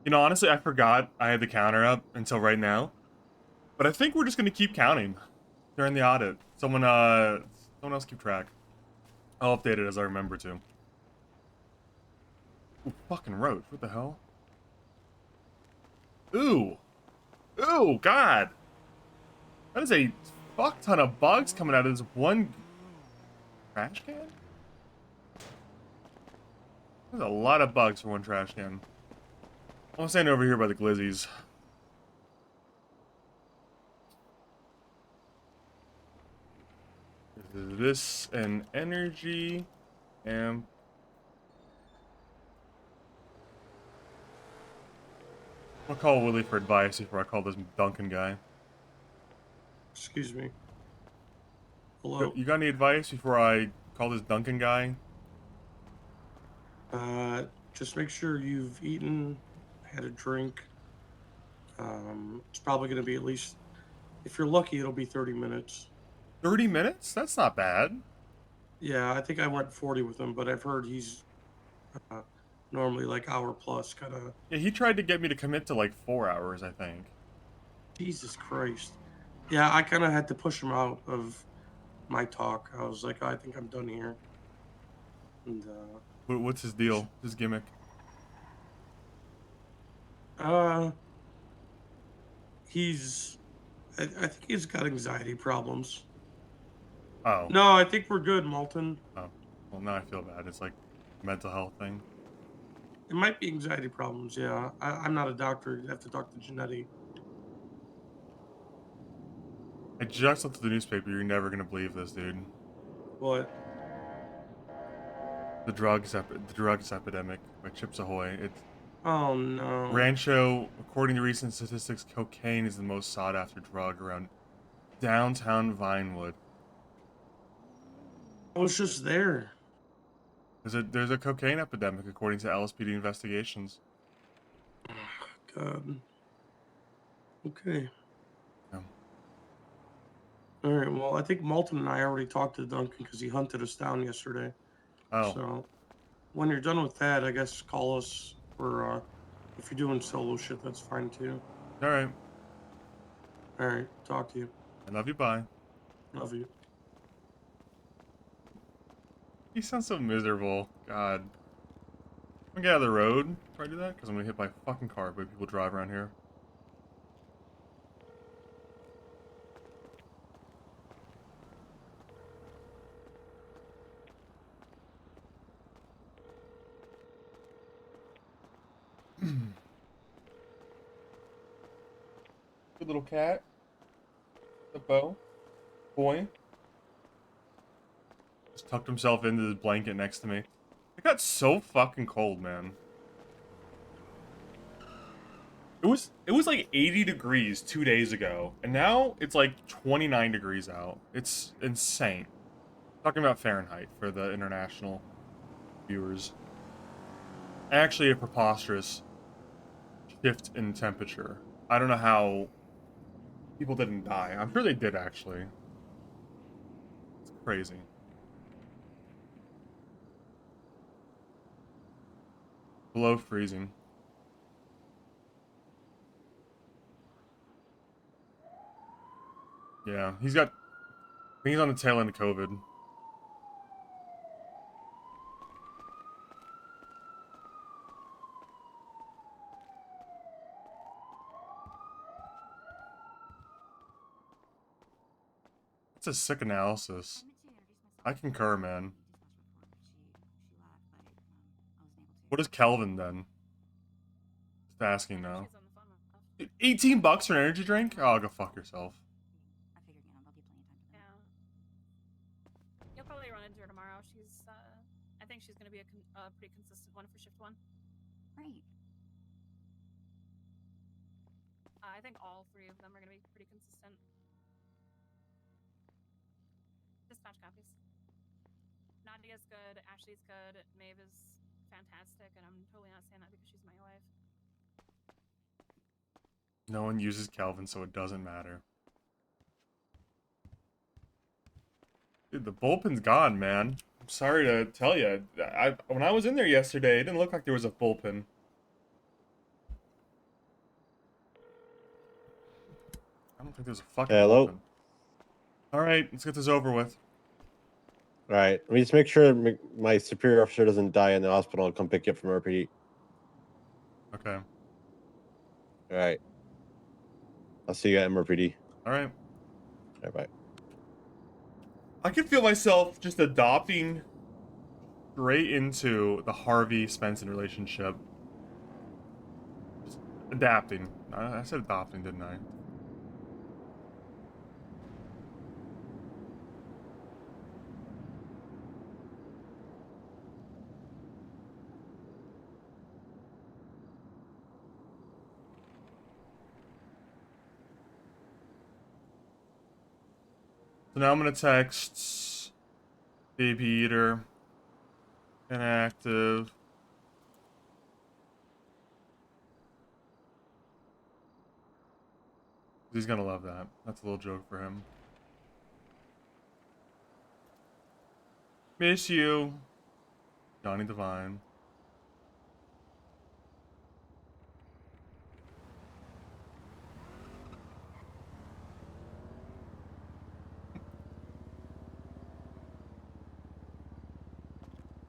You know, honestly, I forgot I had the counter up until right now. But I think we're just gonna keep counting during the audit. Someone else keep track. I'll update it as I remember to. Ooh, fucking roach. What the hell? Ooh. Ooh, God. That is a fuck ton of bugs coming out of this one trash can? There's a lot of bugs for one trash can. I'm standing over here by the glizzies. Is this an energy amp? I'm gonna call Willie for advice before I call this Duncan guy. Excuse me. Hello? You got any advice before I call this Duncan guy? Just make sure you've eaten, had a drink. It's probably going to be at least, if you're lucky, it'll be 30 minutes. 30 minutes? That's not bad. Yeah, I think I went 40 with him, but I've heard he's uh, normally like hour plus, kind of. Yeah, he tried to get me to commit to like 4 hours, I think. Jesus Christ. Yeah, I kind of had to push him out of my talk. I was like, I think I'm done here. And What's his deal? His gimmick? uh, he's, I think he's got anxiety problems. Oh. No, I think we're good, Malton. Oh. Well, now I feel bad. It's like a mental health thing. It might be anxiety problems, yeah. I'm not a doctor. You have to talk to Genetti. I just looked at the newspaper. You're never gonna believe this, dude. But The drugs epidemic by Chips Ahoy. It's oh no, Rancho. According to recent statistics, cocaine is the most sought after drug around downtown Vinewood. I was just there. There's a cocaine epidemic according to LSPD investigations. God. Okay. Yeah. All right. Well, I think Malton and I already talked to Duncan because he hunted us down yesterday. Oh. So when you're done with that, I guess call us. Or if you're doing solo shit, that's fine too. All right. All right. Talk to you. I love you. Bye. Love you. You sound so miserable. God. I'm gonna get out of the road before I do that, because I'm gonna hit my fucking car by people drive around here. Good little cat. The bow. Boy. Just tucked himself into the blanket next to me. It got so fucking cold, man. It was like 80 degrees 2 days ago, and now it's like 29 degrees out. It's insane. Talking about Fahrenheit for the international viewers. Actually, a preposterous shift in temperature. I don't know how people didn't die. I'm sure they did, actually. It's crazy. Below freezing. Yeah, I think he's on the tail end of COVID. It's a sick analysis. I concur, man. What is Kelvin then? Just asking now. 18 bucks for an energy drink? Oh, go fuck yourself. Yeah. You'll probably run into her tomorrow. I think she's gonna be a pretty consistent one for shift one. Right. I think all three of them are gonna be pretty consistent. Dispatch copies. Nadia's good, Ashley's good, Maeve is fantastic, and I'm totally not saying that because she's my wife. No one uses Kelvin, so it doesn't matter. Dude, the bullpen's gone, man. I'm sorry to tell you. When I was in there yesterday, it didn't look like there was a bullpen. I don't think there's a fucking Hello? weapon. Alright, let's get this over with. All right. Let me just make sure my superior officer doesn't die in the hospital and come pick you up from RPD. Okay. All right. I'll see you at MRPD. Alright. All right, bye. I can feel myself just adopting straight into the Harvey Svensen relationship. Just adapting. I said adopting, didn't I? So now I'm gonna text Baby Eater. Inactive. He's gonna love that. That's a little joke for him. Miss you, Johnny Devine.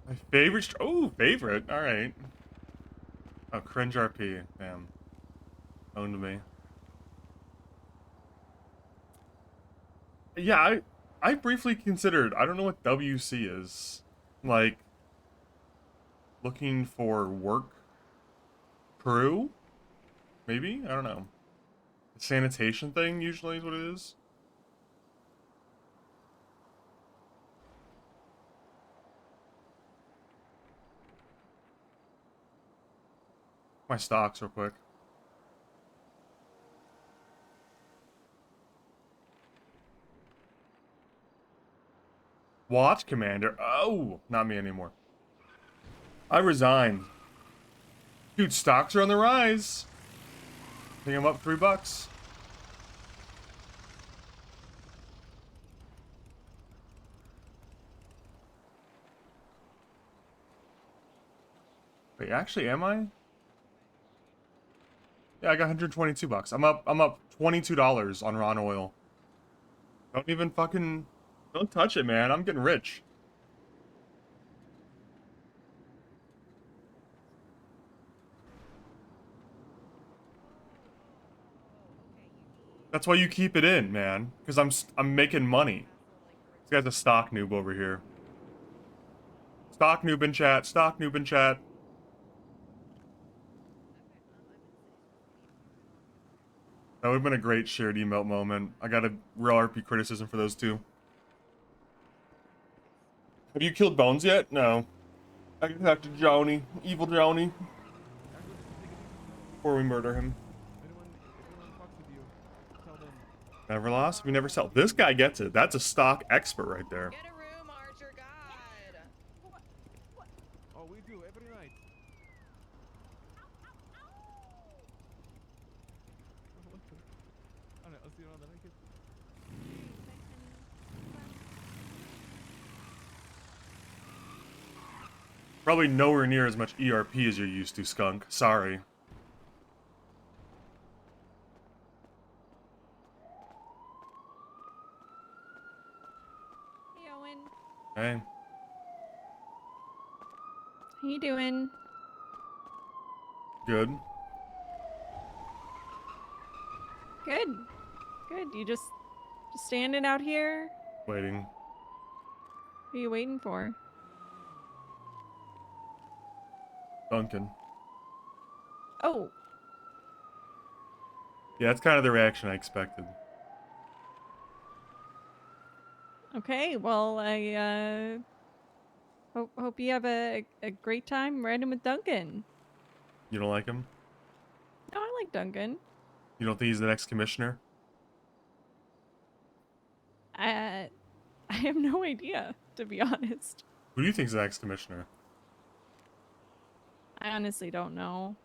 My favorite. Oh, favorite. All right. Oh, cringe RP. Damn. Owned me. Yeah, I briefly considered. I don't know what WC is. Like, looking for work. Crew? Maybe? I don't know. Sanitation thing usually is what it is. My stocks real quick. Watch Commander. Oh, not me anymore. I resigned. Dude, stocks are on the rise. I think I'm up $3. Wait, actually, am I? Yeah, I got $122. I'm up $22 on Ron Oil. Don't even fucking don't touch it, man. I'm getting rich. That's why you keep it in, man. Because I'm making money. This guy's a stock noob over here. Stock noob in chat. Stock noob in chat. That would have been a great shared emote moment. I got a real RP criticism for those two. Have you killed Bones yet? No. I can talk to Joni. Evil Joni. Before we murder him. Never lost? We never sell. This guy gets it. That's a stock expert right there. Get a room, Archer God. Oh, we do every night. Alright, I'll see you around the naked. Probably nowhere near as much ERP as you're used to, Skunk. Sorry. Hey, Owen. Hey. How you doing? Good. Good. Good. You just standing out here? Waiting. Who are you waiting for? Duncan. Oh, Yeah, that's kind of the reaction I expected. okay. Well, I hope you have a great time riding with Duncan. You don't like him? No, I like Duncan. You don't think he's the next commissioner? I have no idea, to be honest. Who do you think's the next commissioner? I honestly don't know.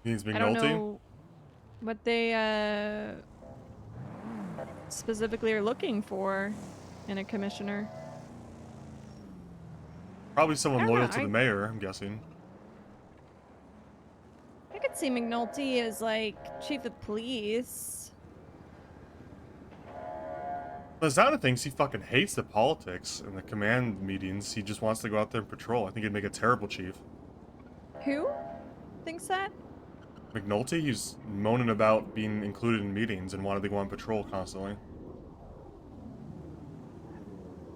You think it's I don't McNulty? know what they specifically are looking for in a commissioner. Probably someone I don't loyal know, to the mayor, I'm guessing. I could could see McNulty as like chief of police. The sound of things, he fucking hates the politics and the command meetings. He just wants to go out there and patrol. I think he'd make a terrible chief. Who thinks that? McNulty, he's moaning about being included in meetings and wanted to go on patrol constantly.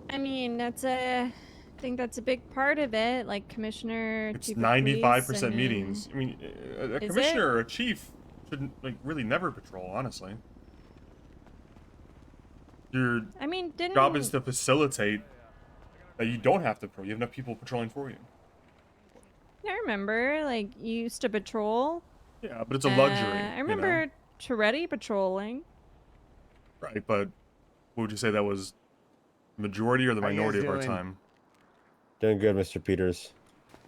I mean, I think that's a big part of it. Like commissioner, It's chief of police, 95% I mean, meetings. I mean, a Is commissioner or a chief should like really never patrol, honestly. Your I mean, didn't job is to facilitate that you don't have to patrol. You have enough people patrolling for you. I remember like you used to patrol. Yeah, but it's a luxury. I remember Toretti patrolling. Right, but what would you say that was majority or the How you guys minority of our doing? time? Doing good, Mr. Peters.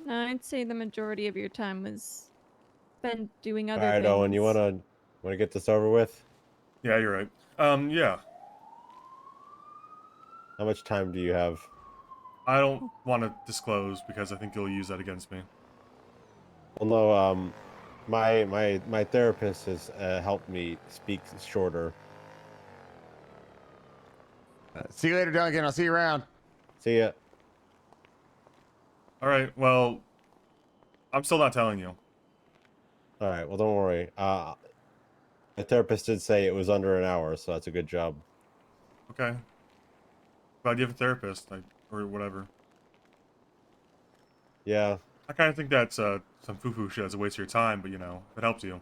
No, I'd say the majority of your time was spent doing other All right, things. Owen, you wanna get this over with? Yeah, you're right. Yeah. How much time do you have? I don't want to disclose because I think you'll use that against me. Well, no, my therapist has helped me speak shorter. See you later, Duncan. I'll see you around. See ya. All right, well, I'm still not telling you. All right, well, don't worry. My therapist did say it was under an hour, so that's a good job. Okay. Glad you have a therapist, like, or whatever. Yeah. I kind of think that's some foo-foo shit as a waste of your time, but you know, if it helps you.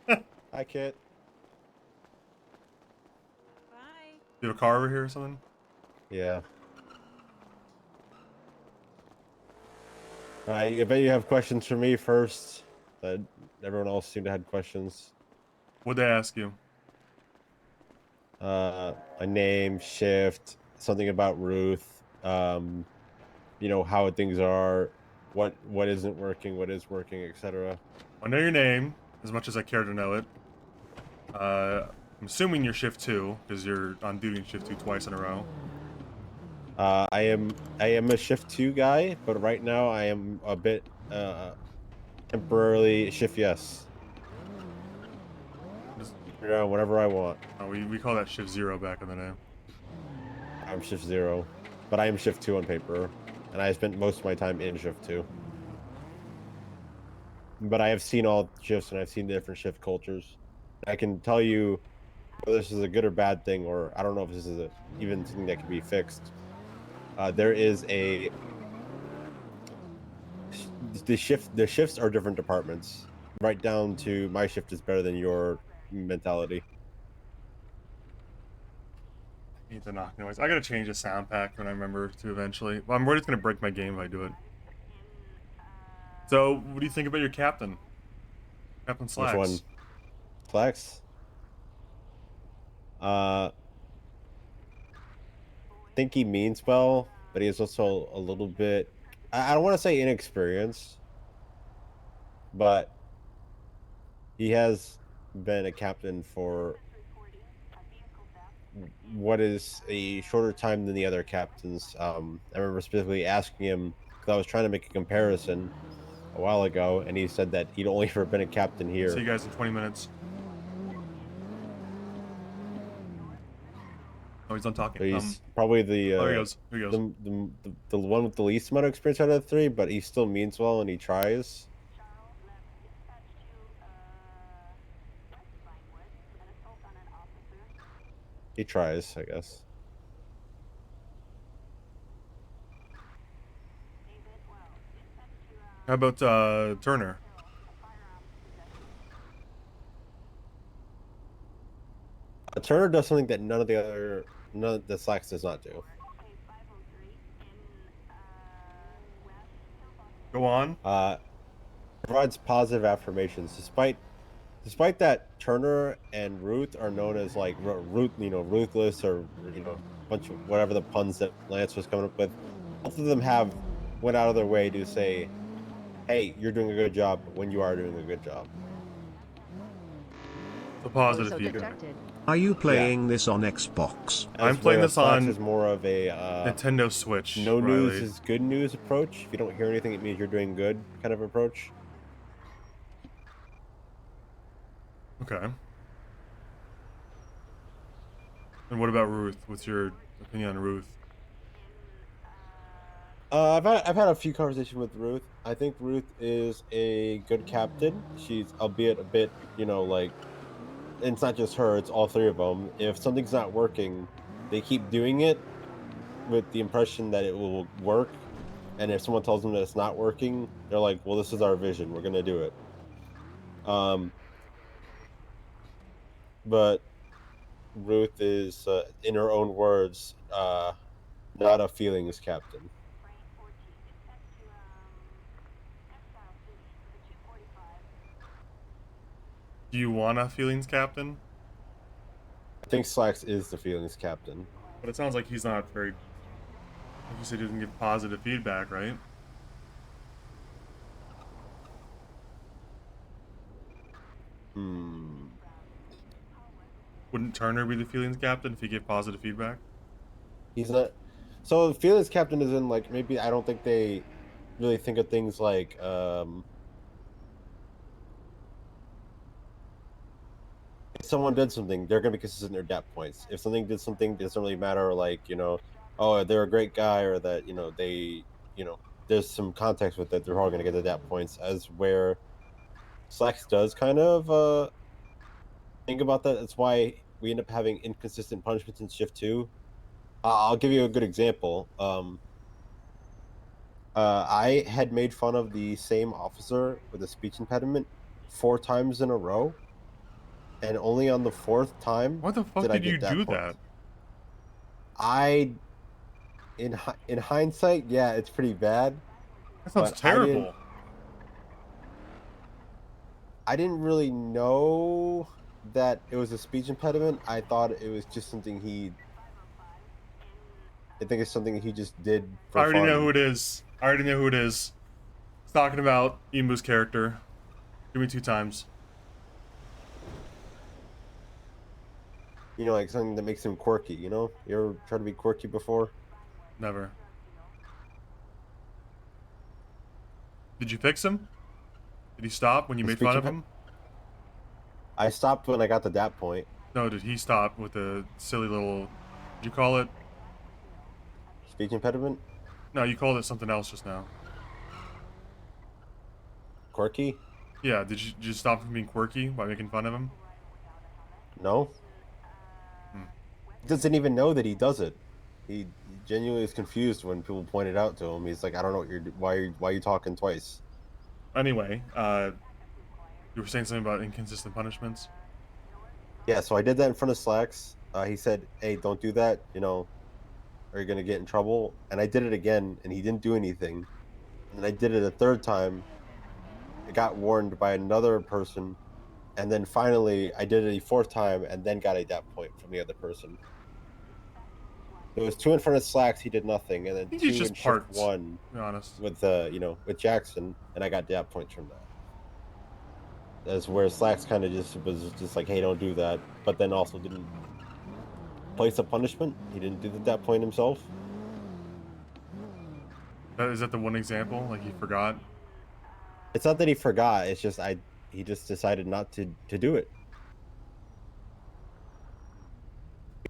Hi, Kit. Bye. You have a car over here or something? Yeah. I bet you have questions for me first. Everyone else seemed to have questions. What'd they ask you? My name, shift, something about Ruth. You know how things are, what isn't working, what is working, etc. I know your name, as much as I care to know it. I'm assuming you're shift 2, because you're on duty in shift 2 twice in a row. I am a shift 2 guy, but right now I am a bit temporarily shift yes. Just, You know, whatever I want. we call that shift 0 back in the day. I'm shift 0, but I am shift 2 on paper, and I spent most of my time in shift 2. But I have seen all shifts, and I've seen different shift cultures. I can tell you whether this is a good or bad thing, or I don't know if this is even something that can be fixed. There is the shifts are different departments, right down to my shift is better than your mentality. I hate the knock noise. I gotta change the sound pack when I remember to eventually. Well, I'm worried it's gonna break my game if I do it. So, what do you think about your captain? Captain Slacks? Which one? Flex? I think he means well, but he is also a little bit, I don't want to say inexperienced, but he has been a captain for what is a shorter time than the other captains. I remember specifically asking him, because I was trying to make a comparison a while ago, and he said that he'd only ever been a captain here. See you guys in 20 minutes. Oh, he's done talking. So he's probably the oh, here he goes. Here he goes. the one with the least amount of experience out of the three, but he still means well and he tries. He tries, I guess. How about Turner? Turner does something that none of the Slacks does not do. Go on. Provides positive affirmations, despite that Turner and Ruth are known as like Ruth, ruthless, or a bunch of whatever the puns that Lance was coming up with. Both of them went out of their way to say, "Hey, you're doing a good job," when you are doing a good job. The positive feedback. Are you playing this on Xbox? I'm playing this Slacks on is more of a Nintendo Switch. no Riley. news is good news approach. If you don't hear anything, it means you're doing good kind of approach. Okay. And what about Ruth? What's your opinion on Ruth? I've had a few conversations with Ruth. I think Ruth is a good captain. She's albeit a bit, you know, like, and it's not just her; it's all three of them. If something's not working, they keep doing it with the impression that it will work. And if someone tells them that it's not working, they're like, "Well, this is our vision. We're gonna do it." Um, but Ruth is, in her own words, not a feelings captain. Do you want a feelings captain? I think Slacks is the feelings captain. But it sounds like he's not very. Like you said, he doesn't give positive feedback, right? Hmm. Wouldn't Turner be the feelings captain if he gave positive feedback? He's not. So the feelings captain is in, like, maybe I don't think they really think of things like if someone did something, they're gonna be consistent in their dap points. If something did something, it doesn't really matter, like, you know, oh, they're a great guy, or that, you know, they, you know, there's some context with it, they're all gonna get the dap points. As where Slacks does kind of think about that. That's why we end up having inconsistent punishments in shift 2. I'll give you a good example. I had made fun of the same officer with a speech impediment 4 times in a row, and only on the 4th time Why the fuck did I did you get that do point. that? In hindsight, yeah, it's pretty bad, That sounds but terrible. I didn't really know that it was a speech impediment. I thought it was just something I think it's something he just did I for already know fun. who it is. I already know who it is. It's talking about Emu's character. Give me 2 times. You know, like something that makes him quirky, you know? You ever try to be quirky before? Never. Did you fix him? Did he stop when you The made speech fun of impe- him? I stopped when I got to that point. No, did he stop with the silly little... Did you call it... Speech impediment? No, you called it something else just now. Quirky? Yeah, did you just stop from being quirky by making fun of him? No. Hmm. He doesn't even know that he does it. He genuinely is confused when people point it out to him. He's like, I don't know what why are you talking twice? Anyway, you were saying something about inconsistent punishments? Yeah, so I did that in front of Slacks. He said, hey, don't do that, you know, or you're gonna get in trouble. And I did it again, and he didn't do anything. And then I did it a third time. I got warned by another person, and then finally I did it a fourth time, and then got a dap point from the other person. There was 2 in front of Slacks, he did nothing, and then I think he's 2 just in shift parts, 1 to be honest. with you know, with Jackson, and I got dap points from that. That's where Slacks kind of just was just like, hey, don't do that, but then also didn't place a punishment. He didn't do the dap point himself. Is that the one example? Like, he forgot? It's not that he forgot. It's just he just decided not to do it.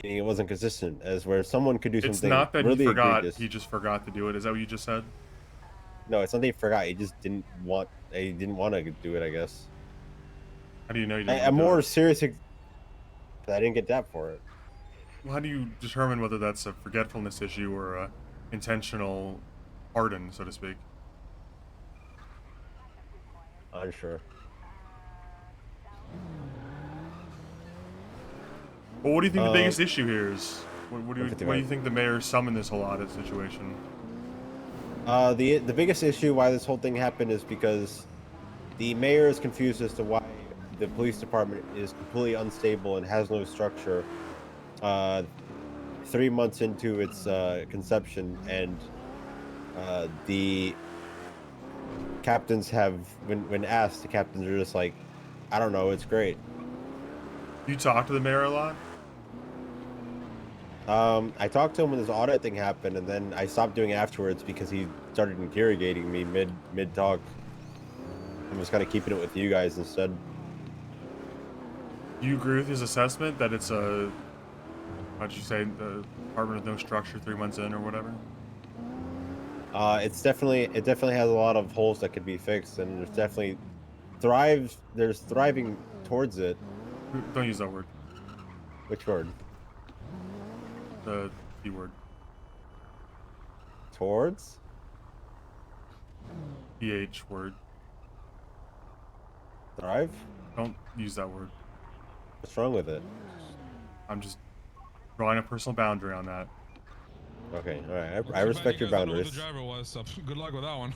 Meaning it wasn't consistent. As where someone could do It's something not that he really forgot, egregious. he just forgot to do it. Is that what you just said? No, it's not that he forgot. He just didn't want. He didn't want to do it, I guess. How do you know you didn't A do more it? serious. I didn't get dap for it. Well, how do you determine whether that's a forgetfulness issue or a intentional pardon, so to speak? Unsure. Well, what do you think the biggest issue here is? What do you 151. think the mayor summoned this whole audit situation? The biggest issue why this whole thing happened is because the mayor is confused as to why the police department is completely unstable and has no structure. 3 months into its conception, and the captains have, when asked, the captains are just like, I don't know, it's great. You talk to the mayor a lot? I talked to him when this audit thing happened, and then I stopped doing it afterwards because he started interrogating me mid talk. I was kind of keeping it with you guys instead. Do you agree with his assessment that it's a, how'd you say, the apartment with no structure 3 months in or whatever? It definitely has a lot of holes that could be fixed, and there's definitely there's thriving towards it. Don't use that word. Which word? The T word. Towards? PH word. Thrive? Don't use that word. What's wrong with it? I'm just drawing a personal boundary on that. Okay, all right. Well, I too respect bad your you guys don't know boundaries. who the driver was, so good luck with that one.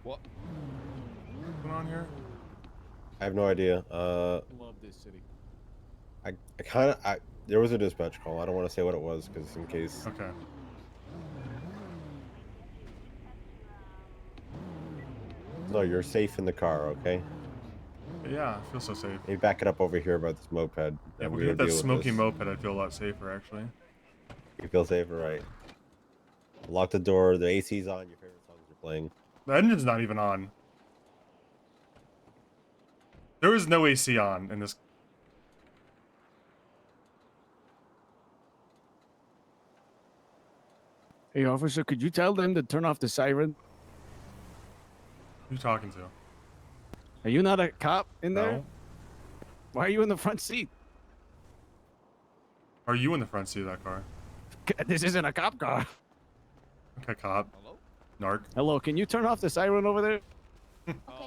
What? What's going on here? I have no idea. Love this city. There was a dispatch call. I don't want to say what it was because in case. Okay. No, you're safe in the car, okay? But yeah, I feel so safe. Maybe back it up over here about this moped. Yeah, and if we we could don't get that deal with smoky this. moped, I'd feel a lot safer, actually. You feel safer, right? Lock the door. The AC's on. Your favorite songs are playing. The engine's not even on. There is no AC on in this. Hey, officer, could you tell them to turn off the siren? Who are you talking to? Are you not a cop in there? No. Why are you in the front seat? Are you in the front seat of that car? This isn't a cop car. Okay, cop. Hello? Narc. Hello, can you turn off the siren over there?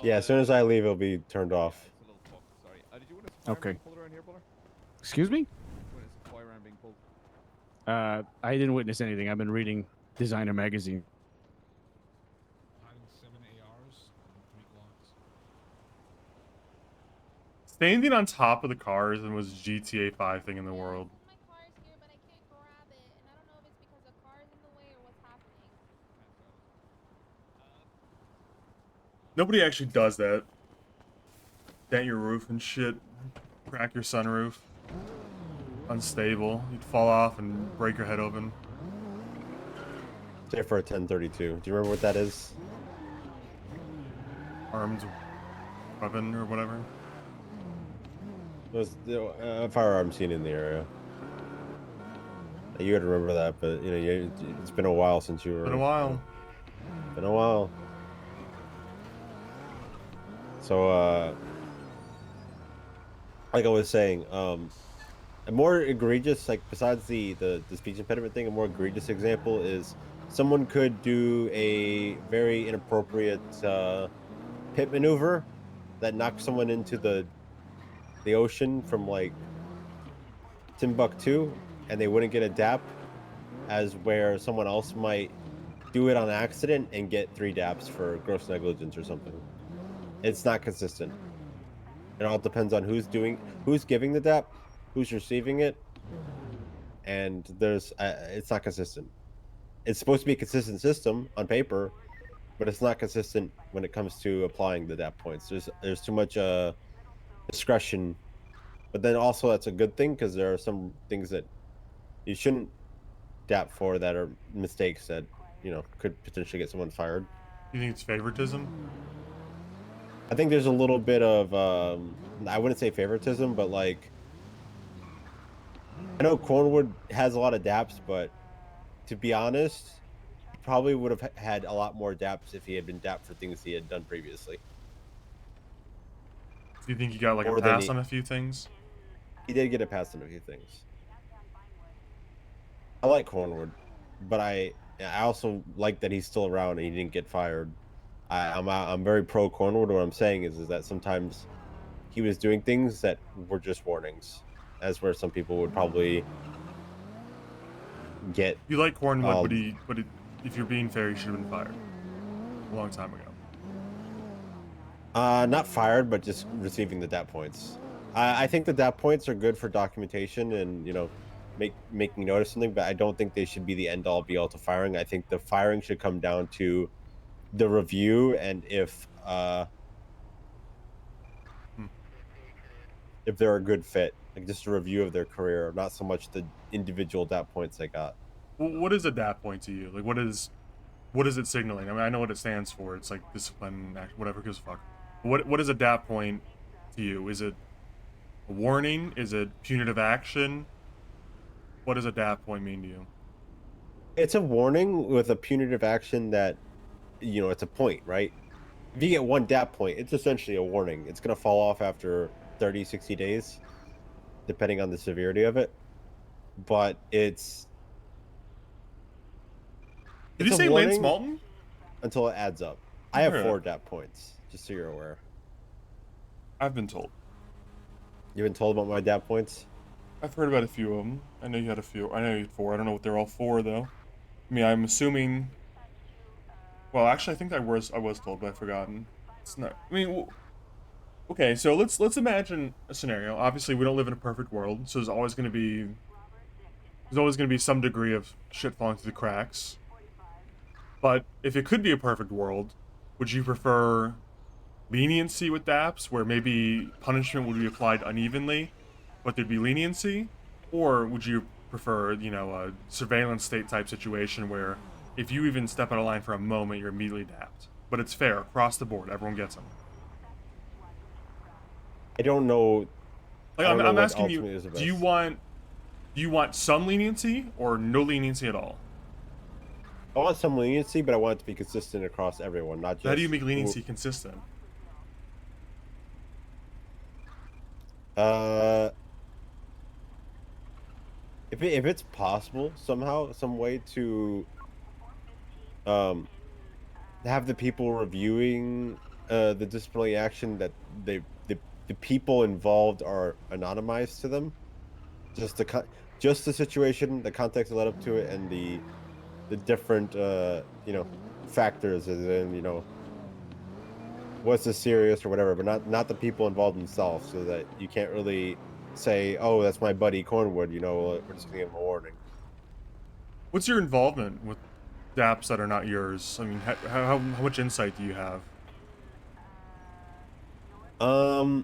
Yeah, as soon as I leave, it'll be turned off. It's a little talk. Sorry. Did you witness a fire Okay. being pulled around here, brother? Excuse me? Witness a firearm being pulled. I didn't witness anything. I've been reading Designer magazine. Hiding 7 ARs and 3 Glocks. Standing on top of the cars and was GTA 5 thing in the world. My car's here, but I can't grab it, and I don't know if it's because the car's in the way or what's happening. Nobody actually does that. Dent your roof and shit. Crack your sunroof. Unstable. You'd fall off and break your head open. There for a 1032. Do you remember what that is? Armed weapon or whatever. It was a firearm seen in the area. You would remember that, but you know, it's been a while since you were. Been a while. Been a while. So, like I was saying, a more egregious, like besides the speech impediment thing, a more egregious example is someone could do a very inappropriate pit maneuver that knocks someone into the ocean from like Timbuktu, and they wouldn't get a DAP, as where someone else might do it on accident and get 3 DAPs for gross negligence or something. It's not consistent. It all depends on who's giving the DAP, who's receiving it, and it's not consistent. It's supposed to be a consistent system on paper, but it's not consistent when it comes to applying the DAP points. There's too much discretion, but then also that's a good thing because there are some things that you shouldn't DAP for that are mistakes that could potentially get someone fired. You think it's favoritism? I think there's a little bit of I wouldn't say favoritism, but like I know Cornwood has a lot of DAPs, but to be honest, he probably would have had a lot more DAPs if he had been DAPed for things he had done previously. Do you think he got like More a than pass on a few things? He did get a pass on a few things. I like Cornwood, but I also like that he's still around and he didn't get fired. I'm very pro Cornwood. What I'm saying is that sometimes he was doing things that were just warnings, as where some people would probably get. You like Cornwood, but if you're being fair, he should have been fired a long time ago. Not fired, but just receiving the DAP points. I think the DAP points are good for documentation and making notice something, but I don't think they should be the end all be all to firing. I think the firing should come down to the review and if they're a good fit, like just a review of their career, not so much the individual DAP points they got. What is a DAP point to you? Like, what is it signaling? I mean, I know what it stands for. It's like discipline, whatever gives a fuck. What is a DAP point to you? Is it a warning? Is it punitive action? What does a DAP point mean to you? It's a warning with a punitive action that, it's a point, right? If you get one DAP point, it's essentially a warning. It's going to fall off after 30, 60 days, depending on the severity of it. But Did it's you a say Lance warning Malton? until it adds up. I have heard 4 that. DAP points, just so you're aware. I've been told. You've been told about my DAP points? I've heard about a few of them. I know you had a few. I know you had 4. I don't know what they're all for, though. I mean, I'm assuming... Well, actually, I think I was told, but I've forgotten. It's not... I mean... Okay, so let's imagine a scenario. Obviously, we don't live in a perfect world, so there's always going to be some degree of shit falling through the cracks. But if it could be a perfect world, would you prefer leniency with DAPs, where maybe punishment would be applied unevenly, but there'd be leniency? Or would you prefer, a surveillance state type situation where if you even step out of line for a moment, you're immediately DAPed? But it's fair, across the board, everyone gets them. I don't know. Like, I don't know I'm what asking you, ultimately is the do you best. want some leniency or no leniency at all? I want some leniency, but I want it to be consistent across everyone, not just... How do you make leniency consistent? If it's possible somehow, some way to have the people reviewing the disciplinary action that the people involved are anonymized to them, just the situation, the context that led up to it, and the different factors, as in, was this serious or whatever, but not the people involved themselves, so that you can't really say, oh, that's my buddy Cornwood, we're just gonna give him a warning. What's your involvement with DAPs that are not yours? I mean, how much insight do you have? How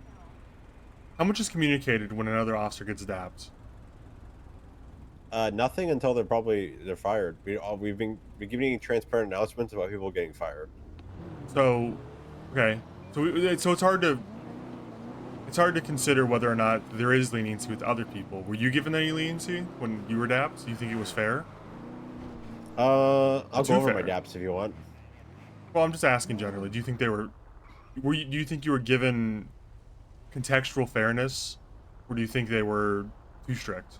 much is communicated when another officer gets DAPed? Nothing until they're fired. We've been giving transparent announcements about people getting fired. So, okay, so it's hard to consider whether or not there is leniency with other people. Were you given any leniency when you were DAPed? Do you think it was fair? I'll go over my fair. DAPs if you want. Well, I'm just asking generally. Do you think do you think you were given contextual fairness, or do you think they were too strict?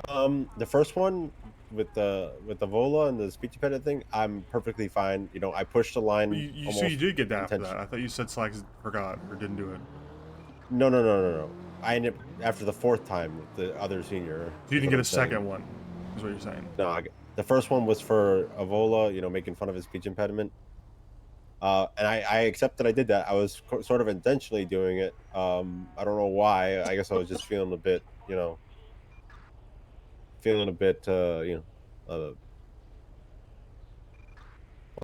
The first one with the Vola and the speech impediment thing, I'm perfectly fine. I pushed the line. Well, so you did get DAPed for that. I thought you said Slacks forgot or didn't do it. No. I ended up, after the 4th time with the other senior. So you didn't get a second one, is what you're saying? No, the first one was for Avola, making fun of his speech impediment. And I accept that I did that. I was sort of intentionally doing it. I don't know why. I guess I was just feeling a bit, what's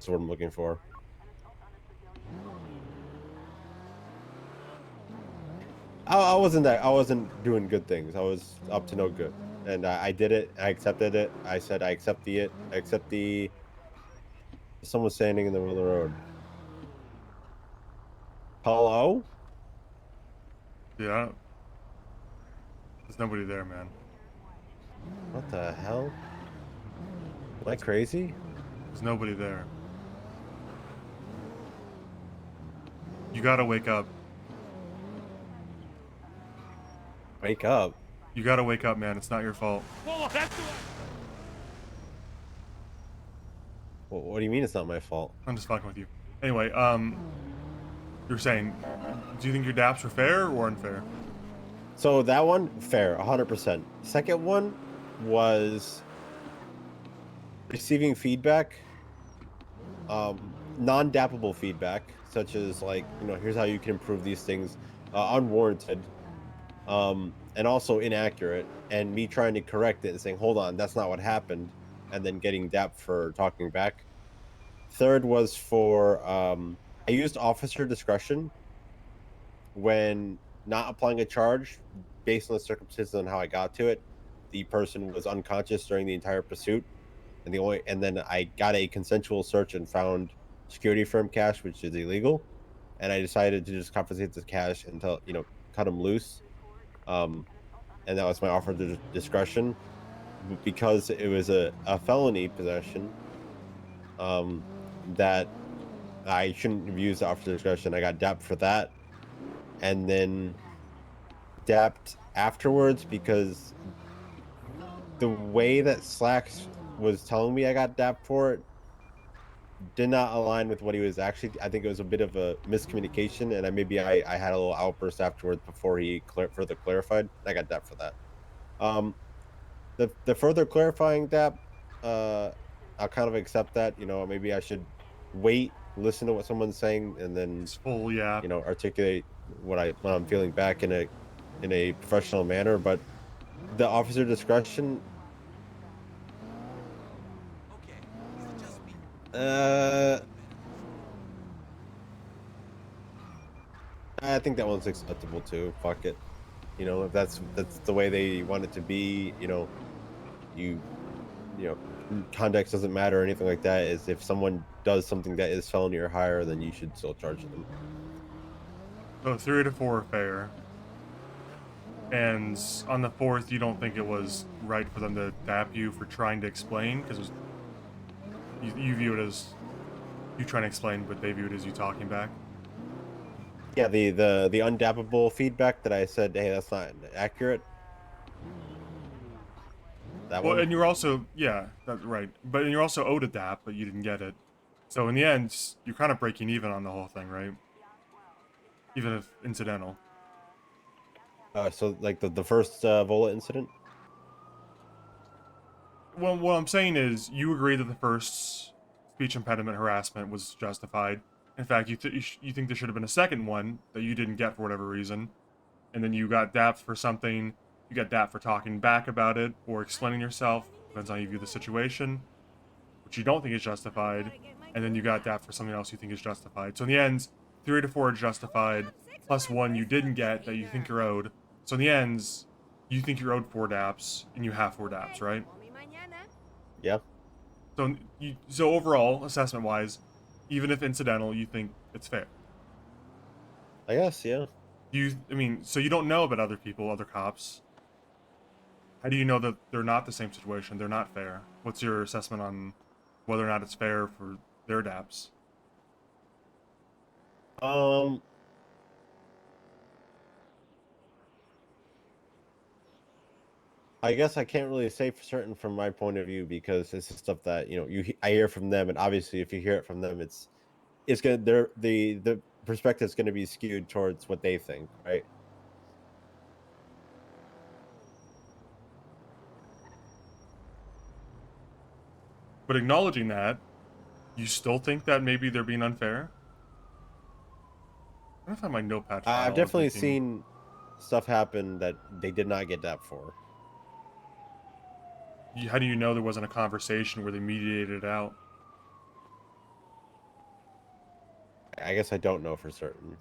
the word I'm looking for? I wasn't doing good things. I was up to no good. And I did it. I accepted it. I said I accept the someone standing in the middle of the road. Hello? Yeah. There's nobody there, man. What the hell? Am I crazy? There's nobody there. You gotta wake up. Wake up? You gotta wake up, man. It's not your fault. What do you mean it's not my fault? I'm just fucking with you. Anyway, you're saying, do you think your DAPs were fair or unfair? So that one, fair, 100%. Second one was receiving feedback, non-dappable feedback, such as here's how you can improve these things, unwarranted, and also inaccurate, and me trying to correct it and saying, hold on, that's not what happened, and then getting dapped for talking back. Third was for, I used officer discretion when not applying a charge based on the circumstances on how I got to it. The person was unconscious during the entire pursuit, and then I got a consensual search and found security firm cash, which is illegal. and I decided to just confiscate the cash and tell cut him loose. And that was my offer of discretion because it was a felony possession. That I shouldn't have used the offer of discretion. I got dapped for that, and then dapped afterwards because the way that Slacks was telling me I got dapped for it did not align with what he was actually. I think it was a bit of a miscommunication, and I had a little outburst afterwards before he further clarified. I got dapped for that. The further clarifying dap, I'll kind of accept that. Maybe I should wait, listen to what someone's saying, and then It's full, yeah. articulate what I'm feeling back in a professional manner. But the officer discretion, I think that one's acceptable too. Fuck it. If that's the way they want it to be, you context doesn't matter or anything like that. Is if someone does something that is felony or higher, then you should still charge them. So 3 to 4 are fair. And on the 4th, you don't think it was right for them to dap you for trying to explain? Because you view it as you trying to explain, but they view it as you talking back? Yeah, the undappable feedback that I said, hey, that's not accurate. That Well, one? and you're also, yeah, that's right. But you're also owed a dap, but you didn't get it. So in the end, you're kind of breaking even on the whole thing, right? Even if incidental. So like the first Vola incident? Well, what I'm saying is, you agree that the first speech impediment harassment was justified. In fact, you think there should have been a second one that you didn't get for whatever reason. And then you got dapped for something. You got dapped for talking back about it or explaining yourself. Depends on how you view the situation, which you don't think is justified. And then you got dapped for something else you think is justified. So in the end, 3 to 4 are justified, plus 1 you didn't get that you think you're owed. So in the end, you think you're owed 4 daps, and you have 4 daps, right? Yeah. So overall, assessment-wise, even if incidental, you think it's fair. I guess, yeah. So you don't know about other people, other cops. How do you know that they're not the same situation? They're not fair. What's your assessment on whether or not it's fair for their daps? I guess I can't really say for certain from my point of view because this is stuff that I hear from them, and obviously if you hear it from them, it's gonna the perspective is gonna be skewed towards what they think, right? But acknowledging that, you still think that maybe they're being unfair? I don't find my notepad file. I've definitely seen stuff happen that they did not get that for. How do you know there wasn't a conversation where they mediated it out? I guess I don't know for certain.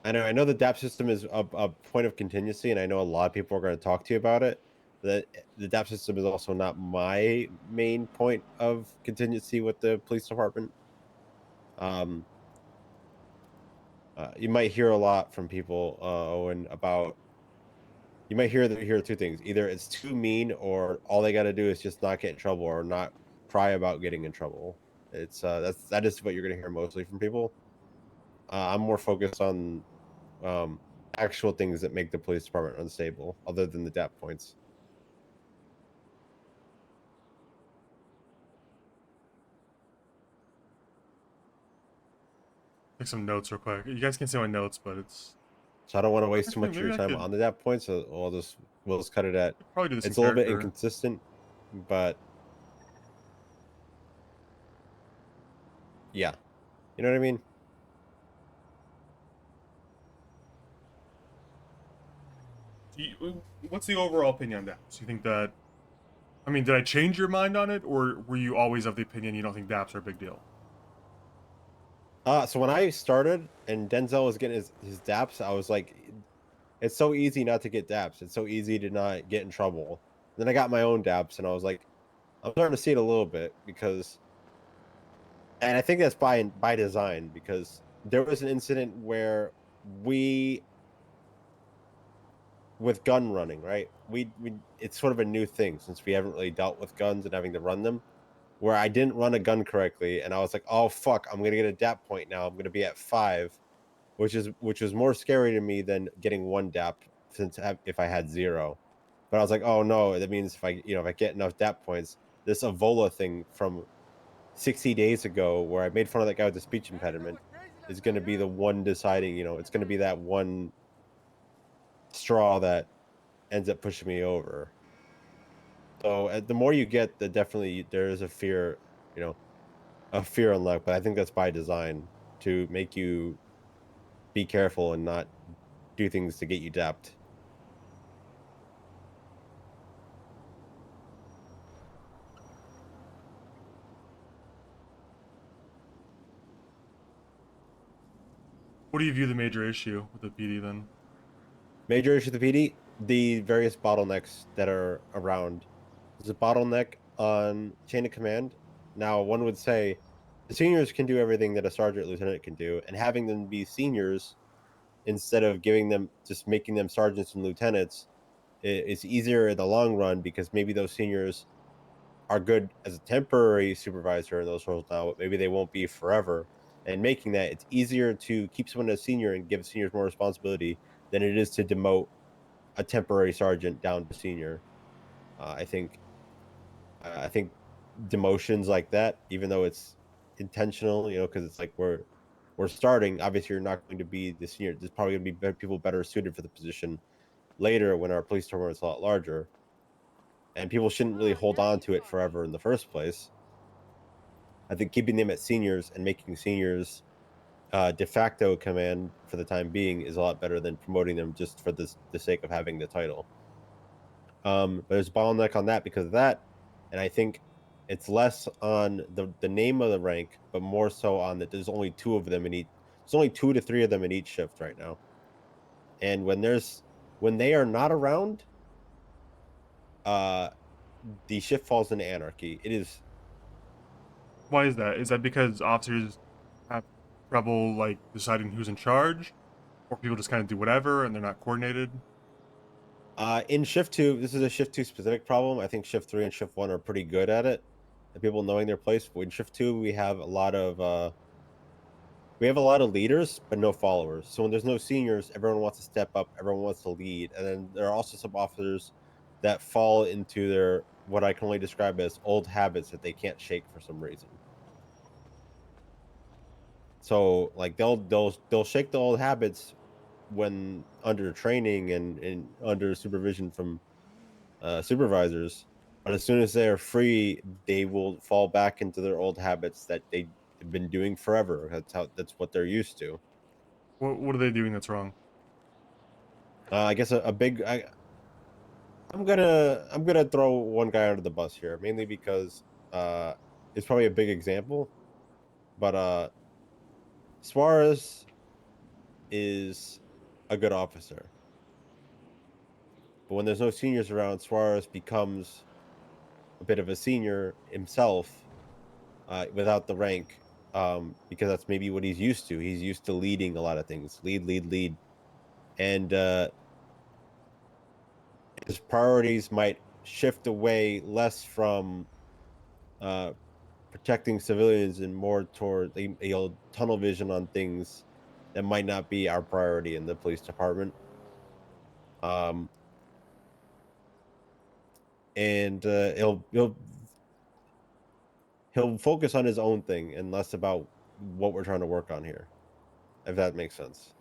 I know the DAP system is a point of contingency, and I know a lot of people are going to talk to you about it. The DAP system is also not my main point of contingency with the police department. You might hear a lot from people, Owen, about. You might hear 2 things: either it's too mean, or all they got to do is just not get in trouble, or not cry about getting in trouble. It's that is what you're going to hear mostly from people. I'm more focused on actual things that make the police department unstable, other than the DAP points. Take some notes real quick. You guys can see my notes, but it's... So I don't want to waste too much of Maybe your I time could- on the DAP points, so we'll just cut it at. Probably do this It's in a little bit character. inconsistent, but yeah, you know what I mean. What's the overall opinion on DAPS? You think that... did I change your mind on it, or were you always of the opinion you don't think DAPS are a big deal? So when I started and Denzel was getting his DAPS, I was like, it's so easy not to get DAPS. It's so easy to not get in trouble. Then I got my own DAPS, and I was like, I'm starting to see it a little bit because And I think that's by design, because there was an incident where with gun running, right? We it's sort of a new thing since we haven't really dealt with guns and having to run them. Where I didn't run a gun correctly, and I was like, "Oh fuck, I'm gonna get a DAP point now. I'm gonna be at 5," which was more scary to me than getting 1 DAP if I had 0. But I was like, "Oh no, that means if I get enough DAP points, this Evola thing from 60 days ago, where I made fun of that guy with the speech impediment, is going to be the one deciding. It's going to be that one straw that ends up pushing me over." So the more you get, definitely there is a fear, a fear unlock. But I think that's by design to make you be careful and not do things to get you dapped. What do you view the major issue with the PD then? Major issue with the PD, the various bottlenecks that are around. There's a bottleneck on chain of command. Now, one would say the seniors can do everything that a sergeant lieutenant can do, and having them be seniors instead of just making them sergeants and lieutenants, it's easier in the long run, because maybe those seniors are good as a temporary supervisor in those roles now, but maybe they won't be forever. And making that, it's easier to keep someone as senior and give seniors more responsibility than it is to demote a temporary sergeant down to senior. I think demotions like that, even though it's intentional, because it's like we're starting. Obviously, you're not going to be the senior. There's probably going to be people better suited for the position later when our police department is a lot larger, and people shouldn't really hold on to it forever in the first place. I think keeping them at seniors and making seniors de facto command for the time being is a lot better than promoting them just for the sake of having the title. But there's a bottleneck on that because of that, and I think it's less on the name of the rank, but more so on that there's only 2 of them in each. There's only 2 to 3 of them in each shift right now, and when they are not around, the shift falls into anarchy. It is. Why is that? Is that because officers have trouble like deciding who's in charge, or people just kind of do whatever and they're not coordinated? In shift 2, this is a shift 2 specific problem. I think shift 3 and shift 1 are pretty good at it, and people knowing their place. But in shift 2, we have a lot of leaders, but no followers. So when there's no seniors, everyone wants to step up, everyone wants to lead, and then there are also some officers that fall into their what I can only describe as old habits that they can't shake for some reason. So like they'll shake the old habits when under training and under supervision from supervisors, but as soon as they're free, they will fall back into their old habits that they've been doing forever. That's what they're used to. What are they doing that's wrong? I guess a big. I'm gonna throw one guy under the bus here, mainly because it's probably a big example, but Suarez is a good officer, but when there's no seniors around, Suarez becomes a bit of a senior himself, without the rank, because that's maybe what he's used to. He's used to leading a lot of things, lead, and his priorities might shift away less from protecting civilians and more toward tunnel vision on things that might not be our priority in the police department. And he'll focus on his own thing and less about what we're trying to work on here, if that makes sense.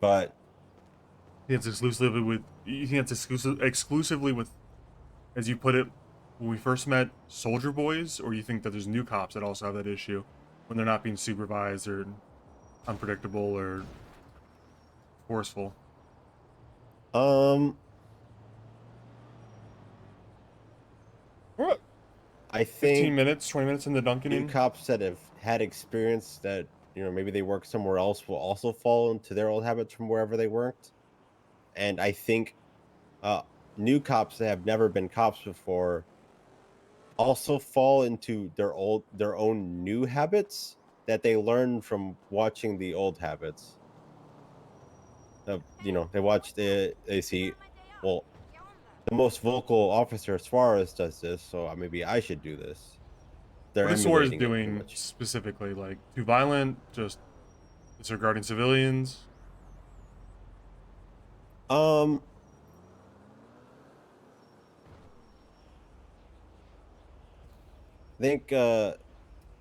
But You think it's exclusively with, as you put it, when we first met, soldier boys, or you think that there's new cops that also have that issue when they're not being supervised or unpredictable or forceful? I 15 think minutes, 20 minutes in the Dunkin' new Inn? cops that have had experience that maybe they work somewhere else will also fall into their old habits from wherever they worked. And I think new cops that have never been cops before also fall into their own new habits that they learn from watching the old habits. They watch they see, well, the most vocal officer Suarez does this, so maybe I should do this. They're What is Suarez emulating it pretty doing much. specifically? Like too violent? Just disregarding civilians? I think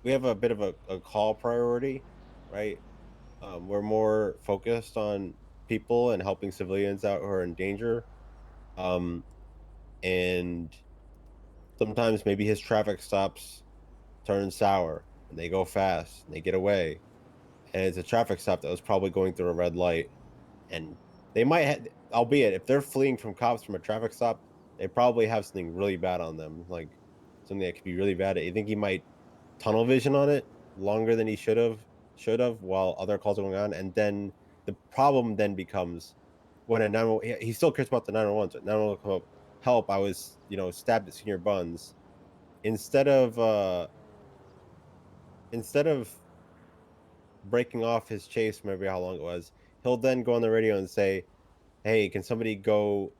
we have a bit of a call priority, right? We're more focused on people and helping civilians out who are in danger. And sometimes maybe his traffic stops turn sour and they go fast and they get away. And it's a traffic stop that was probably going through a red light. And they might have, albeit if they're fleeing from cops from a traffic stop, they probably have something really bad on them, like something that could be really bad. I think he might tunnel vision on it longer than he should have while other calls are going on. And then the problem then becomes when a 911, he still cares about the 911, so 911 come up, help, I was, stabbed at Senior Buns. Instead of breaking off his chase, maybe how long it was, he'll then go on the radio and say, hey, can somebody go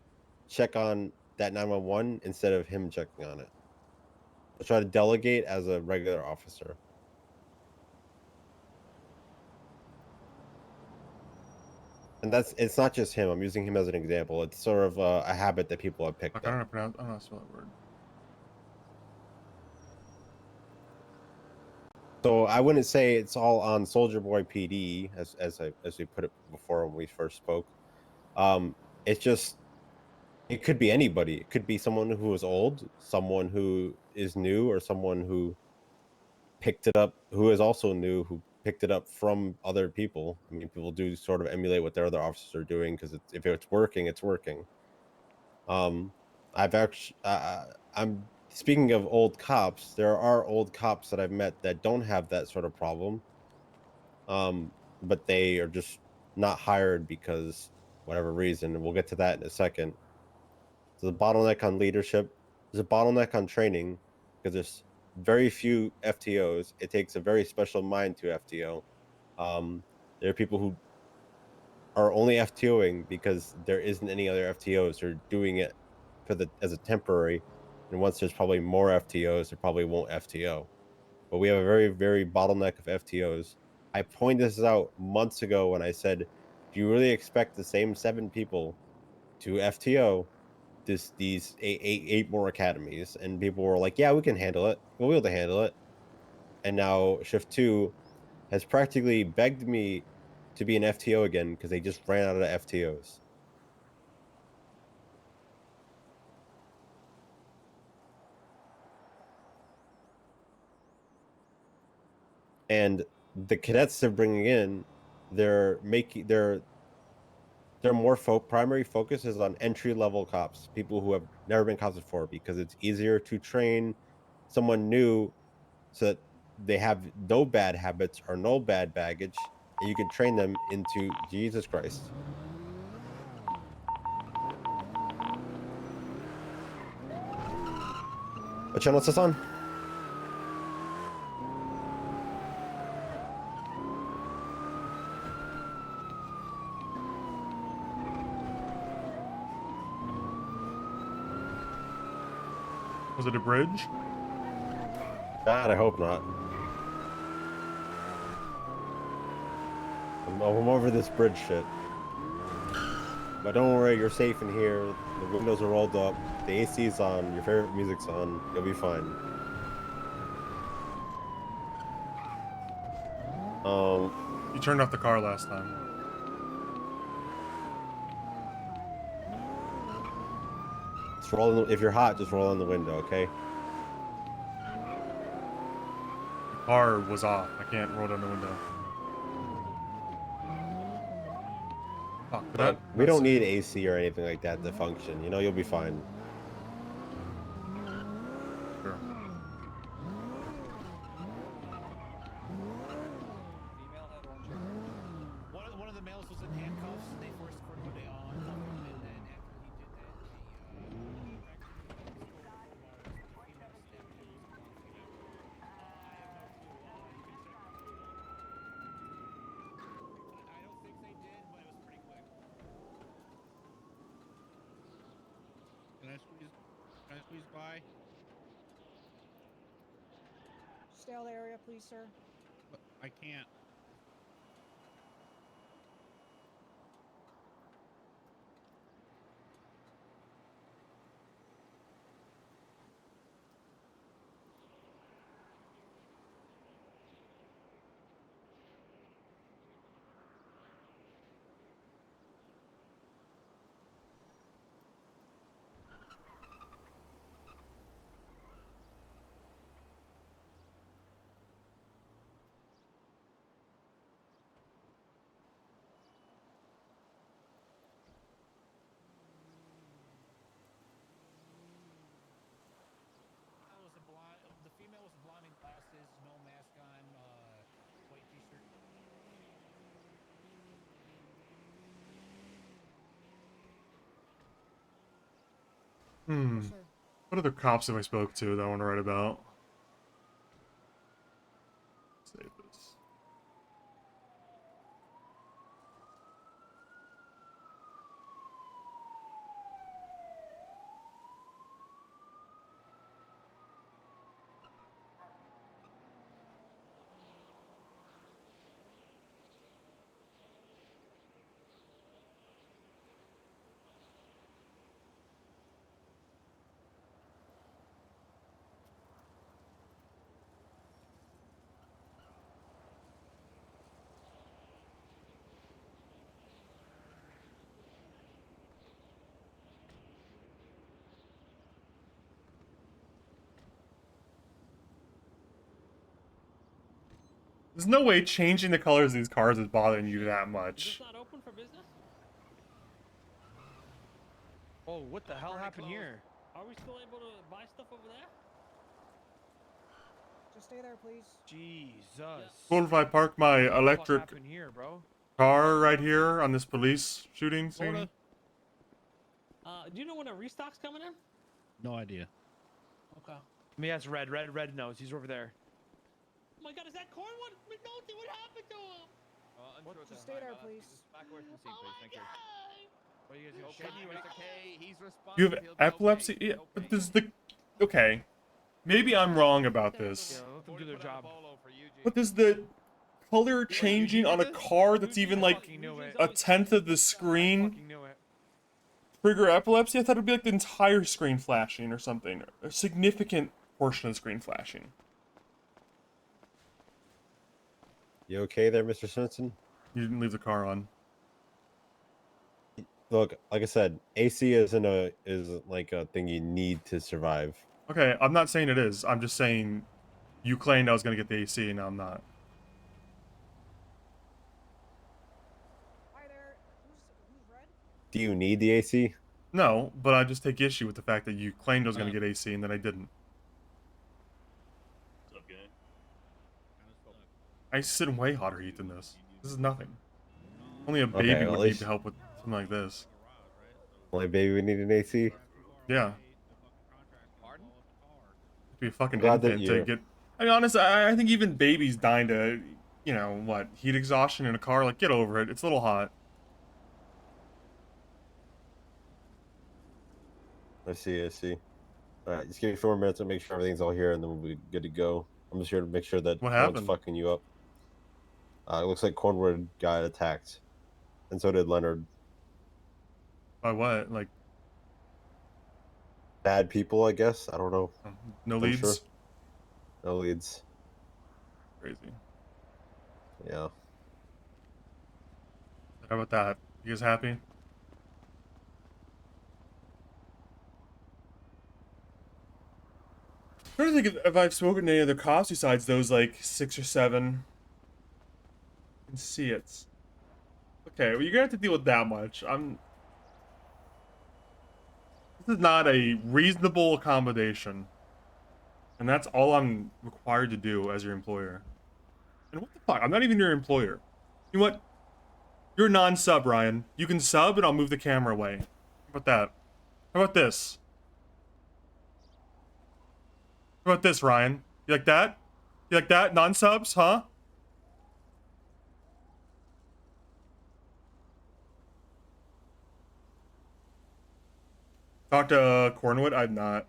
check on that 911 instead of him checking on it? He'll try to delegate as a regular officer. And it's not just him. I'm using him as an example. It's sort of a habit that people have picked Fuck, I don't know up. how to pronounce. I don't know how to spell that word. So I wouldn't say it's all on Soldier Boy PD, as we put it before when we first spoke. It's just, it could be anybody. It could be someone who is old, someone who is new, or someone who picked it up, who is also new, who picked it up from other people. I mean, people do sort of emulate what their other officers are doing because if it's working, it's working. I've actually, I'm speaking of old cops. There are old cops that I've met that don't have that sort of problem. But they are just not hired because whatever reason, and we'll get to that in a second. There's a bottleneck on leadership. There's a bottleneck on training because there's very few FTOs. It takes a very special mind to FTO. There are people who are only FTOing because there isn't any other FTOs who are doing it as a temporary. And once there's probably more FTOs, they probably won't FTO. But we have a very, very bottleneck of FTOs. I pointed this out months ago when I said, do you really expect the same 7 people to FTO these eight more academies? And people were like, yeah, we can handle it. We'll be able to handle it. And now Shift 2 has practically begged me to be an FTO again because they just ran out of FTOs. And the cadets they're bringing in, their more primary focus is on entry level cops, people who have never been cops before, because it's easier to train someone new so that they have no bad habits or no bad baggage, and you can train them into Jesus Christ. What channel is this on? Was it a bridge? God, I hope not. I'm over this bridge shit. But don't worry, you're safe in here. The windows are rolled up. The AC's on. Your favorite music's on. You'll be fine. You turned off the car last time. Just roll. If you're hot, just roll on the window, okay? The car was off. I can't roll down the window. Fuck, But we don't need AC or anything like that to function. You know, you'll be fine. Sure. One of the males was in handcuffs. They forced Cordoba on, and then after he did that, Verify. Stay out of the area, please, sir. But I can't. The female was blonde in glasses, no mask on, white t-shirt. Hmm. Yes, sir. What other cops have I spoke to that I want to write about? Save this. There's no way changing the colors of these cars is bothering you that much. not open for business? Oh, what the hell happened here? Are we still able to buy stuff over there? Just stay there, please. Jesus. Cool if I park my What electric happened here, bro? car right here on this police shooting scene? Florida? Do you know when a restock's coming in? No idea. Okay. I mean, that's red nose. He's over there. Oh my god, is that Cornwood? McNulty, what happened to him? Just stay there, please. Back away from the scene, Oh please. my Thank you. god! What are you guys doing? It's okay. He's responsible. You have epilepsy? Yeah, but this is the... Okay. Maybe I'm wrong about this. Yeah, let them do their job. But does the color changing on a car that's even like Fucking knew it. a tenth of the screen Fucking knew it. trigger epilepsy? I thought it'd be like the entire screen flashing or something. A significant portion of the screen flashing. You okay there, Mr. Svensen? You didn't leave the car on. Look, like I said, AC isn't like a thing you need to survive. Okay, I'm not saying it is. I'm just saying you claimed I was gonna get the AC and now I'm not. Hi there. Who's red? Do you need the AC? No, but I just take issue with the fact that you claimed I was gonna get AC and then I didn't. What's up, gang? I sit in way hotter heat than this. This is nothing. Only a baby Okay, well, would at need least- to help with something like this. Only baby would need an AC? Yeah. Be a fucking Glad that infant to you- get. I mean, honestly, I think even babies dying to, you know, what, heat exhaustion in a car. Like, get over it. It's a little hot. I see. Alright, just give me 4 minutes to make sure everything's all here and then we'll be good to go. I'm just here to make sure that What no one's happened? fucking you up. It looks like Cornwood got attacked. And so did Leonard. By what? Like, Bad people, I guess. I don't know. no I'm leads? sure. No leads. Crazy. Yeah. How about that? You guys happy? I'm trying to think if I've spoken to any other cops besides those, like, 6 or 7. I can see it. Okay, well, you're gonna have to deal with that much. This is not a reasonable accommodation. And that's all I'm required to do as your employer. And what the fuck? I'm not even your employer. You know what? You're a non-sub, Ryan. You can sub and I'll move the camera away. How about that? How about this? How about this, Ryan? You like that? You like that? Non-subs, huh? Talk to Cornwood? I've not.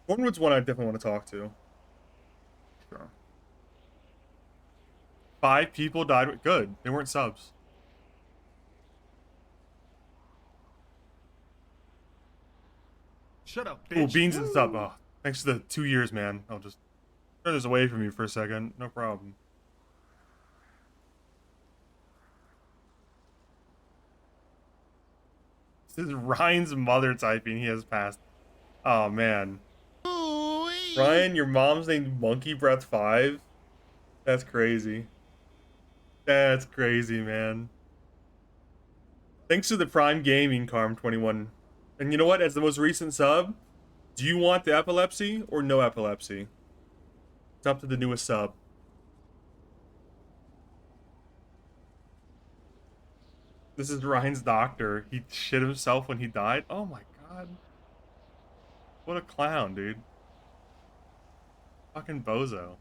Cornwood's one I definitely want to talk to. Sure. 5 people died. Good. They weren't subs. Shut up, Ooh, bitch. Beans and sub. Oh, thanks for the 2 years, man. I'll just turn this away from you for a second. No problem. This is Ryan's mother typing. He has passed. Oh, man. Ryan, your mom's named Monkey Breath 5? That's crazy. That's crazy, man. Thanks to the Prime Gaming, Carm21. And you know what? As the most recent sub, do you want the epilepsy or no epilepsy? It's up to the newest sub. This is Ryan's doctor. He shit himself when he died. Oh my god. What a clown, dude. Fucking bozo.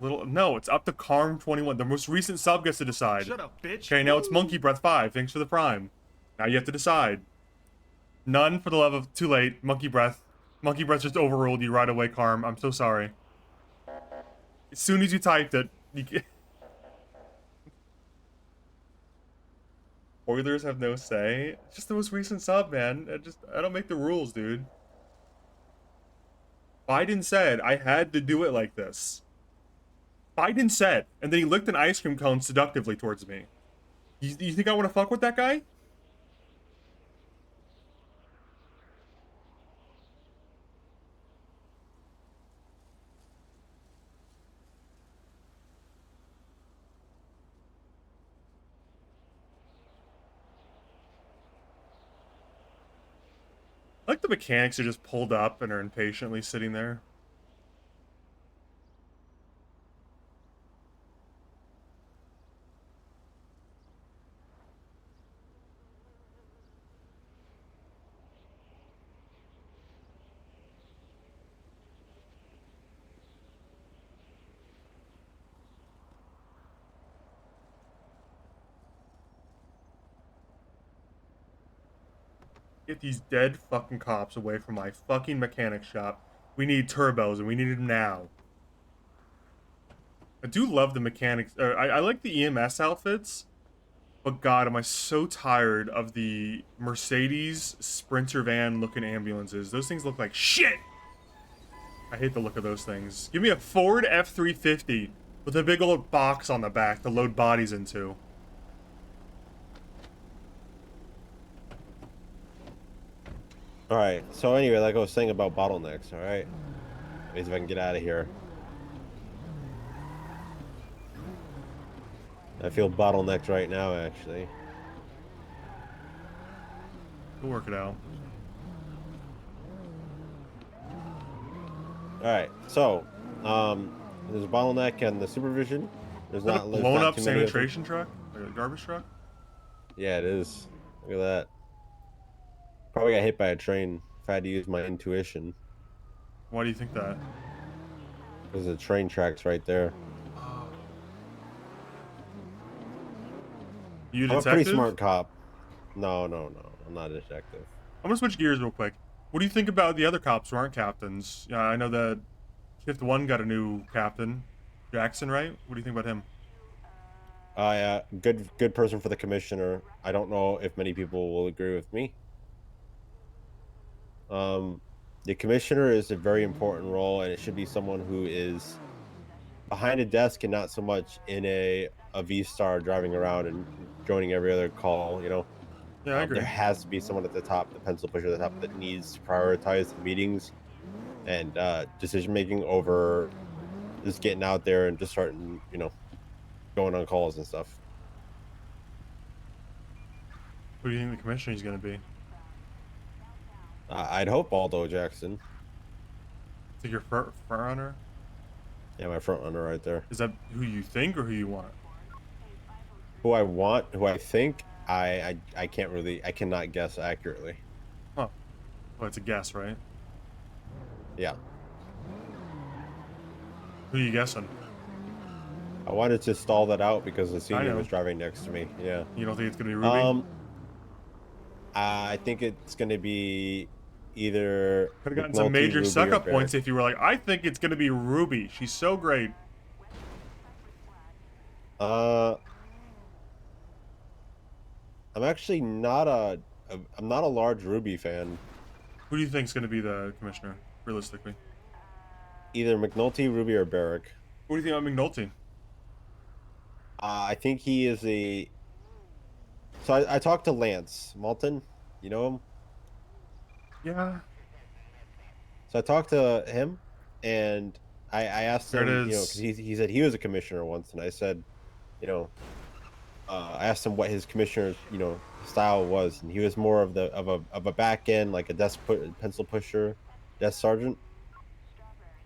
No, it's up to Carm21. The most recent sub gets to decide. Shut up, bitch. Okay, now it's Monkey Breath 5. Thanks for the Prime. Now you have to decide. None for the love of... Too late. Monkey Breath. Monkey Breath just overruled you right away, Carm. I'm so sorry. As soon as you typed it, you... Oilers have no say. It's just the most recent sub, man. I don't make the rules, dude. Biden said I had to do it like this. Biden said, and then he licked an ice cream cone seductively towards me. You think I want to fuck with that guy? I like the mechanics are just pulled up and are impatiently sitting there. Get these dead fucking cops away from my fucking mechanic shop. We need turbos, and we need them now. I do love the mechanics. I like the EMS outfits, but god, am I so tired of the Mercedes Sprinter van looking ambulances. Those things look like shit! I hate the look of those things. Give me a Ford F-350 with a big old box on the back to load bodies into. Alright, so anyway, like I was saying about bottlenecks, alright? Maybe if I can get out of here. I feel bottlenecked right now, actually. We'll work it out. Alright, so, there's a bottleneck and the supervision. There's Is that not a there's blown not up too many of them. sanitation truck? Like a garbage truck? Yeah, it is. Look at that. Probably got hit by a train if I had to use my intuition. Why do you think that? Because the train tracks right there. You a I'm a detective? pretty smart cop. No, I'm not a detective. I'm gonna switch gears real quick. What do you think about the other cops who aren't captains? Yeah, I know that Shift 1 got a new captain. Jackson, right? What do you think about him? Yeah, good person for the commissioner. I don't know if many people will agree with me. The commissioner is a very important role, and it should be someone who is behind a desk and not so much in a V-Star driving around and joining every other call, you know? Yeah, I agree. There has to be someone at the top, the pencil pusher at the top, that needs to prioritize the meetings and decision-making over just getting out there and just starting, you know, going on calls and stuff. Who do you think the commissioner is gonna be? I'd hope Aldo Jackson. Think your front runner? Yeah, my front runner right there. Is that who you think or who you want? Who I want, who I think, I can't really, I cannot guess accurately. Huh. Well, it's a guess, right? Yeah. Who are you guessing? I wanted to stall that out because the I senior know. was driving next to me. Yeah. You don't think it's gonna be Ruby? I think it's gonna be either Could have gotten some McNulty, major Ruby, or suck-up Barrett. points if you were like, I think it's gonna be Ruby. She's so great. I'm actually not I'm not a large Ruby fan. Who do you think is gonna be the commissioner, realistically? Either McNulty, Ruby, or Barrick. What do you think about McNulty? I think he is a. So I talked to Lance Malton. You know him? Yeah. So I talked to him, and I asked There it him, you know, is. because he said he was a commissioner once, and I said, you know, I asked him what his commissioner's, you know, style was, and he was more of a back end, like a pencil pusher, desk sergeant,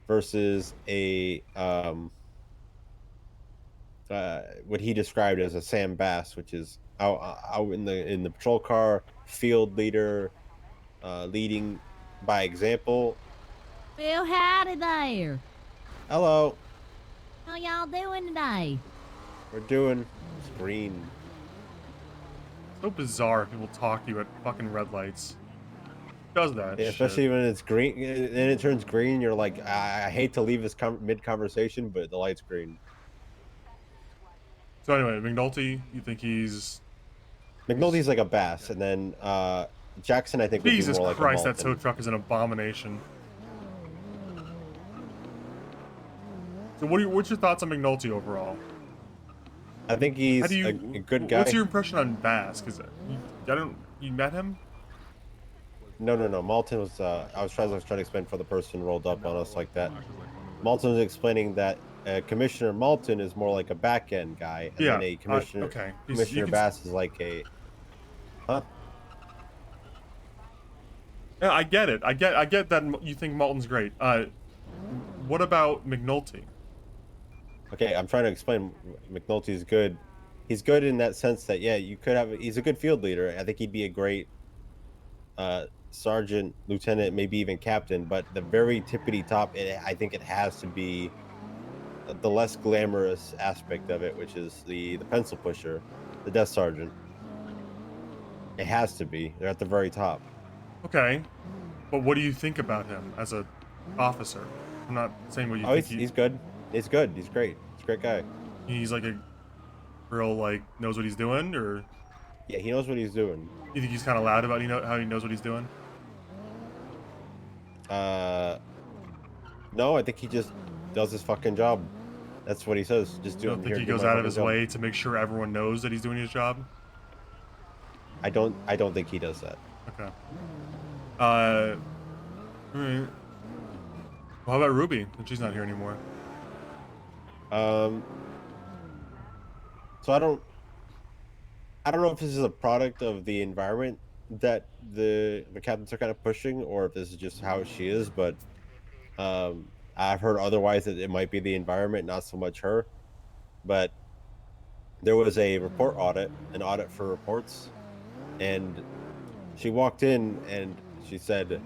versus a what he described as a Sam Bass, which is out in the patrol car, field leader, leading by example. Well, howdy there. Hello, How y'all doing today? we're doing green. So bizarre if people talk to you at fucking red lights. Who does that? Yeah, especially when it's green, and it turns green. You're like, I hate to leave this mid conversation, but the light's green. So anyway, McNulty, you think he's McNulty's like a Bass, and then Jackson, I think, would Jesus be more Christ, like that a tow Malton. truck is an abomination. So what's your thoughts on McNulty overall? I think he's How do you, a good guy. What's your impression on Bass? Because you met him? No. Malton was. I was trying to explain for the person rolled up on us like that. Malton was explaining that Commissioner Malton is more like a back end guy, and then a commissioner. okay. Commissioner Bass is like a. Huh? Yeah, I get it. I get that you think Malton's great. What about McNulty? Okay, I'm trying to explain. McNulty's good. He's good in that sense that you could have. He's a good field leader. I think he'd be a great sergeant, lieutenant, maybe even captain. But the very tippity top, I think it has to be the less glamorous aspect of it, which is the pencil pusher, the desk sergeant. It has to be. They're at the very top. Okay, but what do you think about him as a officer? I'm not saying what you think. He's good. He's good. He's great. He's a great guy. He's like a real knows what he's doing, or yeah, he knows what he's doing. You think he's kind of loud about how he knows what he's doing? No, I think he just does his fucking job. That's what he says. Just do You it. don't think he goes out of his way to make sure everyone knows that he's doing his job? I don't think he does that. Okay. Alright. Well, how about Ruby? She's not here anymore. So I don't know if this is a product of the environment that the captains are kind of pushing, or if this is just how she is, but I've heard otherwise that it might be the environment, not so much her. But there was a report audit, an audit for reports, and she walked in and she said,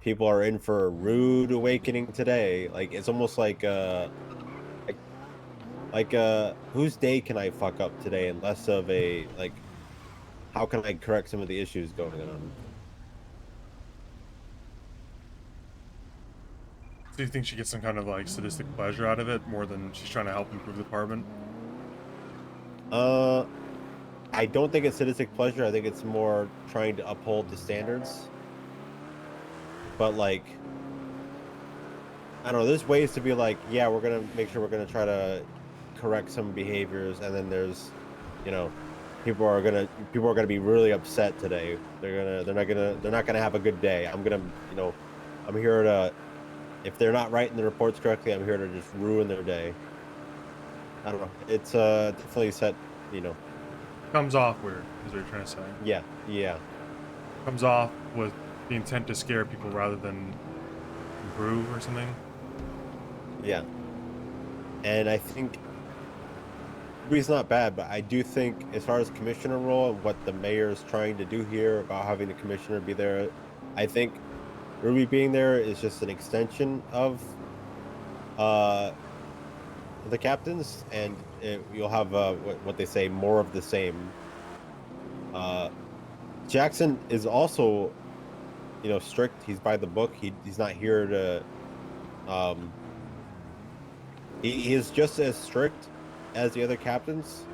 people are in for a rude awakening today. Like, it's almost like whose day can I fuck up today, and less of a how can I correct some of the issues going on. Do you think she gets some kind of sadistic pleasure out of it more than she's trying to help improve the department? I don't think it's sadistic pleasure. I think it's more trying to uphold the standards. But I don't know, there's ways to be yeah, we're gonna make sure we're gonna try to correct some behaviors, and then there's people are gonna be really upset today. They're not gonna have a good day. I'm here to, if they're not writing the reports correctly, I'm here to just ruin their day. I don't know. It's definitely set, Comes off weird, is what you're trying to say. Yeah. Comes off with the intent to scare people rather than improve or something. Yeah. And I think Ruby's not bad, but I do think as far as commissioner role and what the mayor is trying to do here about having the commissioner be there, I think Ruby being there is just an extension of the captains, and you'll have what they say, more of the same. Jackson is also you know, strict. He's by the book. He's not here to. He is just as strict as the other captains.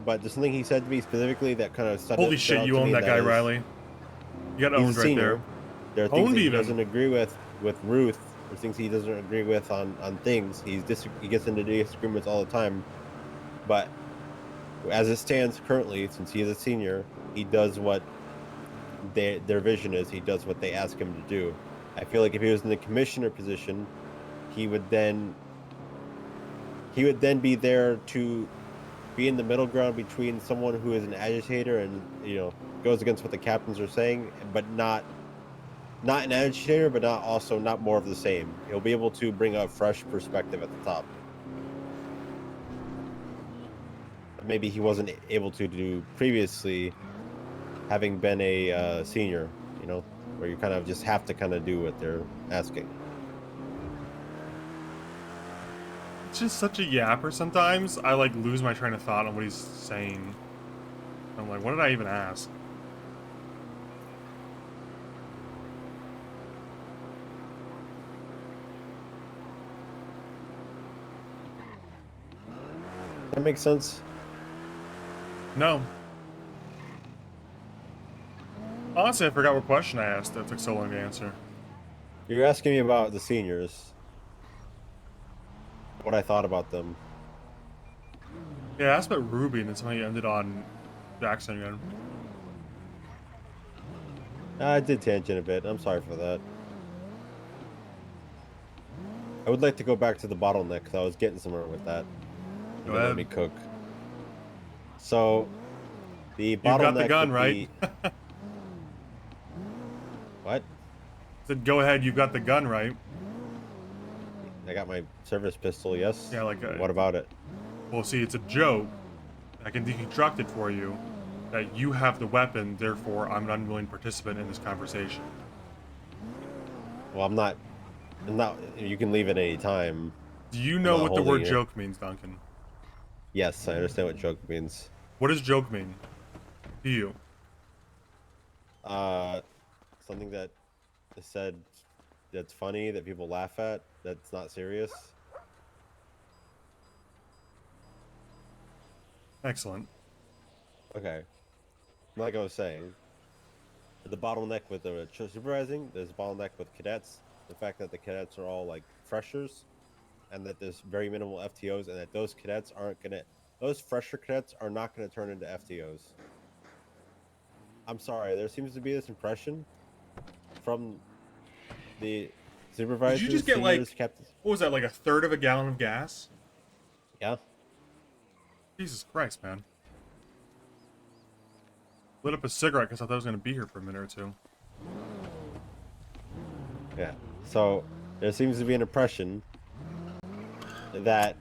But there's something he said to me specifically that kind of Holy shit, you own that guy, Riley. You got owned right there. There are things Owned that he even. doesn't agree with Ruth. There's things he doesn't agree with on things. He gets into disagreements all the time. But as it stands currently, since he is a senior, he does what their vision is. He does what they ask him to do. I feel like if he was in the commissioner position, he would then be there to be in the middle ground between someone who is an agitator and, you know, goes against what the captains are saying, but not an agitator, but not more of the same. He'll be able to bring a fresh perspective at the top. Maybe he wasn't able to do previously, having been a senior, you know, where you kind of just have to kind of do what they're asking. It's just such a yapper sometimes. I like lose my train of thought on what he's saying. I'm like, what did I even ask? That makes sense. No. Honestly, I forgot what question I asked. That took so long to answer. You're asking me about the seniors. What I thought about them. Yeah, I asked about Ruby, and then somebody ended on Jackson again. I did tangent a bit. I'm sorry for that. I would like to go back to the bottleneck because I was getting somewhere with that. Go Let ahead. me cook. So, the bottleneck. You got the gun, right? What? Said, go ahead, you got the gun, right? I got my service pistol, yes. Yeah, like what about it? Well, see, it's a joke. I can deconstruct it for you. That you have the weapon, therefore I'm an unwilling participant in this conversation. Well, I'm not. You can leave at any time. Do you know what the word joke means, Duncan? Yes, I understand what joke means. What does joke mean to you? Something that is said that's funny, that people laugh at, that's not serious. Excellent. Okay. Like I was saying, the bottleneck with the supervising, there's a bottleneck with cadets. The fact that the cadets are all like freshers, and that there's very minimal FTOs, and that those cadets those fresher cadets are not gonna turn into FTOs. I'm sorry, there seems to be this impression from the supervisors. Did you just get seniors, like, captains. what was that, like a third of a gallon of gas? Yeah. Jesus Christ, man. Lit up a cigarette because I thought I was going to be here for a minute or two. Yeah. So there seems to be an impression that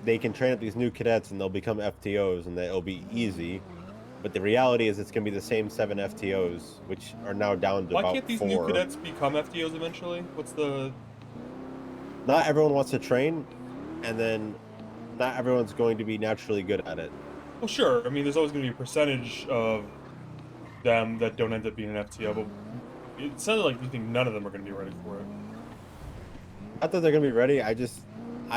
they can train up these new cadets and they'll become FTOs and that it'll be easy. But the reality is it's going to be the same 7 FTOs, which are now down to Why about 4. can't these new cadets become FTOs eventually? What's the... Not everyone wants to train, and then not everyone's going to be naturally good at it. Well, sure. I mean, there's always going to be a percentage of them that don't end up being an FTO, but it sounded like you think none of them are going to be ready for it. Not that they're going to be ready, I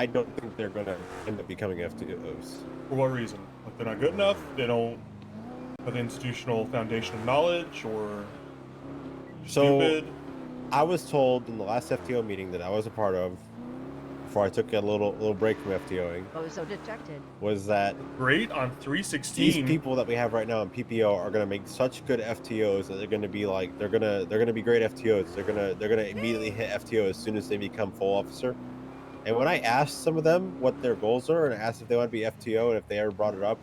don't think they're going to end up becoming FTOs. For what reason? Like, they're not good enough? They don't have the institutional foundation of knowledge, or stupid? I was told in the last FTO meeting that I was a part of, before I took a little break from FTOing, Bozo detected. was that great on 316. These people that we have right now in PPO are gonna make such good FTOs that they're gonna be like they're gonna be great FTOs. They're gonna immediately hit FTO as soon as they become full officer. And when I asked some of them what their goals are and I asked if they want to be FTO and if they ever brought it up,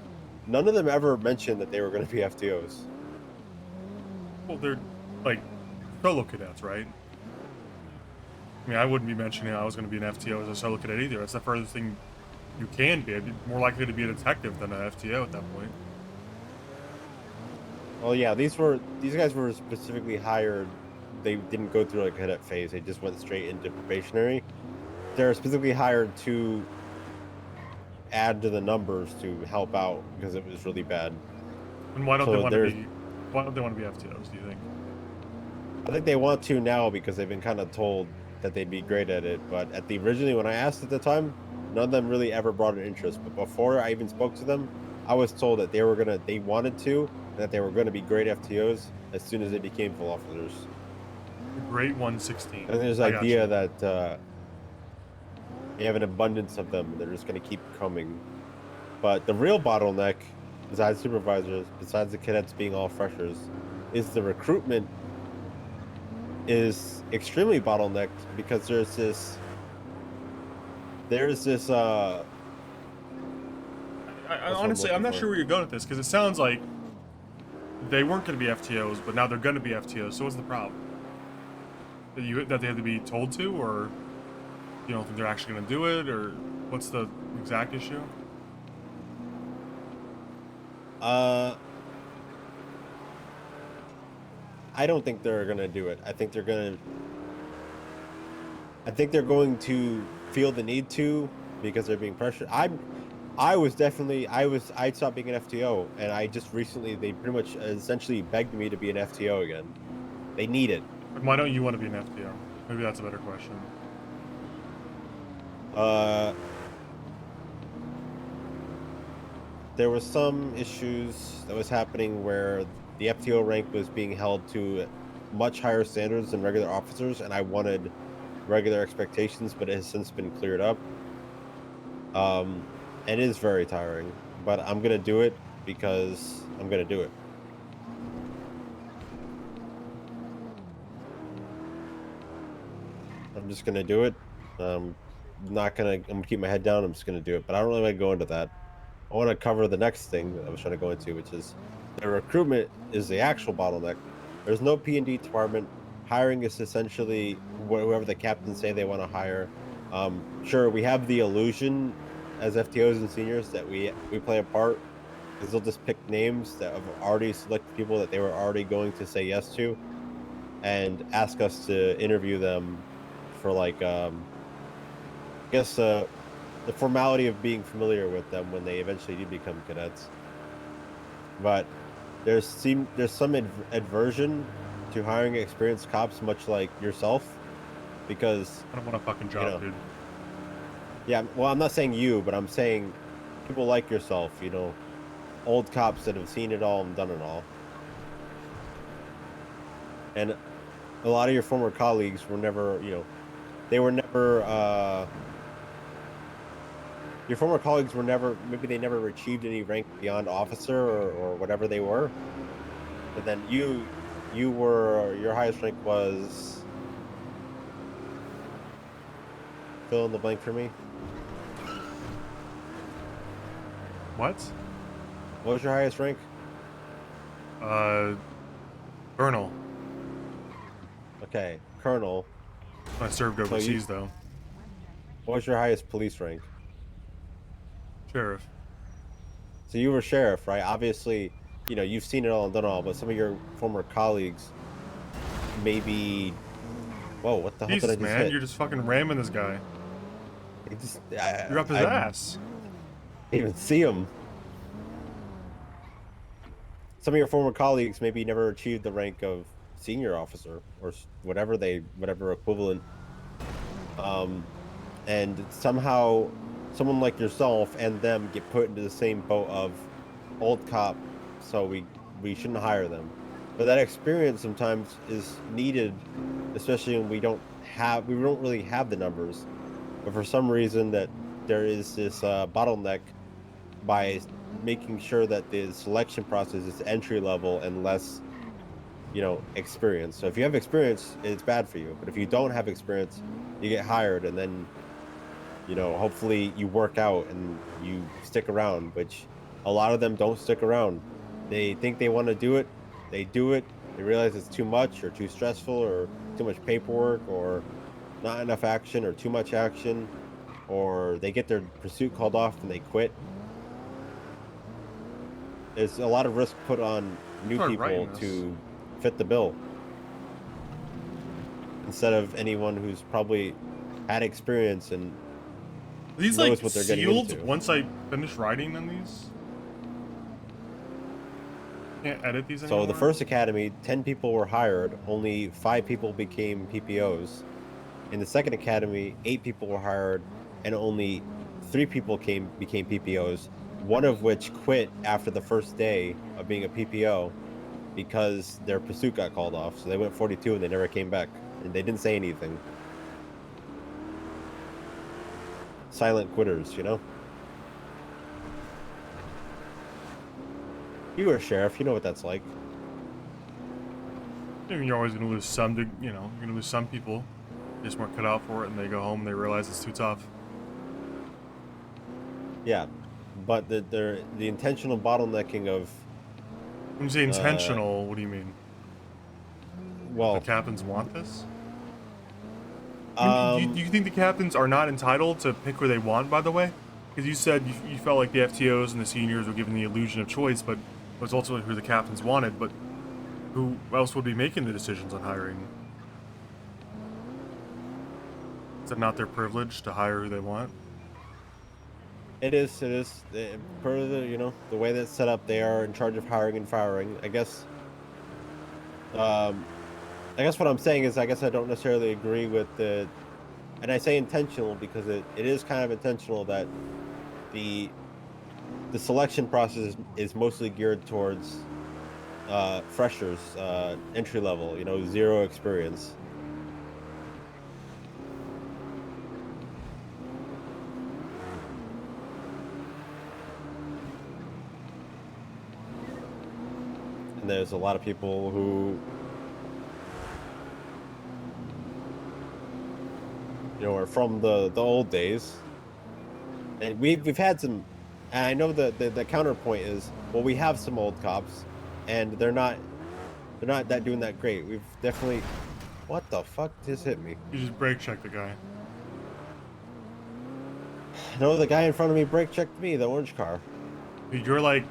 none of them ever mentioned that they were gonna be FTOs. Well, they're like solo cadets, right? I mean, I wouldn't be mentioning I was going to be an FTO as a solo cadet either. That's the furthest thing you can be. I'd be more likely to be a detective than an FTO at that point. Well, yeah, these guys were specifically hired. They didn't go through like a cadet phase. They just went straight into probationary. They're specifically hired to add to the numbers to help out because it was really bad. And why don't they want to be? Why don't they want to be FTOs? Do you think? I think they want to now because they've been kind of told that they'd be great at it. But originally when I asked at the time, none of them really ever brought an interest. But before I even spoke to them, I was told that they wanted to, and that they were gonna be great FTOs as soon as they became full officers. The Great 116. And there's I the got idea you. that you have an abundance of them, and they're just gonna keep coming. But the real bottleneck, besides supervisors, besides the cadets being all freshers, is the recruitment is extremely bottlenecked because there's this honestly, I'm not sure where you're going with this because it sounds like they weren't going to be FTOs, but now they're going to be FTOs. So what's the problem? That they have to be told to, or you don't think they're actually going to do it, or what's the exact issue? I don't think they're gonna do it. I think they're going to feel the need to because they're being pressured. I stopped being an FTO, and I just recently they pretty much essentially begged me to be an FTO again. They need it. Why don't you want to be an FTO? Maybe that's a better question. There was some issues that was happening where the FTO rank was being held to much higher standards than regular officers, and I wanted regular expectations, but it has since been cleared up. It is very tiring, but I'm gonna do it because I'm gonna do it. I'm just gonna do it. I'm gonna keep my head down. I'm just gonna do it, but I don't really want to go into that. I want to cover the next thing that I was trying to go into, which is the recruitment is the actual bottleneck. There's no P&D department. Hiring is essentially whoever the captains say they want to hire. Sure, we have the illusion as FTOs and seniors that we play a part, because they'll just pick names that have already selected people that they were already going to say yes to, and ask us to interview them for the formality of being familiar with them when they eventually do become cadets. But there's some aversion to hiring experienced cops, much like yourself, because I don't want a fucking job, dude. Yeah, well, I'm not saying you, but I'm saying people like yourself, old cops that have seen it all and done it all. And a lot of your former colleagues were never, your former colleagues were never, maybe they never achieved any rank beyond officer or whatever they were. But then your highest rank was, fill in the blank for me. What? What was your highest rank? Colonel. Okay, Colonel. I served overseas, though. What was your highest police rank? Sheriff. So you were sheriff, right? Obviously, you've seen it all and done it all, but some of your former colleagues maybe... Whoa, what the hell did I just man, hit? you're just fucking ramming this guy. You're up his ass. Can't even see him. Some of your former colleagues maybe never achieved the rank of senior officer or whatever equivalent. And somehow someone like yourself and them get put into the same boat of old cop, so we shouldn't hire them. But that experience sometimes is needed, especially when we don't really have the numbers. But for some reason that there is this bottleneck by making sure that the selection process is entry level and less, experience. So if you have experience, it's bad for you. But if you don't have experience, you get hired, and then, hopefully you work out and you stick around, which a lot of them don't stick around. They think they want to do it. They do it. They realize it's too much or too stressful or too much paperwork or not enough action or too much action, or they get their pursuit called off and they quit. There's a lot of risk put on new people to fit the bill, instead of anyone who's probably had experience and these knows what they're getting into. Once I finish writing on these? Can't edit these So anymore? the first academy, 10 people were hired, only 5 people became PPOs. In the second academy, 8 people were hired, and only 3 people became PPOs, one of which quit after the first day of being a PPO because their pursuit got called off. So they went 42 and they never came back, and they didn't say anything. Silent quitters, you know? You were a sheriff, you know what that's like. I mean, you're always gonna lose some, you're gonna lose some people. They just weren't cut out for it, and they go home and they realize it's too tough. Yeah, but the intentional bottlenecking of... When you say intentional, what do you mean? Well... The captains want this? Do you think the captains are not entitled to pick who they want, by the way? Because you said you felt like the FTOs and the seniors were given the illusion of choice, but it was ultimately who the captains wanted, but who else would be making the decisions on hiring? Is it not their privilege to hire who they want? It is. Per the, the way that's set up, they are in charge of hiring and firing. I guess what I'm saying is, I guess I don't necessarily agree with the, and I say intentional because it is kind of intentional that the selection process is mostly geared towards freshers, entry level, 0 experience. And there's a lot of people who, are from the old days, and we've had some. And I know the counterpoint is, well, we have some old cops, and they're not that doing that great. We've definitely. What the fuck just hit me? You just brake checked the guy. No, the guy in front of me brake checked me, the orange car. Dude, you're like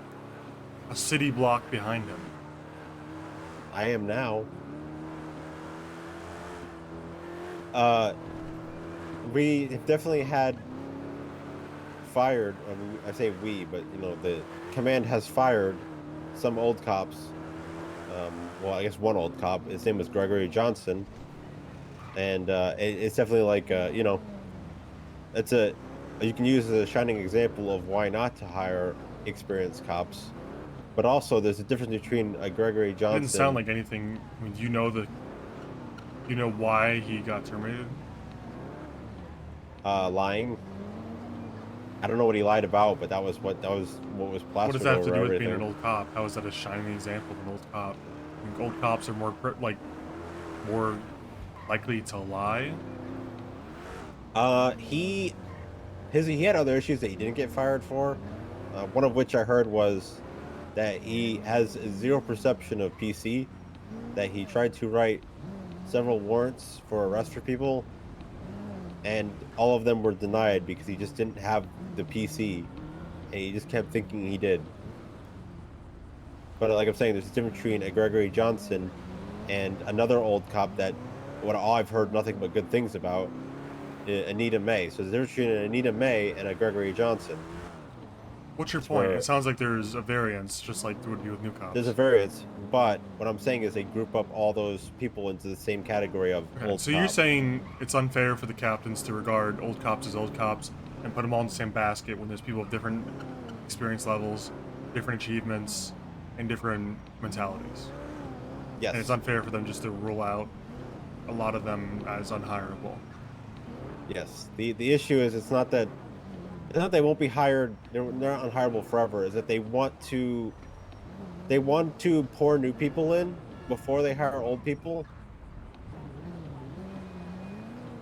a city block behind him. I am now. We have definitely had fired, I say we, but the command has fired some old cops. Well, I guess one old cop. His name was Gregory Johnson, and it's definitely like it's you can use as a shining example of why not to hire experienced cops. But also, there's a difference between a Gregory Johnson. It didn't sound like anything. I mean, do you know why he got terminated? Lying. I don't know what he lied about, but that was what was plastered. What does that have to over do with everything. being an old cop? How is that a shining example of an old cop? I think old cops are more likely to lie. He had other issues that he didn't get fired for. One of which I heard was that he has zero perception of PC, that he tried to write several warrants for arrest for people, and all of them were denied because he just didn't have the PC, and he just kept thinking he did. But like I'm saying, there's a difference between a Gregory Johnson and another old cop that I've heard nothing but good things about, Anita May. So there's a difference between an Anita May and a Gregory Johnson. What's your point? It sounds like there's a variance, just like there would be with new cops. There's a variance, but what I'm saying is they group up all those people into the same category of old So cops. you're saying it's unfair for the captains to regard old cops as old cops and put them all in the same basket when there's people of different experience levels, different achievements, and different mentalities. Yes. And it's unfair for them just to rule out a lot of them as unhireable. Yes. The issue is it's not that they won't be hired. They're not unhireable forever. Is that they want to pour new people in before they hire old people.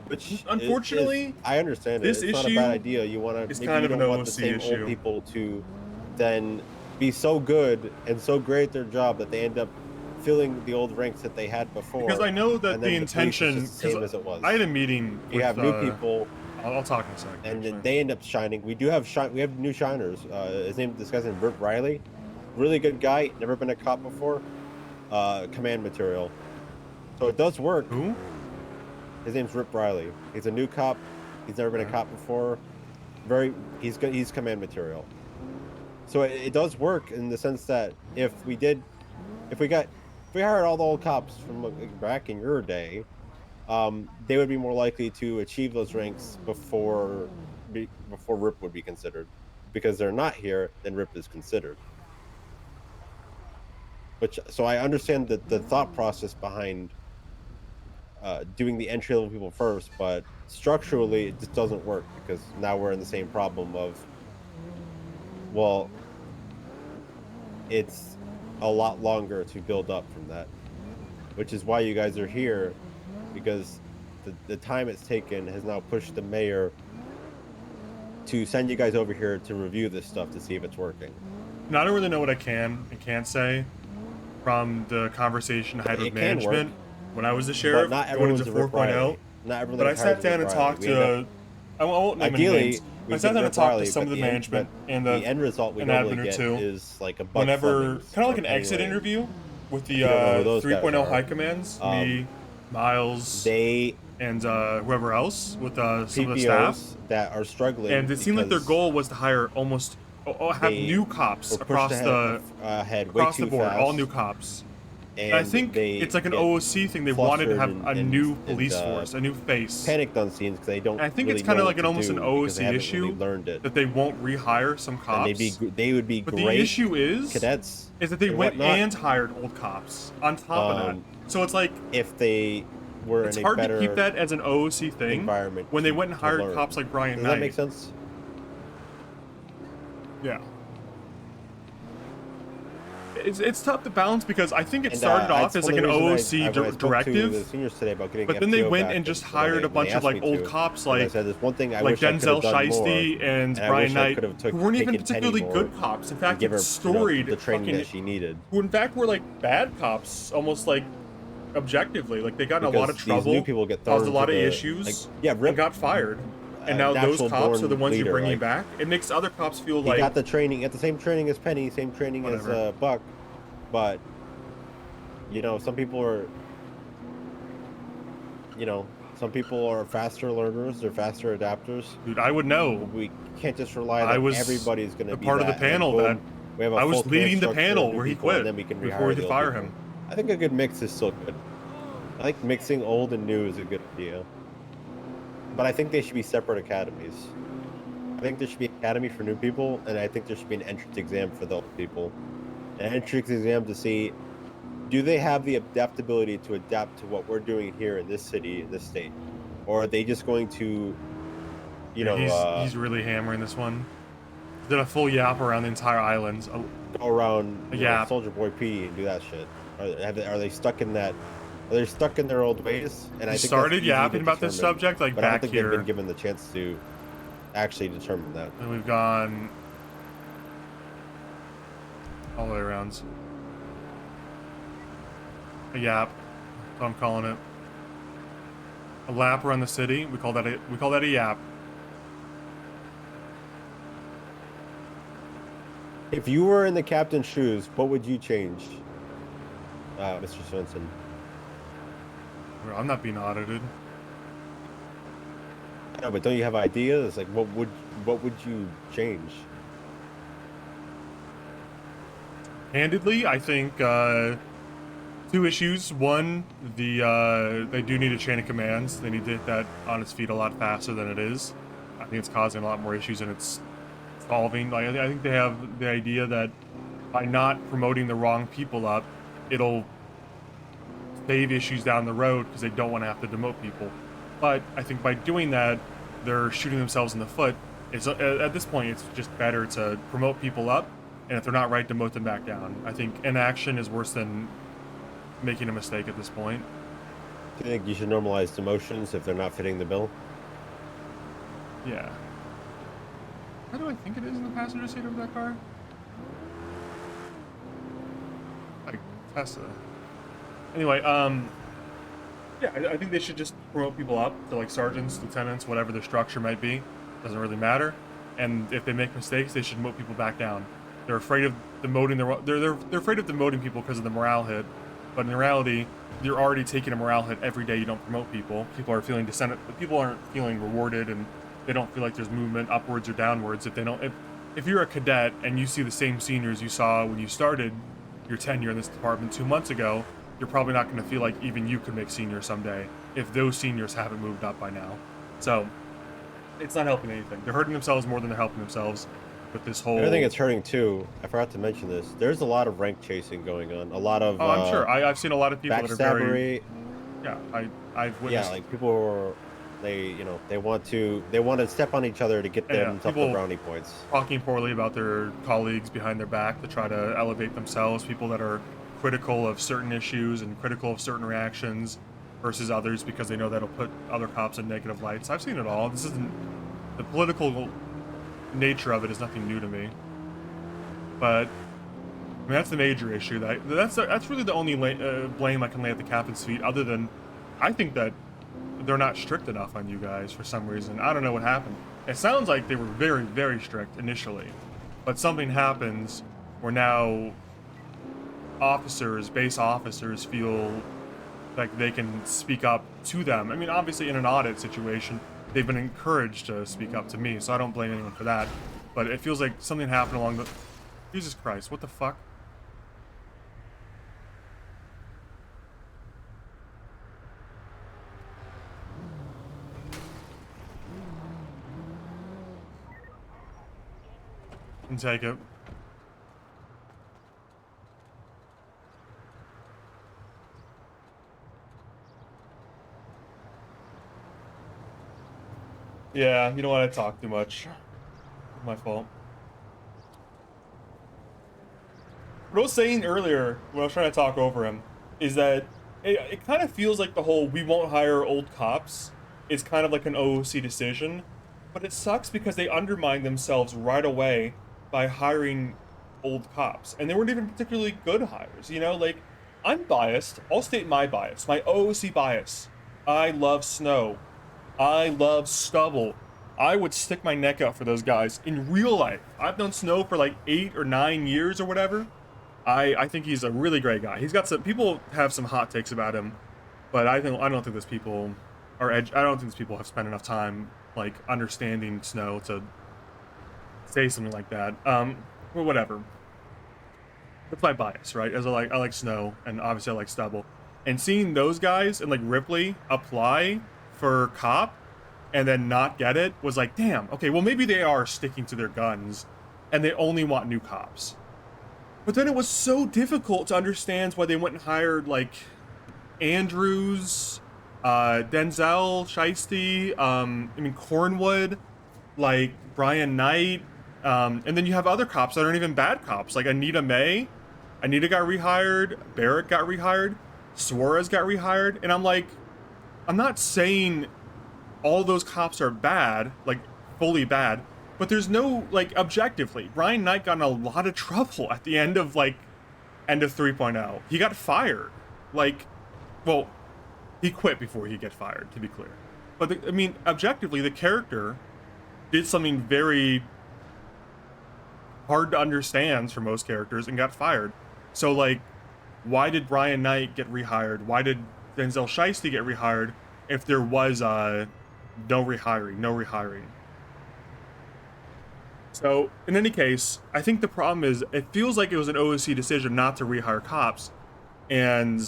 Which unfortunately, I understand this it's not a bad idea. You want to maybe kind you of don't an want the OOC same issue. old people to then be so good and so great at their job that they end up filling the old ranks that they had before. Because I know that and the then police is intention. just the same as it was. I had a meeting. You with, have new people. I'll talk in a second. And then they end up shining. We have new shiners. This guy's named Rip Riley. Really good guy. Never been a cop before. Command material. So it does work. Who? His name's Rip Riley. He's a new cop. He's never been a cop before. He's command material. So it does work in the sense that if we did if we hired all the old cops from back in your day, they would be more likely to achieve those ranks before RIP would be considered. Because they're not here, then RIP is considered. So I understand the thought process behind doing the entry level people first, but structurally it just doesn't work because now we're in the same problem of, well, it's a lot longer to build up from that, which is why you guys are here, because the time it's taken has now pushed the mayor to send you guys over here to review this stuff to see if it's working. Now, I don't really know what I can and can't say from the conversation I had with management when I was the sheriff not going into everyone's a Rip 4.0. Riley. Not everyone But I that's sat hired is down Rip and Riley. talked We end to. up- I won't name any Ideally, names. we I sat could down Rip and talked Riley, to some but of the the end- management but and the the end result we an normally admin or get two. is like a bug Whenever, Flemings kind of like or an Penny exit Lane. interview with the If you don't know who those guys 3.0 are, high commands, me, Miles, and whoever else with some of the PPOs staff that are struggling, and it seemed like their because goal was to hire almost have they new cops were pushed across ahead way across the too board, all fast, new cops. and I think they it's like an get OOC thing. They wanted to have flustered a new police force, a new face. panicked on scenes because they don't. And I think really it's kind know of what like to almost an do because OOC they haven't issue really learned it. that they won't rehire some cops. And they would be but great. the issue is cadets that they and went whatnot. and hired old cops on top of that. So it's like if they were it's in a hard better to keep that as an OOC thing environment when they to- went and to hired learn. cops like Brian Does Knight. that make sense? Yeah. It's tough to balance because I think it And, started off that's as like one an of the OOC reasons when I spoke to directive, the seniors today about getting but then they FTO went back and just when hired they- a bunch they of asked like me old to. cops And I like said, "There's one thing I like wish I could Denzel have done more, Shiesty and I Brian wish I Knight, could have who weren't even taken Penny particularly more good cops. In fact, and give her, it's storied the training fucking, that she needed. who in fact were like bad cops, almost like objectively, like they got in a lot of Because trouble, these new people get thrown caused a lot of into the- issues, like, yeah, and got fired. And now those natural cops are the born ones you're leader, bringing like, back. It makes other cops feel He like got the training, at the same training as Penny, same training Whatever. as Buck, but some people are, some people are faster learners, they're faster adapters. Dude, I would know. We can't just rely I that was everybody's going to a be part of the that, and panel boom, that we have a I was full command leading the structure of panel new where he people, and quit then we can before rehire we the could old fire people. him. I think a good mix is still good. I think mixing old and new is a good idea. But I think they should be separate academies. I think there should be an academy for new people, and I think there should be an entrance exam for the old people. An entrance exam to see, do they have the adaptability to adapt to what we're doing here in this city, in this state? Or are they just going to, he's really hammering this one. Did a full yap around the entire island. Go around Soldier Boy P and do that shit? Are they stuck in that? Are they stuck in their old ways? And I think started that's easy to yapping about this determine, subject, like, but I back don't think here. they've been given the chance to actually determine that. And we've gone all the way around. A yap. That's what I'm calling it. A lap around the city. We call that a yap. If you were in the captain's shoes, what would you change, Mr. Svensen? I'm not being audited. No, but don't you have ideas? Like, what would you change? Handedly, I think two issues. One, they do need a chain of commands. They need to hit that on its feet a lot faster than it is. I think it's causing a lot more issues than it's solving. Like, I think they have the idea that by not promoting the wrong people up, it'll save issues down the road because they don't want to have to demote people. But I think by doing that, they're shooting themselves in the foot. At this point, it's just better to promote people up, and if they're not right, demote them back down. I think inaction is worse than making a mistake at this point. Do you think you should normalize demotions if they're not fitting the bill? Yeah. How do I think it is in the passenger seat of that car? Like Tesla. Anyway, yeah, I think they should just promote people up to like sergeants, lieutenants, whatever their structure might be. Doesn't really matter. And if they make mistakes, they should demote people back down. They're afraid of demoting they're afraid of demoting people because of the morale hit. But in reality, you're already taking a morale hit every day you don't promote people. People are feeling people aren't feeling rewarded, and they don't feel like there's movement upwards or downwards if they don't. If you're a cadet and you see the same seniors you saw when you started, your tenure in this department 2 months ago, you're probably not going to feel like even you could make senior someday if those seniors haven't moved up by now. So it's not helping anything. They're hurting themselves more than they're helping themselves with this whole... I think it's hurting too. I forgot to mention this. There's a lot of rank chasing going on. A lot of... Oh, I'm sure. I've seen a lot of people that are very... backstabbery. Yeah, I've witnessed... Yeah, like people are... they want to step on each other to get themselves the brownie points. Talking poorly about their colleagues behind their back to try to elevate themselves. People that are critical of certain issues and critical of certain reactions versus others because they know that'll put other cops in negative lights. I've seen it all. This isn't... The political nature of it is nothing new to me. But, I mean, that's the major issue. That's really the only blame I can lay at the captain's feet, other than I think that they're not strict enough on you guys for some reason. I don't know what happened. It sounds like they were very, very strict initially, but something happens where now base officers feel like they can speak up to them. I mean, obviously in an audit situation, they've been encouraged to speak up to me, so I don't blame anyone for that. But it feels like something happened along the... Jesus Christ, what the fuck? And take it. Yeah, you don't want to talk too much. My fault. What I was saying earlier, when I was trying to talk over him, is that it kind of feels like the whole "we won't hire old cops" is kind of like an OOC decision, but it sucks because they undermine themselves right away by hiring old cops, and they weren't even particularly good hires. You know, like, I'm biased. I'll state my bias, my OOC bias. I love Snow. I love Stubble. I would stick my neck out for those guys in real life. I've known Snow for like 8 or 9 years or whatever. I think he's a really great guy. He's got some... People have some hot takes about him, but I don't think these people are... I don't think these people have spent enough time, like, understanding Snow to say something like that. Well, whatever. That's my bias, right? As I like Snow, and obviously I like Stubble. And seeing those guys and, like, Ripley apply for cop and then not get it was like, damn, okay, well, maybe they are sticking to their guns and they only want new cops. But then it was so difficult to understand why they went and hired, like, Andrews, Denzel, Shiesty, Cornwood, like, Brian Knight, and then you have other cops that aren't even bad cops, like Anita May. Anita got rehired, Barrett got rehired, Suarez got rehired, and I'm like, I'm not saying all those cops are bad, like, fully bad, but there's no, like, objectively. Brian Knight got in a lot of trouble at the end of 3.0. He got fired. Like, well, he quit before he got fired, to be clear. But, objectively, the character did something very hard to understand for most characters and got fired. So, like, why did Brian Knight get rehired? Why did Denzel Shiesty get rehired if there was no rehiring? So, in any case, I think the problem is it feels like it was an OOC decision not to rehire cops, and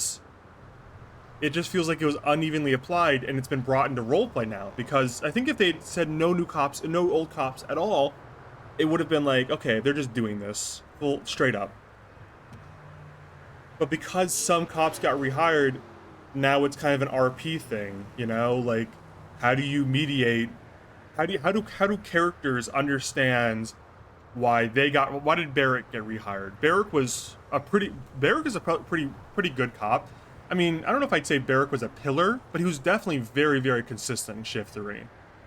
it just feels like it was unevenly applied, and it's been brought into roleplay now, because I think if they'd said no new cops and no old cops at all, it would have been like, okay, they're just doing this, full straight up. But because some cops got rehired, now it's kind of an RP thing, you know? Like, how do you mediate? How do characters understand why did Barrett get rehired? Barrett is a pretty good cop. I mean, I don't know if I'd say Barrett was a pillar, but he was definitely very, very consistent in Shift 3.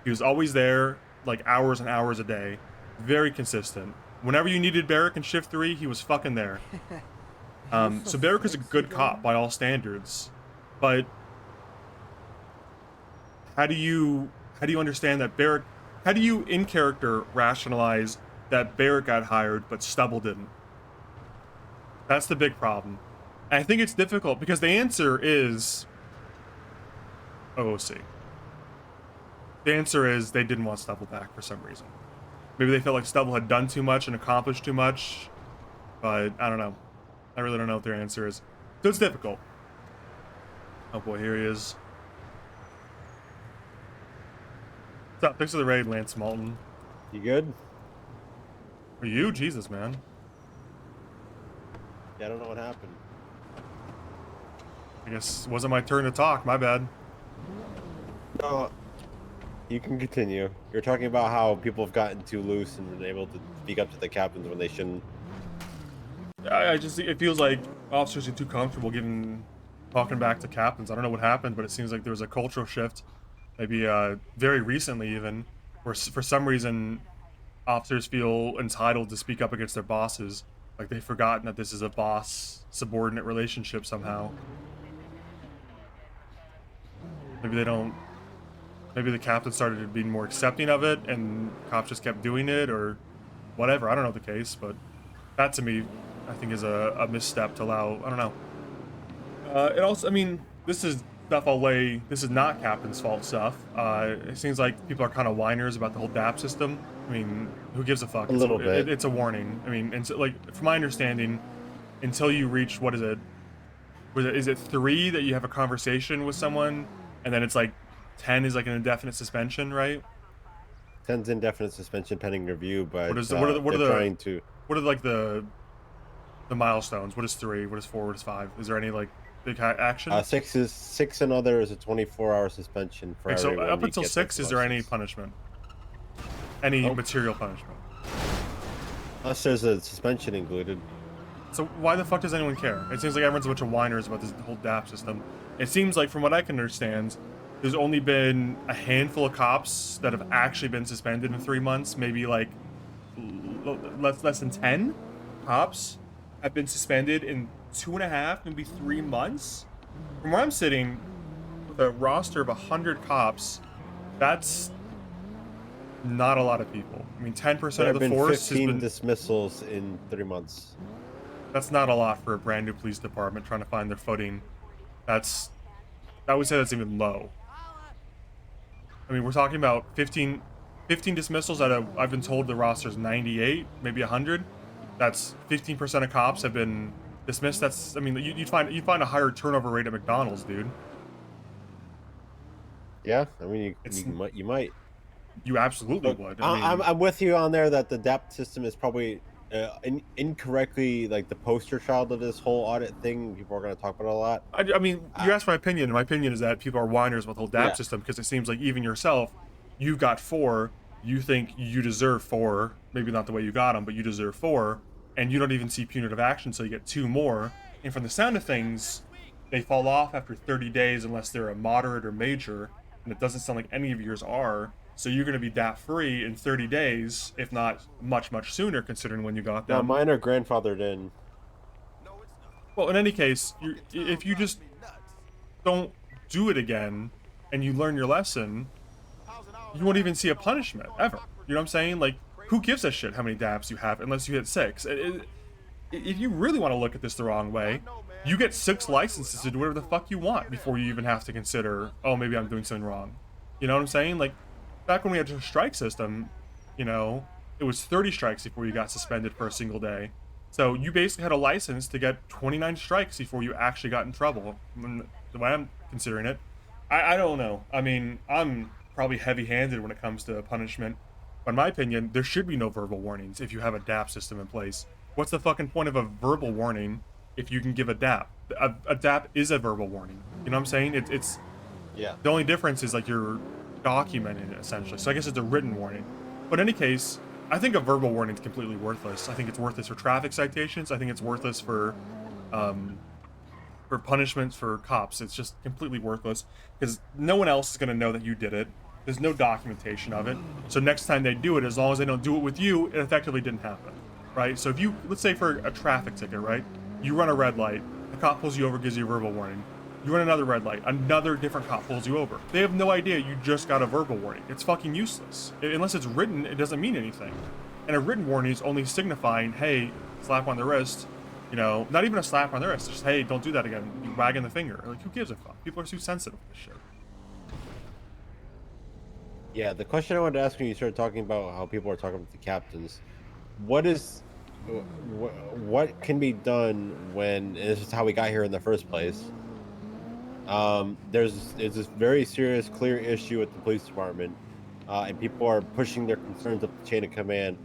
He was always there, like, hours and hours a day. Very consistent. Whenever you needed Barrett in Shift 3, he was fucking there. So Barrett is a good cop by all standards. But how do you understand that Barrett... How do you, in character, rationalize that Barrett got hired, but Stubble didn't? That's the big problem. And I think it's difficult, because the answer is... OOC. The answer is they didn't want Stubble back for some reason. Maybe they felt like Stubble had done too much and accomplished too much, but I don't know. I really don't know what their answer is. So it's difficult. Oh boy, here he is. What's up? Thanks for the raid, Lance Malton. You good? Are you? Jesus, man. Yeah, I don't know what happened. I guess it wasn't my turn to talk. My bad. No, you can continue. You're talking about how people have gotten too loose and been able to speak up to the captains when they shouldn't. I just, it feels like officers are too comfortable talking back to captains. I don't know what happened, but it seems like there was a cultural shift, maybe very recently even, where for some reason officers feel entitled to speak up against their bosses. Like they've forgotten that this is a boss-subordinate relationship somehow. Maybe they don't. Maybe the captain started being more accepting of it, and cops just kept doing it, or whatever. I don't know the case, but that to me, I think, is a misstep to allow. I don't know. It also, I mean, this is stuff I'll lay. This is not captain's fault stuff. It seems like people are kind of whiners about the whole DAP system. I mean, who gives a fuck? A little bit. It's a warning. I mean, and so, like, from my understanding, until you reach what is it? Is it 3 that you have a conversation with someone, and then it's like 10 is like an indefinite suspension, right? 10's indefinite suspension pending review, but what are like the milestones? What is 3? What is 4? What is 5? Is there any like big action? 6 and other is a 24-hour suspension for okay, so everyone. up until 6, is there any punishment? Any material punishment? Unless there's a suspension included. So why the fuck does anyone care? It seems like everyone's a bunch of whiners about this whole DAP system. It seems like, from what I can understand, there's only been a handful of cops that have actually been suspended in 3 months. Maybe like less than 10 cops have been suspended in 2.5, maybe 3 months. From where I'm sitting, with a roster of 100 cops, that's not a lot of people. I mean, 10% of the force has been dismissals in 3 months. That's not a lot for a brand new police department trying to find their footing. I would say that's even low. I mean, we're talking about 15 dismissals out of, I've been told the roster's 98, maybe 100. That's 15% of cops have been dismissed. That's, I mean, you'd find a higher turnover rate at McDonald's, dude. Yeah, I mean, you might. You absolutely would. I'm with you on there that the DAP system is probably incorrectly like the poster child of this whole audit thing. People are going to talk about it a lot. I mean, you asked my opinion, and my opinion is that people are whiners about the whole DAP system, because it seems like even yourself, you've got 4, you think you deserve 4, maybe not the way you got them, but you deserve 4, and you don't even see punitive action, so you get 2 more, and from the sound of things, they fall off after 30 days unless they're a moderate or major, and it doesn't sound like any of yours are. So you're going to be DAP free in 30 days, if not much sooner, considering when you got them. No, mine are grandfathered in. Well, in any case, if you just don't do it again, and you learn your lesson, you won't even see a punishment, ever. You know what I'm saying? Like, who gives a shit how many DAPs you have, unless you hit 6? If you really want to look at this the wrong way, you get 6 licenses to do whatever the fuck you want before you even have to consider, oh, maybe I'm doing something wrong. You know what I'm saying? Like, back when we had a strike system, you know, it was 30 strikes before you got suspended for a single day. So you basically had a license to get 29 strikes before you actually got in trouble. The way I'm considering it, I don't know. I mean, I'm probably heavy-handed when it comes to punishment. But in my opinion, there should be no verbal warnings if you have a DAP system in place. What's the fucking point of a verbal warning if you can give a DAP? A DAP is a verbal warning. You know what I'm saying? It's yeah. The only difference is like you're documenting it, essentially. So I guess it's a written warning. But in any case, I think a verbal warning is completely worthless. I think it's worthless for traffic citations. I think it's worthless for punishments for cops. It's just completely worthless because no one else is going to know that you did it. There's no documentation of it. So next time they do it, as long as they don't do it with you, it effectively didn't happen, right? So if you, let's say for a traffic ticket, right? You run a red light, the cop pulls you over, gives you a verbal warning. You run another red light, another different cop pulls you over. They have no idea you just got a verbal warning. It's fucking useless. Unless it's written, it doesn't mean anything. And a written warning is only signifying, hey, slap on the wrist, you know, not even a slap on the wrist, just, hey, don't do that again, you wagging the finger. Like, who gives a fuck? People are too sensitive to this shit. Yeah, the question I wanted to ask when you started talking about how people are talking about the captains, what is what can be done when, and this is how we got here in the first place. There's this very serious, clear issue with the police department, and people are pushing their concerns up the chain of command,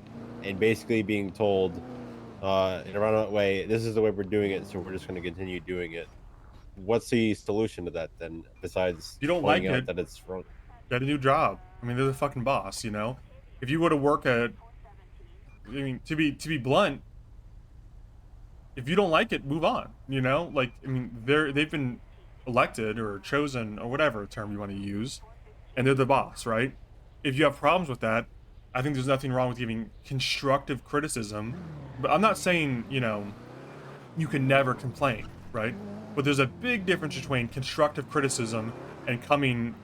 and basically being told, in a roundabout way, this is the way we're doing it, so we're just going to continue doing it. What's the solution to that then, besides You don't pointing like out it, that it's wrong? get a new job. I mean, they're the fucking boss, you know? If you go to work at, I mean, to be blunt, if you don't like it, move on, you know? Like, I mean, they've been elected or chosen or whatever term you want to use, and they're the boss, right? If you have problems with that, I think there's nothing wrong with giving constructive criticism. But I'm not saying, you know, you can never complain, right? But there's a big difference between constructive criticism and coming,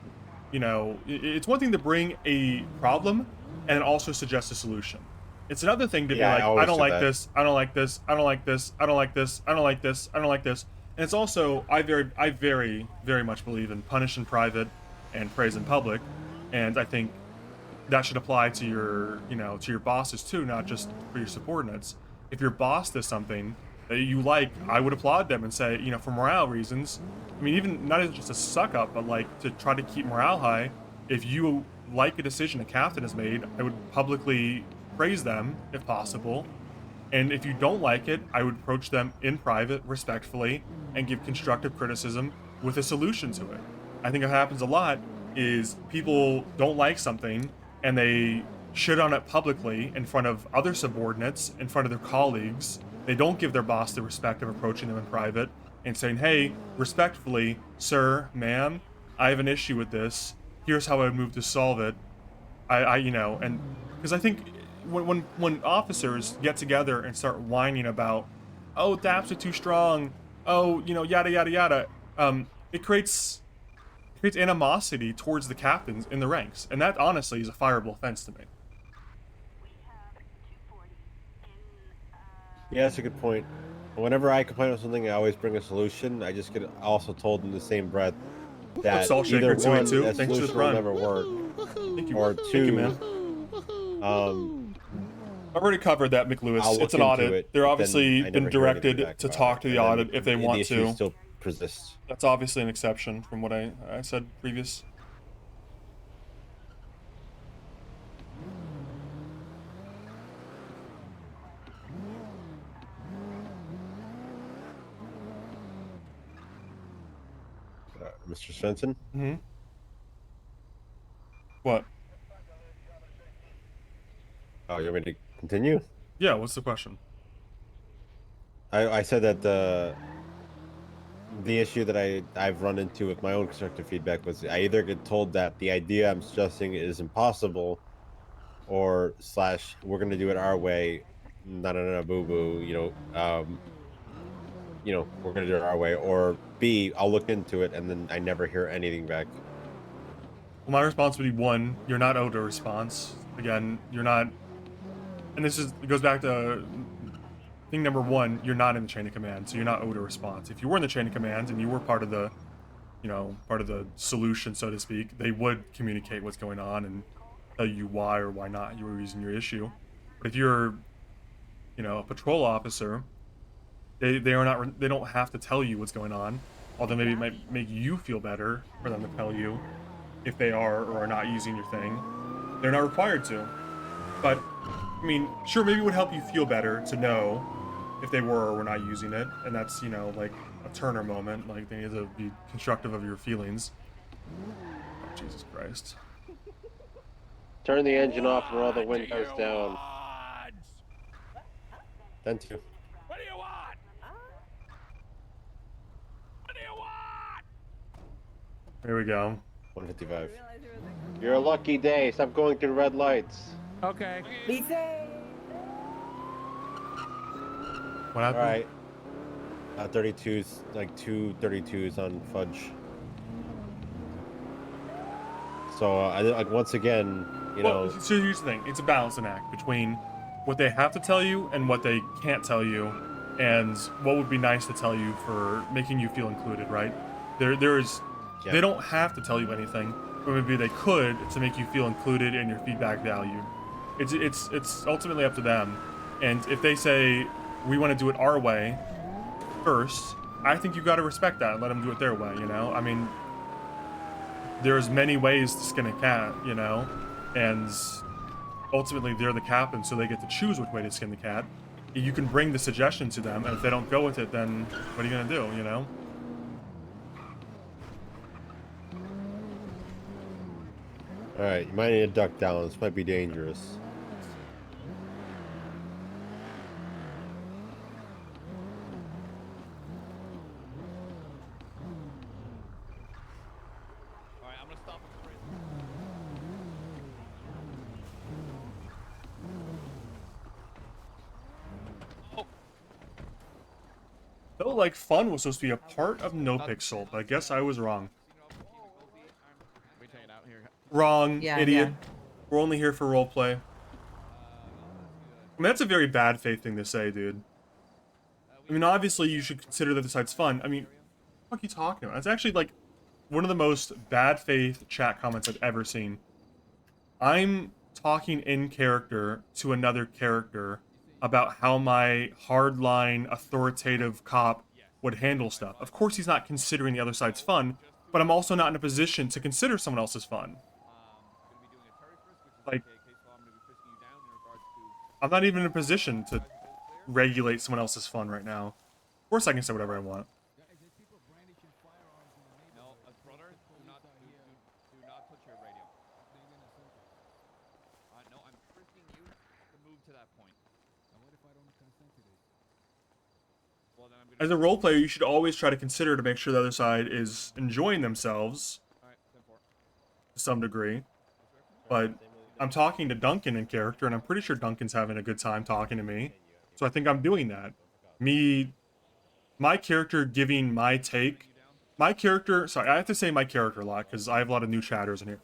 you know, it's one thing to bring a problem and also suggest a solution. It's another thing to be like, I don't like this, I don't like this, I don't like this, I don't like this, I don't like this, I don't like this. And it's also, I very, very much believe in punish in private and praise in public. And I think that should apply to your, you know, to your bosses too, not just for your subordinates. If your boss does something that you like, I would applaud them and say, you know, for morale reasons. I mean, even not just a suck up, but like to try to keep morale high. If you like a decision a captain has made, I would publicly praise them if possible. And if you don't like it, I would approach them in private, respectfully, and give constructive criticism with a solution to it. I think what happens a lot is people don't like something and they shit on it publicly in front of other subordinates, in front of their colleagues. They don't give their boss the respect of approaching them in private and saying, hey, respectfully, sir, ma'am, I have an issue with this. Here's how I would move to solve it. You know, and because I think when officers get together and start whining about, oh, DAPs are too strong, oh, you know, yada yada yada, it creates animosity towards the captains in the ranks, and that honestly is a fireable offense to me. Yeah, that's a good point. Whenever I complain about something, I always bring a solution. I just get also told in the same breath that Salt either Shaker one, too. that Thanks for the solution will prime. never work, Thank you. or Thank two, you, man. I've already covered that, McLewis. I'll It's look an into audit. it, They're but obviously then I been never hear anything directed back to about talk it, to the and then audit if they want the issue to. still persists. That's obviously an exception from what I said previous. Mr. Svensen? Mm-hmm. What? Oh, you want me to continue? Yeah, what's the question? I said that the issue that I've run into with my own constructive feedback was I either get told that the idea I'm suggesting is impossible, or / we're gonna do it our way, no boo boo, you know, we're gonna do it our way, or B, I'll look into it and then I never hear anything back. Well, my response would be one, you're not owed a response. Again, you're not, and it goes back to thing number one, you're not in the chain of command, so you're not owed a response. If you were in the chain of command and you were part of the, you know, part of the solution, so to speak, they would communicate what's going on and tell you why or why not you were using your issue. But if you're, you know, a patrol officer, they don't have to tell you what's going on, although maybe it might make you feel better for them to tell you if they are or are not using your thing. They're not required to. But, I mean, sure, maybe it would help you feel better to know if they were or were not using it, and that's, you know, like a Turner moment, like they need to be constructive of your feelings. Oh, Jesus Christ. Turn the engine off and roll the windows down. Then too. What do you want? What do you want? Here we go. 155. You're a lucky day. Stop going through red lights. Okay. Be safe. What happened? All right. 32s, like 2 32s on Fudge. So, like once again, you know. So here's the thing: it's a balancing act between what they have to tell you and what they can't tell you, and what would be nice to tell you for making you feel included. Right? They don't have to tell you anything, but maybe they could to make you feel included and your feedback valued. It's ultimately up to them. And if they say, we want to do it our way first, I think you got to respect that and let them do it their way, you know? I mean, there's many ways to skin a cat, you know? And ultimately, they're the captain, so they get to choose which way to skin the cat. You can bring the suggestion to them, and if they don't go with it, then what are you going to do, you know? Alright, you might need to duck down. This might be dangerous. Alright, I'm gonna stop at the bridge. Oh. Though, like, fun was supposed to be a part of NoPixel, but I guess I was wrong. We take it out here. Wrong, Yeah, idiot. yeah. We're only here for roleplay. I mean, that's a very bad faith thing to say, dude. I mean, obviously, you should consider that the site's fun. I mean, what the fuck are you talking about? It's actually, like, one of the most bad faith chat comments I've ever seen. I'm talking in character to another character about how my hardline, authoritative cop would handle stuff. Of course, he's not considering the other side's fun, but I'm also not in a position to consider someone else's fun. Like, I'm not even in a position to regulate someone else's fun right now. Of course I can say whatever I want. No, brother, do not touch your radio. No, I'm frisking you to move to that point. And what if I don't consent to this? Well, then I'm gonna... As a role player, you should always try to consider to make sure the other side is enjoying themselves to some degree. But I'm talking to Duncan in character, and I'm pretty sure Duncan's having a good time talking to me. So I think I'm doing that. My character giving my take. My character, sorry, I have to say my character a lot, because I have a lot of new chatters in here.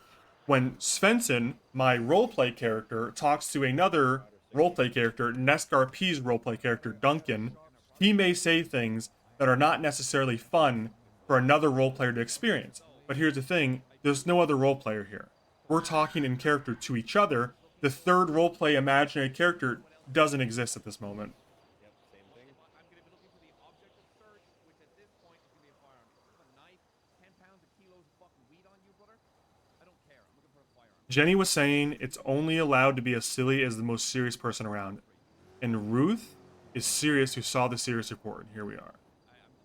When Svensen, my roleplay character, talks to another roleplay character, Nescar P's roleplay character, Duncan, he may say things that are not necessarily fun for another roleplayer to experience. But here's the thing, there's no other roleplayer here. We're talking in character to each other. The third roleplay imaginary character doesn't exist at this moment. Jenny was saying it's only allowed to be as silly as the most serious person around. And Ruth is serious who saw the serious report. Here we are.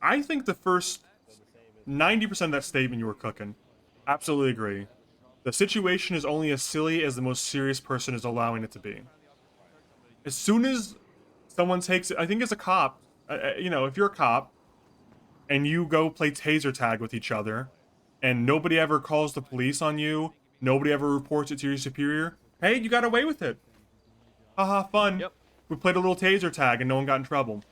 I think the first 90% of that statement you were cooking. Absolutely agree. The situation is only as silly as the most serious person is allowing it to be. As soon as someone takes it, I think as a cop, you know, if you're a cop and you go play taser tag with each other and nobody ever calls the police on you, nobody ever reports it to your superior, hey, you got away with it. Haha, fun. Yep. We played a little taser tag and no one got in trouble.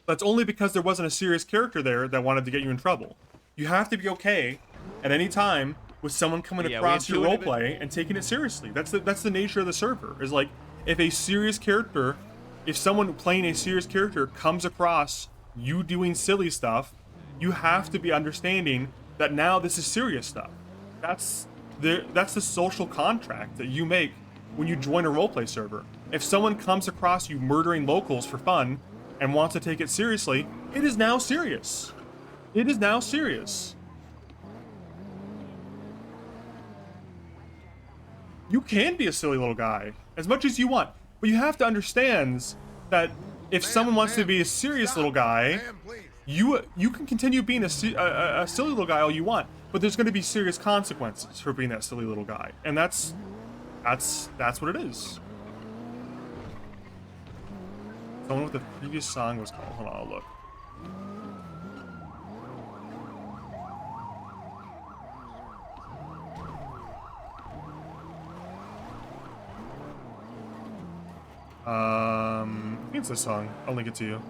That's only because there wasn't a serious character there that wanted to get you in trouble. You have to be okay at any time with someone coming across your roleplay and taking it seriously. That's the nature of the server. Is like, if a serious character, if someone playing a serious character comes across you doing silly stuff, you have to be understanding that now this is serious stuff. That's the social contract that you make when you join a roleplay server. If someone comes across you murdering locals for fun and wants to take it seriously, it is now serious. It is now serious. You can be a silly little guy as much as you want, but you have to understand that if someone wants to be a serious little guy, you can continue being a silly little guy all you want, but there's going to be serious consequences for being that silly little guy, and that's what it is. Someone with the previous song was called. Hold on, I'll look. I think it's this song. I'll link it to you.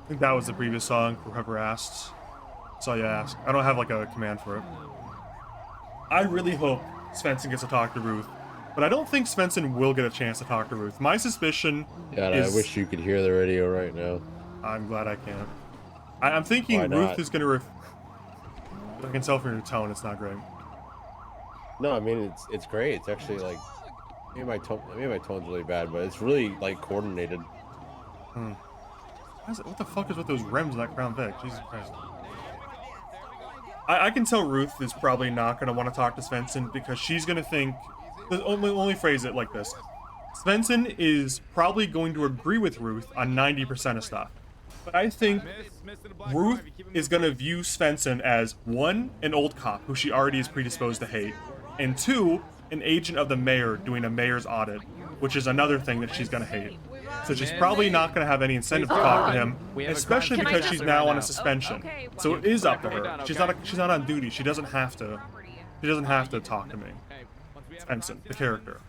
I think that was the previous song, for whoever asked. Saw you ask. I don't have like a command for it. I really hope Svensen gets to talk to Ruth, but I don't think Svensen will get a chance to talk to Ruth. My suspicion is... I wish you could hear the radio right now. I'm glad I can. I'm thinking Ruth is going to... I can tell from your tone it's not great. No, I mean, it's great. It's actually, like, Maybe my tone's really bad, but it's really like coordinated. What the fuck is with those rims on that Crown Vic? Jesus Christ. I can tell Ruth is probably not going to want to talk to Svensen because she's going to think... Only phrase it like this. Svensen is probably going to agree with Ruth on 90% of stuff. But I think Ruth is going to view Svensen as, one, an old cop who she already is predisposed to hate, and two, an agent of the mayor doing a mayor's audit, which is another thing that she's going to hate. So she's probably not going to have any incentive to talk to him, especially because she's now on a suspension. So it is up to her. She's not on duty. She doesn't have to. She doesn't have to talk to me. Svensen, the character.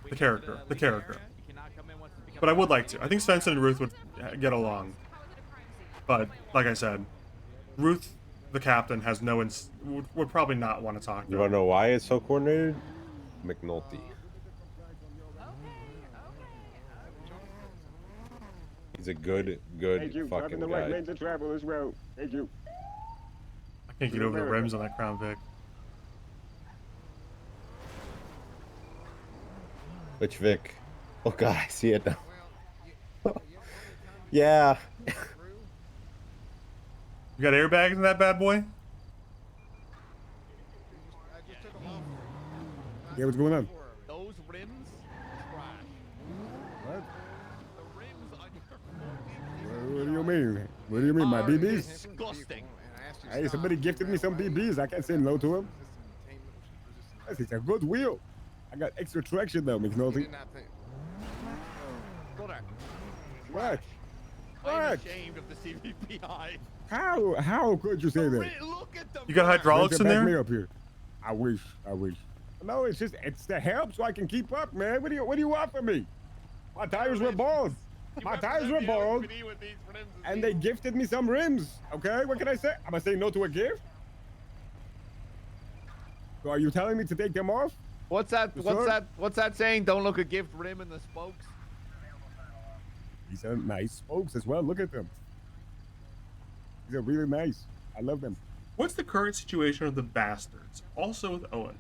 But I would like to. I think Svensen and Ruth would get along. But like I said, Ruth, the captain, has no would probably not want to talk to You him. want to know why it's so coordinated? McNulty. He's a good fucking guy. lane to travel this road. Thank you. I can't get over the rims on that Crown Vic. Which Vic? Oh god, I see it now. Yeah. You got airbags in that bad boy? Yeah, what's going on? Those rims, trash. What? The rims on your What do you mean? What do you mean, my BBs? disgusting. Hey, somebody gifted me some BBs. I can't say no to them. It's a good wheel. I got extra traction though, McNulty. Brother, What? I'm What? ashamed of the CVPI. How could you say that? Look at them. You got hydraulics in Back there? me up here. I wish. No, it's to help so I can keep up, man. What do you want from me? My tires were bald. My tires were bald. And they gifted me some rims. Okay, what can I say? I'm gonna say no to a gift? So are you telling me to take them off? What's that? Yes, What's sir. that? What's that saying? Don't look a gift rim in the spokes. These are nice spokes as well. Look at them. These are really nice. I love them. What's the current situation of the Bastards? Also with Owen.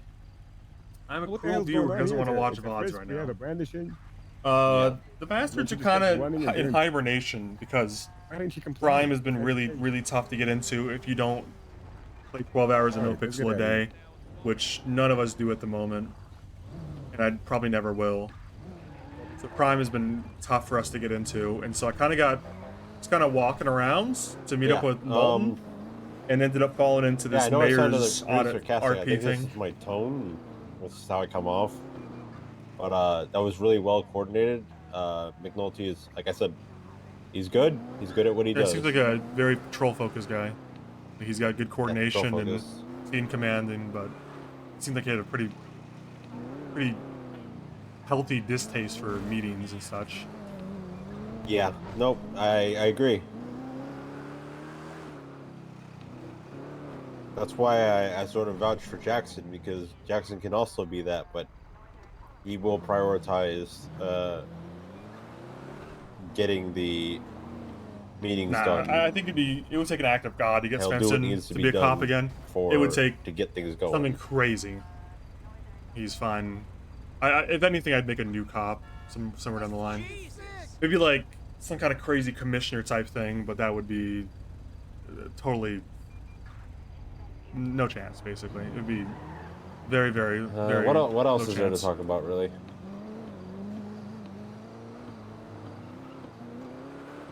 I'm a What the cruel hell's viewer going who on doesn't here? want to It's watch a VODs frisk. right We have now. a brandishing. The Bastards are She just kind kept of running and in doing- hibernation because Why didn't she complain? crime has been really tough to get into if you don't play 12 hours of Alright, let's NoPixel a get out of here. day, which none of us do at the moment, and I probably never will. So crime has been tough for us to get into, and so I kind of got just kind of walking around to meet up with Molten, and ended up falling into this I know it's under mayor's the audit sarcastic. I RP think thing. this is my tone. This is how I come off. But that was really well coordinated. McNulty is, like I said, he's good. He's good at what he Yeah, he does. seems like a very patrol-focused guy. He's got good coordination and patrol-focused. scene commanding, but it seemed like he had a pretty healthy distaste for meetings and such. Yeah, nope, I agree. That's why I sort of vouch for Jackson, because Jackson can also be that, but he will prioritize getting the meetings done. I think it would take an act of God to get He'll do what Svensen needs to be a cop again. It would take to get things going. something crazy. He's fine. If anything, I'd make a new cop somewhere down the line. Maybe like some kind of crazy commissioner type thing, but that would be totally no chance. Basically, it would be very, very. What else no is there to chance. talk about, really?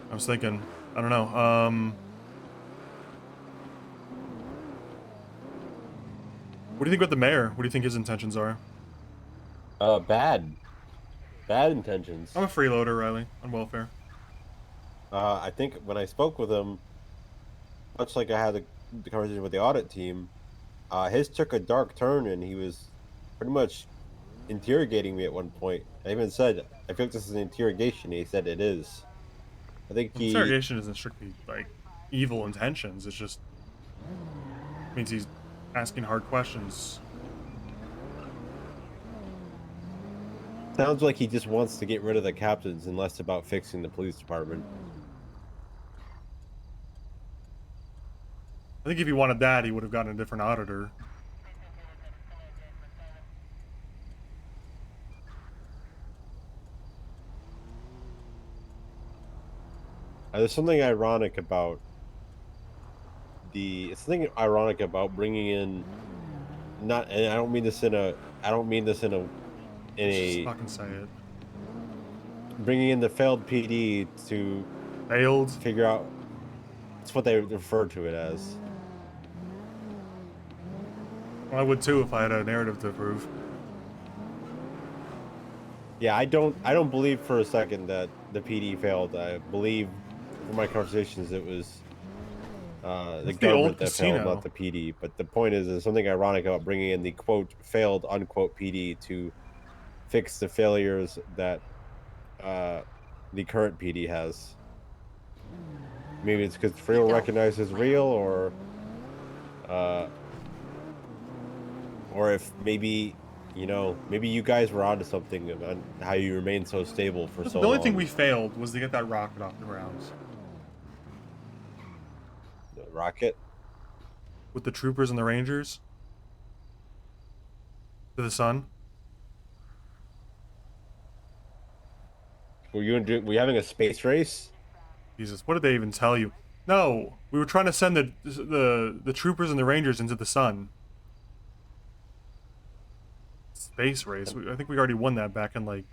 I was thinking, I don't know. What do you think about the mayor? What do you think his intentions are? Bad intentions. I'm a freeloader, Riley, on welfare. I think when I spoke with him, much like I had the conversation with the audit team, his took a dark turn and he was pretty much interrogating me at one point. I even said, I feel like this is an interrogation. He said it is. I think he... Interrogation isn't strictly like evil intentions. It's just means he's asking hard questions. Sounds like he just wants to get rid of the captains and less about fixing the police department. I think if he wanted that, he would have gotten a different auditor. There's something ironic about it's something ironic about bringing in, not, and I don't mean this in a, Just fucking say it. bringing in the failed PD to figure out. It's what they refer to it as. Well, I would too if I had a narrative to prove. Yeah, I don't believe for a second that the PD failed. I believe, from my conversations, it was the government that failed, not the PD. But the point is, there's something ironic about bringing in the quote failed unquote PD to fix the failures that the current PD has. Maybe it's because real recognizes real, or if maybe, you know, maybe you guys were onto something on how you remained so stable for so long. The only thing we failed was to get that rocket off the ground. The rocket? With the troopers and the rangers? To the sun? Were you having a space race? Jesus, what did they even tell you? No, we were trying to send the troopers and the rangers into the sun. Space race. I think we already won that back in what,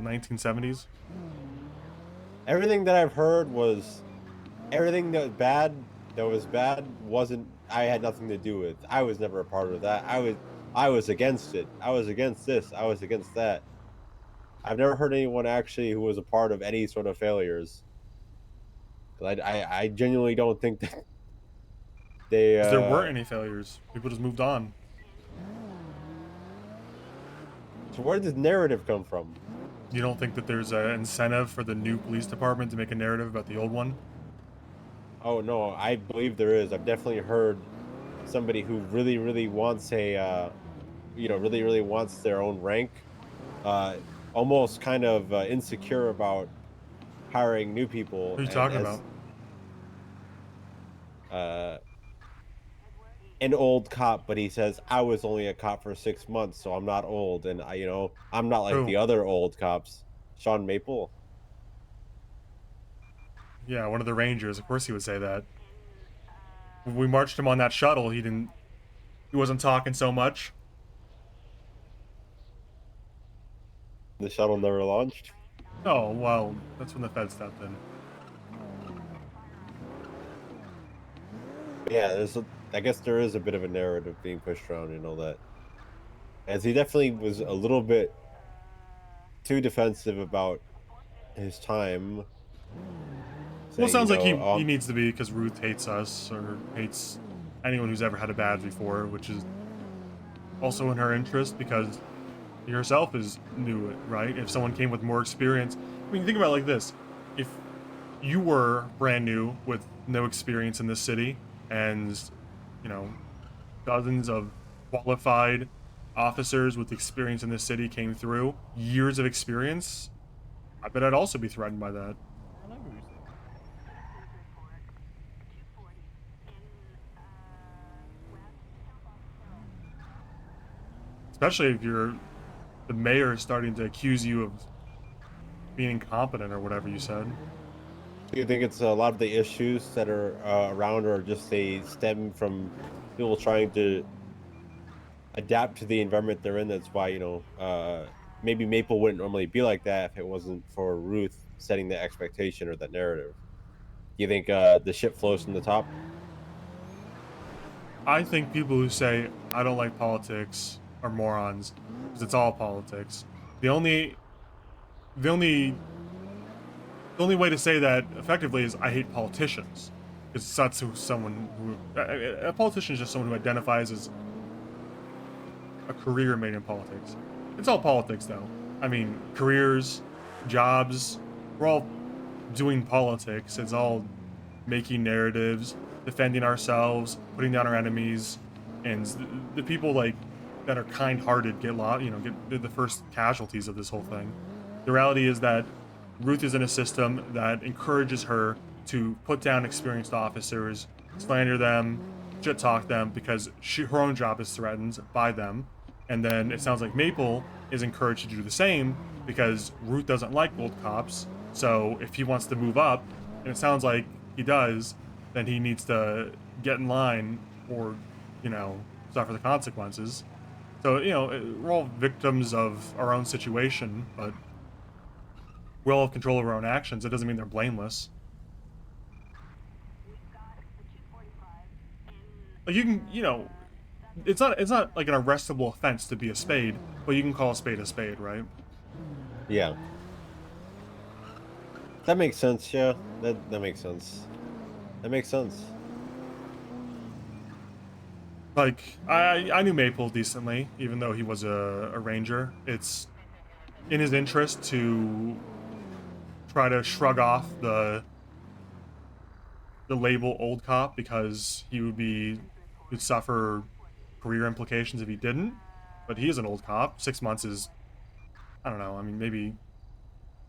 1970s? Everything that I've heard was everything that was bad wasn't, I had nothing to do with. I was never a part of that. I was against it. I was against this. I was against that. I've never heard anyone actually who was a part of any sort of failures. I genuinely don't think that they. There weren't any failures. People just moved on. So where did this narrative come from? You don't think that there's an incentive for the new police department to make a narrative about the old one? Oh no, I believe there is. I've definitely heard somebody who really, really wants really wants their own rank, almost kind of insecure about hiring new people. What are you talking about? An old cop, but he says, I was only a cop for 6 months, so I'm not old, and I'm not like the other old cops. Sean Maple. Yeah, one of the rangers. Of course he would say that. When we marched him on that shuttle, he wasn't talking so much. The shuttle never launched? Oh, well, that's when the Fed stepped in. Yeah, I guess there is a bit of a narrative being pushed around, that. As he definitely was a little bit too defensive about his time. Well, it sounds like he needs to be because Ruth hates us, or hates anyone who's ever had a badge before, which is also in her interest because she herself is new, right? If someone came with more experience, I mean, think about it like this. If you were brand new with no experience in this city, and, dozens of qualified officers with experience in this city came through, years of experience, I bet I'd also be threatened by that. Especially if the mayor is starting to accuse you of being incompetent or whatever you said. Do you think it's a lot of the issues that are around, or just they stem from people trying to adapt to the environment they're in? That's why, maybe Maple wouldn't normally be like that if it wasn't for Ruth setting the expectation or that narrative. Do you think the ship flows from the top? I think people who say, I don't like politics are morons, because it's all politics. The only way to say that effectively is I hate politicians. Because that's a politician is just someone who identifies as a career made in politics. It's all politics, though. I mean, careers, jobs, we're all doing politics. It's all making narratives, defending ourselves, putting down our enemies, and the people that are kind-hearted get the first casualties of this whole thing. The reality is that Ruth is in a system that encourages her to put down experienced officers, slander them, shit-talk them, because her own job is threatened by them. And then it sounds like Maple is encouraged to do the same because Ruth doesn't like old cops, So if he wants to move up, and it sounds like he does, then he needs to get in line or, you know, suffer the consequences. So, you know, we're all victims of our own situation, but we all have control over our own actions. It doesn't mean they're blameless. Like, you can, you know, it's not like an arrestable offense to be a spade, but you can call a spade, right? Yeah. That makes sense, yeah. That makes sense. That makes sense. Like, I knew Maple decently, even though he was a ranger. It's in his interest to try to shrug off the label old cop, because he would suffer career implications if he didn't. But he is an old cop. 6 months is, I don't know, I mean, maybe,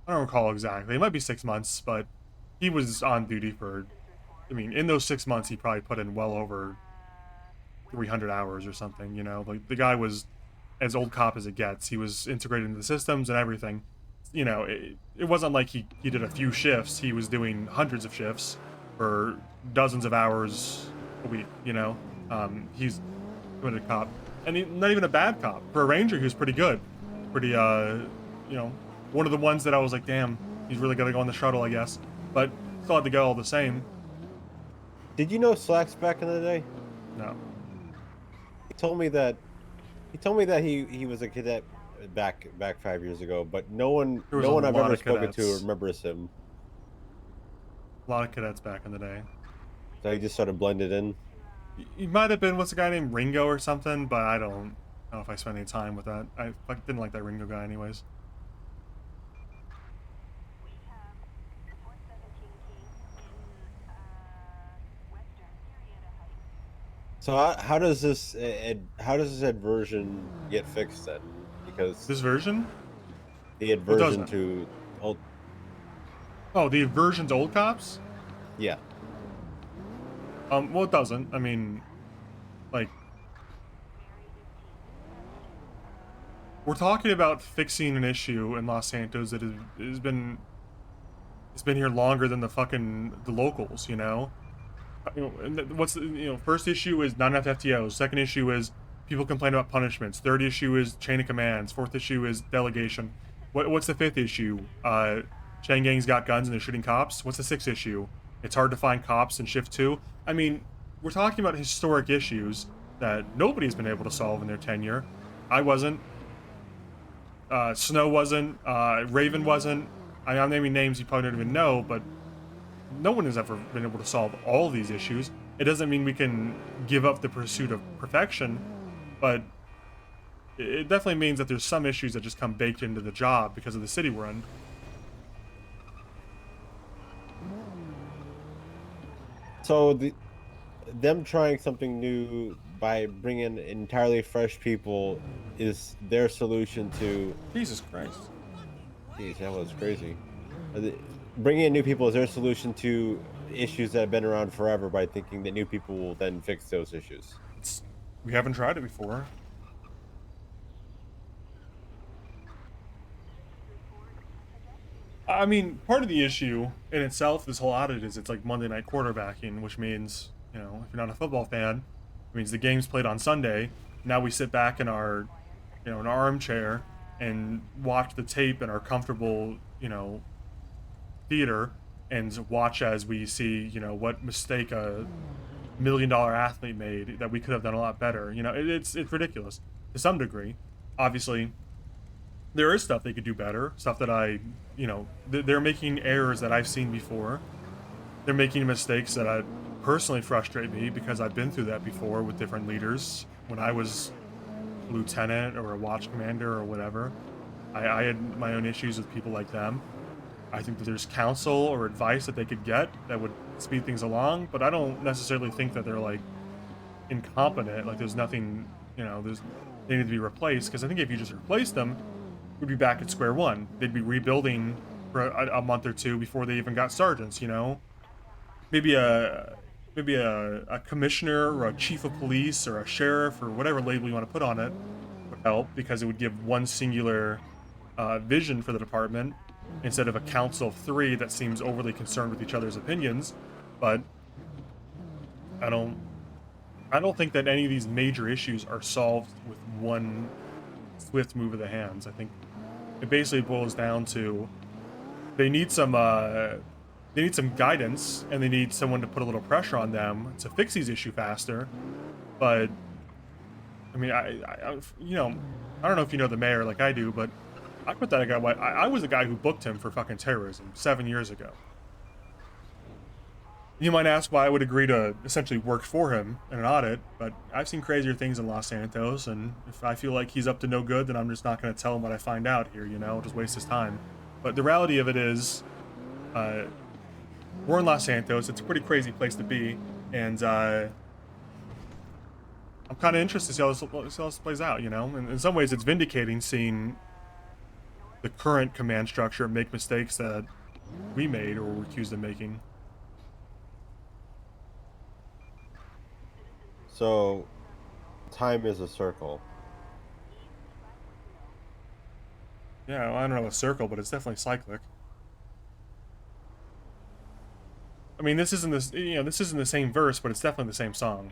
I don't recall exactly. It might be 6 months, but he was on duty for, I mean, in those 6 months, he probably put in well over 300 hours or something, you know? Like, the guy was as old cop as it gets. He was integrated into the systems and everything. You know, it wasn't like he did a few shifts. He was doing hundreds of shifts for dozens of hours a week, you know? He's a committed cop. And not even a bad cop. For a ranger, he was pretty good. Pretty, you know, one of the ones that I was like, damn, he's really gotta go on the shuttle, I guess. But still had to go all the same. Did you know Slacks back in the day? No. He told me that he was a cadet back 5 years ago, but no one I've ever spoken to remembers him. A lot of cadets back in the day. So he just sort of blended in. He might have been, what's a guy named Ringo or something, but I don't know if I spent any time with that. I didn't like that Ringo guy anyways. So how does this adversion get fixed then? Because this version, the adversion to old. Oh, the aversion to old cops? Yeah. Well, it doesn't. I mean, like, we're talking about fixing an issue in Los Santos that has been here longer than the locals, you know? You know, and what's the, you know, first issue is not enough FTOs. Second issue is people complain about punishments. Third issue is chain of commands. Fourth issue is delegation. What's the fifth issue? Chain gangs got guns and they're shooting cops. What's the sixth issue? It's hard to find cops in shift 2. I mean, we're talking about historic issues that nobody's been able to solve in their tenure. I wasn't. Snow wasn't. Raven wasn't. I'm naming names you probably don't even know, but no one has ever been able to solve all these issues. It doesn't mean we can give up the pursuit of perfection, but it definitely means that there's some issues that just come baked into the job because of the city we're in. So them trying something new by bringing entirely fresh people is their solution to... Jesus Christ. Jeez, that was crazy. Bringing in new people is their solution to issues that have been around forever by thinking that new people will then fix those issues. We haven't tried it before. I mean, part of the issue in itself, this whole audit, is it's like Monday night quarterbacking, which means, you know, if you're not a football fan, it means the game's played on Sunday. Now we sit back in our, you know, in our armchair and watch the tape in our comfortable, you know, theater and watch as we see, you know, what mistake a $1 million athlete made that we could have done a lot better. You know, it's ridiculous to some degree. Obviously, there is stuff they could do better, stuff that you know, they're making errors that I've seen before. They're making mistakes that personally frustrate me because I've been through that before with different leaders. When I was a lieutenant or a watch commander or whatever, I had my own issues with people like them. I think that there's counsel or advice that they could get that would speed things along, but I don't necessarily think that they're like incompetent. Like there's nothing, you know, they need to be replaced, because I think if you just replace them, we'd be back at square one. They'd be rebuilding for a month or two before they even got sergeants, you know? Maybe a commissioner or a chief of police or a sheriff or whatever label you want to put on it would help, because it would give one singular vision for the department. instead of a council of 3 that seems overly concerned with each other's opinions. But I don't think that any of these major issues are solved with one swift move of the hands. I think it basically boils down to they need some guidance, and they need someone to put a little pressure on them to fix these issues faster. But I mean, I you know, I don't know if you know the mayor like I do, but I put that guy. I was the guy who booked him for fucking terrorism 7 years ago. You might ask why I would agree to essentially work for him in an audit, but I've seen crazier things in Los Santos, and if I feel like he's up to no good, then I'm just not going to tell him what I find out here, you know, just waste his time. But the reality of it is, we're in Los Santos. It's a pretty crazy place to be, and I'm kind of interested to see how this plays out, you know? And in some ways, it's vindicating seeing the current command structure make mistakes that we made or were accused of making. So, time is a circle. Yeah, well, I don't know a circle, but it's definitely cyclic. I mean, this isn't the same verse, but it's definitely the same song.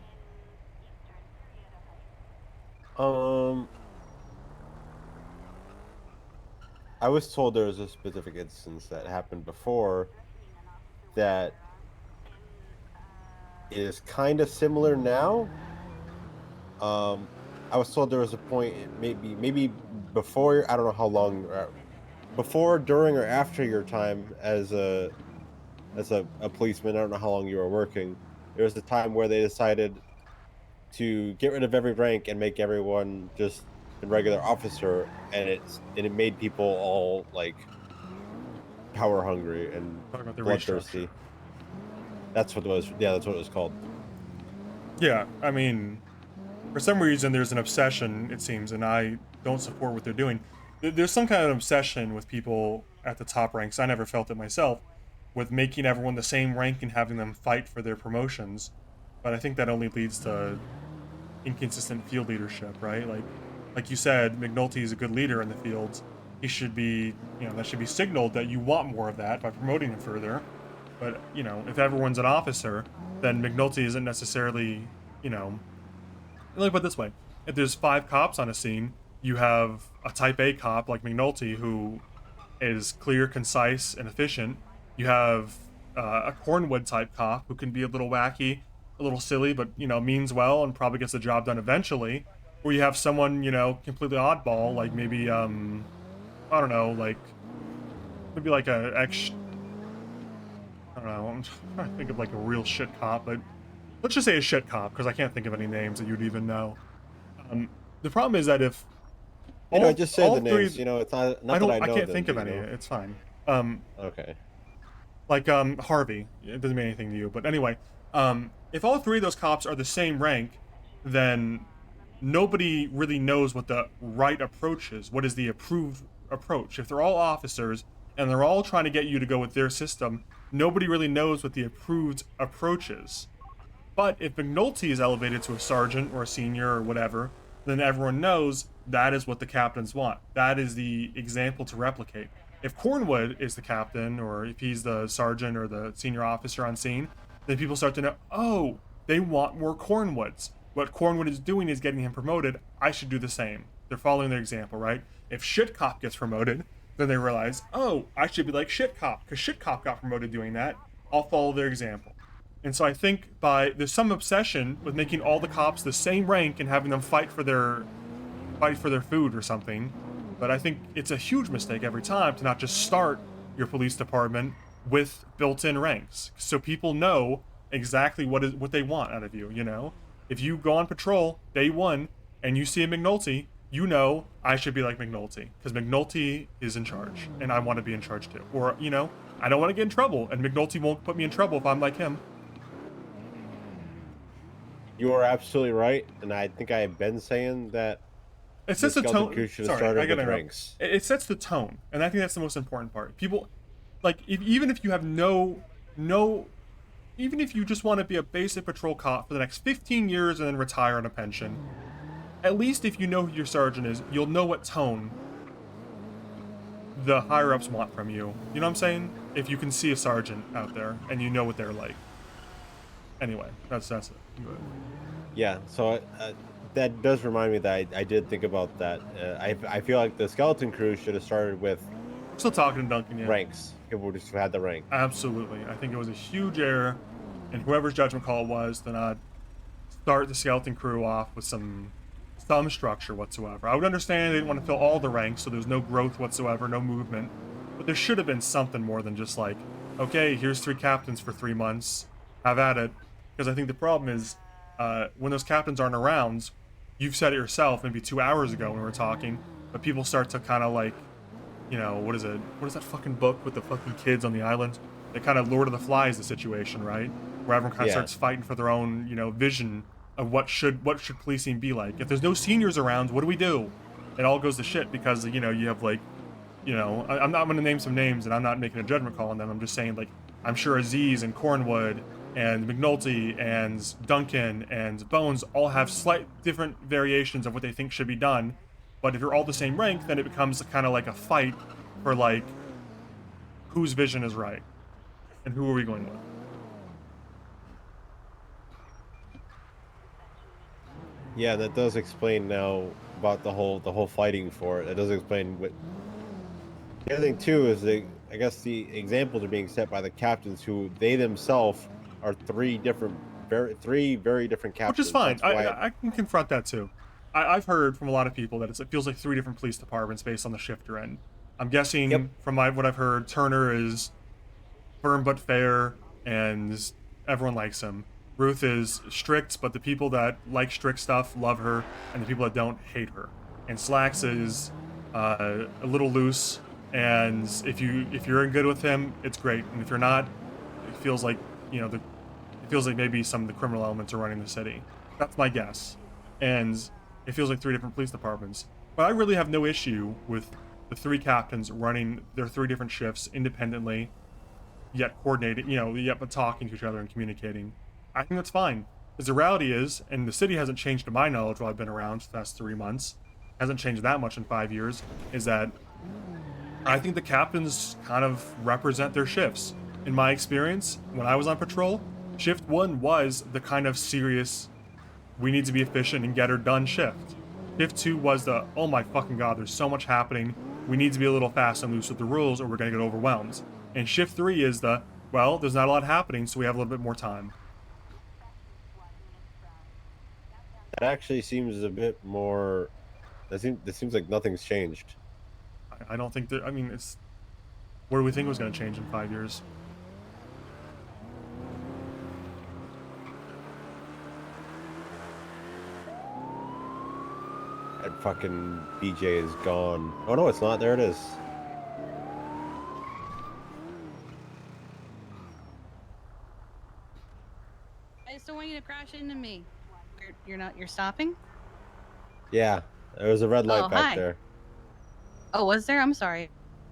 I was told there was a specific instance that happened before that is kind of similar now. I was told there was a point, maybe before, I don't know how long, before, during, or after your time as a policeman. I don't know how long you were working. There was a time where they decided to get rid of every rank and make everyone just a regular officer, and it made people all like power hungry and bloodthirsty. That's what it was. Yeah, that's what it was called. Yeah, I mean, for some reason there's an obsession, it seems, and I don't support what they're doing. There's some kind of obsession with people at the top ranks. I never felt it myself, with making everyone the same rank and having them fight for their promotions. But I think that only leads to inconsistent field leadership, right? Like you said, McNulty is a good leader in the fields. He should be, that should be signaled that you want more of that by promoting him further. But, if everyone's an officer, then McNulty isn't necessarily, let me put it this way. If there's 5 cops on a scene, you have a type A cop like McNulty who is clear, concise, and efficient. You have a Cornwood type cop who can be a little wacky, a little silly, but, means well and probably gets the job done eventually. Or you have someone, completely oddball, like maybe, I don't know, like, maybe like a I don't know, I'm trying to think of like a real shit cop, but let's just say a shit cop, because I can't think of any names that you'd even know. The problem is that if just say the names, it's not that I know I can't them, think of any, it's fine. Okay. Like, Harvey, it doesn't mean anything to you, but anyway, if all 3 of those cops are the same rank, then nobody really knows what the right approach is. What is the approved approach? If they're all officers, and they're all trying to get you to go with their system, nobody really knows what the approved approach is. But if McNulty is elevated to a sergeant or a senior or whatever, then everyone knows that is what the captains want. That is the example to replicate. If Cornwood is the captain, or if he's the sergeant or the senior officer on scene, then people start to know, oh, they want more Cornwoods. What Cornwood is doing is getting him promoted. I should do the same. They're following their example, right? If Shit Cop gets promoted, then they realize, oh, I should be like Shit Cop, because Shit Cop got promoted doing that. I'll follow their example. And so I think there's some obsession with making all the cops the same rank and having them fight for their food or something. But I think it's a huge mistake every time to not just start your police department with built-in ranks, so people know exactly what they want out of you. If you go on patrol day 1 and you see a McNulty, I should be like McNulty, because McNulty is in charge, and I want to be in charge too. Or, I don't want to get in trouble, and McNulty won't put me in trouble if I'm like him. You are absolutely right, and I think I have been saying that. It sets the tone. Sorry, I got ranks. It sets the tone, and I think that's the most important part. People, like, even if you have even if you just want to be a basic patrol cop for the next 15 years and then retire on a pension, at least if you know who your sergeant is, you'll know what tone the higher ups want from you. You know what I'm saying? If you can see a sergeant out there and you know what they're like. Anyway, that's it. Yeah, so that does remind me that I did think about that. I feel like the skeleton crew should have started with Still talking to Duncan, yeah. ranks. People just had the rank. Absolutely. I think it was a huge error, and whoever's judgment call it was to not start the skeleton crew off with some structure whatsoever. I would understand they didn't want to fill all the ranks, so there's no growth whatsoever, no movement. But there should have been something more than just like, okay, here's 3 captains for 3 months, have at it. Because I think the problem is, when those captains aren't around, you've said it yourself maybe 2 hours ago when we were talking, but people start to kind of like, you know, what is that fucking book with the fucking kids on the island? They kind of Lord of the Flies the situation, right? Where everyone kind of starts fighting for their own, you know, vision of what should policing be like. If there's no seniors around, what do? It all goes to shit because, you know, you have like, you know, I'm not going to name some names and I'm not making a judgment call on them. I'm just saying, like, I'm sure Aziz and Cornwood and McNulty and Duncan and Bones all have slight different variations of what they think should be done. But if you're all the same rank, then it becomes kind of like a fight for, like, whose vision is right and who are we going with. Yeah, that does explain now about the whole fighting for it. It does explain what. The other thing too is I guess the examples are being set by the captains, who they themselves are three very different captains. Which is fine. I can confront that too. I've heard from a lot of people that it feels like 3 different police departments based on the shifter end. I'm guessing from what I've heard, Turner is firm but fair, and everyone likes him. Ruth is strict, but the people that like strict stuff love her, and the people that don't hate her. And Slacks is a little loose, and if you're in good with him, it's great. And if you're not, it feels like, you know, it feels like maybe some of the criminal elements are running the city. That's my guess. And it feels like 3 different police departments. But I really have no issue with the 3 captains running their 3 different shifts independently, yet coordinating, you know, yet but talking to each other and communicating. I think that's fine. Because the reality is, and the city hasn't changed to my knowledge while I've been around for the past 3 months, hasn't changed that much in 5 years, is that I think the captains kind of represent their shifts. In my experience, when I was on patrol, shift 1 was the kind of serious, we need to be efficient and get her done shift. Shift 2 was the, oh my fucking god, there's so much happening, we need to be a little fast and loose with the rules or we're gonna get overwhelmed. And shift 3 is the, well, there's not a lot happening, so we have a little bit more time. That actually seems a bit more. That seems like nothing's changed. I don't think that. I mean, it's. What do we think was going to change in 5 years? That fucking BJ is gone. Oh no, it's not. There it is. I just don't want you to crash into me. You're stopping? Yeah, there was a red light back hi. there. Oh, was there? I'm sorry.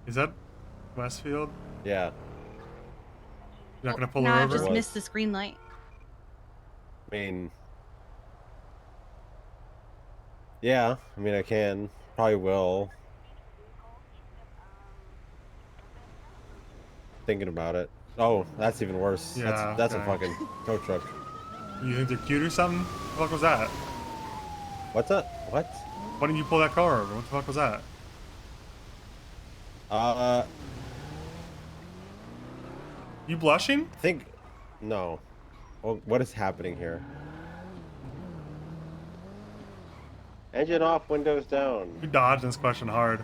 Is that Westfield? Yeah. You're not gonna pull no, her I over? just missed this green light. I mean, yeah. I mean, I can. Probably will. Thinking about it. Oh, that's even worse. Yeah, That's okay. a fucking tow truck. You think they're cute or something? What the fuck was that? What's that? What? Why didn't you pull that car over? What the fuck was that? You blushing? I think. No. Well, what is happening here? Engine off, windows down. You dodged this question hard.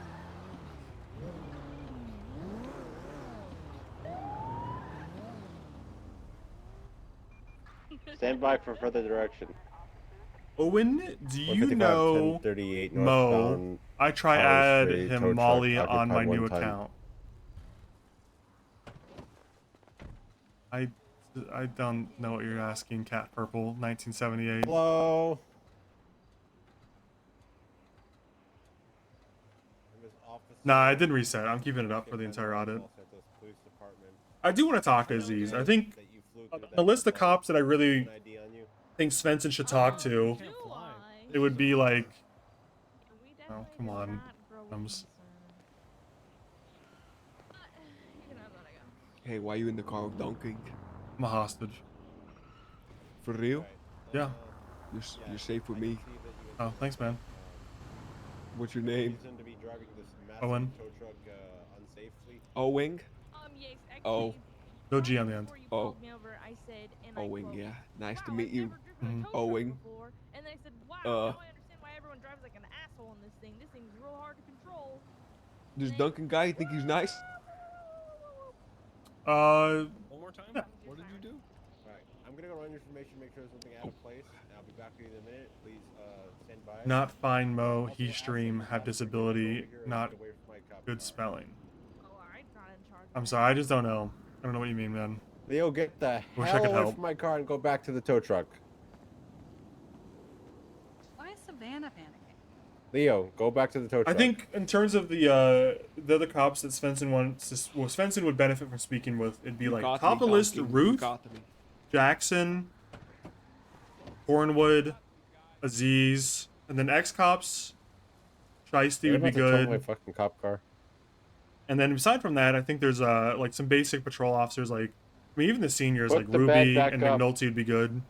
Stand by for further direction. Owen, do you 155, know 1038 Mo? northbound, I try Power add Street, tow him truck, Molly on occupied my new one ton. account. I don't know what you're asking, Cat Purple, 1978. Hello. Nah, I didn't reset. I'm keeping it up for the entire audit. I do want to talk to Aziz. I think a list of cops that I really think Svensen should talk to, it would be like, oh, come on. Hey, why you in the car with Dunking? I'm a hostage. For real? Yeah. You're safe with me. Oh, thanks, man. What's your name? Reason to be driving this massive Owen. tow truck unsafely. Owing? Yes, Oh. No G on the end. before you Oh. called me over, I said, and I Owing, quote, yeah. Nice to "Wow, meet I've you. never driven a tow truck Owing. before." And then I said, "Wow, now I understand why everyone drives like an asshole in this thing. This thing's real hard to control." This Duncan guy, you think he's nice? One more time? Yeah. What did you do? Alright, I'm gonna go run your information, make sure there's nothing out of place, and I'll be back with you in a minute. Please stand by. Not fine, Mo. Also, He ask stream someone have else to get disability. over here and Not get away from my cop good car. spelling. Oh, I'm not in charge. I'm sorry. I just don't know. I don't know what you mean, man. Leo, get the Wish I hell could away help. from my car and go back to the tow truck. Why is Savannah panicking? Leo, go back to the tow truck. I think in terms of the other cops that Svensen wants, well, Svensen would benefit from speaking with. It'd be like top of the list: Ruth, Jackson, Hornwood, Aziz, and then ex cops. Shiesty would be good. My fucking cop car. And then aside from that, I think there's like some basic patrol officers, like I mean even the seniors, Put like the bag Ruby back and up. McNulty would be good.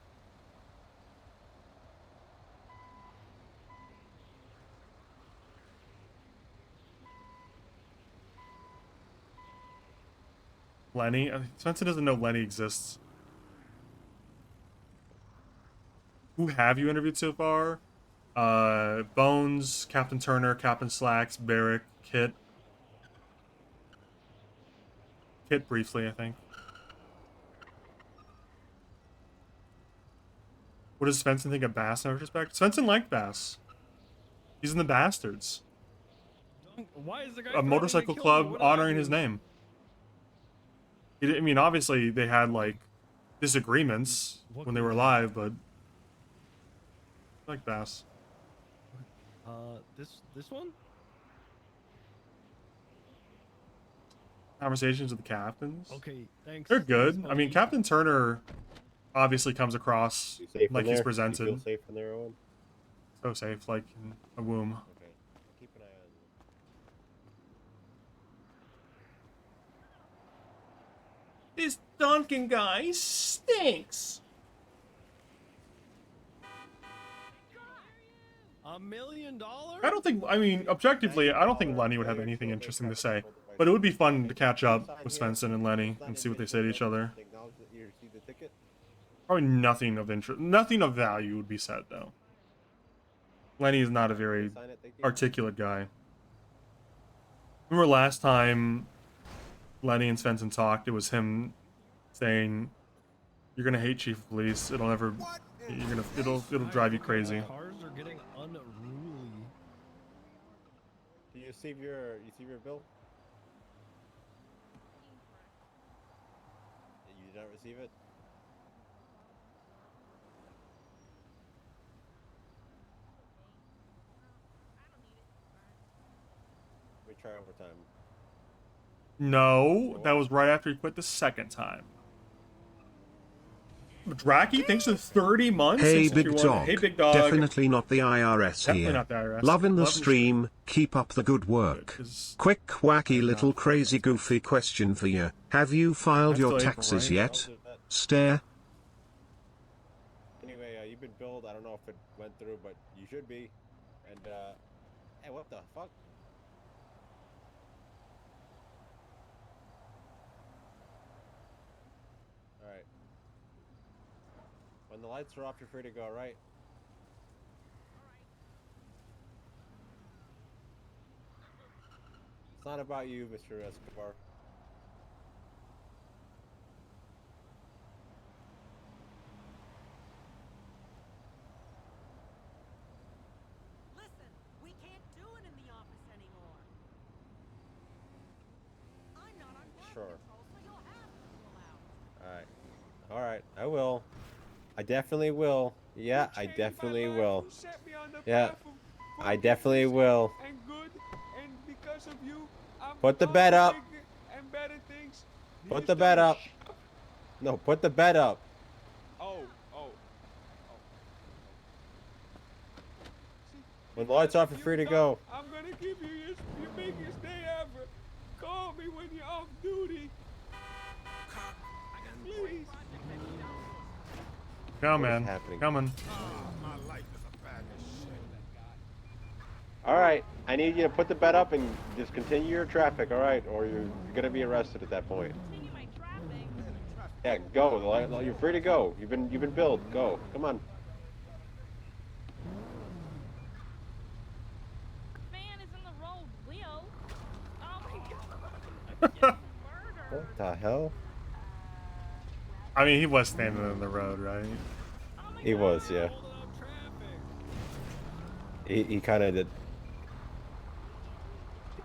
Lenny, Spencer doesn't know Lenny exists. Who have you interviewed so far? Bones, Captain Turner, Captain Slacks, Barrick, Kit. Kit briefly, I think. What does Svensen think of Bass in retrospect? Svensen liked Bass. He's in the Bastards. Why is the guy A motorcycle club honoring his name. I mean, obviously they had like disagreements when they were alive, but I like Bass. This one? Conversations with the captains. Okay, thanks. They're good. Thanks, I mean, buddy. Captain Turner obviously comes across You safe in like he's there? presented. You feel safe in there, Owen? So safe, like in a womb. Okay. Keep an eye on you. This Duncan guy stinks. $1 million? I don't think, I mean, objectively, I don't think Lenny would have anything interesting to say. But it would be fun to catch up with Svensen and Lenny and see what they say to each other. Acknowledge that you received the ticket. Probably nothing of interest, nothing of value would be said, though. Lenny is not a very articulate guy. Remember last time Lenny and Svensen talked, it was him saying, "You're gonna hate Chief of Police. It'll never, it'll drive you crazy." Cars are getting unruly. Do you receive your bill? You did not receive it? Let me try overtime. No, that was right after he quit the second time. Draki, thanks for 30 months. Hey, since big you won. dog. Hey, big dog. Definitely not the IRS Definitely here. not the IRS. Loving the Love the stream. Keep up the good work. Quick, wacky, little crazy, goofy question for you. Have you filed That's your till April, taxes right? yet? Stare. Anyway, you've been billed. I don't know if it went through, but you should be. And, hey, what the fuck? Alright. When the lights are off, you're free to go, right? It's not about you, Mr. Escobar. Listen, we can't do it in the office anymore. I'm not on ground Sure. control, so you'll have to pull out. Alright. Alright, I will. I definitely will. Yeah, I definitely will. Yeah, I definitely will. And good, and because of you, I'm Put the bed up. and better things. Put the bed up. No, put the bed up. Oh. When the lights off, you're free to go. I'm gonna give you your biggest day ever. Call me when you're off duty. please. Come, What is man. happening? Coming. All right, I need you to put the bet up and just continue your traffic, all right? Or you're gonna be arrested at that point. Continue my traffic. Yeah, go. You're free to go. You've been billed. Go. Come on. Man is in the road, Leo. Oh my god. What the hell? I mean, he was standing in the road, right? He was, yeah. He kind of did.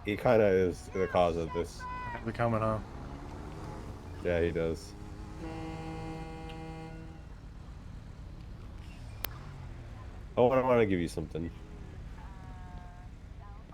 He kind of is the cause of this. They're coming, huh? Yeah, he does. Oh, I want to give you something.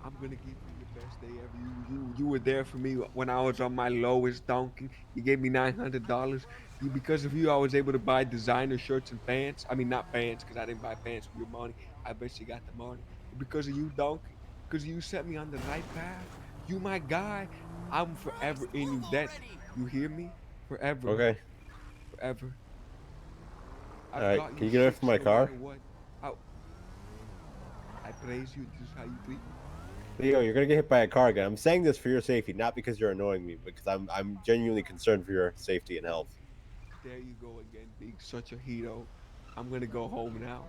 I'm gonna give you the best day ever. You were there for me when I was on my lowest, donkey. You gave me $900. Because of you, I was able to buy designer shirts and pants. I mean, not pants, because I didn't buy pants with your money. I bet you got the money. But because of you, donkey, because you set me on the right path. You my guy. I'm forever in you. That you hear me? Forever. Okay. Forever. All right. Can you get away from my car? What? I praise you. This is how you treat me. Leo, you're gonna get hit by a car again. I'm saying this for your safety, not because you're annoying me, but because I'm genuinely concerned for your safety and health. There you go again, being such a hero. I'm gonna go home now.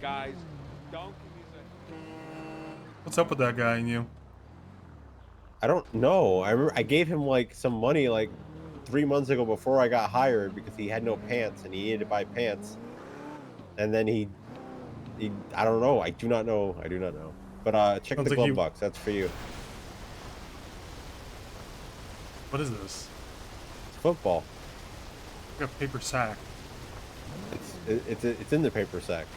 Guys, Donkey is What's up with that guy and you? I don't know. I remember I gave him like some money like 3 months ago before I got hired because he had no pants and he needed to buy pants. And then he I don't know. I do not know. But check Sounds the like glove box. That's for you. What is this? It's football. Like a paper sack. It's in the paper sack.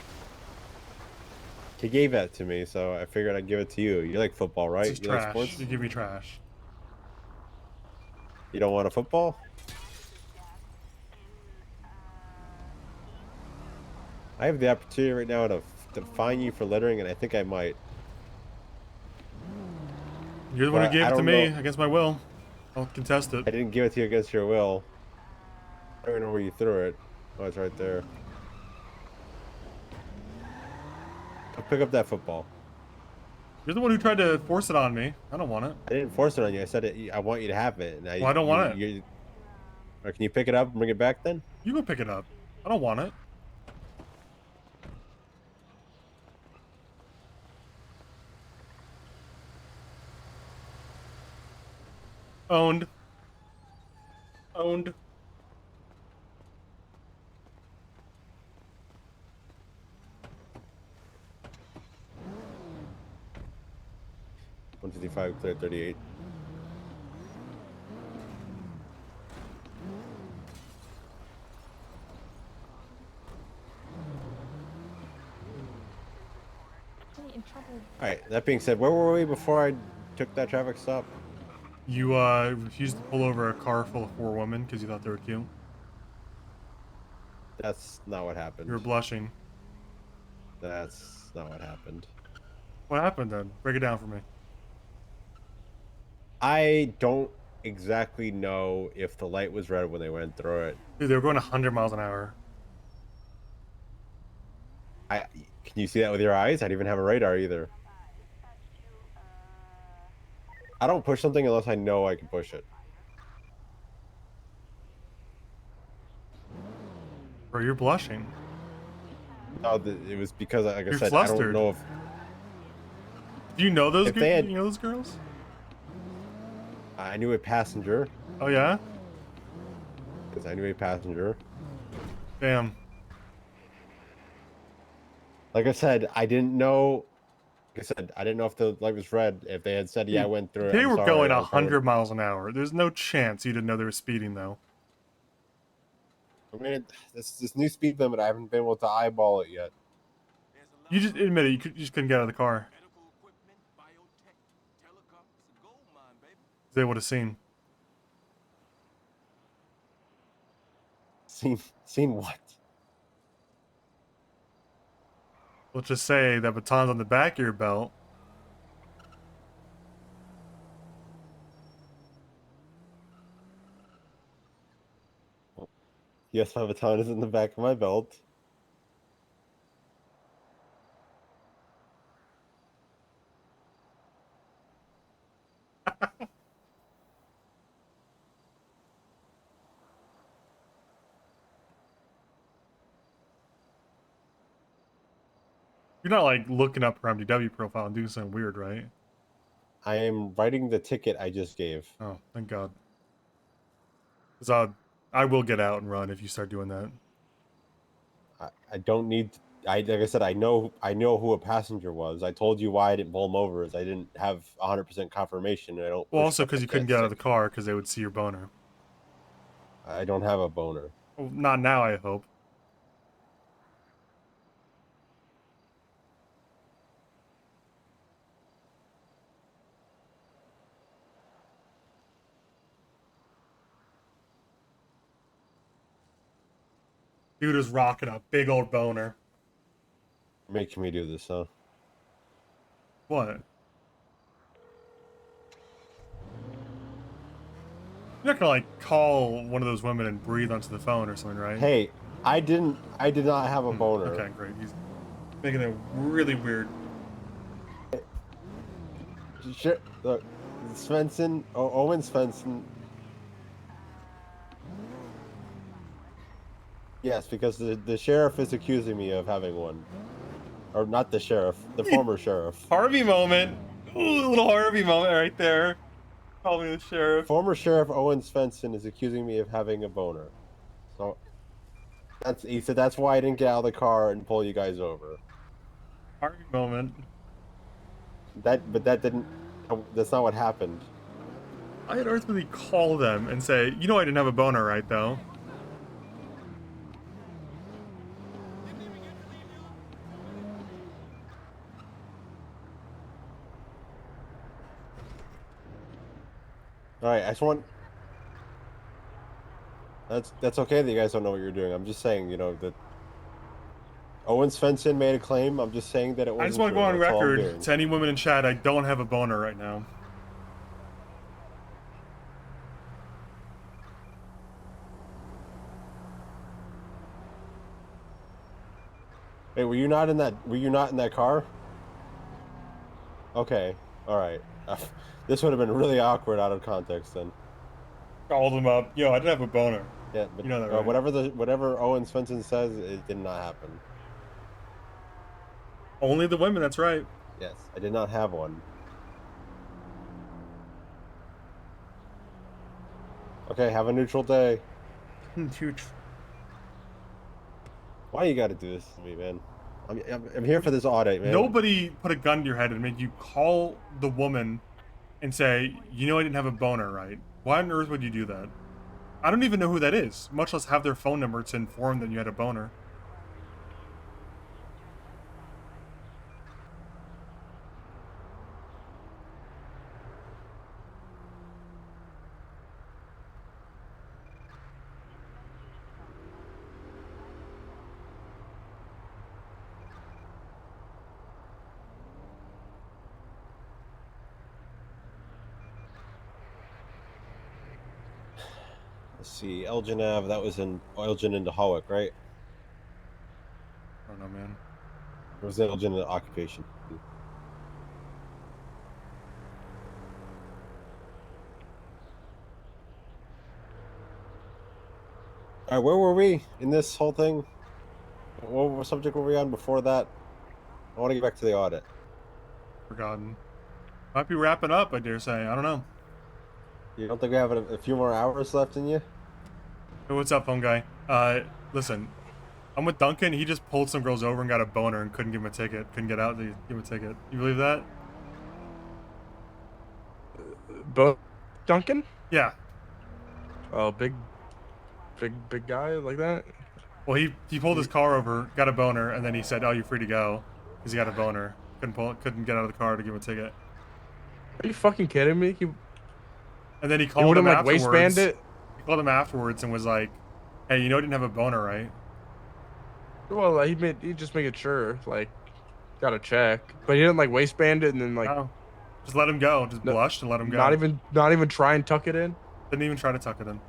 He gave that to me, so I figured I'd give it to you. You like football, right? This is You trash. like sports? You give me trash. You don't want a football? I have the opportunity right now to fine you for littering, and I think I might. You're the one who But gave I it to don't me know. against my will. I'll contest it. I didn't give it to you against your will. I don't even know where you threw it. Oh, it's right there. Go pick up that football. You're the one who tried to force it on me. I don't want it. I didn't force it on you. I said I want you to have it. And Well, I don't want it. Or can you pick it up and bring it back then? You go pick it up. I don't want it. Owned. Owned. $155, clear 38. In trouble. All right. That being said, where were we before I took that traffic stop? You refused to pull over a car full of 4 women because you thought they were cute. That's not what happened. You were blushing. That's not what happened. What happened then? Break it down for me. I don't exactly know if the light was red when they went through it. Dude, they were going 100 miles an hour. Can you see that with your eyes? I didn't even have a radar either. I don't push something unless I know I can push it. Bro, you're blushing. No, it was because, like I You're said, I flustered. don't know if... Do you know those If they had- you know those girls? I knew a passenger. Oh, yeah? Because I knew a passenger. Damn. Like I said, I didn't know... Like I said, I didn't know if the light was red. If they had said, yeah, I went through it. They I'm were sorry, going I probably 100 miles an hour. There's no chance you didn't know they were speeding, though. I mean, this new speed limit, I haven't been able to eyeball it yet. You just admit it. You just couldn't get out of the car. They would have seen. Seen what? Let's just say that baton's on the back of your belt. Yes, my baton is in the back of my belt. You're not like looking up her MDW profile and doing something weird, right? I am writing the ticket I just gave. Oh, thank God. 'Cause I will get out and run if you start doing that. I don't need. Like I said, I know who a passenger was. I told you why I didn't pull him over, is I didn't have 100% confirmation. And I don't. Well, push also stuff because you like couldn't that get out of sick. the car because they would see your boner. I don't have a boner. Well, not now, I hope. Dude is rocking a big old boner. Making me do this, huh? What? You're not gonna like call one of those women and breathe onto the phone or something, right? Hey, I did not have a boner. Okay, great. He's making it really weird. Shit, look, Svensen, Owen Svensen. Yes, because the sheriff is accusing me of having one. Or not the sheriff, the former sheriff. Harvey moment. Ooh, a little Harvey moment right there. Call me the sheriff. Former Sheriff Owen Svensen is accusing me of having a boner. So he said that's why I didn't get out of the car and pull you guys over. Harvey moment. But that didn't. That's not what happened. I'd earthly call them and say, you know I didn't have a boner, right, though? All right, I just want. That's okay that you guys don't know what you're doing. I'm just saying, that Owen Svensen made a claim. I'm just saying that it wasn't. I just want to true. go on That's all I'm record doing. to any women in chat, I don't have a boner right now. Hey, were you not in that car? Okay, all right. This would have been really awkward out of context then. Called him up. Yo, I didn't have a boner. Yeah, but You know that, right? whatever Owen Svensen says, it did not happen. Only the women, that's right. Yes, I did not have one. Okay, have a neutral day. Huge. Why you got to do this to me, man? I'm here for this audit, man. Nobody put a gun to your head and made you call the woman and say, you know I didn't have a boner, right? Why on earth would you do that? I don't even know who that is, much less have their phone number to inform that you had a boner. Let's see, Elgin Ave, that was in Elgin into Hawick, right? I don't know, man. Or was it Elgin into Occupation? All right, where were we in this whole thing? What subject were we on before that? I want to get back to the audit. Forgotten. Might be wrapping up, I dare say. I don't know. You don't think we have a few more hours left in you? Hey, what's up, phone guy? Listen, I'm with Duncan. He just pulled some girls over and got a boner and couldn't give him a ticket. Couldn't get out to give him a ticket. You believe that? Duncan? Yeah. Oh, big guy like that? Well, he pulled his car over, got a boner, and then he said, "Oh, you're free to go," because he got a boner. Couldn't get out of the car to give him a ticket. Are you fucking kidding me? And then he called him wouldn't, like, afterwards. waistband it? He called him afterwards and was like, "Hey, you know I didn't have a boner, right?" Well, he just made it sure, like, gotta check. But he didn't like waistband it and then like. No. Just let him go. Just blushed and let him go. Not even try and tuck it in. Didn't even try to tuck it in.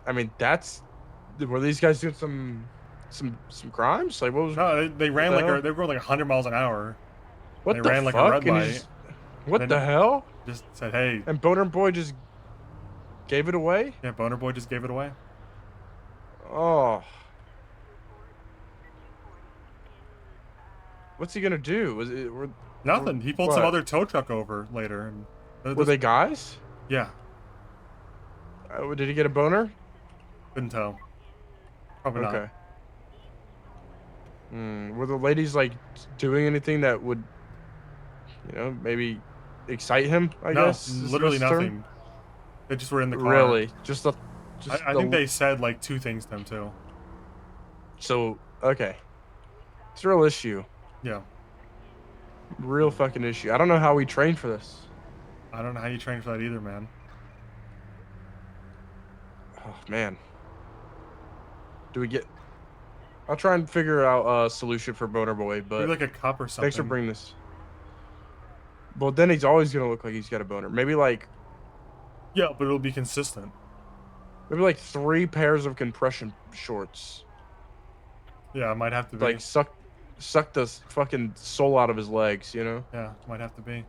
I mean, were these guys doing some crimes? Like, what was? No, they ran the like hell? they were going like 100 miles an hour. What They the ran fuck? like a red And he light. just- what Then the hell? Just said, hey. And Boner Boy just gave it away? Yeah, Boner Boy just gave it away. Oh. What's he gonna do? Nothing. He pulled some what? other tow truck over later. And Were they guys? Yeah. Did he get a boner? Couldn't tell. Probably not. Okay. Were the ladies like doing anything that would, maybe excite him? I guess. is the Literally best term? nothing. They just were in the car. Really? I think they said like 2 things to him too. So okay, it's a real issue. Yeah. Real fucking issue. I don't know how we train for this. I don't know how you train for that either, man. Oh man. I'll try and figure out a solution for Boner Boy, but Maybe like a cup or something. thanks for bringing this. Well, then he's always gonna look like he's got a boner. Maybe like. Yeah, but it'll be consistent. Maybe like 3 pairs of compression shorts. Yeah, it might have to be. Like suck the fucking soul out of his legs, you know? Yeah, might have to be.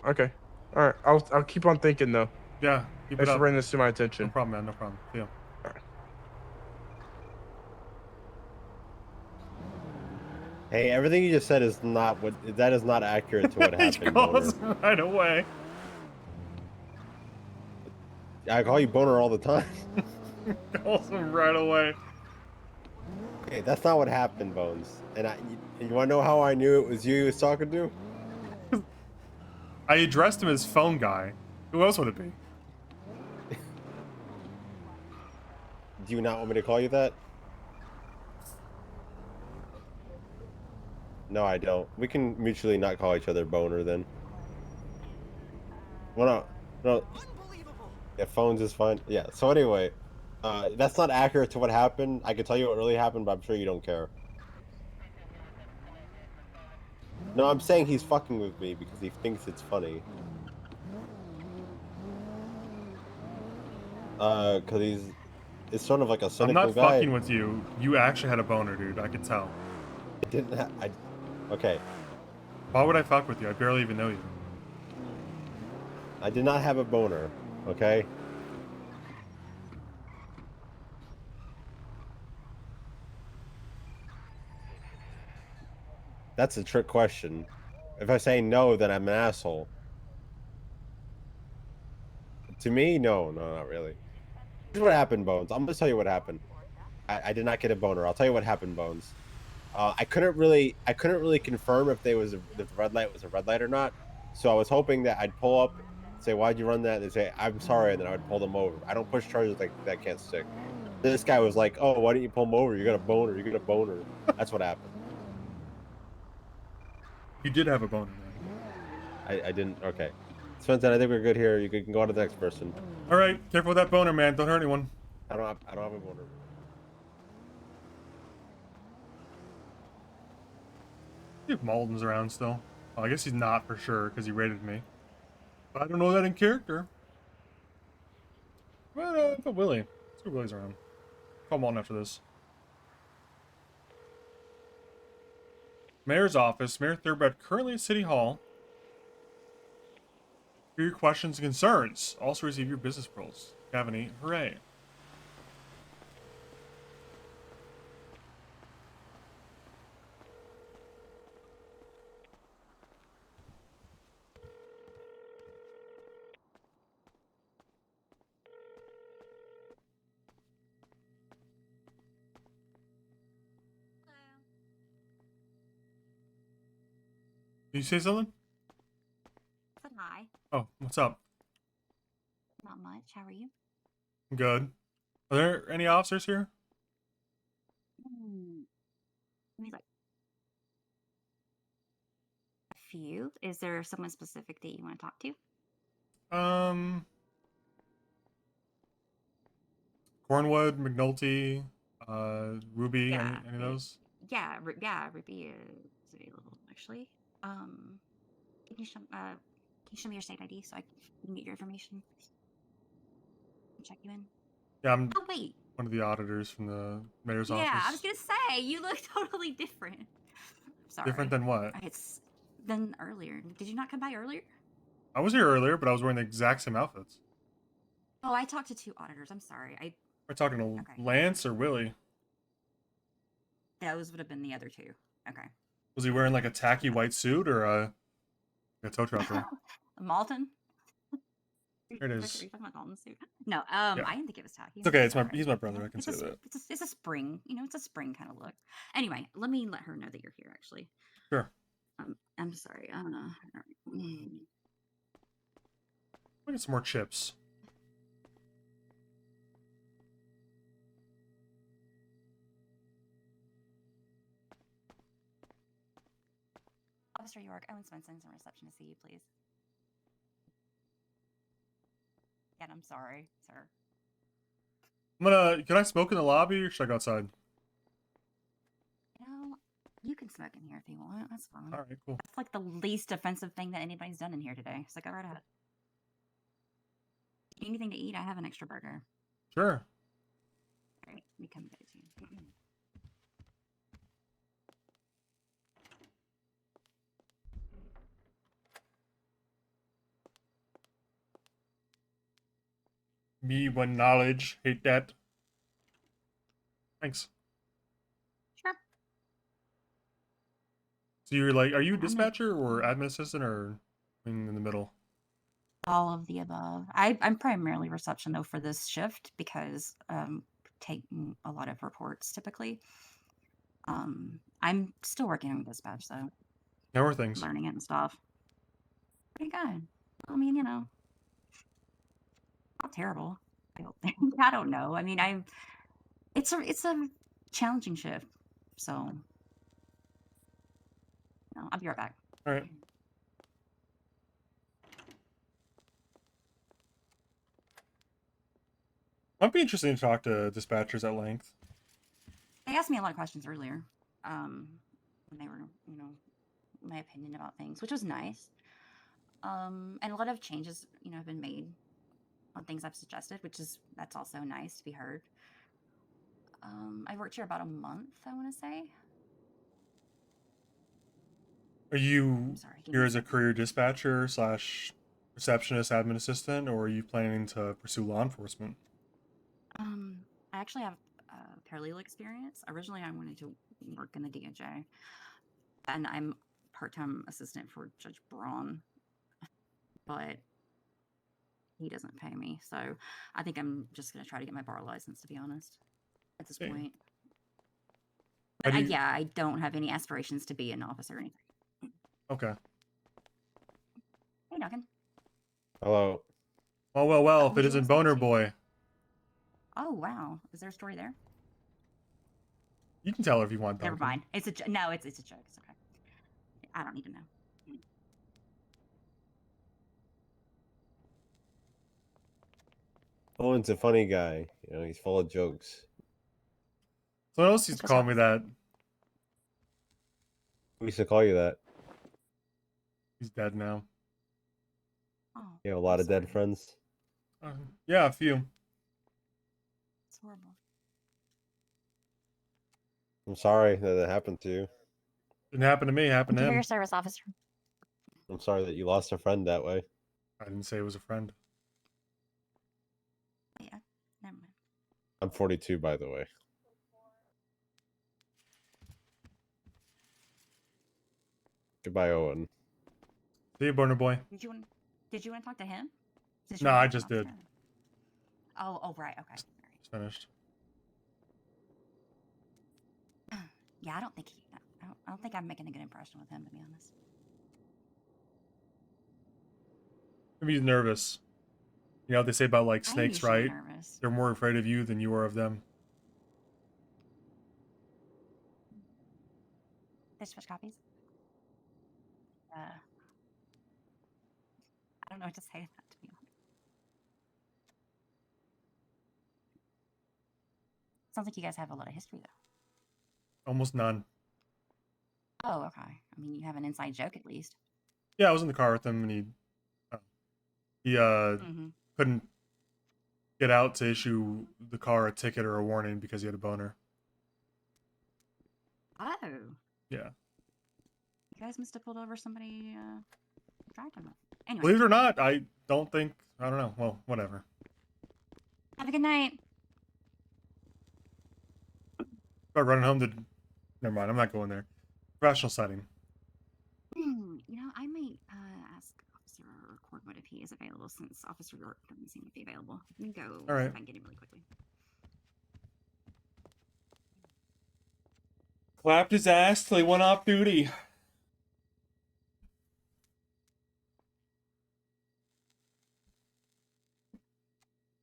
Okay. All right. I'll keep on thinking though. Yeah. Keep Thanks it for up. bringing this to my attention. No problem, man. No problem. See ya. Hey, everything you just said is not accurate to what He happened. calls Boner. right away. I call you Boner all the time. Calls him right away. Okay, that's not what happened, Bones. And you want to know how I knew it was you he was talking to? I addressed him as phone guy. Who else would it be? Do you not want me to call you that? No, I don't. We can mutually not call each other Boner then. Well, no. Yeah, phones is fine. Yeah, so anyway, that's not accurate to what happened. I can tell you what really happened, but I'm sure you don't care. No, I'm saying he's fucking with me because he thinks it's funny. Because it's sort of like a cynical I'm not guy. fucking with you. You actually had a boner, dude. I could tell. I didn't okay. Why would I fuck with you? I barely even know you. I did not have a boner, okay? That's a trick question. If I say no, then I'm an asshole. To me, no, not really. Here's what happened, Bones. I'm gonna tell you what happened. I did not get a boner. I'll tell you what happened, Bones. I couldn't really confirm if the red light was a red light or not. So I was hoping that I'd pull up, say, "Why'd you run that?" And they say, "I'm sorry," and then I would pull them over. I don't push charges like that. Can't stick. This guy was like, "Oh, why didn't you pull him over? You got a boner. You got a boner." That's what happened. You did have a boner, man. I didn't. Okay, Svensen, I think we're good here. You can go on to the next person. All right, careful with that boner, man. Don't hurt anyone. I don't have a boner. See if Malden's around still. Oh, I guess he's not for sure because he rated me. But I don't know that in character. Well, I thought Willie. Let's see if Willie's around. Call Malden after this. Mayor's office. Mayor Thurbrad currently at City Hall. For your questions and concerns. Also receive your business pearls. If you have any, hooray. Did you say something? Said hi. Oh, what's up? Not much. How are you? Good. Are there any officers here? Let me look. A few. Is there someone specific that you want to talk to? Cornwood, McNulty, Ruby, Yeah, any of those? Yeah, Ruby is available actually. Can you show me your state ID so I can get your information? Check you in. Yeah, I'm Oh wait. one of the auditors from the mayor's Yeah, office. I was gonna say you look totally different. Sorry. Different than what? It's than earlier. Did you not come by earlier? I was here earlier, but I was wearing the exact same outfits. Oh, I talked to 2 auditors. I'm sorry. We're talking to Lance or Willie. Those would have been the other 2. Okay. Was he wearing like a tacky white suit or a tow trucker? Malton? There it Are is. you talking about Malton suit? No, Yeah. I didn't think it was tacky. It's okay. It's all my he's my brother. I can say that. It's a spring. It's a spring kind of look. Anyway, let me let her know that you're here. Actually. Sure. I'm sorry. Look at some more chips. Officer York, Owen Svensen's in reception to see you, please. Again, I'm sorry, sir. Can I smoke in the lobby or should I go outside? You can smoke in here if you want. That's fine. All right, cool. That's like the least offensive thing that anybody's done in here today. So go right ahead. Anything to eat? I have an extra burger. Sure. All right, let me come get it to you. Me one knowledge. Hate that. Thanks. Sure. So you're like, are you dispatcher or admin assistant or in the middle? All of the above. I'm primarily reception though for this shift because take a lot of reports typically. I'm still working on dispatch though. How are things? Learning it and stuff. Pretty good. I mean, not terrible. I don't think. I don't know. I mean, it's a challenging shift. So I'll be right back. All right. Might be interesting to talk to dispatchers at length. They asked me a lot of questions earlier, when they were, my opinion about things, which was nice. And a lot of changes, have been made on things I've suggested, that's also nice to be heard. I worked here about a month, I want to say. Are you here as a career dispatcher / receptionist, admin assistant, or are you planning to pursue law enforcement? I actually have paralegal experience. Originally, I wanted to work in the DOJ, and I'm part-time assistant for Judge Braun, but he doesn't pay me, so I think I'm just going to try to get my bar license, to be honest, at this point. But I don't have any aspirations to be an officer or anything. Okay. Hey, Duncan. Hello. Well, if it isn't Boner Boy. Oh, wow. Is there a story there? You can tell her if you want. Never mind. It's a joke. It's a joke. It's okay. I don't need to know. Owen's a funny guy. He's full of jokes. Someone else used to call me that. Who used to call you that? He's dead now. Oh, You have a lot of dead friends? Yeah, a few. It's horrible. I'm sorry that happened to you. Didn't happen to me, it happened to him. Your service officer. I'm sorry that you lost a friend that way. I didn't say it was a friend. Yeah, never mind. I'm 42, by the way. Goodbye, Owen. See you, Boner Boy. Did you want to talk to him? No, I just did. Oh, right. Okay. It's finished. Yeah, I don't think I'm making a good impression with him, to be honest. Maybe he's nervous. You know what they say about like I'm snakes, usually right? nervous. They're more afraid of you than you are of them. Dispatch copies. I don't know what to say to that, to be honest. Sounds like you guys have a lot of history, though. Almost none. Oh, okay. I mean, you have an inside joke at least. Yeah, I was in the car with him, and he couldn't get out to issue the car a ticket or a warning because he had a boner. Oh. Yeah. You guys must have pulled over somebody dragged him. Anyway. Believe it or not, I don't think, I don't know. Well, whatever. Have a good night. About running home to, never mind, I'm not going there. Professional setting. You know, I might ask Officer Cordwood if he is available since Officer York doesn't seem to be available. Let me go All right. see if I can get him really quickly. Clapped his ass till he went off duty.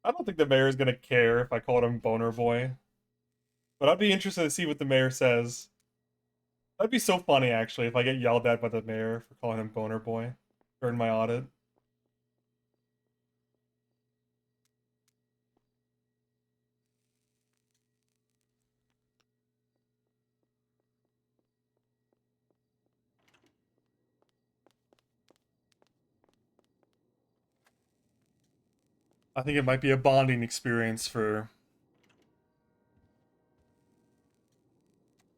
I don't think the mayor's gonna care if I called him Boner Boy. But I'd be interested to see what the mayor says. That'd be so funny, actually, if I get yelled at by the mayor for calling him Boner Boy during my audit. I think it might be a bonding experience for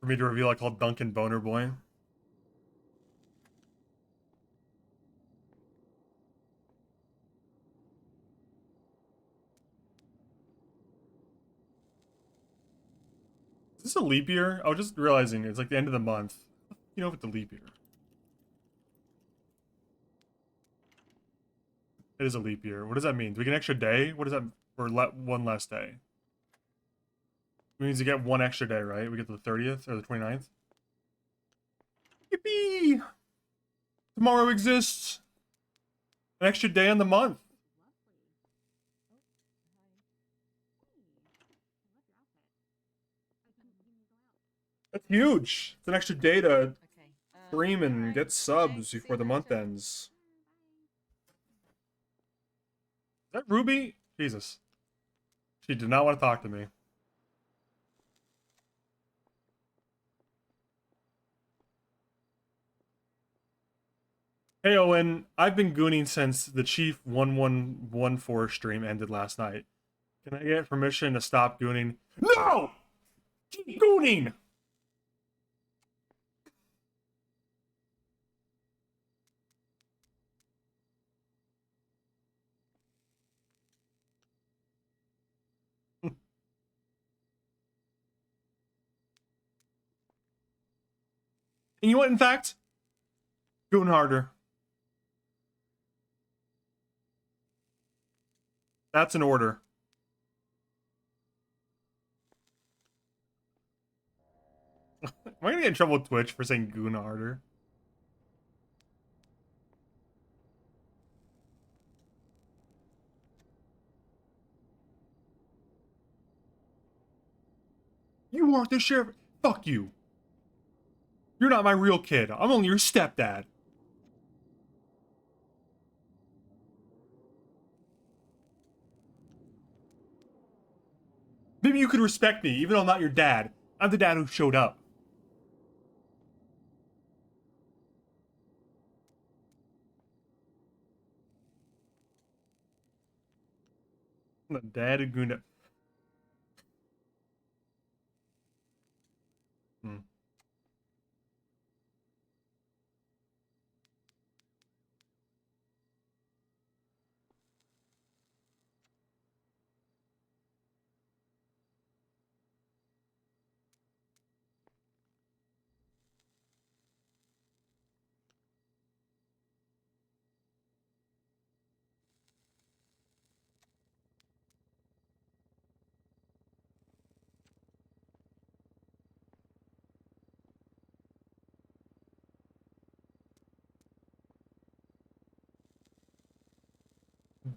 me to reveal I called Duncan Boner Boy. Is this a leap year? I was just realizing it's like the end of the month. You know, if it's a leap year. It is a leap year. What does that mean? Do we get an extra day? What does that, or one less day? It means you get one extra day, right? We get the 30th or the 29th. Yippee! Tomorrow exists. An extra day on the month. That's huge. It's an extra day to stream and get subs before the month ends. Is that Ruby? Jesus. She did not want to talk to me. Hey Owen, I've been gooning since the Chief 1114 stream ended last night. Can I get permission to stop gooning? No! Keep gooning! And you know what, in fact? Goon harder. That's an order. Am I gonna get in trouble with Twitch for saying goon harder? You aren't the sheriff. Fuck you. You're not my real kid. I'm only your stepdad. Maybe you could respect me, even though I'm not your dad. I'm the dad who showed up. I'm the dad who gooned up.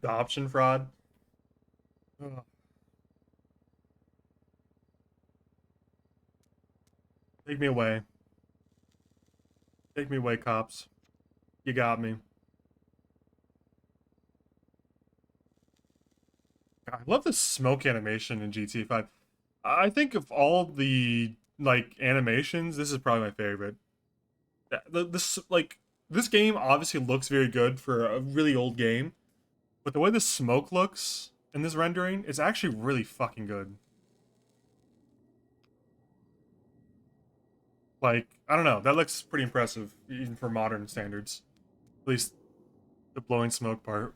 Adoption fraud. Ugh. Take me away. Take me away, cops. You got me. I love the smoke animation in GTA 5. I think of all the like animations, this is probably my favorite. This game obviously looks very good for a really old game, but the way the smoke looks in this rendering, it's actually really fucking good. Like, I don't know, that looks pretty impressive, even for modern standards. At least the blowing smoke part.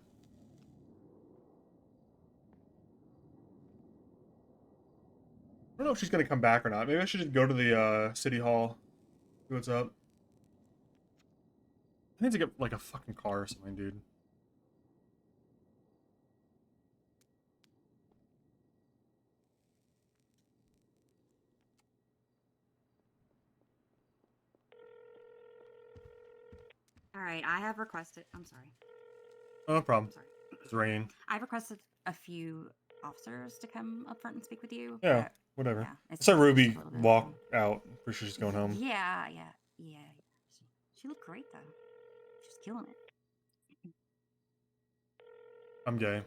I don't know if she's gonna come back or not. Maybe I should just go to the city hall. See what's up. I need to get like a fucking car or something, dude. All right, I have requested. I'm sorry. No problem. It's raining. I've requested a few officers to come up front and speak with you. Yeah, but whatever. Yeah, I it's saw just Ruby a little bit. walk out. Pretty sure she's going home. Yeah. She looked great though. She's killing it. I'm gay.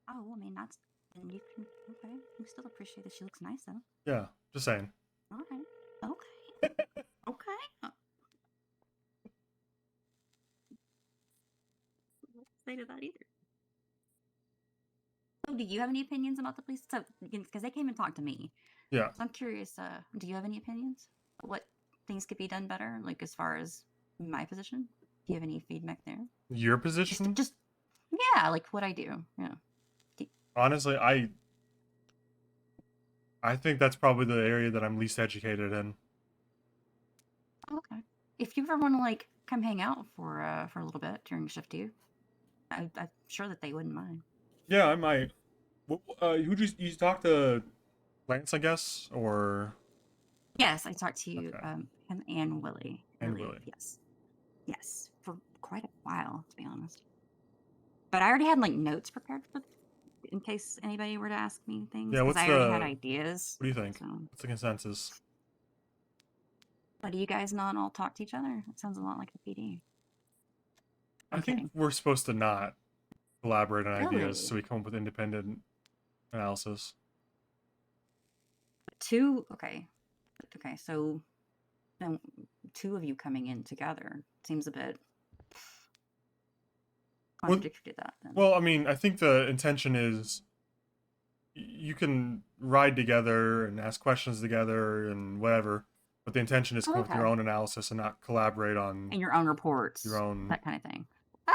Oh, well, I mean, that's then you can. Okay, we still appreciate that she looks nice though. Yeah, just saying. All right. Okay. Okay. Let's say to that either. So, do you have any opinions about the police? So, because they came and talked to me. Yeah. So I'm curious. Do you have any opinions? What things could be done better? Like as far as my position, do you have any feedback there? Your position? Just yeah, like what I do. Yeah. Honestly, I think that's probably the area that I'm least educated in. Okay. If you ever want to like come hang out for a little bit during shift 2, I'm sure that they wouldn't mind. Yeah, I might. Who'd you talk to? Lance, I guess, or Yes, I talked to him and Willie. And Willie. Yes, for quite a while, to be honest. But I already had like notes prepared for in case anybody were to ask me things. Yeah, Because what's I the? already had ideas. What do you think? So. What's the consensus? But do you guys not all talk to each other? It sounds a lot like the PD. I think we're supposed to not collaborate on Really? ideas, so we come up with independent analysis. Okay, so then 2 of you coming in together seems a bit contradictory to that. Then. Well, I mean, I think the intention is you can ride together and ask questions together and whatever, but the intention is to come up with your own analysis and not collaborate on and your own reports, your own that kind of thing.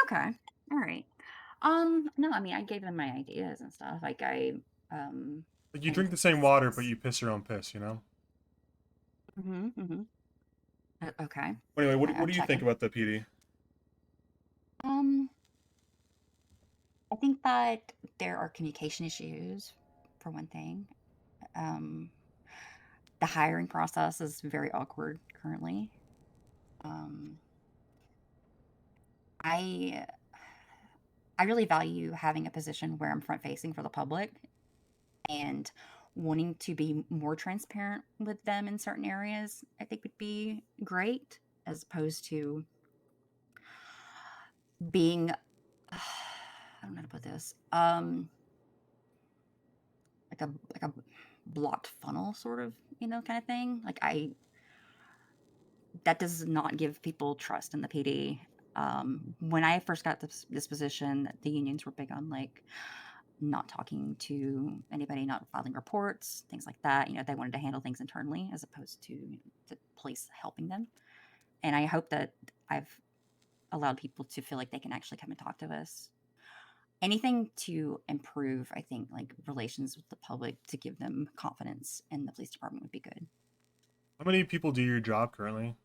Okay, all right. No, I mean, I gave them my ideas and stuff. Like Like you drink the same water, but you piss your own piss, you know? Okay. Anyway, what do you think about the PD? I think that there are communication issues, for one thing. The hiring process is very awkward currently. I really value having a position where I'm front facing for the public and wanting to be more transparent with them in certain areas. I think would be great, as opposed to being I don't know how to put this. Like a blocked funnel sort of, kind of thing. Like that does not give people trust in the PD. When I first got this position, the unions were big on like not talking to anybody, not filing reports, things like that. They wanted to handle things internally as opposed to the police helping them. And I hope that I've allowed people to feel like they can actually come and talk to us. Anything to improve, I think, like relations with the public, to give them confidence in the police department would be good. How many people do your job currently?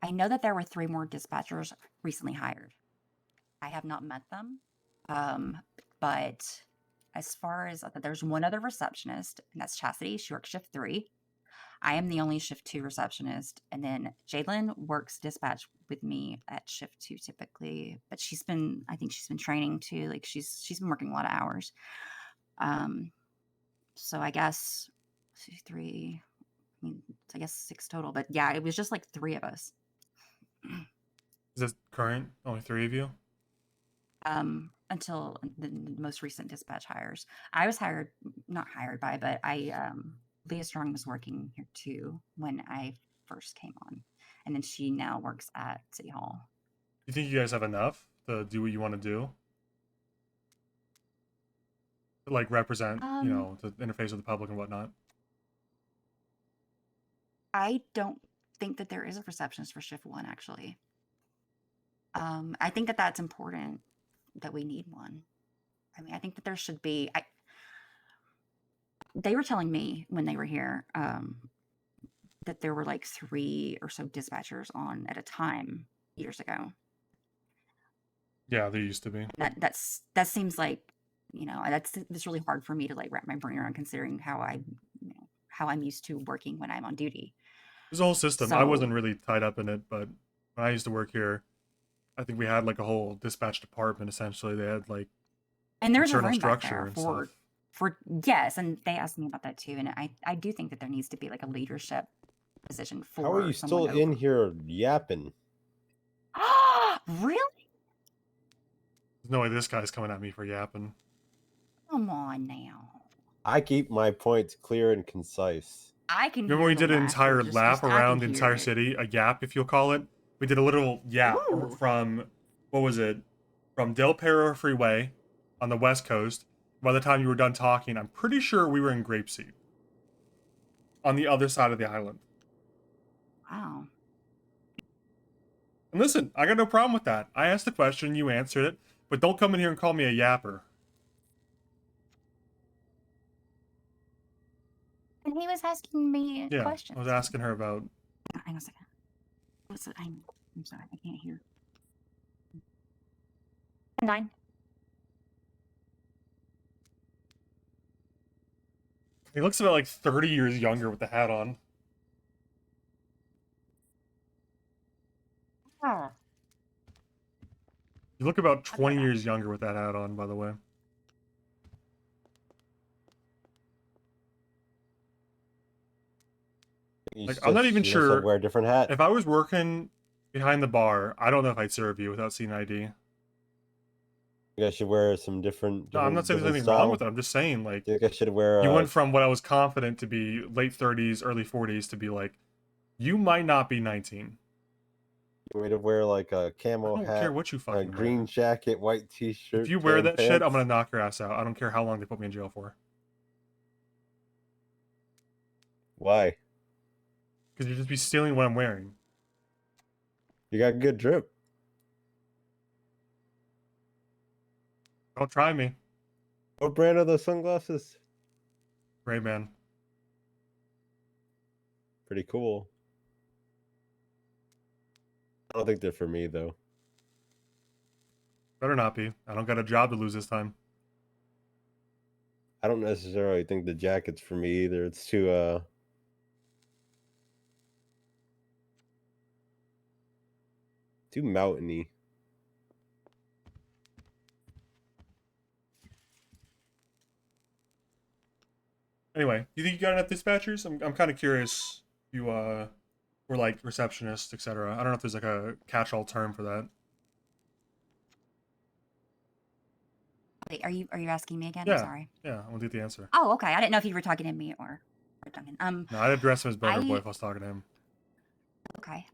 I know that there were 3 more dispatchers recently hired. I have not met them, but as far as there's one other receptionist, and that's Chastity. She works shift 3. I am the only shift 2 receptionist, and then Jalen works dispatch with me at shift 2 typically. But I think she's been training too. Like she's been working a lot of hours. So I guess 2, 3. I guess 6 total. But yeah, it was just like 3 of us. Is this current? Only 3 of you? Until the most recent dispatch hires. I was not hired by, but Leah Strong was working here too when I first came on. And then she now works at City Hall. You think you guys have enough? to do what you want to do? To, like, represent, you know, to interface with the public and whatnot. I don't think that there is a receptionist for shift 1, actually. I think that that's important, that we need one. I mean, I think that there should be. They were telling me when they were here that there were like 3 or so dispatchers on at a time years ago. Yeah, there used to be. That seems like, you know, that's really hard for me to like wrap my brain around, considering how I'm used to working when I'm on duty. There's a whole system. So, I wasn't really tied up in it, but when I used to work here, I think we had like a whole dispatch department. Essentially, they had like and there's a internal room back structure there and stuff. for yes, and they asked me about that too, and I do think that there needs to be like a leadership position for. How are you still in here yapping? Really? There's no way this guy's coming at me for yapping. Come on now. I keep my points clear and concise. I can. Remember when we did an entire lap around the entire it. city, a yap, if you'll call it? We did a literal yap from, what was it? From Del Perro Freeway on the west coast. By the time you were done talking, I'm pretty sure we were in Grapeseed. On the other side of the island. Wow. And listen, I got no problem with that. I asked the question, you answered it, but don't come in here and call me a yapper. And he was asking me questions. I was asking her about. Hang on a second. What's it? I'm sorry, I can't hear. 9. He looks about like 30 years younger with the hat on. Oh. You look about 20 years younger with that hat on, by the way. Like, I'm not even sure. Wear a different hat. If I was working behind the bar, I don't know if I'd serve you without seeing ID. You guys should wear some different. No, I'm not saying there's anything wrong with it. I'm just saying, like, you guys should wear. You went from what I was confident to be late 30s, early 40s to be like, you might not be 19. You want me to wear like a camo hat? I don't care what you fucking a green jacket, white t-shirt. If you wear that pants. shit, I'm gonna knock your ass out. I don't care how long they put me in jail for. Why? Because you just be stealing what I'm wearing. You got good drip. Don't try me. What brand are those sunglasses? Ray-Ban. Pretty cool. I don't think they're for me though. Better not be. I don't got a job to lose this time. I don't necessarily think the jacket's for me either. It's too too mountainy. Anyway, you think you got enough dispatchers? I'm kind of curious. You were like receptionists, etc. I don't know if there's like a catch-all term for that. Wait, are you asking me again? Yeah. I'm sorry. Yeah, I want to get the answer. Oh, okay. I didn't know if you were talking to me or Duncan. No, I'd address him as Burger Boy if I was talking to him. Okay.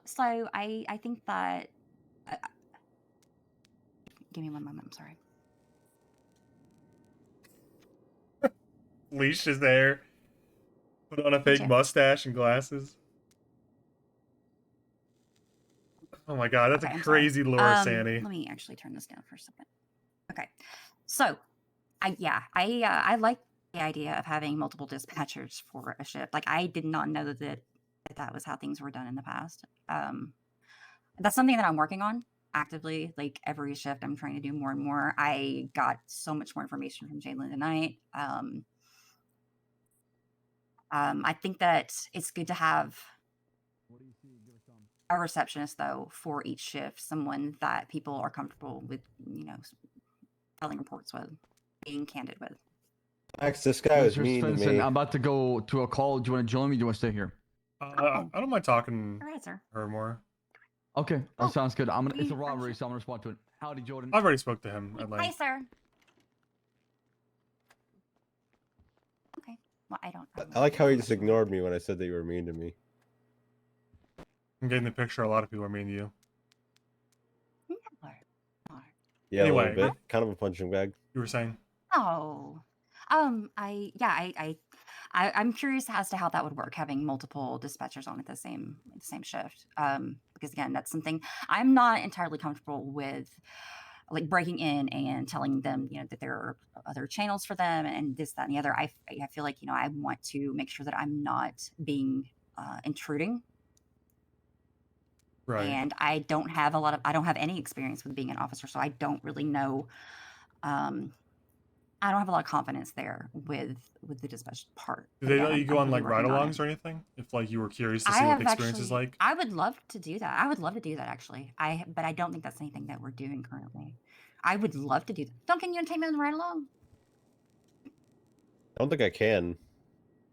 So I think that. Give me one moment. I'm sorry. Leash is there. Put on a fake mustache and glasses. Oh my god, that's a crazy lure, Sandy. Let me actually turn this down for a second. Okay. So, I like the idea of having multiple dispatchers for a shift. Like, I did not know that was how things were done in the past. That's something that I'm working on actively. Like, every shift, I'm trying to do more and more. I got so much more information from Jalen tonight. I think that it's good to have a receptionist, though, for each shift, someone that people are comfortable with, telling reports with, being candid with. Max, this guy was mean to me. I'm about to go to a call. Do you want to join me? Do you want to stay here? I don't mind talking All right, sir. her more. Okay, that sounds good. It's a robbery, so I'm gonna respond to it. Howdy, Jordan. I've already spoke to him at Hi, length. sir. Okay. Well, I don't. I like how he just ignored me when I said that you were mean to me. I'm getting the picture. A lot of people are mean to you. Yeah, a Anyway, little bit. Kind of a punching bag. You were saying? Oh, I'm curious as to how that would work, having multiple dispatchers on at the same shift. Because again, that's something I'm not entirely comfortable with, like breaking in and telling them, that there are other channels for them and this, that, and the other. I feel like I want to make sure that I'm not being intruding. Right. And I don't have any experience with being an officer, so I don't really know. I don't have a lot of confidence there with the dispatch part. Do But they again, let you I'm go on really like working on it. ride-alongs or anything? If like you were curious to I see what have the experience is actually. like? I would love to do that. I would love to do that actually. But I don't think that's anything that we're doing currently. I would love to do that. Duncan, you want to take me on the ride along? I don't think I can.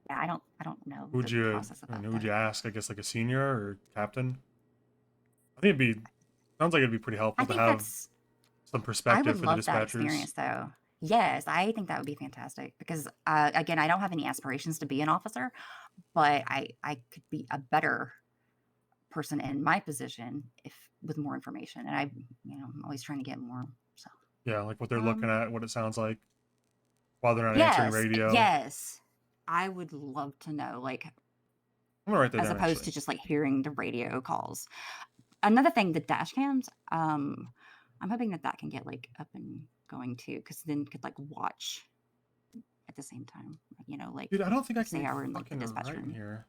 Yeah, I don't know Who'd the you, process about who'd that. you ask? I guess like a senior or captain? I think sounds like it'd be pretty helpful I to think have that's. some I perspective would for the love that dispatchers. experience though. Yes, I think that would be fantastic because again, I don't have any aspirations to be an officer, but I could be a better person in my position if with more information, and I'm always trying to get more. So Yeah, like what they're looking at, what it sounds like while they're not answering yes, radio. yes, I would love to know, like, I'm gonna write that as down, opposed actually. to just like hearing the radio calls. Another thing, the dash cams. I'm hoping that can get like up and going too, because then could like watch at the same time. Like Dude, I don't think I say can I were in like the fucking dispatch write in room. here.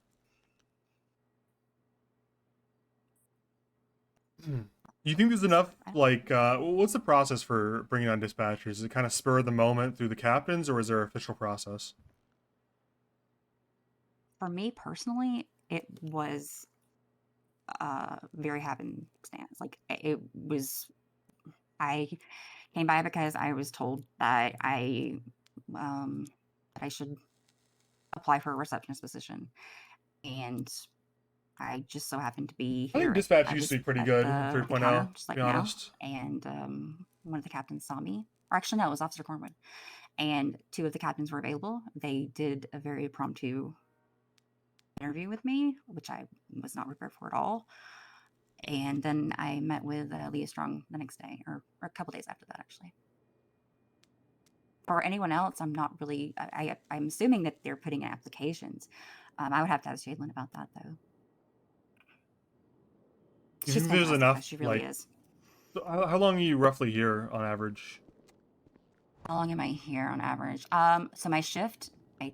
You think there's enough, like, what's the process for bringing on dispatchers? Is it kind of spur of the moment through the captains, or is there an official process? For me personally, it was very happenstance. Like it was, I came by because I was told that I should apply for a receptionist position, and I just so happened to be I think here. dispatch I used was to be pretty at good, the 3.0, counter, just to like be now, honest. and one of the captains saw me. Or actually, no, it was Officer Cornwood, and two of the captains were available. They did a very impromptu interview with me, which I was not prepared for at all. And then I met with Leah Strong the next day, or a couple days after that, actually. For anyone else, I'm not really. I'm assuming that they're putting in applications. I would have to ask Jalen about that, though. You She's think there's fantastic, though. enough, She really like, is. so how long are you roughly here on average? How long am I here on average? So my shift, my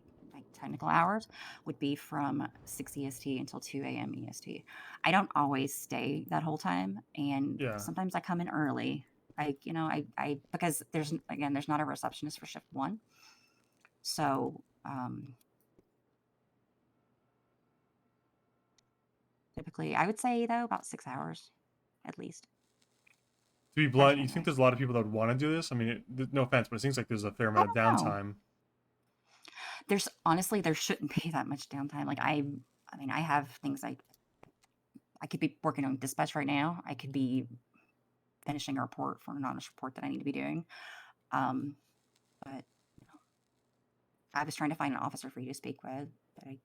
technical hours, would be from 6 EST until 2 a.m. EST. I don't always stay that whole time, and Yeah. sometimes I come in early. I because there's not a receptionist for shift 1. So typically, I would say though about 6 hours, at least. To be blunt, you think there's a lot of people that would want to do this? I mean, no offense, but it seems like there's a fair amount of downtime. There shouldn't be that much downtime. Like I mean, I have things like I could be working on dispatch right now. I could be finishing a report for an anonymous report that I need to be doing. But I was trying to find an officer for you to speak with, but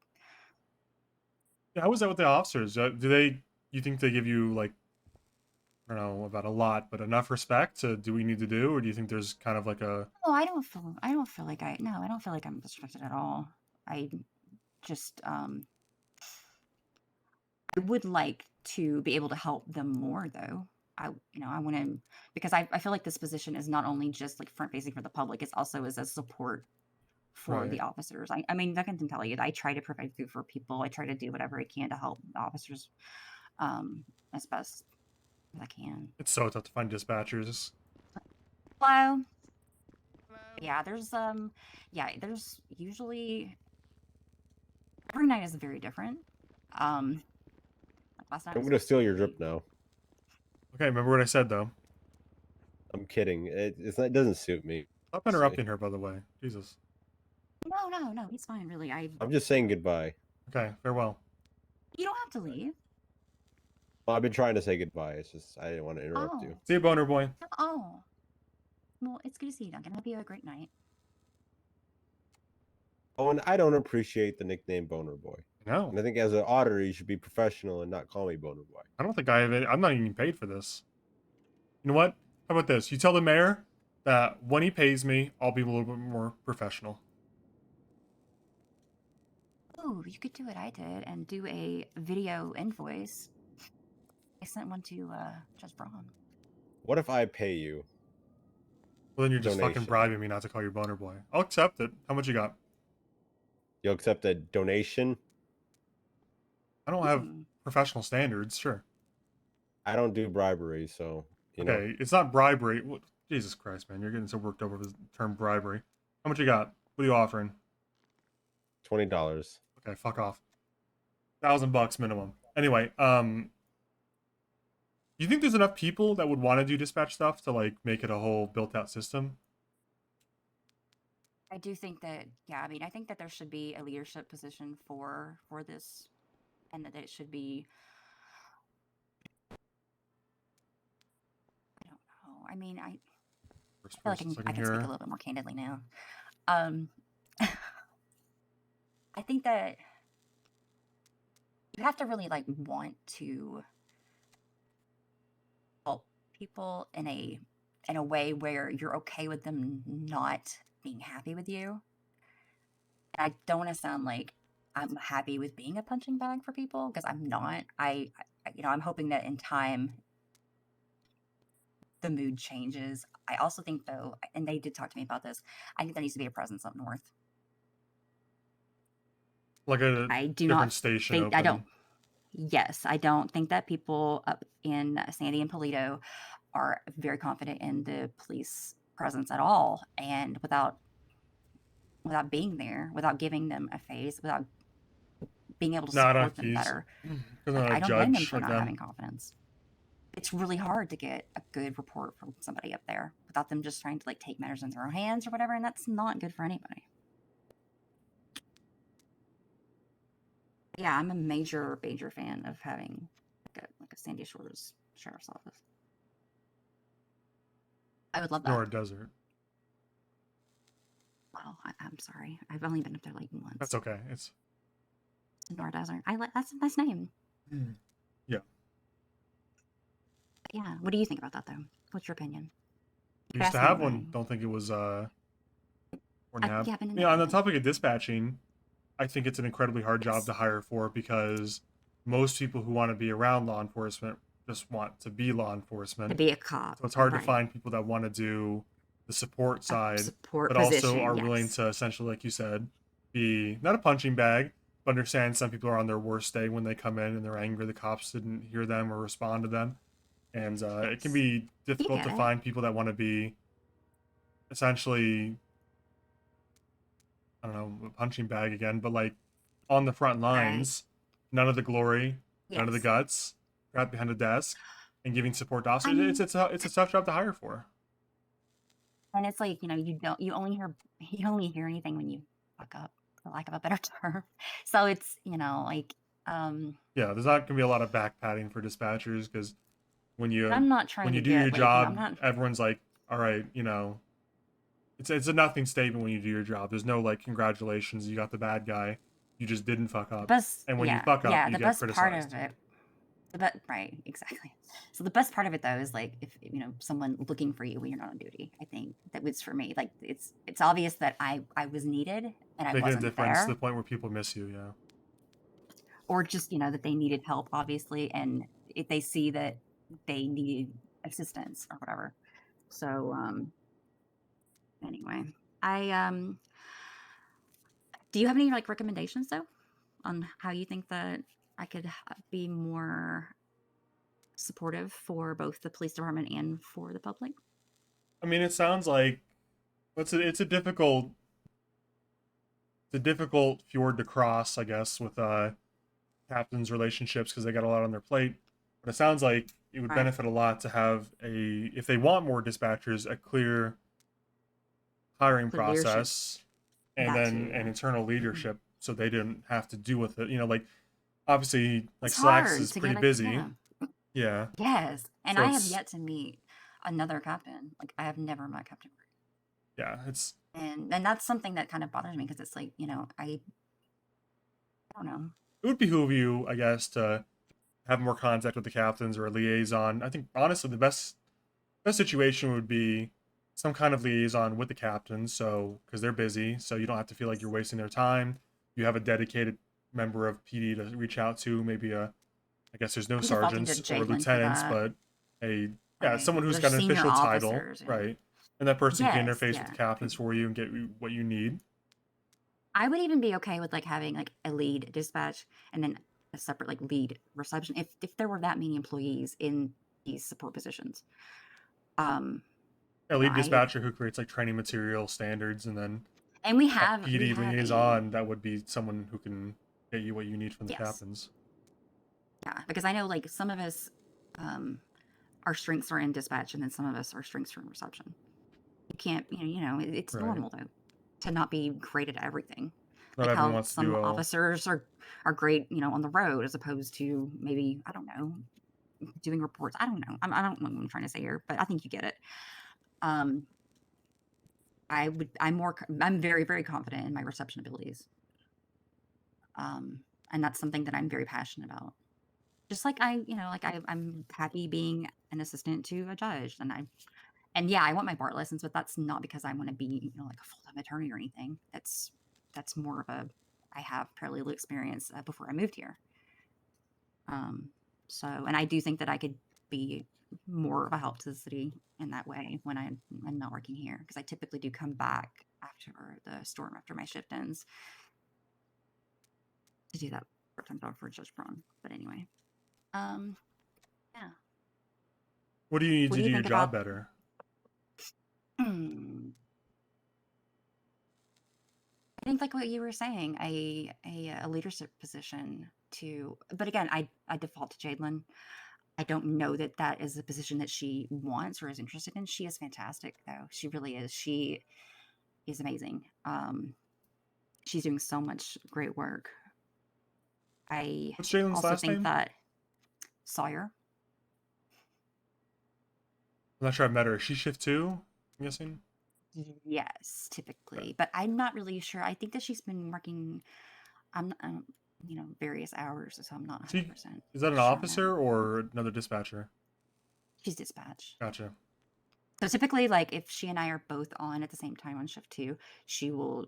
Yeah, how was that with the officers? You think they give you, like, I don't know about a lot, but enough respect to do what you need to do, or do you think there's kind of like a... No, I don't feel like I don't feel like I'm restricted at all. I just I would like to be able to help them more though. I want to, because I feel like this position is not only just like front facing for the public, it's also as a support for the officers. I mean, I can tell you that I try to provide food for people. I try to do whatever I can to help the officers as best as I can. It's so tough to find dispatchers. Hello. Yeah, there's usually every night is very different. Like last night I'm was gonna steal your drip now. Okay, remember what I said though. I'm kidding. It doesn't suit me. Stop interrupting her, by the way. Jesus. No, he's fine, really. I'm just saying goodbye. Okay, farewell. You don't have to leave. Well, I've been trying to say goodbye. It's just I didn't want to interrupt you. See you, boner boy. Oh. Well, it's good to see you, Duncan. I hope you have a great night. Oh, and I don't appreciate the nickname Boner Boy. No. And I think as an auditor, you should be professional and not call me Boner Boy. I don't think I have it. I'm not even paid for this. You know what? How about this? You tell the mayor that when he pays me, I'll be a little bit more professional. Ooh, you could do what I did and do a video invoice. I sent one to Judge Braun. What if I pay you? Well, then you're just fucking Donation. bribing me not to call you boner boy. I'll accept it. How much you got? You'll accept a donation? I don't have professional standards. Sure. I don't do bribery, so you know. Okay, it's not bribery. What? Jesus Christ, man, you're getting so worked up over the term bribery. How much you got? What are you offering? $20. Okay, fuck off. $1,000 minimum. Anyway, you think there's enough people that would want to do dispatch stuff to like make it a whole built-out system? I do think that, yeah, I mean, I think that there should be a leadership position for this, and that it should be, I don't know. I mean, I feel like I can speak a little bit more candidly now. I think that you have to really like want to help people in a way where you're okay with them not being happy with you. And I don't want to sound like I'm happy with being a punching bag for people, because I'm not. I I'm hoping that in time the mood changes. I also think though, and they did talk to me about this, I think there needs to be a presence up north. Like a I do different not station think, open. I don't. Yes, I don't think that people up in Sandy and Polito are very confident in the police presence at all, and without being there, without giving them a face, without being able to support them better, like, I don't blame them for not having confidence. It's really hard to get a good report from somebody up there without them just trying to like take matters into their own hands or whatever, and that's not good for anybody. Yeah, I'm a major fan of having like a Sandy Shores Sheriff's Office. I would love that. Nor Desert. Well, I'm sorry. I've only been up there like once. That's okay. It's Nor Desert. That's a nice name. Yeah. But yeah. What do you think about that though? What's your opinion? You used to have one. Don't think it was yeah, on the topic of dispatching, I think it's an incredibly hard job to hire for, because most people who want to be around law enforcement just want to be law enforcement. To be a cop. So it's hard to find people that want to do the support side, but also are willing to essentially, like you said, be not a punching bag, but understand some people are on their worst day when they come in and they're angry the cops didn't hear them or respond to them. And it can be difficult to find people that want to be essentially, I don't know, a punching bag again, but like on the front lines, none of the glory, none of the guts, trapped behind a desk, and giving support to officers. It's a tough job to hire for. And it's like, you only hear anything when you fuck up, for lack of a better term. So it's, like yeah, there's not gonna be a lot of back patting for dispatchers, because when you I'm not trying when you to do get, your like, job, everyone's like, all right, it's a nothing statement when you do your job. There's no like, congratulations, you got the bad guy. You just didn't fuck up. And when you fuck up, you the get best criticized. part of it, right, exactly. So the best part of it though is like, if someone looking for you when you're not on duty. I think that was for me. Like it's obvious that I was needed and I Making wasn't a difference there. to the point where people miss you, yeah. Or just that they needed help, obviously, and if they see that they needed assistance or whatever. So anyway, do you have any like recommendations though on how you think that I could be more supportive for both the police department and for the public? I mean, it sounds like it's a difficult fjord to cross, I guess, with captains' relationships, because they got a lot on their plate. But it sounds like it would benefit a lot to have if they want more dispatchers, a clear hiring process, and then an internal leadership, so they didn't have to deal with it. Like obviously, like Slacks is pretty busy. Yeah. Yes, and So I have yet to meet another captain. Like I have never met Captain. Yeah, it's and that's something that kind of bothers me, because it's like I don't know. It would behoove you, I guess, to have more contact with the captains or a liaison. I think honestly the best Best situation would be some kind of liaison with the captain, so because they're busy, so you don't have to feel like you're wasting their time. You have a dedicated member of PD to reach out to, maybe I guess there's no I'm defaulting to sergeants or Jalen for lieutenants, that. but Right. someone who's They're got an senior official title, officers, yeah. right? And that person can Yes, interface yeah. with the captains for you and get you what you need. I would even be okay with like having like a lead dispatch and then a separate like lead reception if there were that many employees in these support positions. A lead I- dispatcher who creates like training material standards, and then And we a have PD a liaison that would be someone who can get you what you need from the Yes. captains. yeah, because I know like some of us our strengths are in dispatch and then some of us our strengths are in reception. You can't, it's Right. normal though to not be great at everything. Not Like everyone how wants to some do all. officers are great, on the road as opposed to maybe, I don't know, doing reports. I don't know. I don't know what I'm trying to say here, but I think you get it. I'm very, very confident in my reception abilities. And that's something that I'm very passionate about. Just like I'm happy being an assistant to a judge, and yeah, I want my bar license, but that's not because I want to be, like a full-time attorney or anything. That's more of I have paralegal experience before I moved here. So, and I do think that I could be more of a help to the city in that way when I'm not working here, because I typically do come back after the storm, after my shift ends, to do that part-time job for Judge Braun. But anyway, yeah. What do you need What to do do you your think job about- better? I think like what you were saying, a leadership position but again, I default to Jadlyn. I don't know that is a position that she wants or is interested in. She is fantastic though. She really is. She is amazing. She's doing so much great work. I What's Jalen's also last think name? that Sawyer. I'm not sure I've met her. Is she shift 2, I'm guessing? Yes, typically, but I'm not really sure. I think that she's been working, various hours, so I'm not 100%. Is that an sure on officer or another dispatcher? She's dispatch. Gotcha. So typically, like if she and I are both on at the same time on shift 2, she will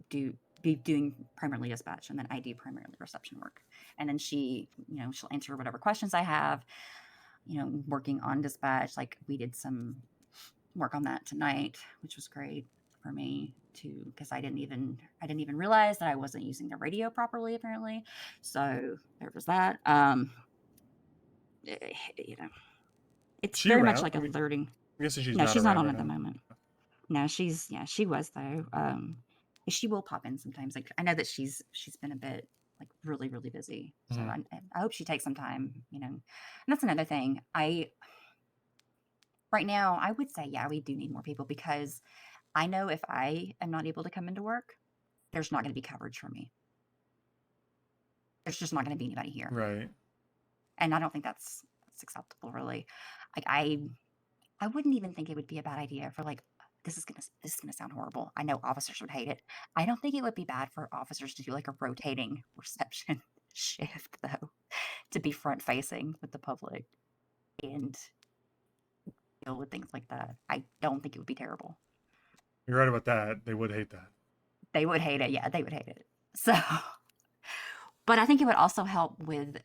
be doing primarily dispatch, and then I do primarily reception work. And then she, she'll answer whatever questions I have, working on dispatch. Like we did some work on that tonight, which was great for me too, because I didn't even realize that I wasn't using the radio properly apparently. So there was that. It's She very around? much like alerting. I'm guessing she's No, not she's not around on right at the now. moment. No, she was though. She will pop in sometimes. Like I know that she's been a bit like really, really busy. So Mhm. I hope she takes some time, and that's another thing. Right now, I would say, yeah, we do need more people, because I know if I am not able to come into work, there's not going to be coverage for me. There's just not going to be anybody here. Right. And I don't think that's acceptable, really. Like I wouldn't even think it would be a bad idea for like, this is gonna sound horrible. I know officers would hate it. I don't think it would be bad for officers to do like a rotating reception shift though, to be front facing with the public and deal with things like that. I don't think it would be terrible. You're right about that. They would hate that. They would hate it. Yeah, they would hate it. So, but I think it would also help with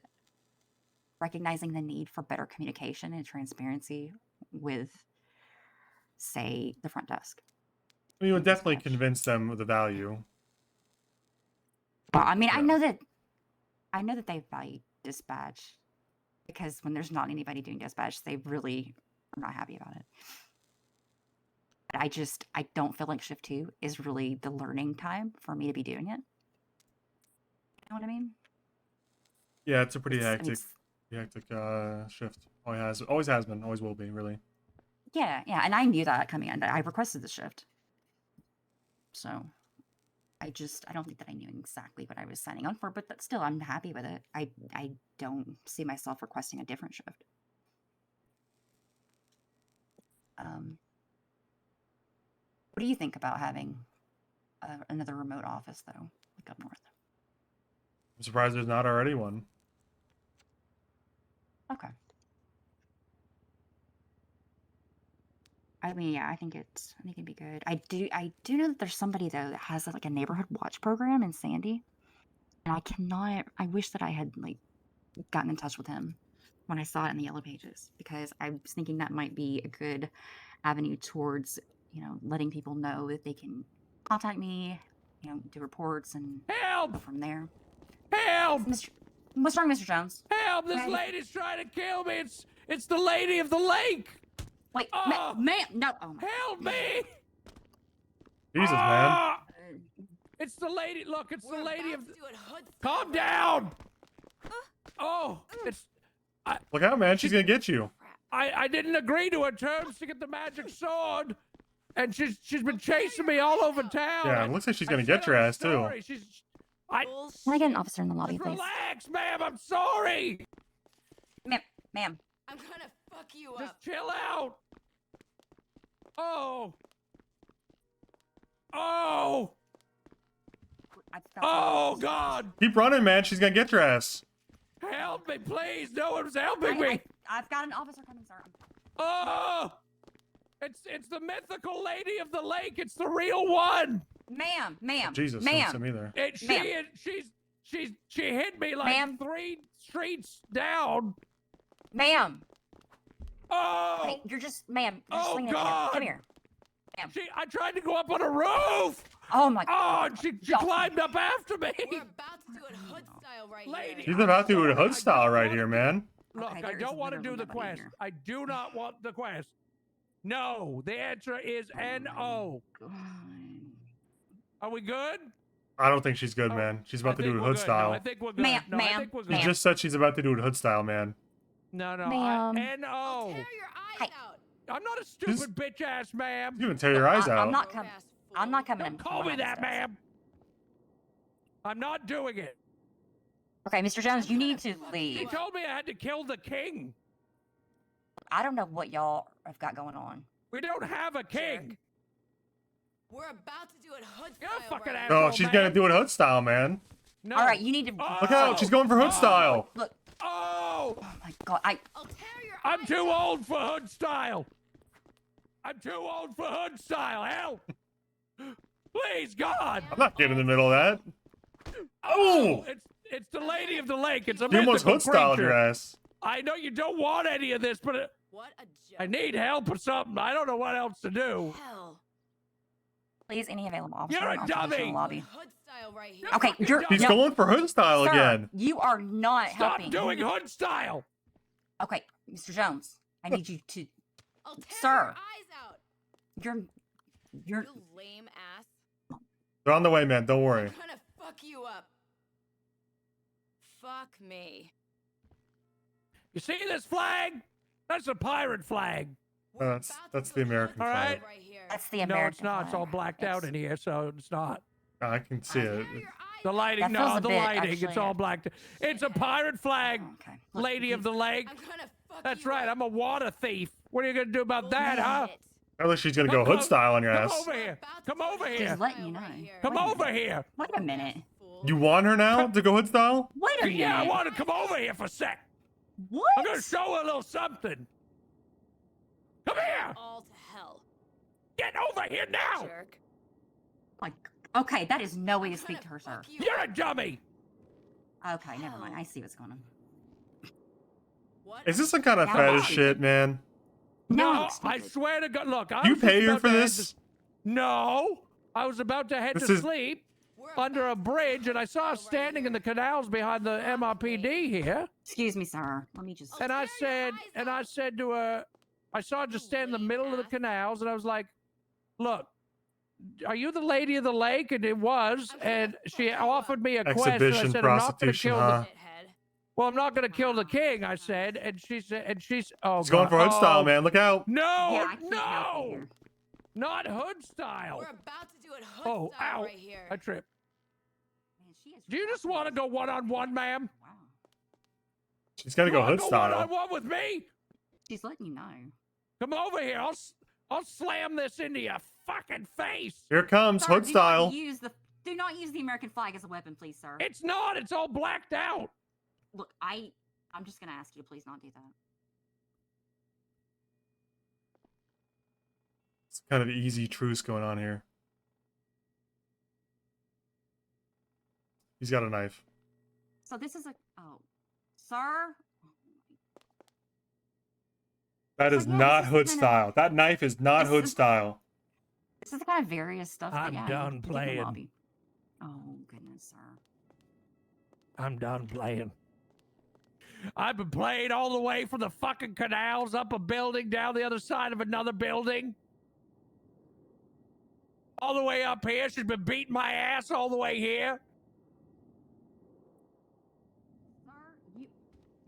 recognizing the need for better communication and transparency with, say, the front desk. I mean, you would definitely convince them of the value. Well, I mean, I know that they value dispatch, because when there's not anybody doing dispatch, they really are not happy about it. But I don't feel like shift 2 is really the learning time for me to be doing it. You know what I mean? Yeah, it's a pretty hectic shift. Always has been, always will be, really. Yeah, and I knew that coming in. I requested the shift. So I don't think that I knew exactly what I was signing on for, but still, I'm happy with it. I don't see myself requesting a different shift. What do you think about having another remote office, though, like up north? I'm surprised there's not already one. Okay. I mean, yeah, I think it'd be good. I do know that there's somebody though that has like a neighborhood watch program in Sandy, and I wish that I had like gotten in touch with him when I saw it in the yellow pages, because I was thinking that might be a good avenue towards, letting people know that they can contact me, do reports and Help! go from there. Help! What's wrong, Mr. Jones? Help! This Right. lady's trying to kill me. It's the lady of the lake. Wait, Oh. ma'am, no, oh my. Help me! Jesus, man. Ah! It's the lady. Look, it's the lady of. Calm down. Oh, it's. Look out, man. She's gonna get you. I didn't agree to her terms to get the magic sword, and she's been chasing me all over town. Yeah, it looks like she's gonna get your ass too. Can I get an officer in the lobby, please? Relax, ma'am. I'm sorry. Ma'am. I'm gonna fuck you Just up. chill out. Oh. Oh. Oh God. Keep running, man. She's gonna get your ass. Help me, please. No one's helping me. I've got an officer coming, sir. Oh. It's the mythical lady of the lake. It's the real one. Ma'am. Jesus, ma'am. don't send me there. She hit me like 3 streets down. Ma'am. Oh. Hey, you're just, ma'am. You're just Oh swinging at God. me. Come here. Ma'am. I tried to go up on a roof. Oh my. Oh, and she climbed up after me. We're about to do it hood style right Lady. She's about to do a hood style right here, man. Look, Okay, I there don't is want to do literally the nobody quest. here. I do not want the quest. No, the answer is N-O. Are we good? I don't think she's good, man. She's about to do a hood style. No, I think we're good. Ma'am, no, I think we're good. She just said she's about to do a hood style, man. No, Ma'am. N-O. I'm not a stupid bitch ass, ma'am. You're gonna tear your eyes out. I'm not coming. I'm not coming. Don't call me that, ma'am. I'm not doing it. Okay, Mr. Jones, you need to She leave. told me I had to kill the king. I don't know what y'all have got going on. We don't have a king. We're about to do it hood You're style a fucking right asshole, Oh, she's gonna do a hood style, man. No. All right, you need to. Look out, she's going for hood style. Look. Oh. Oh my God. I'm too old for hood style. I'm too old for hood style. Help. Please, God. I'm not getting in the middle of that. Oh! It's the lady of the lake. It's a You almost mythical hood styled your creature. ass. I know you don't want any of this, but I need help or something. I don't know what else to do. Please, any available officer. You're a in the dummy. lobby. Hood style right here. Okay, you're. He's no, going for hood style sir, again. You are not Stop helping. doing hood style. Okay, Mr. Jones, I need you to. I'll tear Sir. your eyes out. You're. You lame ass. They're on the way, man. Don't worry. I'm gonna fuck you up. Fuck me. You see this flag? That's a pirate flag. That's the American All flag. right. That's the No, American. it's not. It's all blacked out in here, so it's not. I can see it. The lighting, That feels no, a the bit, lighting. It's actually. all blacked. It's a pirate flag. Okay. Lady of the lake. I'm gonna fuck That's you right. up. I'm a water thief. What are you gonna do about that, huh? I think she's gonna go hood style on your Come ass. over here. Come over here. Just letting you know. Come over here. Wait a minute. You want her now to go hood style? Wait a minute. Yeah, I want to come over here for a sec. What? I'm gonna show her a little something. Come here. All to hell. Get over here now. Jerk. Like, okay, that is no way to speak to her, sir. You're a dummy. Okay, never mind. I see what's going on. Is this some kind of Now fetish what? shit, man? No, I swear to God. Look, I You was just pay her about for to head this? to- No, I was about to head This to is- sleep under a bridge, and I saw her standing in the canals behind the MRPD here. Excuse me, sir. Let me just. And I said to her, I saw her just stand in the middle of the canals, and I was like, "Look, are you the lady of the lake?" And it was, and she offered me a quest. And I Exhibition said, "I'm not going to prostitution, kill huh? the." Well, I'm not going to kill the king. I said, and she said, and she's. Oh, He's going God. for hood style, Oh, man. Look out. No, Yeah, I can't help you no, here. not hood style. We're about to do it hood Oh, style ow! right here. I tripped. Man, she is Do you just want to go one-on-one, ma'am? Wow. She's gonna go Wanna hood style. one-on-one with me? She's letting you know. Come over here. I'll slam this into your fucking face. Here it comes, Sir, hood style. do not use the American flag as a weapon, please, sir. It's not. It's all blacked out. Look, I'm just gonna ask you to please not do that. kind of easy truce going on here. He's got a knife. So this is a sir. That is not hood style. That knife is not hood style. This is the kind of various stuff. I'm done playing. Oh goodness, sir. I'm done playing. I've been playing all the way from the fucking canals, up a building, down the other side of another building. All the way up here. She's been beating my ass all the way here.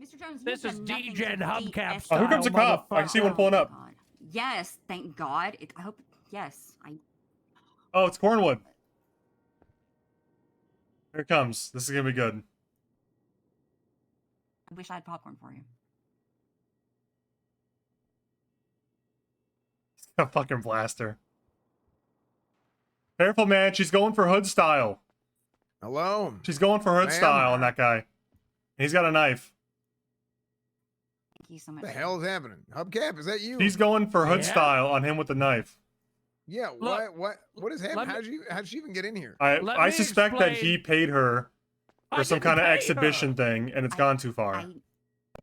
Mr. Jones, this is DJ Hubcap Oh, style. here comes a cop. I can see one pulling up. Yes, thank God. I hope. Yes, Oh, it's Cornwood. Here it comes. This is gonna be good. I wish I had popcorn for you. A fucking blaster. Careful, man. She's going for hood style. Hello? She's going for hood style on that guy. And he's got a knife. Thank you so much. What the hell is happening? Hubcap, is that you? He's going for hood style on him with the knife. Yeah, what is happening? How'd she even get in here? I suspect that he paid her for some kind of exhibition thing, and it's gone too far.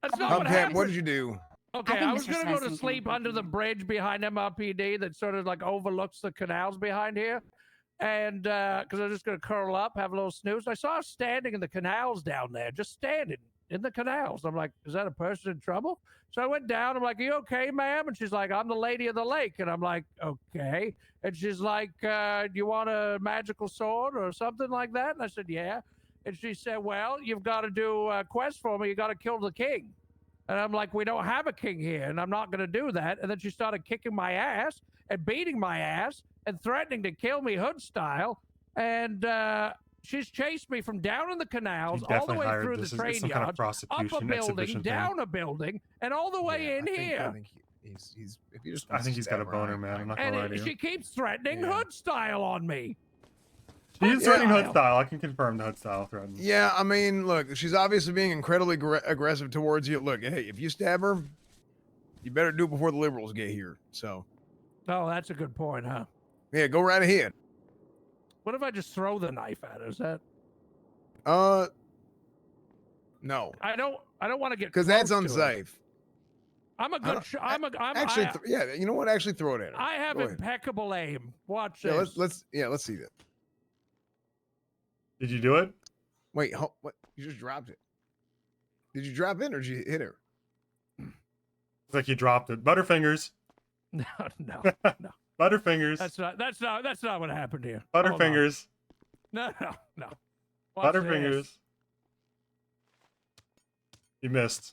That's not what Hubcap, happened. what did you do? Okay, I was going to go to sleep under the bridge behind MRPD that sort of like overlooks the canals behind here. And because I was just going to curl up, have a little snooze. I saw her standing in the canals down there, just standing in the canals. I'm like, is that a person in trouble? So I went down. I'm like, are you okay, ma'am? And she's like, I'm the lady of the lake. And I'm like, okay. And she's like, do you want a magical sword or something like that? And I said, yeah. And she said, well, you've got to do a quest for me. You got to kill the king. And I'm like, we don't have a king here, and I'm not going to do that. And then she started kicking my ass and beating my ass and threatening to kill me hood style. And she's chased me from down in the canals all the way through the train yard, up a building, down a building, and all the way in here. I think he's if you just I think he's got a boner, man. I'm not gonna lie to you. She keeps threatening hood style on me. She is threatening hood style. I can confirm the hood style threatening. Yeah, I mean, look, she's obviously being incredibly aggressive towards you. Look, hey, if you stab her, you better do it before the liberals get here. So. Oh, that's a good point, huh? Yeah, go right ahead. What if I just throw the knife at her? Is that? No. I don't want to get because that's unsafe. I'm a good. Yeah, you know what? Actually, throw it at her. I have impeccable aim. Watch yeah, this. Let's see that. Did you do it? Wait, what? You just dropped it. Did you drop in or did you hit her? It's like you dropped it. Butterfingers. No. Butterfingers. That's not what happened here. Butterfingers. No. Watch Butterfingers. This. You missed.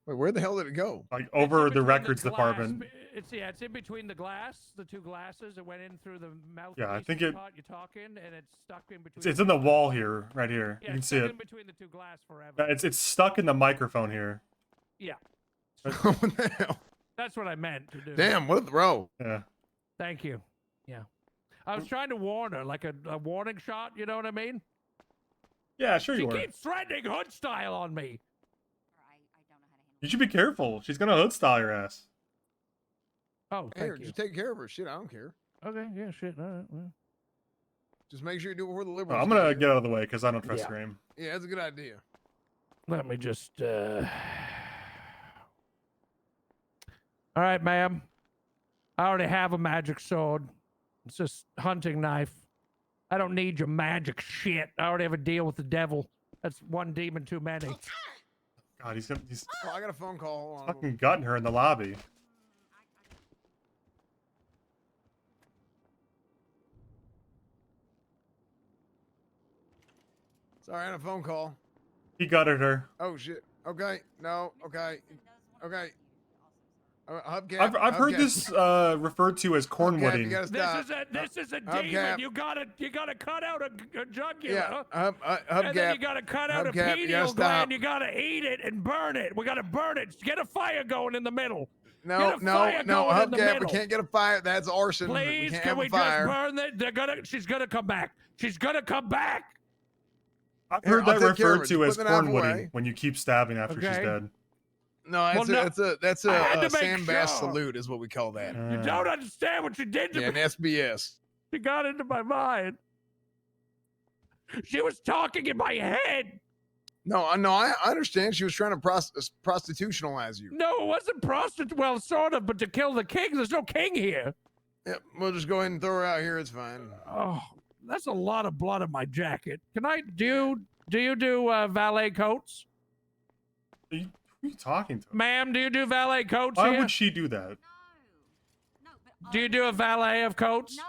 Wait, where the hell did it go? Like over the records department. It's in between the two glasses. It went in through the mouth. Yeah, I think it. You're talking, and it's stuck in between. It's in the wall here, right here. Yeah, you can see it. In between the two glass forever. It's stuck in the microphone here. Yeah. What the hell? That's what I meant to do. Damn, what a throw. Yeah. Thank you. Yeah. I was trying to warn her, like a warning shot. You know what I mean? Yeah, sure you were. She keeps threatening hood style on me. You should be careful. She's gonna hood style your ass. Oh, thank you. Just take care of her. Shit, I don't care. Okay, yeah, shit. All right, well. Just make sure you do it before the liberals. I'm gonna get out of the way because I don't trust Yeah. Graham. Yeah, that's a good idea. Let me just. All right, ma'am. I already have a magic sword. It's just hunting knife. I don't need your magic shit. I already have a deal with the devil. That's one demon too many. God, he's Oh, I got a phone call. Hold on. fucking gutting her in the lobby. Sorry, I had a phone call. He gutted her. Oh shit. Okay. No. Okay. Okay. Hubcap, I've heard this referred to as cornwooding. This is a demon. You gotta cut out a jugular. Yeah. And then you gotta cut out a pineal gland. You gotta eat it and burn it. We gotta burn it. Get a fire going in the middle. No, Hubcap, we can't get a fire. That's arson. Please, we can we just burn it? She's gonna come back. She's gonna come back. I've heard that referred to as cornwooding when you keep stabbing after she's dead. No, that's I had a to make Sam Bass sure. salute is what we call that. You don't understand what you did to Yeah, me. an SBS. She got into my mind. She was talking in my head. No, I understand. She was trying to prostitutionalize you. No, it wasn't prostitute. Well, sort of, but to kill the king. There's no king here. Yep, we'll just go ahead and throw her out here. It's fine. Oh, that's a lot of blood on my jacket. Can I do you do valet coats? Who are you talking to? Ma'am, do you do valet coats Why here? would she do that? Do you do a valet of coats? No,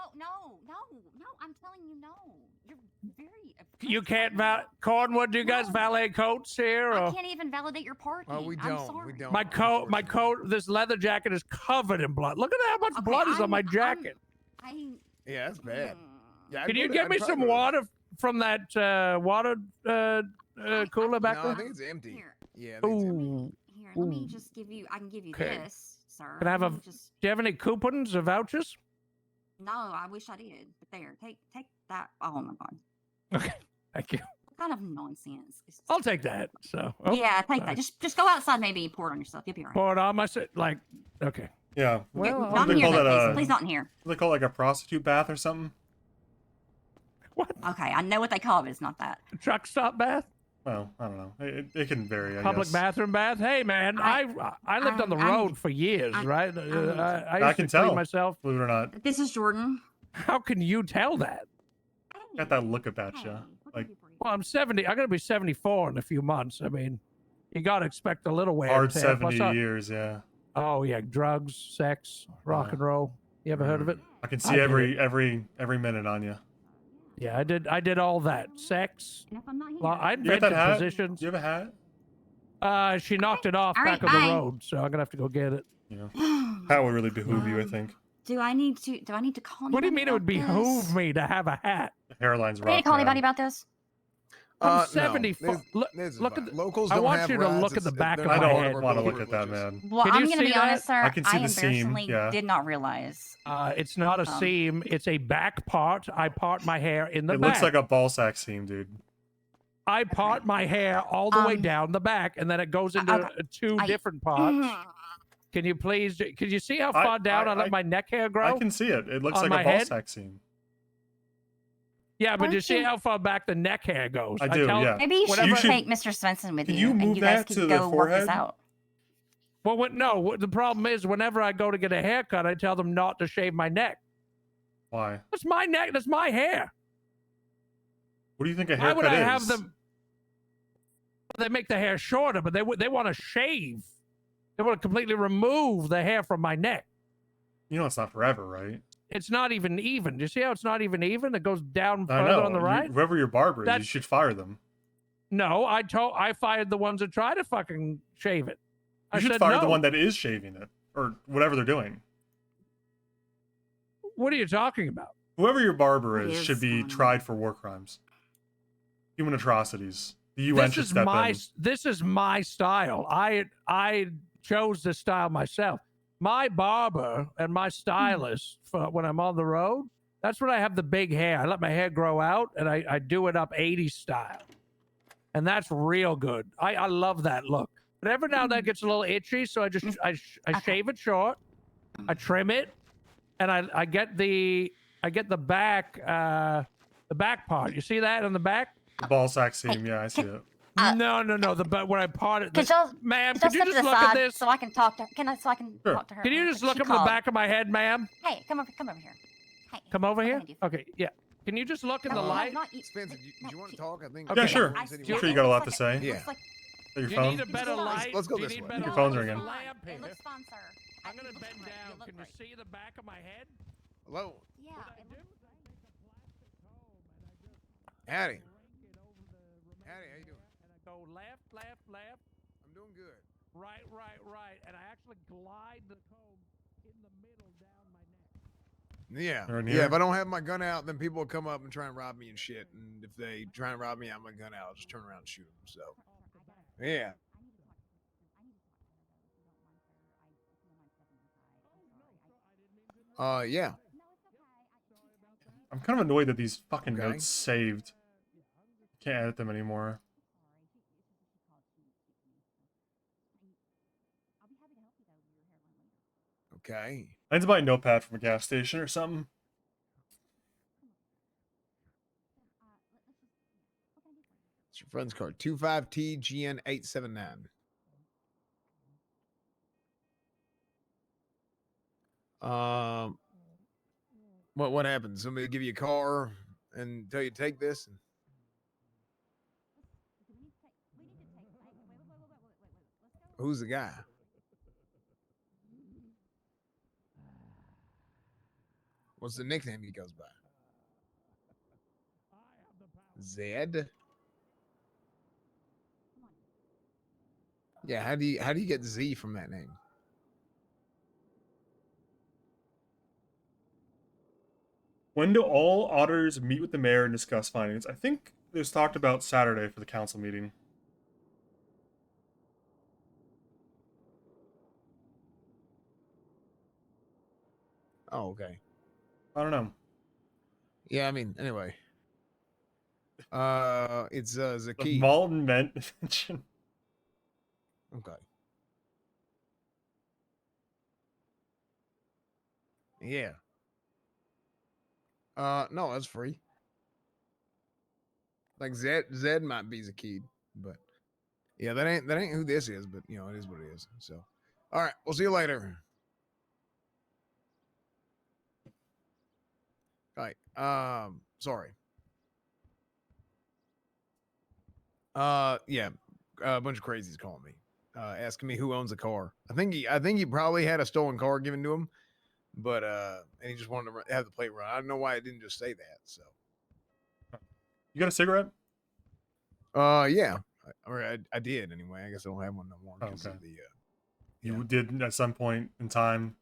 I'm telling you, no. You're very. You can't Cornwood, do you guys valet coats here? I Or? can't even validate your parking. Oh, we I'm don't. sorry. We don't. My coat, this leather jacket is covered in blood. Look at how much blood is on my jacket. Yeah, that's bad. Yeah, Can you give me some water from that water cooler back No, there? I think it's empty. Here. Yeah. I think it's empty. Ooh. Here, let me just give you. I can give you Okay. this, sir. Can I have Let a? me Do Just, you have any coupons or vouchers? no, I wish I did. But there, take that. Oh my god. Okay, thank you. What kind of nonsense? Is I'll take that. So. Oh, yeah, take sorry. that. Just go outside, maybe pour it on yourself. You'll be alright. Pour it on myself. Like, okay. Yeah. Well, not What do in they here, call though, that? please. Please not in here. What do they call it, like a prostitute bath or something? Okay, I know what they call it, but it's not that. Truck stop bath. Well, I don't know. It can vary. I Public guess. bathroom bath. Hey man, I lived on the road for years, right? I used can to clean tell. myself. Believe it or not. This is Jordan. How can you tell that? Got that look about you. Like Well, I'm 70. I'm gonna be 74 in a few months. I mean, you gotta expect a little wear. hard and tear. Plus, 70 years. Yeah. Oh yeah, drugs, sex, rock and roll. You ever heard of it? I can see did every minute on you. Yeah, I did all that. Sex. Well, I You got invented that hat? positions. Do you have a hat? She knocked it off All back right, on the bye. road, so I'm gonna have to go get it. Yeah. Hat would really behoove you, I think. Do I need to call? What do you anybody mean it would about behoove this? me to have a hat? The hairline's Do I need rough. to call man. anybody about this? I'm No, 74. this- Look, this is look fine. at the, Locals I don't want have you to rides, look at the it's- back they're of I my don't head. want to look at that, man. Well, Can I'm you gonna see be honest, sir. I can see I the seam, embarrassingly yeah. did not realize. It's not a seam. It's a back part. I part my hair in the It back. looks like a ball sack seam, dude. I part my hair all the way down the back, and then it goes into two different parts. Can you please? Can you see how far down I let my neck hair grow? I can see it. It looks on like my a ball head? sack seam. Yeah, but Why you don't see you- how far back the neck hair goes? I do, yeah. Maybe you should You should- take Mr. Svensson with Can you, you and move you guys that could to the go work this forehead? out. Well, no. The problem is, whenever I go to get a haircut, I tell them not to shave my neck. Why? That's my neck. That's my hair. What do you think a Why haircut would I is? have them? They make the hair shorter, but they want to shave. They want to completely remove the hair from my neck. You know it's not forever, right? It's not even even. Do you see how it's not even even? It goes down I further know. on the right. Whoever your barber is, you That's- should fire them. No, I fired the ones that try to fucking shave it. You I should said fire no. the one that is shaving it, or whatever they're doing. What are you talking about? Whoever your barber It is is should be funny. tried for war crimes, human atrocities. The UN This should is step my in. this is my style. I chose this style myself. My barber and my stylist for when I'm on the road, that's when I have the big hair. I let my hair grow out and I do it up 80s style. And that's real good. I love that look. But every now and then it gets a little itchy, so I just I shave it short, I trim it, and I get the back part. You see that on the back? The ball sack seam, yeah, I see it. No. But when I part it, Could y'all, ma'am, could y'all could you step to just the look side at this? so I can talk to her? So I can Sure. talk to her? Can you real just quick? look She at the called. back of my head, ma'am? Hey, come over here. Hey, Come over what here. can I do? Okay, yeah. Can you just look in the No, light? not you. Spencer, do you want to talk? I think. Okay. Yeah, sure. I I'm see sure it. you got a lot to Looks say. like- it Yeah. looks like- Is that your Do you phone? need a better light? let's go Do you this need way. better Your phone's light? ringing. There's a lamp It here. looks fun, sir. I'm gonna It looks bend great. You down. look Can you great. see the back of my head? Hello. Yeah. It looks Howdy. Howdy, how you doing? And I go left. I'm doing good. Right. And I actually glide the comb in the middle down my neck. Yeah. Or Yeah, near? if I don't have my gun out, then people will come up and try and rob me and shit. And if they try and rob me, I have my gun out, I'll just turn around and shoot them. So, yeah. Yeah. I'm kind of annoyed that these fucking Okay. notes saved. Can't edit them anymore. Okay. I need to buy a notepad from a gas station or something. It's your friend's card. 25TGN879. What happens? Somebody give you a car and tell you to take this? Who's the guy? What's the nickname he goes by? Zed? Yeah, how do you get Z from that name? When do all auditors meet with the mayor and discuss findings? I think it was talked about Saturday for the council meeting. Oh, okay. I don't know. Yeah, I mean, anyway. It's The Zaki. Malton mention. Okay. Yeah. No, that's free. Like Zed might be Zakid, but yeah, that ain't who this is, but you know, it is what it is. So all right, we'll see you later. All right. Sorry. Yeah, a bunch of crazies calling me, asking me who owns a car. I think he probably had a stolen car given to him, but and he just wanted to have the plate run. I don't know why it didn't just say that. So, You got a cigarette? Yeah, I did anyway. I guess I don't have one no more because okay. of the. You did at some point in time,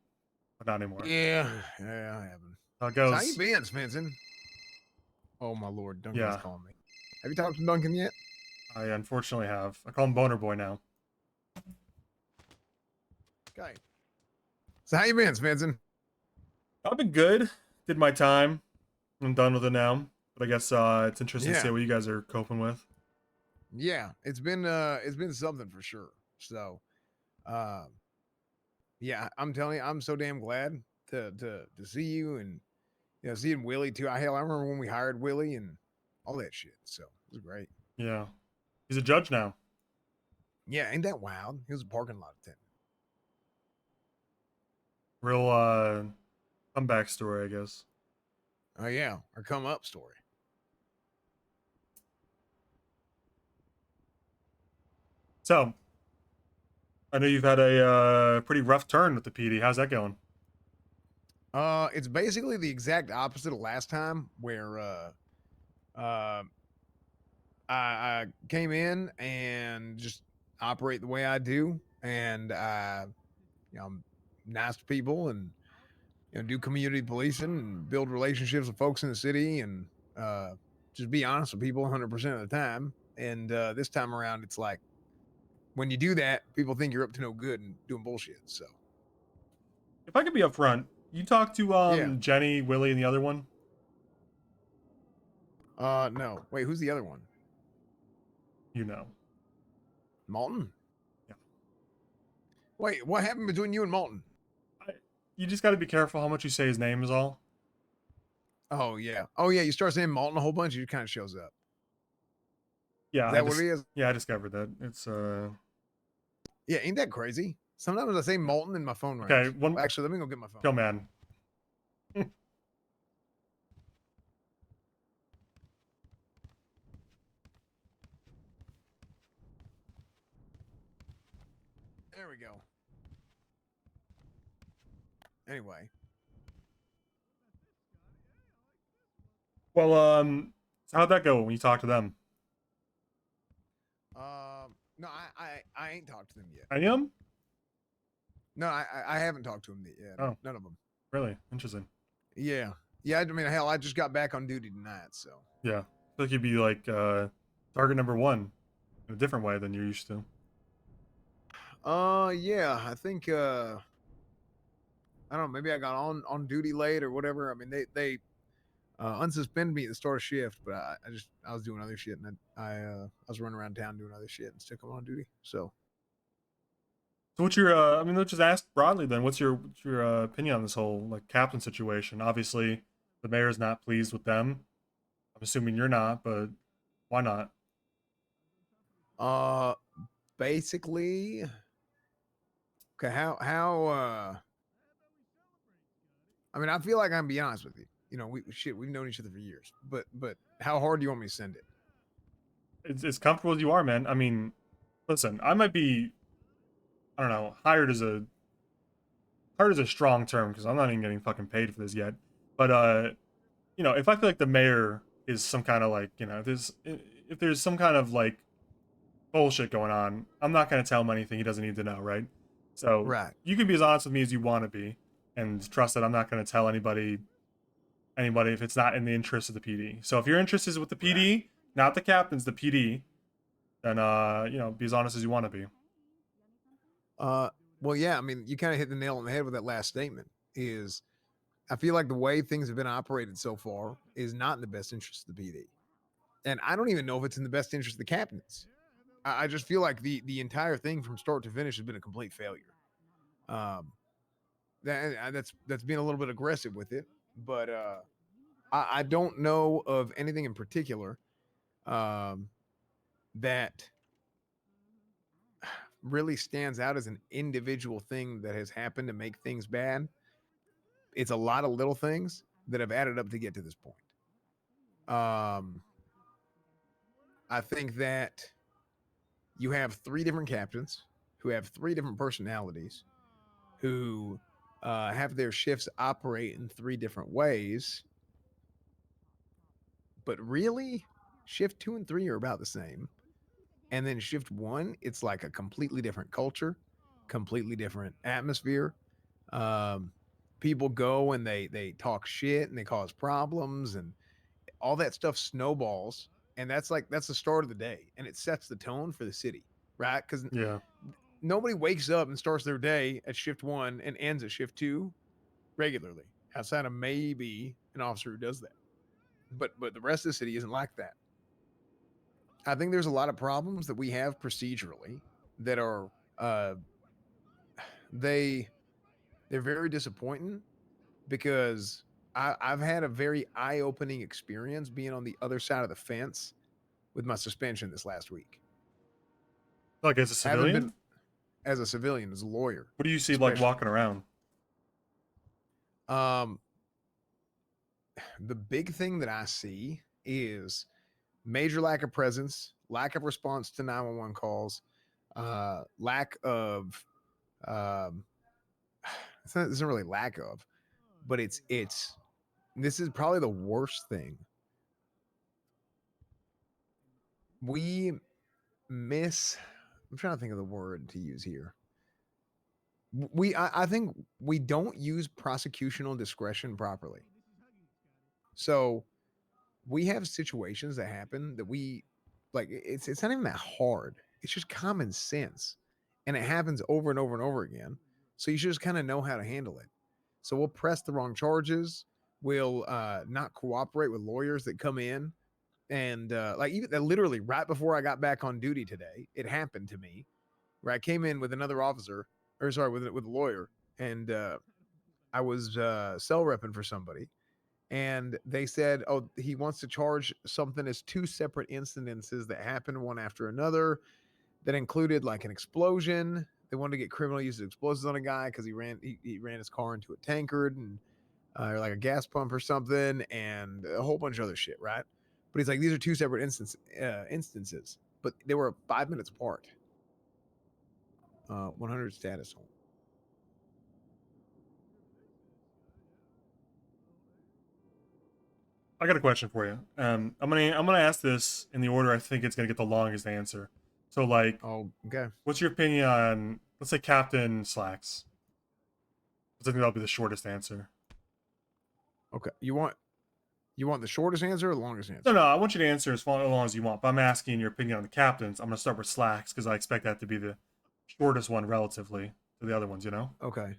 but not anymore. Yeah, I haven't. How it So goes? how you been, Svensen? Oh my lord, Duncan's Yeah. calling me. Have you talked to Duncan yet? I unfortunately have. I call him Boner Boy now. Okay. So how you been, Svensen? I've been good. Did my time. I'm done with it now. But I guess it's interesting to see Yeah. what you guys are coping with. Yeah, it's been something for sure. So, yeah, I'm telling you, I'm so damn glad to see you and seeing Willie too. I remember when we hired Willie and all that shit. So it was great. Yeah. He's a judge now. Yeah, ain't that wild? He was a parking lot attendant. Real comeback story, I guess. Oh yeah, or come up story. So, I know you've had a pretty rough turn with the PD. How's that going? It's basically the exact opposite of last time, where I came in and just operate the way I do, and I'm nice to people, and do community policing and build relationships with folks in the city, and just be honest with people 100% of the time. And this time around, it's like when you do that, people think you're up to no good and doing bullshit. So If I could be upfront, you talked to Yeah. Jenny, Willie, and the other one? no, wait, who's the other one? You know. Malton? Yeah. Wait, what happened between you and Malton? You just got to be careful how much you say his name is all. Oh yeah. You start saying Malton a whole bunch, it kind of shows up. Yeah. Is that what it is? Yeah, I discovered that. It's Yeah, ain't that crazy? Sometimes I say Malton and my phone rings. Okay, Well, actually, let me go get my phone. Yo, man. There we go. Anyway. Well, how'd that go when you talked to them? No, I ain't talked to them yet. Any of them? No, I haven't talked to them yet. Oh. None of them. Really? Interesting. Yeah. I mean, hell, I just got back on duty tonight, so. Yeah. I feel like you'd be like target number one in a different way than you're used to. Yeah, I think I don't know, maybe I got on duty late or whatever. I mean, they unsuspended me at the start of shift, but I was doing other shit, and I was running around town doing other shit and still coming on duty. So So what's your I mean, let's just ask broadly then. What's your opinion on this whole like captain situation? Obviously, the mayor's not pleased with them. I'm assuming you're not, but why not? Basically, okay, I mean, I feel like I'm being honest with you. You know, we've known each other for years. But how hard do you want me to send it? It's as comfortable as you are, man. I mean, listen, I might be, I don't know, hired is a strong term because I'm not even getting fucking paid for this yet. But you know, if I feel like the mayor is some kind of like, you know, if there's some kind of like bullshit going on, I'm not gonna tell him anything he doesn't need to know, right? So Right. you can be as honest with me as you want to be, and trust that I'm not gonna tell anybody if it's not in the interest of the PD. So if your interest is with the PD, not the captains, the PD, then you know, be as honest as you want to be. Well, yeah, I mean, you kind of hit the nail on the head with that last statement. Is I feel like the way things have been operated so far is not in the best interest of the PD, and I don't even know if it's in the best interest of the captains. I just feel like the entire thing from start to finish has been a complete failure. That's being a little bit aggressive with it, but I don't know of anything in particular that really stands out as an individual thing that has happened to make things bad. It's a lot of little things that have added up to get to this point. I think that you have 3 different captains who have 3 different personalities who have their shifts operate in 3 different ways. But really, shift 2 and 3 are about the same. And then shift 1, it's like a completely different culture, completely different atmosphere. People go and they talk shit and they cause problems, and all that stuff snowballs. And that's the start of the day, and it sets the tone for the city, right? Because Yeah. nobody wakes up and starts their day at shift 1 and ends at shift 2 regularly, outside of maybe an officer who does that. But the rest of the city isn't like that. I think there's a lot of problems that we have procedurally that are they're very disappointing, because I've had a very eye-opening experience being on the other side of the fence with my suspension this last week. Like as a civilian? As a civilian, as a lawyer. What do you see like walking around? The big thing that I see is major lack of presence, lack of response to 911 calls, lack of it's not really lack of, but it's this is probably the worst thing. I'm trying to think of the word to use here. I think we don't use prosecutional discretion properly. So we have situations that happen that we like, it's not even that hard. It's just common sense. And it happens over and over and over again. So you should just kind of know how to handle it. So we'll press the wrong charges. We'll not cooperate with lawyers that come in. And like even literally right before I got back on duty today, it happened to me where I came in with another officer, or sorry, with a lawyer, and I was cell repping for somebody, and they said, "Oh, he wants to charge something as 2 separate incidences that happened one after another, that included like an explosion. They wanted to get criminal use of explosives on a guy because he ran his car into a tankard and or like a gas pump or something, and a whole bunch of other shit, right?" But he's like, these are 2 separate instances, but they were 5 minutes apart. 100 status home. I got a question for you. I'm gonna ask this in the order I think it's gonna get the longest answer. So like, okay. What's your opinion on, let's say, Captain Slacks? I think that'll be the shortest answer. Okay, you want the shortest answer or the longest answer? No, I want you to answer as long as you want. But I'm asking your opinion on the captains. I'm gonna start with Slacks because I expect that to be the shortest one relatively to the other ones. You know? Okay.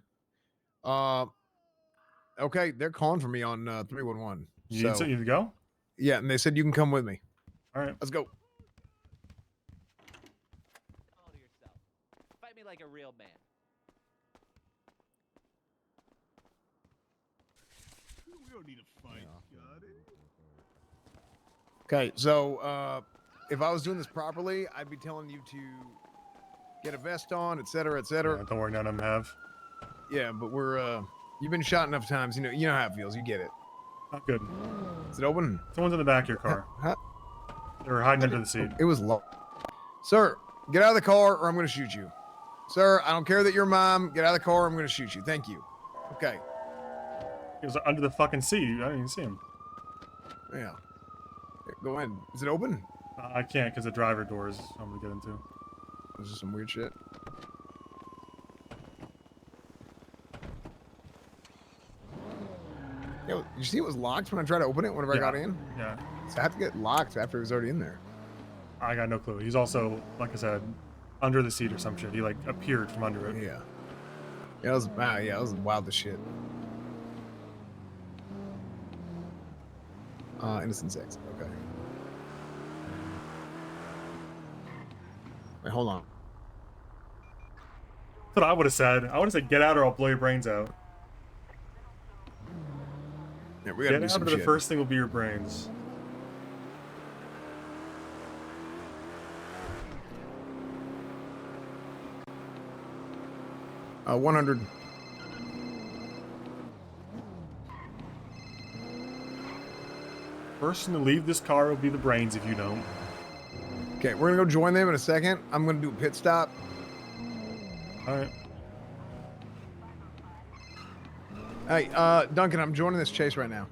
Okay, they're calling for me on 311. You need to go? Yeah, and they said you can come with me. All right, let's go. Fight me like a real man. We don't need a fight. Got it. Okay, so if I was doing this properly, I'd be telling you to get a vest on, etc., etc. Yeah, don't worry, none of them have. Yeah, but we're you've been shot enough times. You know how it feels. You get it. Not good. Is it open? Someone's in the back of your car. They're hiding under the seat. It was locked. Sir, get out of the car or I'm going to shoot you. Sir, I don't care that you're mom. Get out of the car or I'm going to shoot you. Thank you. Okay. He was under the fucking seat. I didn't even see him. Yeah. Here, go in. Is it open? I can't because the driver door is I'm gonna get into. This is some weird shit. Yo, you see it was locked when I tried to open it whenever I got in? Yeah. So I had to get locked after it was already in there. I got no clue. He's also, like I said, under the seat or some shit. He like appeared from under it. Yeah. Yeah, that was wild as shit. Innocent sex. Okay. Wait, hold on. That's what I would have said. I would have said, "Get out, or I'll blow your brains out." Yeah, we gotta Get do out, some or the shit. first thing will be your brains. Uh, 100. Person to leave this car will be the brains if you don't. Okay, we're gonna go join them in a second. I'm gonna do a pit stop. All right. Hey, Duncan, I'm joining this chase right now.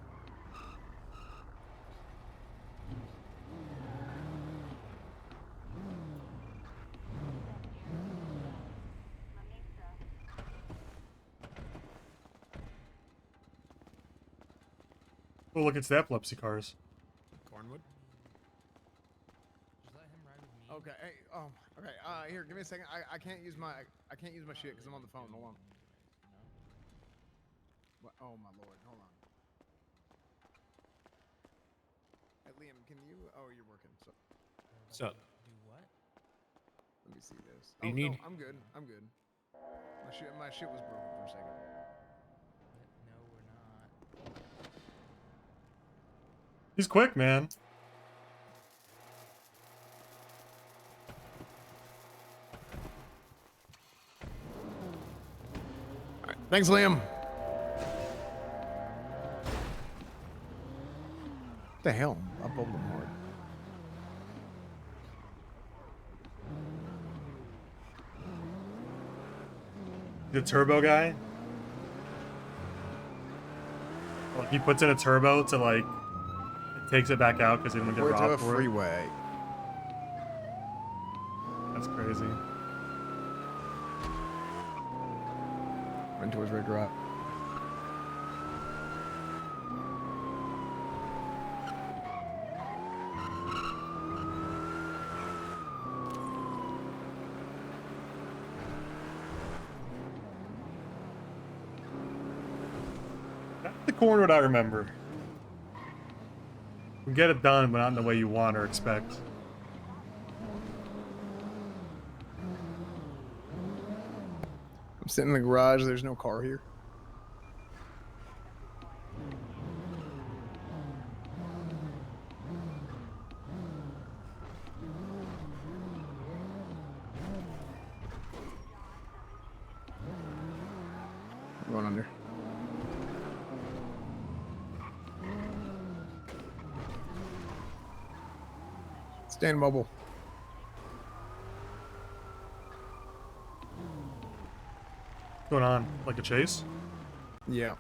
Oh, look, it's the epilepsy cars. Cornwood. Okay. Hey. Oh. Okay. Here. Give me a second. I can't use my shit because I'm on the phone. Hold on. What? Oh my lord. Hold on. Hey, Liam, can you? Oh, you're working. So. What's up? Do what? Let me see this. Do you Oh, need? no, I'm good. I'm good. My shit was broken for a second. No, we're not. He's quick, man. All right. Thanks, Liam. What the hell? I bubbled him hard. The turbo guy. Like he puts in a turbo to like it takes it back out because they don't get We're to a robbed for it. freeway. That's crazy. Went to his red drop. That's the corner that I remember. We get it done, but not in the way you want or expect. I'm sitting in the garage. There's no car here. I'm going under. Stand mobile. What's going on? Like a chase? Yeah.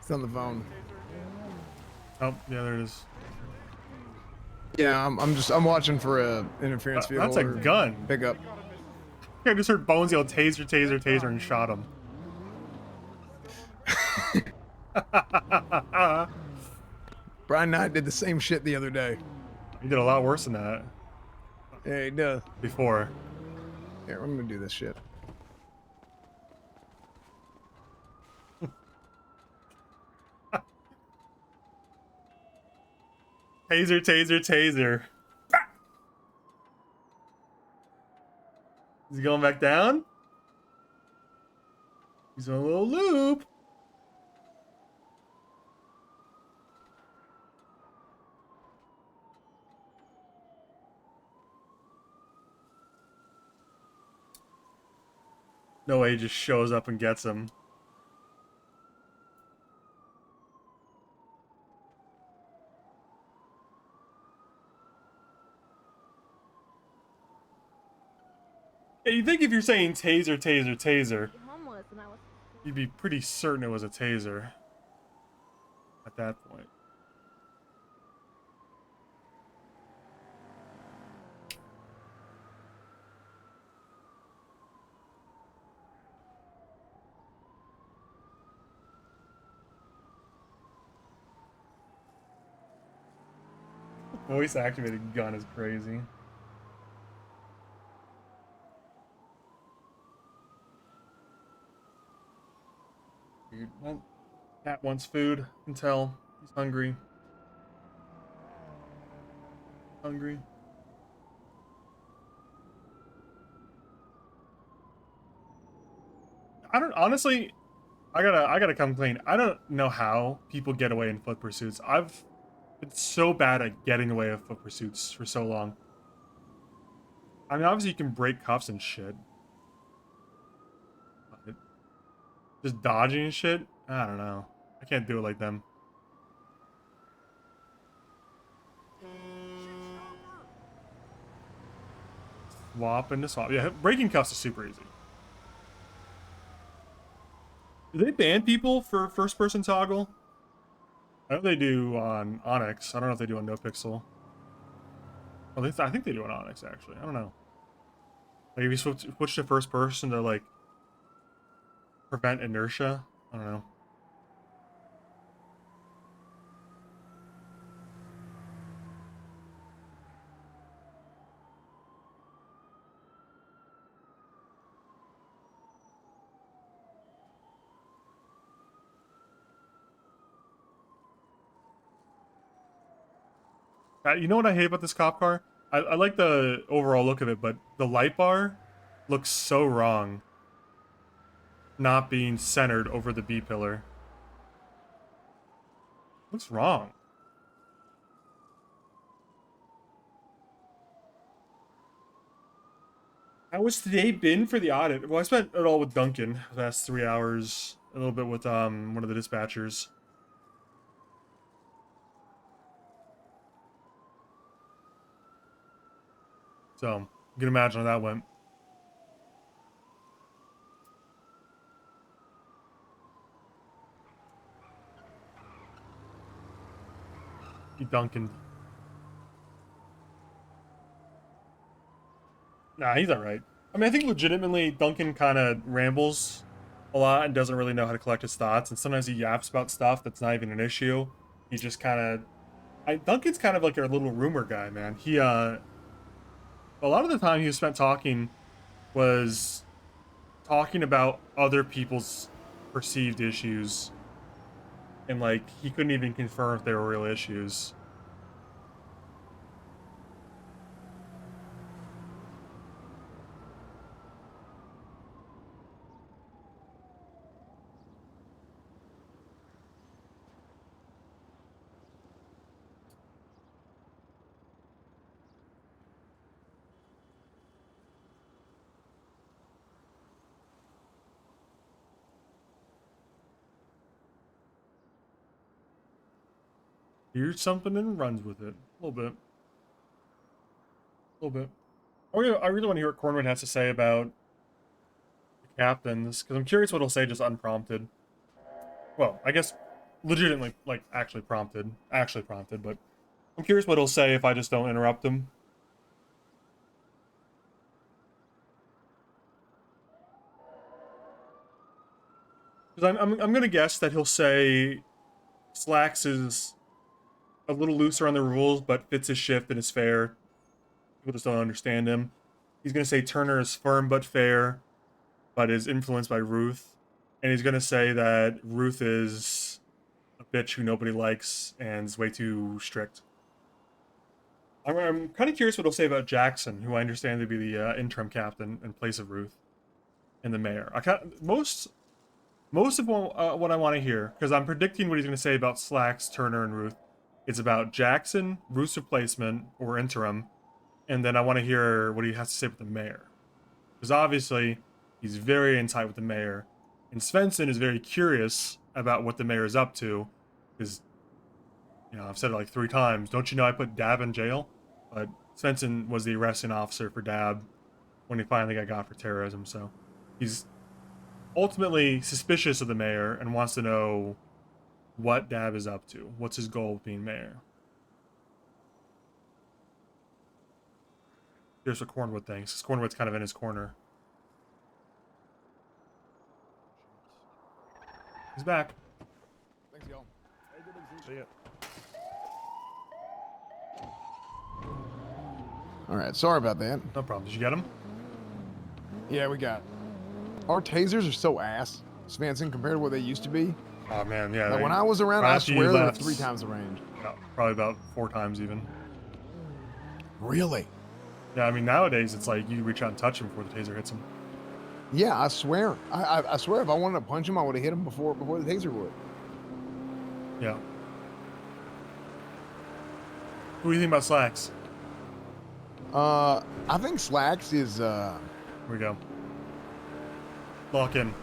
It's on the phone. Oh, yeah, there it is. Yeah, I'm watching for a interference vehicle. That's a or gun. Pickup. I just heard Bones yell taser, taser, taser, and shot him. Brian Knight did the same shit the other day. He did a lot worse than that. Yeah, he does. Before. Here, I'm gonna do this shit. Taser, taser, taser. Is he going back down? He's on a little loop. No way he just shows up and gets him. Yeah, you'd think if you're saying taser, taser, taser, Homeless, and I was. you'd be pretty certain it was a taser at that point. Voice activated gun is crazy. Dude, that cat wants food. I can tell. He's hungry. Hungry. I don't honestly. I gotta come clean. I don't know how people get away in foot pursuits. I've been so bad at getting away with foot pursuits for so long. I mean, obviously you can break cuffs and shit. But just dodging and shit? I don't know. I can't do it like them. Swap into swap. Yeah, breaking cuffs is super easy. Do they ban people for first-person toggle? I know they do on Onyx. I don't know if they do on NoPixel. Oh, I think they do on Onyx, actually. I don't know. Like, if you switch to first person to, like, prevent inertia? I don't know. You know what I hate about this cop car? I like the overall look of it, but the light bar looks so wrong. Not being centered over the B pillar. Looks wrong. How was today been for the audit? Well, I spent it all with Duncan the last 3 hours. A little bit with one of the dispatchers. So, you can imagine how that went. Duncan. Nah, he's alright. I mean, I think legitimately Duncan kind of rambles a lot and doesn't really know how to collect his thoughts. And sometimes he yaps about stuff that's not even an issue. He just kind of... Duncan's kind of like our little rumor guy, man. He, a lot of the time he was spent talking was talking about other people's perceived issues. And, like, he couldn't even confirm if they were real issues. Hears something and runs with it. A little bit. A little bit. I really want to hear what Cornwood has to say about the captains, because I'm curious what he'll say just unprompted. Well, I guess legitimately, like, actually prompted, but I'm curious what he'll say if I just don't interrupt him. Because I'm gonna guess that he'll say Slacks is a little looser on the rules, but fits his shift and is fair. People just don't understand him. He's gonna say Turner is firm but fair, but is influenced by Ruth. And he's gonna say that Ruth is a bitch who nobody likes and is way too strict. I'm kind of curious what he'll say about Jackson, who I understand to be the interim captain in place of Ruth, and the mayor. Most of what I want to hear, because I'm predicting what he's going to say about Slacks, Turner, and Ruth. It's about Jackson, Ruth's replacement, or interim, and then I want to hear what he has to say with the mayor. Because obviously, he's very in tight with the mayor, and Svensen is very curious about what the mayor is up to, because, you know, I've said it like 3 times. Don't you know I put Dab in jail? But Svensen was the arresting officer for Dab when he finally got caught for terrorism, so he's ultimately suspicious of the mayor and wants to know what Dab is up to. What's his goal with being mayor? Here's what Cornwood thinks, because Cornwood's kind of in his corner. He's back. Thanks, y'all. See ya. All right, sorry about that. No problem. Did you get him? Yeah, we got. Our tasers are so ass, Svensen, compared to what they used to be. Oh man, yeah. Like when I was around, I after you swear they were left, 3 times the range. yeah, probably about 4 times even. Really? Yeah, I mean nowadays it's like you reach out and touch him before the taser hits him. Yeah, I swear. I swear, if I wanted to punch him, I would have hit him before the taser would. Yeah. What do you think about Slacks? I think Slacks is. Here we go. Lock in.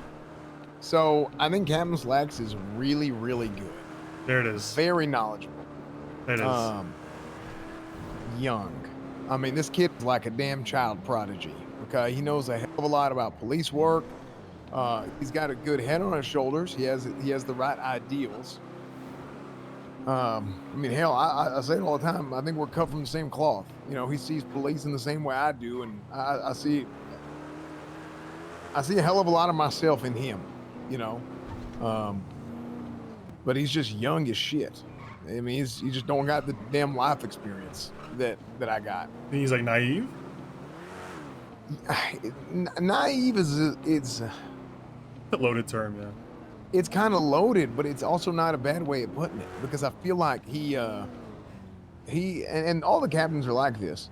So I think Captain Slacks is really, really good. There it is. Very knowledgeable. There it is. Young. I mean, this kid's like a damn child prodigy. Okay, he knows a hell of a lot about police work. He's got a good head on his shoulders. He has the right ideals. I mean, hell, I say it all the time. I think we're cut from the same cloth. You know, he sees police in the same way I do, and I see a hell of a lot of myself in him. You know, but he's just young as shit. I mean, he just don't got the damn life experience that I got. He's like naive. Naive it's a loaded term, yeah. It's kind of loaded, but it's also not a bad way of putting it, because I feel like he and all the captains are like this.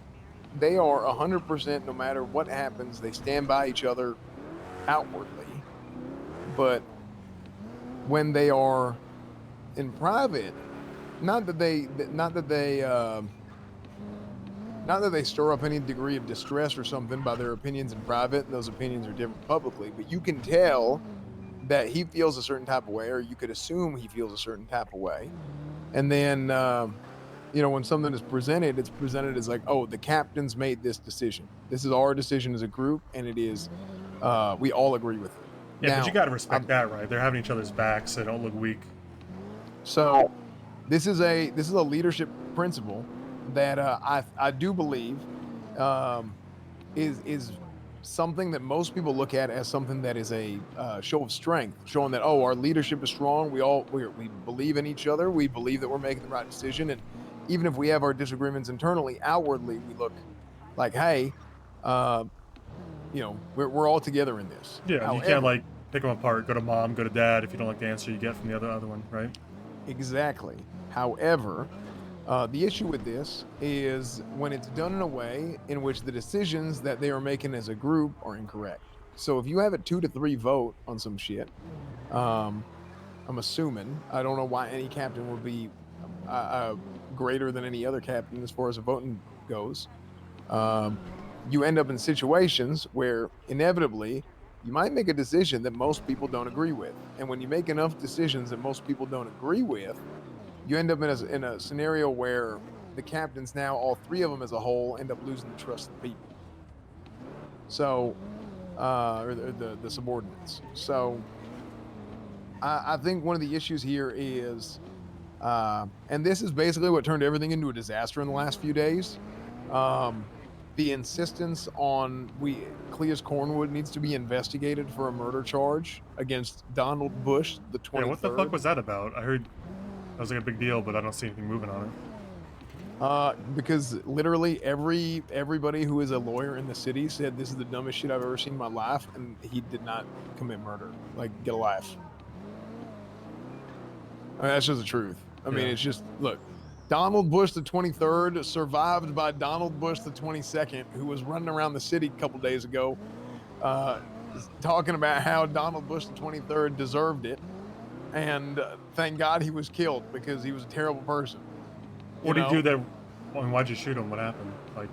They are 100%, no matter what happens, they stand by each other outwardly, but when they are in private, not that they stir up any degree of distress or something by their opinions in private. Those opinions are different publicly, but you can tell that he feels a certain type of way, or you could assume he feels a certain type of way. And then, you know, when something is presented, it's presented as like, oh, the captains made this decision. This is our decision as a group, and it is, we all agree with it. Yeah, now, but you got to respect that, right? They're having each other's backs. They don't look weak. So this is a leadership principle that I do believe is something that most people look at as something that is a show of strength, showing that, oh, our leadership is strong. We believe in each other. We believe that we're making the right decision, and even if we have our disagreements internally, outwardly we look like, hey, you know, we're all together in this. Yeah, However, you can't like pick them apart. Go to mom, go to dad if you don't like the answer you get from the other one, right? Exactly. However, the issue with this is when it's done in a way in which the decisions that they are making as a group are incorrect. So if you have a 2-3 vote on some shit, I'm assuming, I don't know why any captain would be greater than any other captain as far as the voting goes. You end up in situations where inevitably you might make a decision that most people don't agree with. And when you make enough decisions that most people don't agree with, you end up in a scenario where the captains now, all 3 of them as a whole, end up losing the trust of the people. So, or the subordinates. So, I think one of the issues here is, and this is basically what turned everything into a disaster in the last few days. The insistence on Cleus Cornwood needs to be investigated for a murder charge against Donald Bush, the 23rd. Yeah, what the fuck was that about? I heard that was like a big deal, but I don't see anything moving on it. Because literally everybody who is a lawyer in the city said this is the dumbest shit I've ever seen in my life, and he did not commit murder. Like, get a life. I mean, that's just the truth. I mean, it's just, look, Donald Bush the 23rd, survived by Donald Bush the 22nd, who was running around the city a couple days ago, talking about how Donald Bush the 23rd deserved it, and thank God he was killed because he was a terrible person. What did he do that? I mean, why'd you shoot him? What happened? Like,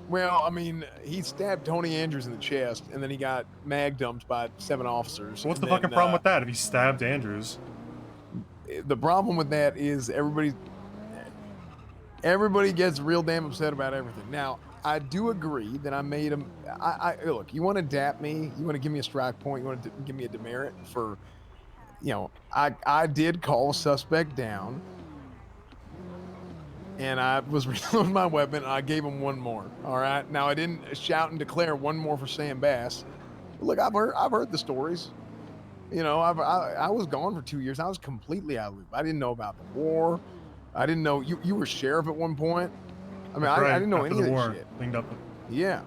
well, I mean, he stabbed Tony Andrews in the chest, and then he got mag dumped by 7 officers. what's the and fucking problem with that? If he stabbed Andrews, The problem with that is everybody gets real damn upset about everything. Now, I do agree that I made him. Look, you want to dap me, you want to give me a strike point, you want to give me a demerit for, I did call a suspect down, and I was reloading my weapon, and I gave him one more. All right. Now I didn't shout and declare one more for Sam Bass. Look, I've heard the stories. I was gone for 2 years. I was completely out of the loop. I didn't know about the war. I didn't know you were sheriff at one point. I mean, I didn't know any of that shit. Cleaned up. Yeah,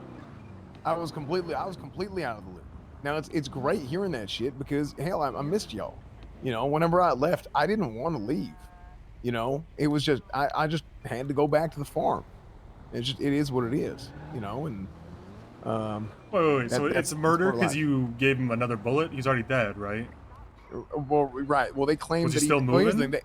I was completely out of the loop. Now it's great hearing that shit because hell, I missed y'all. Whenever I left, I didn't want to leave. It was just I just had to go back to the farm. It is what it is. And wait. So it's murder because you gave him another bullet? He's already dead, right? Well, right. Well, they claimed Was he that still moving?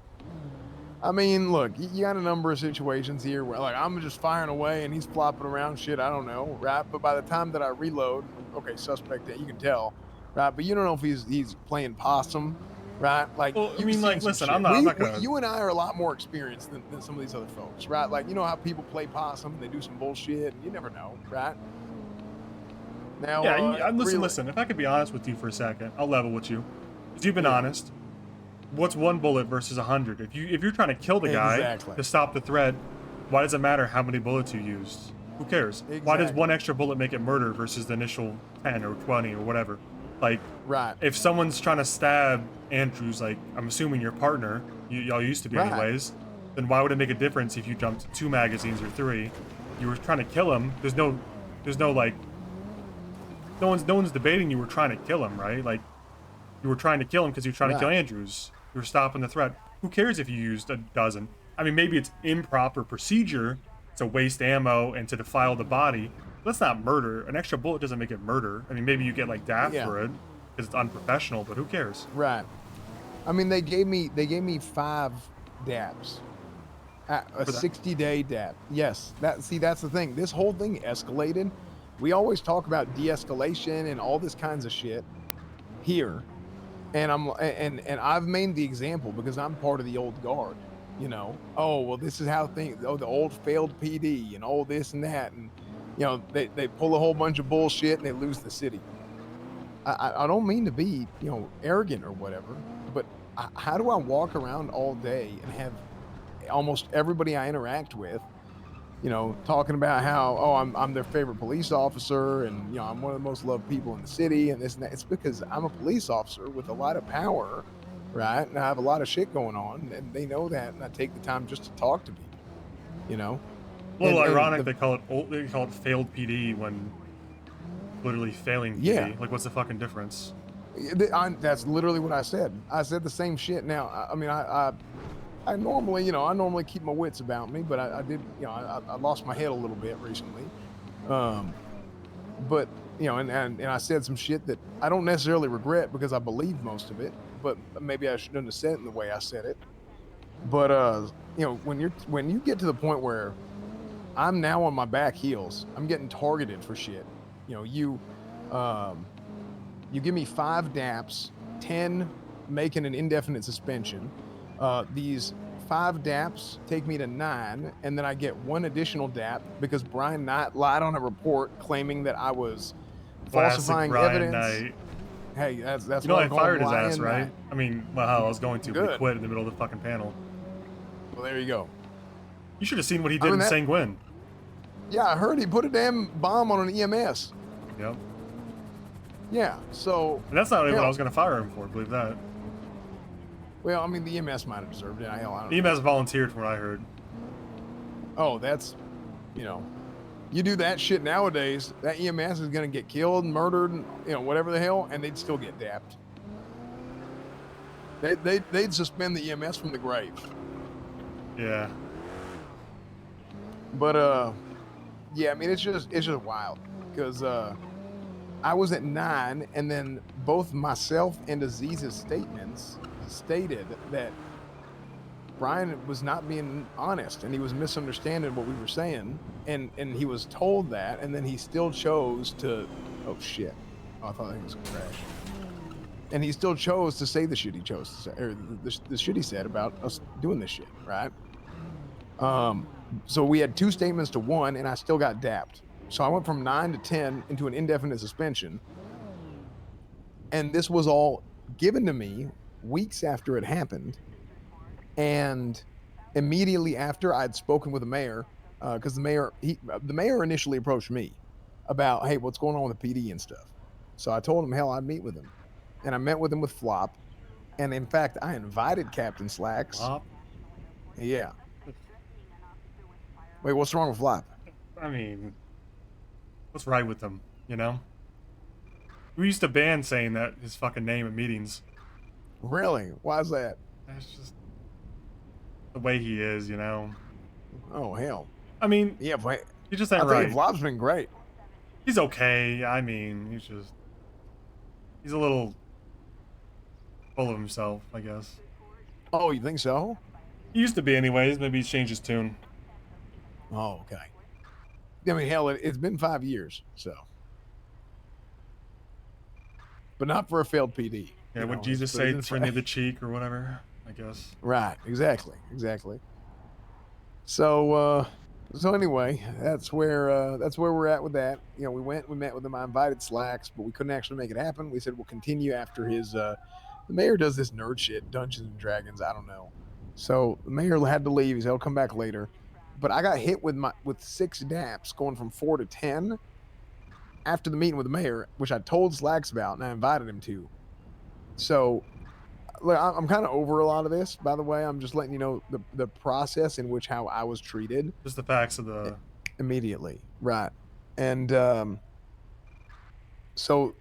I mean, look, you got a number of situations here where, like, I'm just firing away and he's flopping around shit. I don't know, right? But by the time that I reload, okay, suspect, you can tell, right? But you don't know if he's playing possum, right? Like, well, I mean, like, listen, shit. I'm not gonna. You and I are a lot more experienced than some of these other folks, right? Like, you know how people play possum and they do some bullshit, and you never know, right? Now, yeah, listen. If I could be honest with you for a second, I'll level with you, because you've been honest. What's one bullet versus 100? If you're trying to kill the guy to stop the threat, why does it matter how many bullets you used? Who cares? Exactly. Why does one extra bullet make it murder versus the initial 10 or 20 or whatever? Like, right. If someone's trying to stab Andrews, like, I'm assuming your partner, y'all used to be anyways, then why would it make a difference if you jumped 2 magazines or 3? You were trying to kill him. There's no like, no one's debating you were trying to kill him, right? Like, you were trying to kill him because you're trying to kill Andrews. You were stopping the threat. Who cares if you used a dozen? I mean, maybe it's improper procedure to waste ammo and to defile the body. That's not murder. An extra bullet doesn't make it murder. I mean, maybe you get like DAF for it because it's unprofessional, but who cares? Right. I mean, they gave me 5 DAPs. A 60-day DAP. Yes. That's the thing. This whole thing escalated. We always talk about de-escalation and all this kinds of shit here. And I've made the example because I'm part of the old guard, Oh, well, this is how things. Oh, the old failed PD and all this and that, and they pull a whole bunch of bullshit and they lose the city. I don't mean to be arrogant or whatever, but how do I walk around all day and have almost everybody I interact with, talking about how, oh, I'm their favorite police officer, and I'm one of the most loved people in the city, and this and that. It's because I'm a police officer with a lot of power, right? And I have a lot of shit going on, and they know that, and I take the time just to talk to me, A little ironic they call it failed PD when literally failing PD. Yeah. Like, what's the fucking difference? That's literally what I said. I said the same shit. Now, I mean, I normally keep my wits about me, but I did, I lost my head a little bit recently. But, and I said some shit that I don't necessarily regret because I believe most of it, but maybe I shouldn't have said it in the way I said it. But, when you get to the point where I'm now on my back heels, I'm getting targeted for shit. You give me 5 DAPs, 10 making an indefinite suspension. These 5 DAPs take me to 9, and then I get 1 additional DAP because Brian Knight lied on a report claiming that I was falsifying evidence. Knight. Hey, that's I what fired his lying ass, right? Knight. I mean, well, I was going to, but he Good. quit in the middle of the fucking panel. Well, there you go. You should have seen what he did in Sanguin. Yeah, I heard he put a damn bomb on an EMS. Yep. Yeah, so... And that's not even what I was going to fire him for, believe that. Well, I mean, the EMS might have deserved it. I don't know. EMS volunteered from what I heard. Oh, that's... You do that shit nowadays, that EMS is going to get killed, murdered, whatever the hell, and they'd still get dapped. They'd suspend the EMS from the grave. Yeah. But yeah, I mean it's just wild because I was at 9, and then both myself and Aziz's statements stated that Brian was not being honest and he was misunderstanding what we were saying, and he was told that, and then he still chose to. Oh shit! Oh, I thought he was gonna crash. And he still chose to say the shit he chose to say, or the shit he said about us doing this shit, right? So we had 2 statements to 1, and I still got dapped. So I went from 9 to 10 into an indefinite suspension. And this was all given to me weeks after it happened. And immediately after I'd spoken with the mayor, because the mayor initially approached me about, hey, what's going on with the PD and stuff. So I told him, hell, I'd meet with him. And I met with him with Flop. And in fact, I invited Captain Slacks. Flop? Yeah. Wait, what's wrong with Flop? I mean, what's right with him, you know? We used to ban saying that his fucking name at meetings. Really? Why is that? That's just the way he is, you know? Oh, hell. I mean, yeah, but he just ain't I right. think Flop's been great. He's okay. I mean, he's a little full of himself, I guess. Oh, you think so? He used to be anyways. Maybe he's changed his tune. Oh, okay. I mean, hell, it's been 5 years, so. But not for a failed PD. Yeah, what Jesus say, turn you the cheek or whatever, I guess. Right, exactly. So, anyway, that's where we're at with that. You know, we met with him. I invited Slacks, but we couldn't actually make it happen. We said we'll continue after his, the mayor does this nerd shit, Dungeons and Dragons, I don't know. So the mayor had to leave. He said he'll come back later. But I got hit with 6 daps going from 4 to 10 after the meeting with the mayor, which I told Slacks about and I invited him to. So look, I'm kind of over a lot of this, by the way. I'm just letting you know the process in which how I was treated. Just the facts of the... Immediately. Right. And so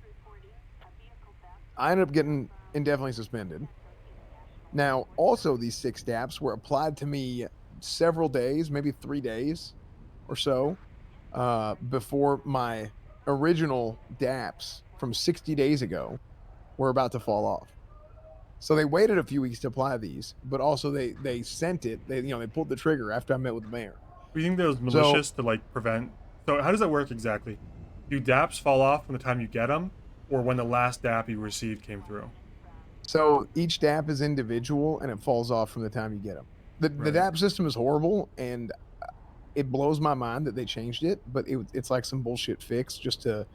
I ended up getting indefinitely suspended. Now, also these 6 daps were applied to me several days, maybe 3 days or so, before my original daps from 60 days ago were about to fall off. So they waited a few weeks to apply these, but also they sent it. They pulled the trigger after I met with the mayor. Do you think that was malicious to like prevent? So how does that work exactly? Do daps fall off from the time you get them, or when the last dap you received came through? So each dap is individual, and it falls off from the time you get them. The DAP system is horrible, and it blows my mind that they changed it, but it's like some bullshit fix just to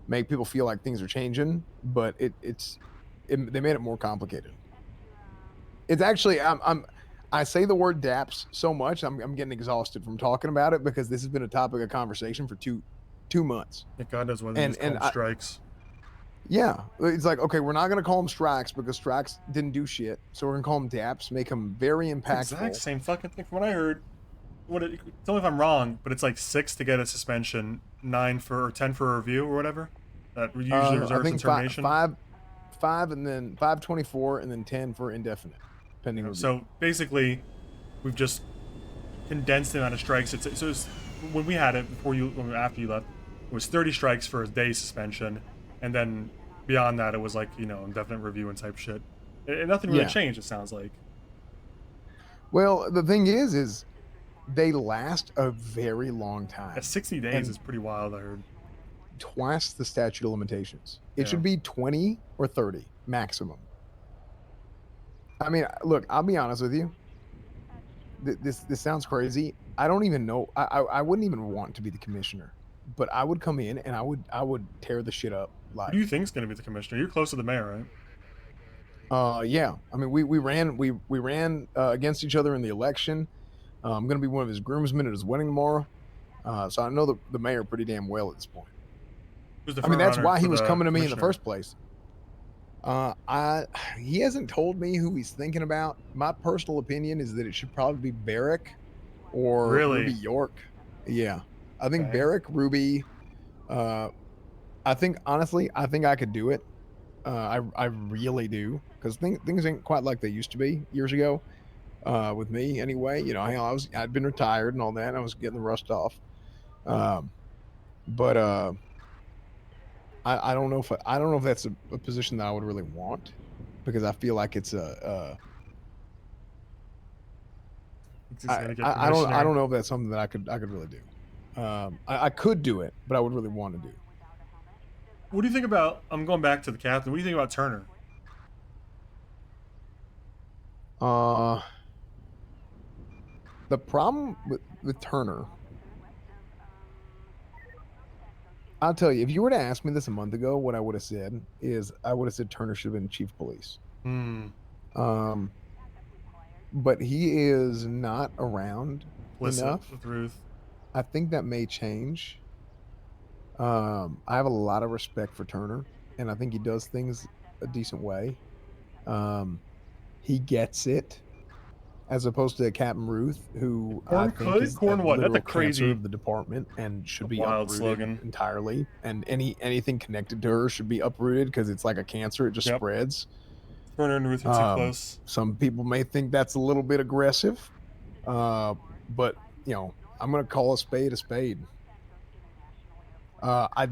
make people feel like things are changing, but they made it more complicated. It's actually, I say the word DAPS so much, I'm getting exhausted from talking about it because this has been a topic of conversation for two months. Thank God knows why they just call them strikes. Yeah, it's like, okay, we're not going to call them strikes because strikes didn't do shit. So we're going to call them DAPs, make them very impactful. Exact same fucking thing from what I heard. Tell me if I'm wrong, but it's like 6 to get a suspension, 10 for a review or whatever. That usually reserves termination. 5 and then 524 and then 10 for indefinite, pending review. So basically, we've just condensed the amount of strikes. When we had it after you left, it was 30 strikes for a day suspension. And then beyond that, it was like, indefinite review and type shit. And nothing really changed, it sounds like. Well, the thing is they last a very long time. 60 days is pretty wild, I heard. Twice the statute of limitations. It should be 20 or 30 maximum. I mean, look, I'll be honest with you. This sounds crazy. I don't even know. I wouldn't even want to be the commissioner, but I would come in and I would tear the shit up. Who do you think's going to be the commissioner? You're close to the mayor, right? Yeah. I mean, we ran against each other in the election. I'm going to be one of his groomsmen at his wedding tomorrow. So I know the mayor pretty damn well at this point. I mean, that's why he was coming to me in the first place. He hasn't told me who he's thinking about. My personal opinion is that it should probably be Barrick or Ruby York. Yeah. I think Barrick, Ruby, I think I could do it. I really do, because things ain't quite like they used to be years ago. with me anyway. You know, I'd been retired and all that. And I was getting the rust off. But I don't know if I don't know if that's a position that I would really want, because I feel like it's I don't know if that's something that I could really do. I could do it, but I would really want to do. What do you think about? I'm going back to the captain. What do you think about Turner? The problem with Turner, I'll tell you, if you were to ask me this a month ago, what I would have said is I would have said Turner should have been chief of police. But he is not around enough. With Ruth. I think that may change. I have a lot of respect for Turner, and I think he does things a decent way. He gets it, as opposed to Captain Ruth, who I think is a literal cancer of the department and should be uprooted entirely. And anything connected to her should be uprooted because it's like a cancer; it just spreads. Turner and Ruth are too close. Some people may think that's a little bit aggressive, but you know, I'm gonna call a spade a spade. I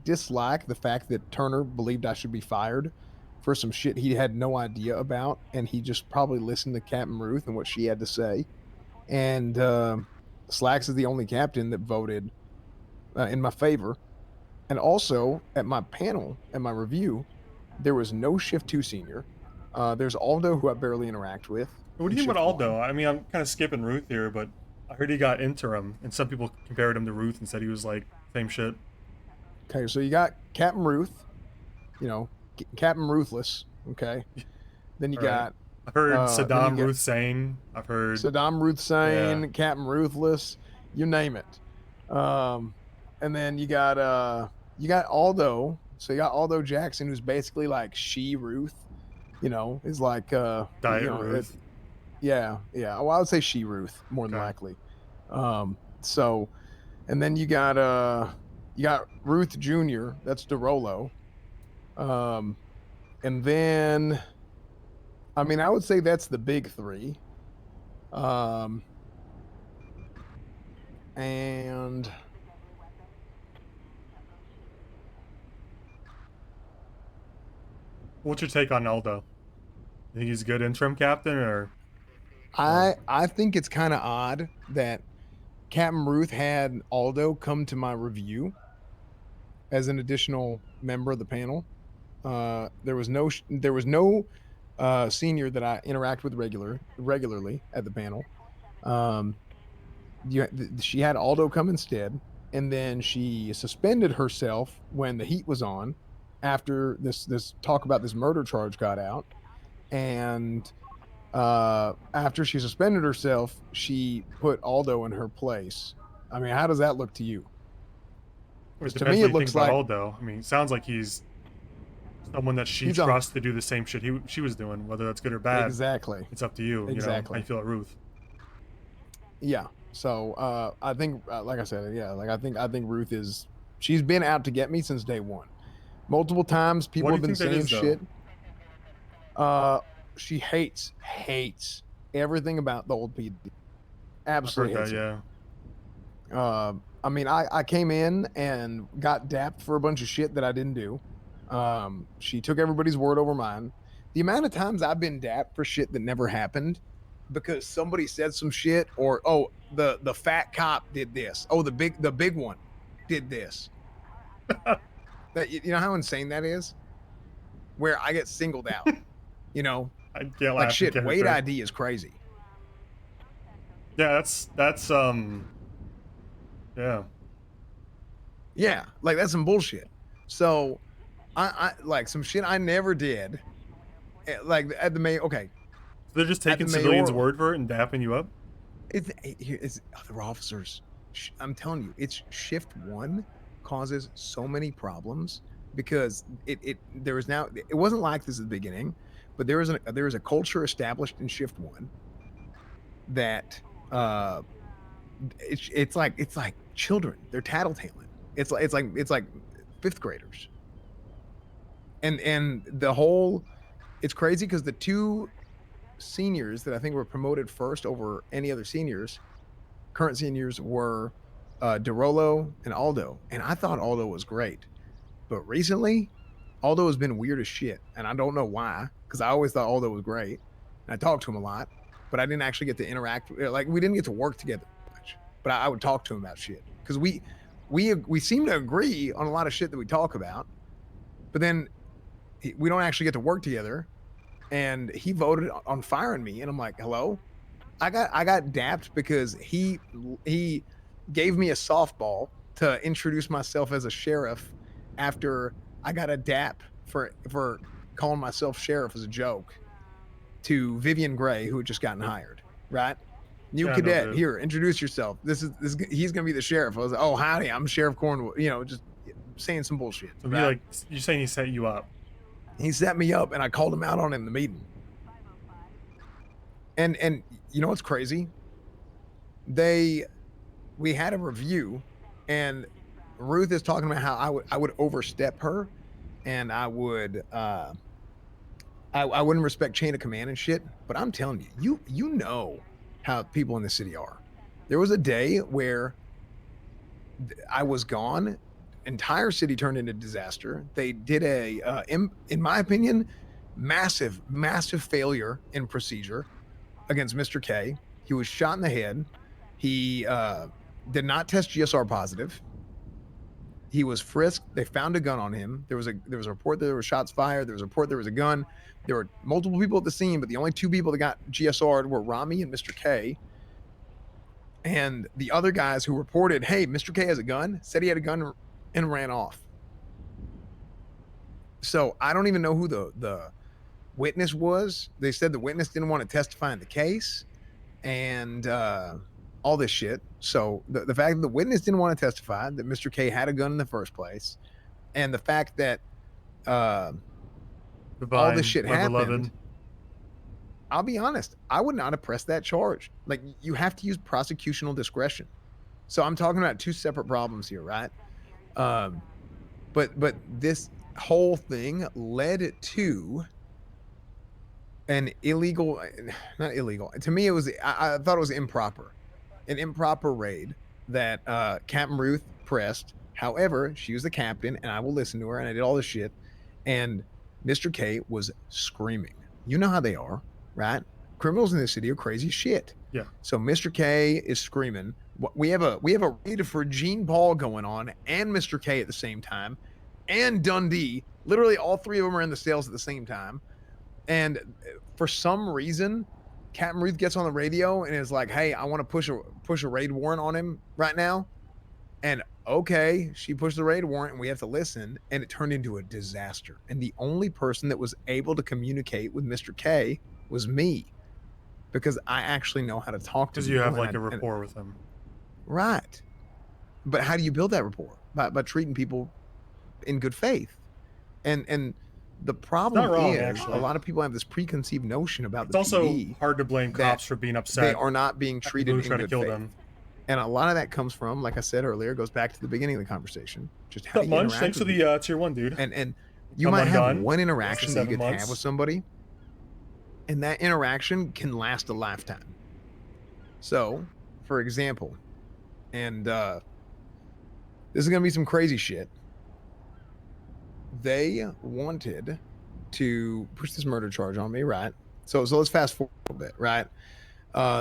dislike the fact that Turner believed I should be fired for some shit he had no idea about, and he just probably listened to Captain Ruth and what she had to say. And Slacks is the only captain that voted in my favor. And also at my panel, at my review, there was no Shift 2 senior. There's Aldo, who I barely interact with. What do you think about Aldo? I mean, I'm kind of skipping Ruth here, but I heard he got interim, and some people compared him to Ruth and said he was like same shit. Okay, so you got Captain Ruth, you know, Captain Ruthless. Okay, then you got. I've heard Saddam Ruth saying. I've heard Saddam Ruth saying, Captain Ruthless, you name it. And then you got Aldo. So you got Aldo Jackson, who's basically like She Ruth, you know, is like Diet Ruth. Yeah. Well, I would say She Ruth more than likely. So, and then you got Ruth Jr. That's DeRollo. And then, I mean, I would say that's the big three. And what's your take on Aldo? You think he's a good interim captain, or? I think it's kind of odd that Captain Ruth had Aldo come to my review as an additional member of the panel. There was no senior that I interact with regularly at the panel. She had Aldo come instead, and then she suspended herself when the heat was on, after this talk about this murder charge got out, and after she suspended herself, she put Aldo in her place. I mean, how does that look to you? To me, it looks like Aldo. I mean, it sounds like he's someone that she trusts to do the same shit she was doing, whether that's good or bad. Exactly. It's up to you. Exactly. You know, how you feel at Ruth. Yeah. So I think, like I said, I think Ruth she's been out to get me since day one. Multiple times, people have been saying shit. She hates everything about the old PD. Absolutely hates it. I mean, I came in and got dapped for a bunch of shit that I didn't do. She took everybody's word over mine. The amount of times I've been dapped for shit that never happened because somebody said some shit, or the fat cop did this. Oh, the big one did this. That, you know how insane that is? Where I get singled out. You know, I can't like shit. Wade ID is crazy. Yeah, that's yeah, like that's some bullshit. So I like some shit I never did. Like at the okay. So they're just taking civilians' word for it and dapping you up? It's other officers. I'm telling you, it's shift one causes so many problems because it wasn't like this at the beginning, but there was a culture established in shift one that it's like children. They're tattletaling. It's like fifth graders. And the whole, it's crazy because the two seniors that I think were promoted first over any other seniors, current seniors, were DeRolo and Aldo. And I thought Aldo was great. But recently, Aldo has been weird as shit. And I don't know why, because I always thought Aldo was great. And I talked to him a lot, but I didn't actually get to interact. Like, we didn't get to work together much. But I would talk to him about shit. Because we seem to agree on a lot of shit that we talk about. But then we don't actually get to work together. And he voted on firing me, and I'm like, hello? I got dapped because he gave me a softball to introduce myself as a sheriff after I got a dap for calling myself sheriff as a joke to Vivian Gray, who had just gotten hired, right? New Yeah, cadet, no, here, introduce yourself. He's gonna be the sheriff. I was like, oh, howdy, I'm Sheriff Cornwall, just saying some bullshit. So right? you're saying he set you up? He set me up, and I called him out on it in the meeting. And you know what's crazy? We had a review, and Ruth is talking about how I would overstep her, and I would I wouldn't respect chain of command and shit. But I'm telling you, you know how people in the city are. There was a day where I was gone. Entire city turned into disaster. They did in my opinion, massive failure in procedure against Mr. K. He was shot in the head. He did not test GSR positive. He was frisked. They found a gun on him. There was a report that there were shots fired. There was a report there was a gun. There were multiple people at the scene, but the only two people that got GSR'd were Rami and Mr. K. And the other guys who reported, hey, Mr. K has a gun, said he had a gun and ran off. So I don't even know who the witness was. They said the witness didn't want to testify in the case and all this shit. So the fact that the witness didn't want to testify, that Mr. K had a gun in the first place, and the fact that all this shit happened, 11. I'll be honest, I would not have pressed that charge. Like, you have to use prosecutional discretion. So I'm talking about two separate problems here, right? But this whole thing led to an not illegal. To me, I thought it was improper. An improper raid that Captain Ruth pressed. However, she was the captain, and I will listen to her, and I did all this shit. And Mr. K was screaming. You know how they are, right? Criminals in this city are crazy as shit. Yeah. So Mr. K is screaming. We have a raid for Gene Paul going on, and Mr. K at the same time, and Dundee. Literally, all three of them are in the sales at the same time. And for some reason, Captain Ruth gets on the radio and is like, "Hey, I want to push a raid warrant on him right now." And okay, she pushed the raid warrant, and we have to listen. And it turned into a disaster. And the only person that was able to communicate with Mr. K was me, because I actually know how to talk to him. Because you have like a rapport with him. Right. But how do you build that rapport? By treating people in good faith. And the problem wrong, is actually. a lot of people have this preconceived notion about It's the also PD hard to blame cops for being upset. they are not being at treated people in who try to good kill faith. them. And a lot of that comes from, like I said earlier, goes back to the beginning of the conversation. Just how What's up, do you Munch? interact Thanks for with the people. tier 1, dude. And you Come might have undone. one Thanks for interaction that you 7 get to have months. with somebody, and that interaction can last a lifetime. So, for example, and this is gonna be some crazy shit. They wanted to push this murder charge on me, right? So let's fast forward a little bit, right?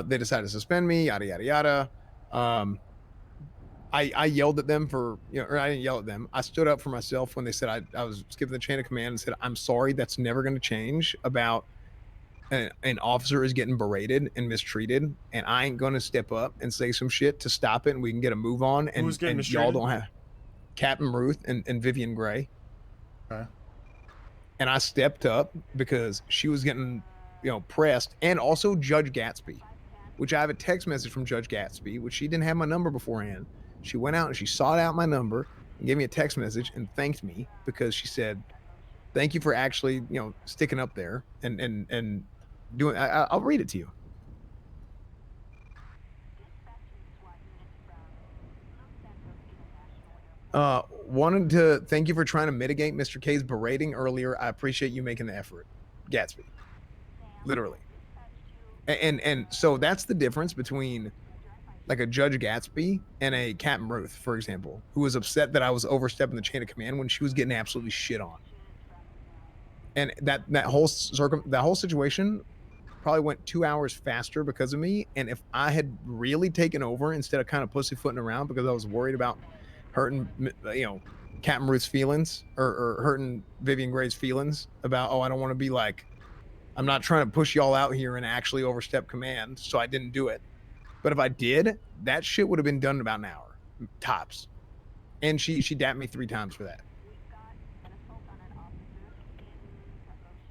They decided to suspend me, yada yada yada. I yelled at them or I didn't yell at them. I stood up for myself when they said I was skipping the chain of command and said, "I'm sorry, that's never going to change about an officer is getting berated and mistreated, and I ain't going to step up and say some shit to stop it, and we can get a move on." And, Who's getting and y'all mistreated? don't have Captain Ruth and Vivian Gray. Okay. And I stepped up because she was getting, pressed, and also Judge Gatsby, which I have a text message from Judge Gatsby, which she didn't have my number beforehand. She went out and she sought out my number and gave me a text message and thanked me because she said, "Thank you for actually, sticking up there and doing." I'll read it to you. Wanted to thank you for trying to mitigate Mr. K's berating earlier. I appreciate you making the effort. Gatsby. Literally. And so that's the difference between like a Judge Gatsby and a Captain Ruth, for example, who was upset that I was overstepping the chain of command when she was getting absolutely shit on. And that whole situation probably went 2 hours faster because of me. And if I had really taken over instead of kind of pussyfooting around because I was worried about hurting, Captain Ruth's feelings or hurting Vivian Gray's feelings about, oh, I don't want to be like, I'm not trying to push y'all out here and actually overstep command, so I didn't do it. But if I did, that shit would have been done in about an hour, tops. And she dapped me 3 times for that.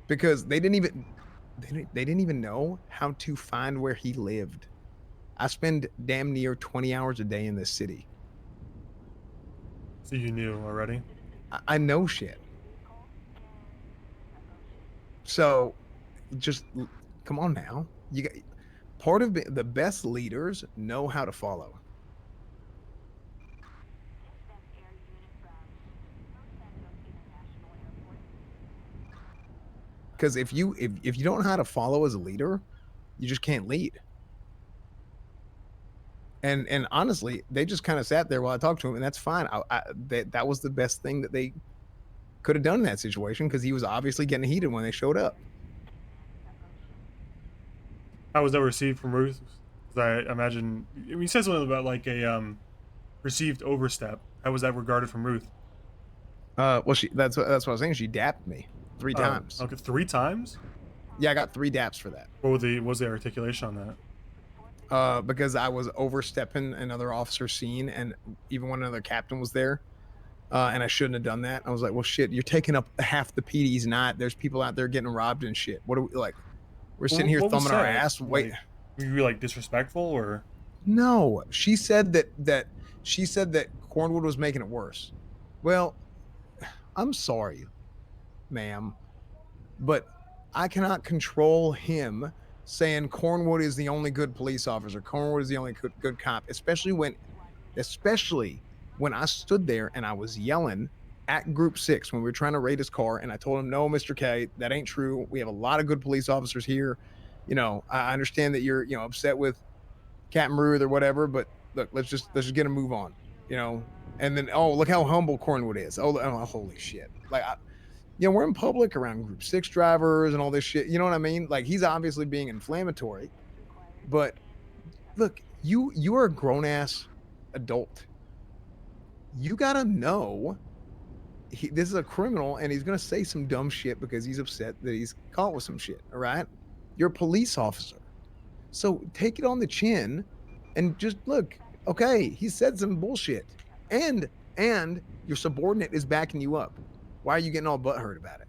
Because they didn't even know how to find where he lived. I spend damn near 20 hours a day in this city. So you knew already? I know shit. So just come on now. You got part of the best leaders know how to follow. Because if you don't know how to follow as a leader, you just can't lead. And honestly, they just kind of sat there while I talked to him, and that's fine. That was the best thing that they could have done in that situation because he was obviously getting heated when they showed up. How was that received from Ruth? Because I imagine he said something about like a perceived overstep. How was that regarded from Ruth? Well, that's what I was saying. She dapped me 3 times. Okay, 3 times? Yeah, I got 3 daps for that. What was the articulation on that? Because I was overstepping another officer's scene, and even when another captain was there, and I shouldn't have done that. I was like, well, shit, you're taking up half the PD's night. There's people out there getting robbed and shit. What are we like? We're sitting here thumbing our ass. Wait, were you like disrespectful or? No, she said that Cornwood was making it worse. Well, I'm sorry, ma'am, but I cannot control him saying Cornwood is the only good police officer. Cornwood is the only good cop, especially when I stood there and I was yelling at Group 6 when we were trying to raid his car, and I told him, no, Mr. K, that ain't true. We have a lot of good police officers here. I understand that you're, upset with Captain Ruth or whatever, but look, let's just get a move on, and then, oh, look how humble Cornwood is. Oh, holy shit. Like, we're in public around Group 6 drivers and all this shit. You know what I mean? Like, he's obviously being inflammatory, but look, you are a grown ass adult. You gotta know this is a criminal and he's gonna say some dumb shit because he's upset that he's caught with some shit. All right, you're a police officer, so take it on the chin and just look. Okay, he said some bullshit, and your subordinate is backing you up. Why are you getting all butthurt about it?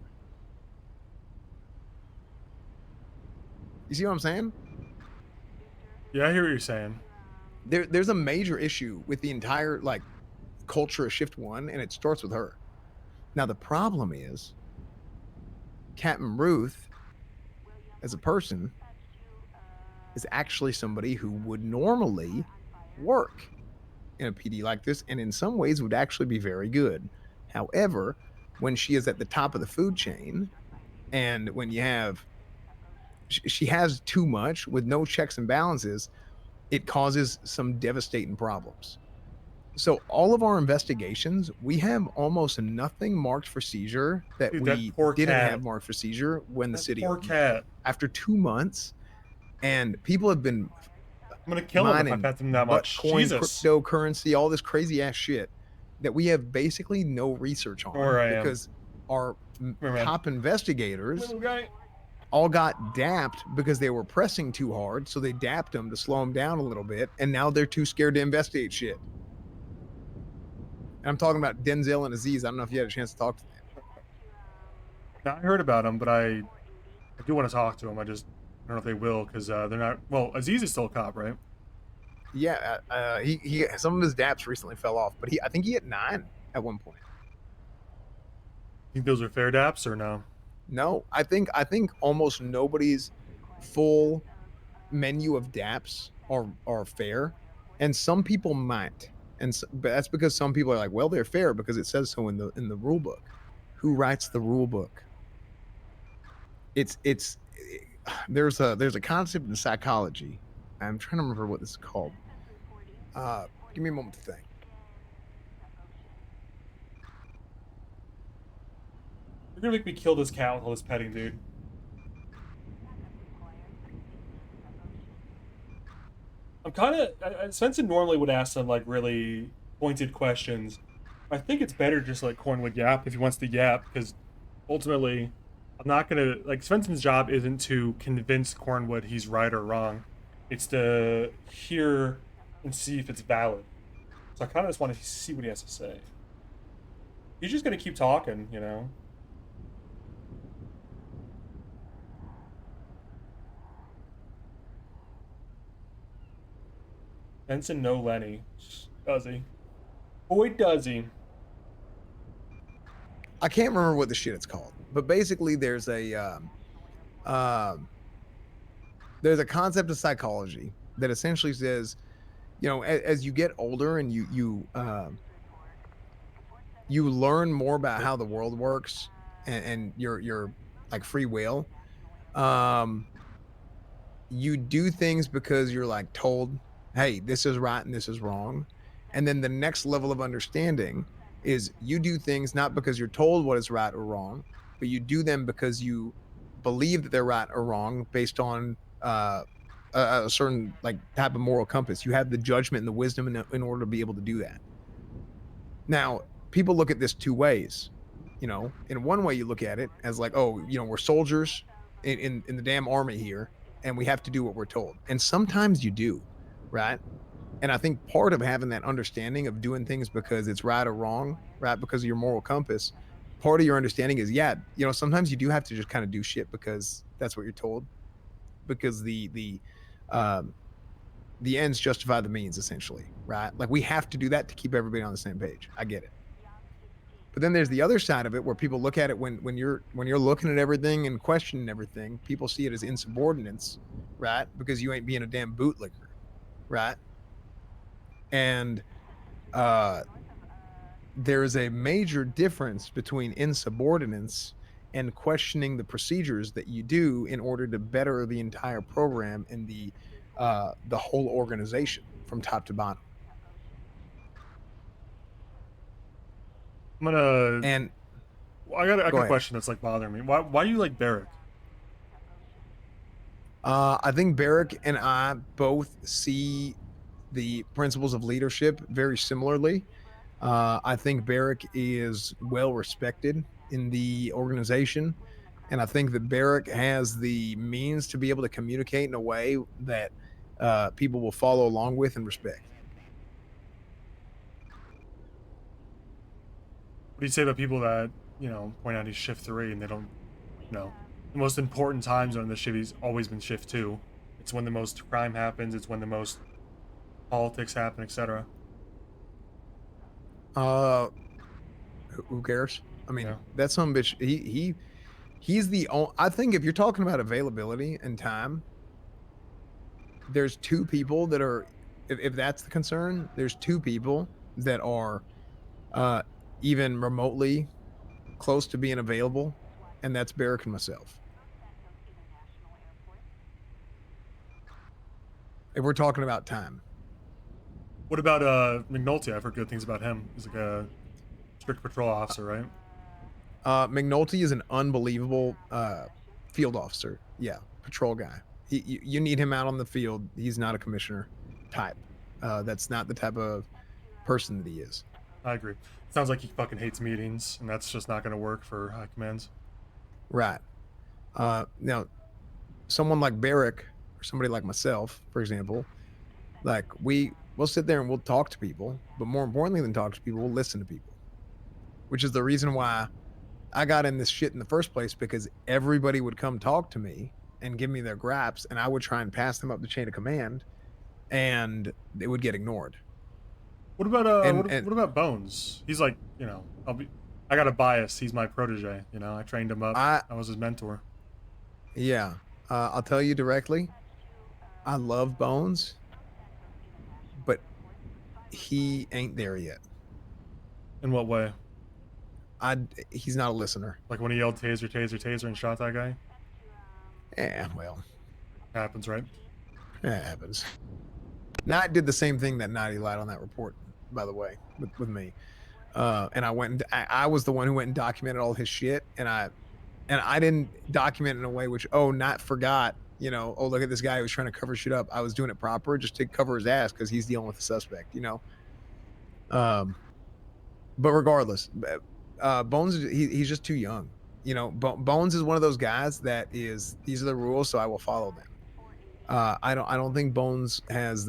You see what I'm saying? Yeah, I hear what you're saying. There's a major issue with the entire culture of Shift 1, and it starts with her. Now the problem is Captain Ruth as a person is actually somebody who would normally work in a PD like this, and in some ways would actually be very good. However, when she is at the top of the food chain, and when she has too much with no checks and balances, it causes some devastating problems. So all of our investigations, we have almost nothing marked for seizure that we didn't have marked for seizure when the city opened. After 2 months, and people have been I'm gonna kill him if I pet them that much. Jesus. Cryptocurrency, all this crazy ass shit that we have basically no research on because our top investigators all got dapped because they were pressing too hard, so they dapped them to slow them down a little bit, and now they're too scared to investigate shit. And I'm talking about Denzel and Aziz. I don't know if you had a chance to talk to them. Now, I heard about them, but I do want to talk to them. I don't know if they will because they're not. Well, Aziz is still a cop, right? Yeah, he some of his daps recently fell off, but I think he hit 9 at one point. Think those are fair daps or no? No, I think almost nobody's full menu of daps are fair, and some people might, but that's because some people are like, well, they're fair because it says so in the rule book. Who writes the rule book? It's there's a concept in psychology. I'm trying to remember what this is called. Give me a moment to think. You're gonna make me kill this cat with all this petting, dude. I'm kind of Svensen normally would ask some like really pointed questions. I think it's better just let Cornwood yap if he wants to yap, because ultimately, I'm not gonna like Svensen's job isn't to convince Cornwood he's right or wrong. It's to hear and see if it's valid. So I kind of just want to see what he has to say. He's just gonna keep talking, you know. Svensen no Lenny. Does he? Boy, does he. I can't remember what the shit it's called, but basically there's a concept of psychology that essentially says, you know, as you get older and you learn more about how the world works and your like free will, you do things because you're like told, hey, this is right and this is wrong. And then the next level of understanding is you do things not because you're told what is right or wrong, but you do them because you believe that they're right or wrong based on a certain like type of moral compass. You have the judgment and the wisdom in order to be able to do that. Now, people look at this two ways. You know, in one way you look at it as like, oh, you know, we're soldiers in the damn army here, and we have to do what we're told. And sometimes you do, right? And I think part of having that understanding of doing things because it's right or wrong, right, because of your moral compass, part of your understanding is, yeah, you know, sometimes you do have to just kind of do shit because that's what you're told, because the ends justify the means, essentially, right? Like we have to do that to keep everybody on the same page. I get it. But then there's the other side of it where people look at it when you're looking at everything and questioning everything, people see it as insubordinance, right? Because you ain't being a damn bootlicker, right? And there's a major difference between insubordinance and questioning the procedures that you do in order to better the entire program and the whole organization from top to bottom. I'm gonna. And I got a ahead. question that's like bothering me. Why do you like Barrick? I think Barrick and I both see the principles of leadership very similarly. I think Barrick is well respected in the organization, and I think that Barrick has the means to be able to communicate in a way that people will follow along with and respect. What do you say about people that, you know, point out he's shift 3 and they don't, you know, the most important time zone in the shift, he's always been shift 2. It's when the most crime happens, it's when the most politics happen, etc. Who cares? I mean, that's some bitch. He's the only. I think if you're talking about availability and time, there's two people that are. If that's the concern, there's two people that are even remotely close to being available, and that's Barrick and myself. If we're talking about time. What about McNulty? I've heard good things about him. He's like a strict patrol officer, right? McNulty is an unbelievable field officer. Yeah, patrol guy. You need him out on the field. He's not a commissioner type. That's not the type of person that he is. I agree. Sounds like he fucking hates meetings, and that's just not going to work for high commands. Right. Now, someone like Barrick or somebody like myself, for example, like we'll sit there and we'll talk to people, but more importantly than talk to people, we'll listen to people, which is the reason why I got in this shit in the first place, because everybody would come talk to me and give me their gripes, and I would try and pass them up the chain of command, and they would get ignored. What about what about Bones? He's like, you know, I got a bias. He's my protege. You know, I trained him up. I was his mentor. Yeah, I'll tell you directly. I love Bones, but he ain't there yet. In what way? He's not a listener. Like when he yelled taser, taser, taser and shot that guy? Yeah, well, Happens, right? it happens. Knight did the same thing that Naughty lied on that report, by the way, with me. And I went and I was the one who went and documented all his shit, and I didn't document it in a way which not forgot. You know, oh, look at this guy who was trying to cover shit up. I was doing it proper just to cover his ass because he's dealing with the suspect. You know. But regardless, Bones, he's just too young. You know, Bones is one of those guys that is, these are the rules, so I will follow them. I don't think Bones has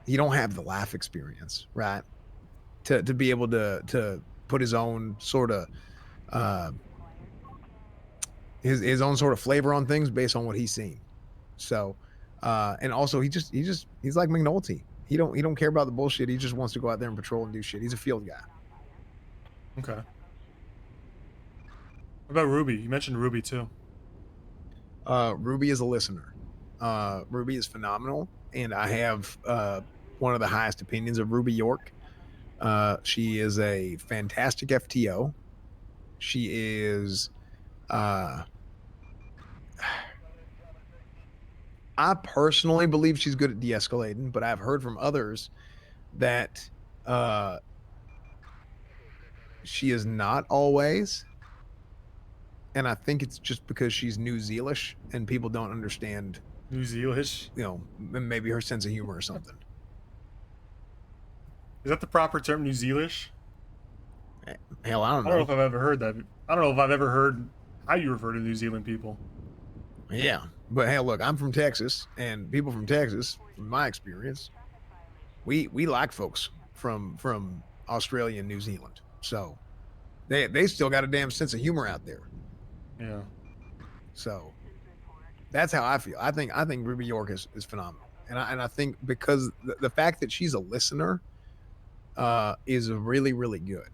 he don't have the laugh experience, right? To be able to put his own sort of his own sort of flavor on things based on what he's seen. So, and also he's like McNulty. He don't care about the bullshit. He just wants to go out there and patrol and do shit. He's a field guy. Okay. What about Ruby? You mentioned Ruby too. Ruby is a listener. Ruby is phenomenal, and I have one of the highest opinions of Ruby York. She is a fantastic FTO. She is I personally believe she's good at de-escalating, but I've heard from others that she is not always. And I think it's just because she's New Zealish and people don't understand New Zealish. You know, maybe her sense of humor or something. Is that the proper term, New Zealish? Hell, I don't know. I don't know if I've ever heard that. I don't know if I've ever heard how you refer to New Zealand people. Yeah, but hey, look, I'm from Texas, and people from Texas, from my experience, we like folks from Australia and New Zealand. So they still got a damn sense of humor out there. Yeah. So that's how I feel. I think Ruby York is phenomenal, and I think because the fact that she's a listener is really, really good.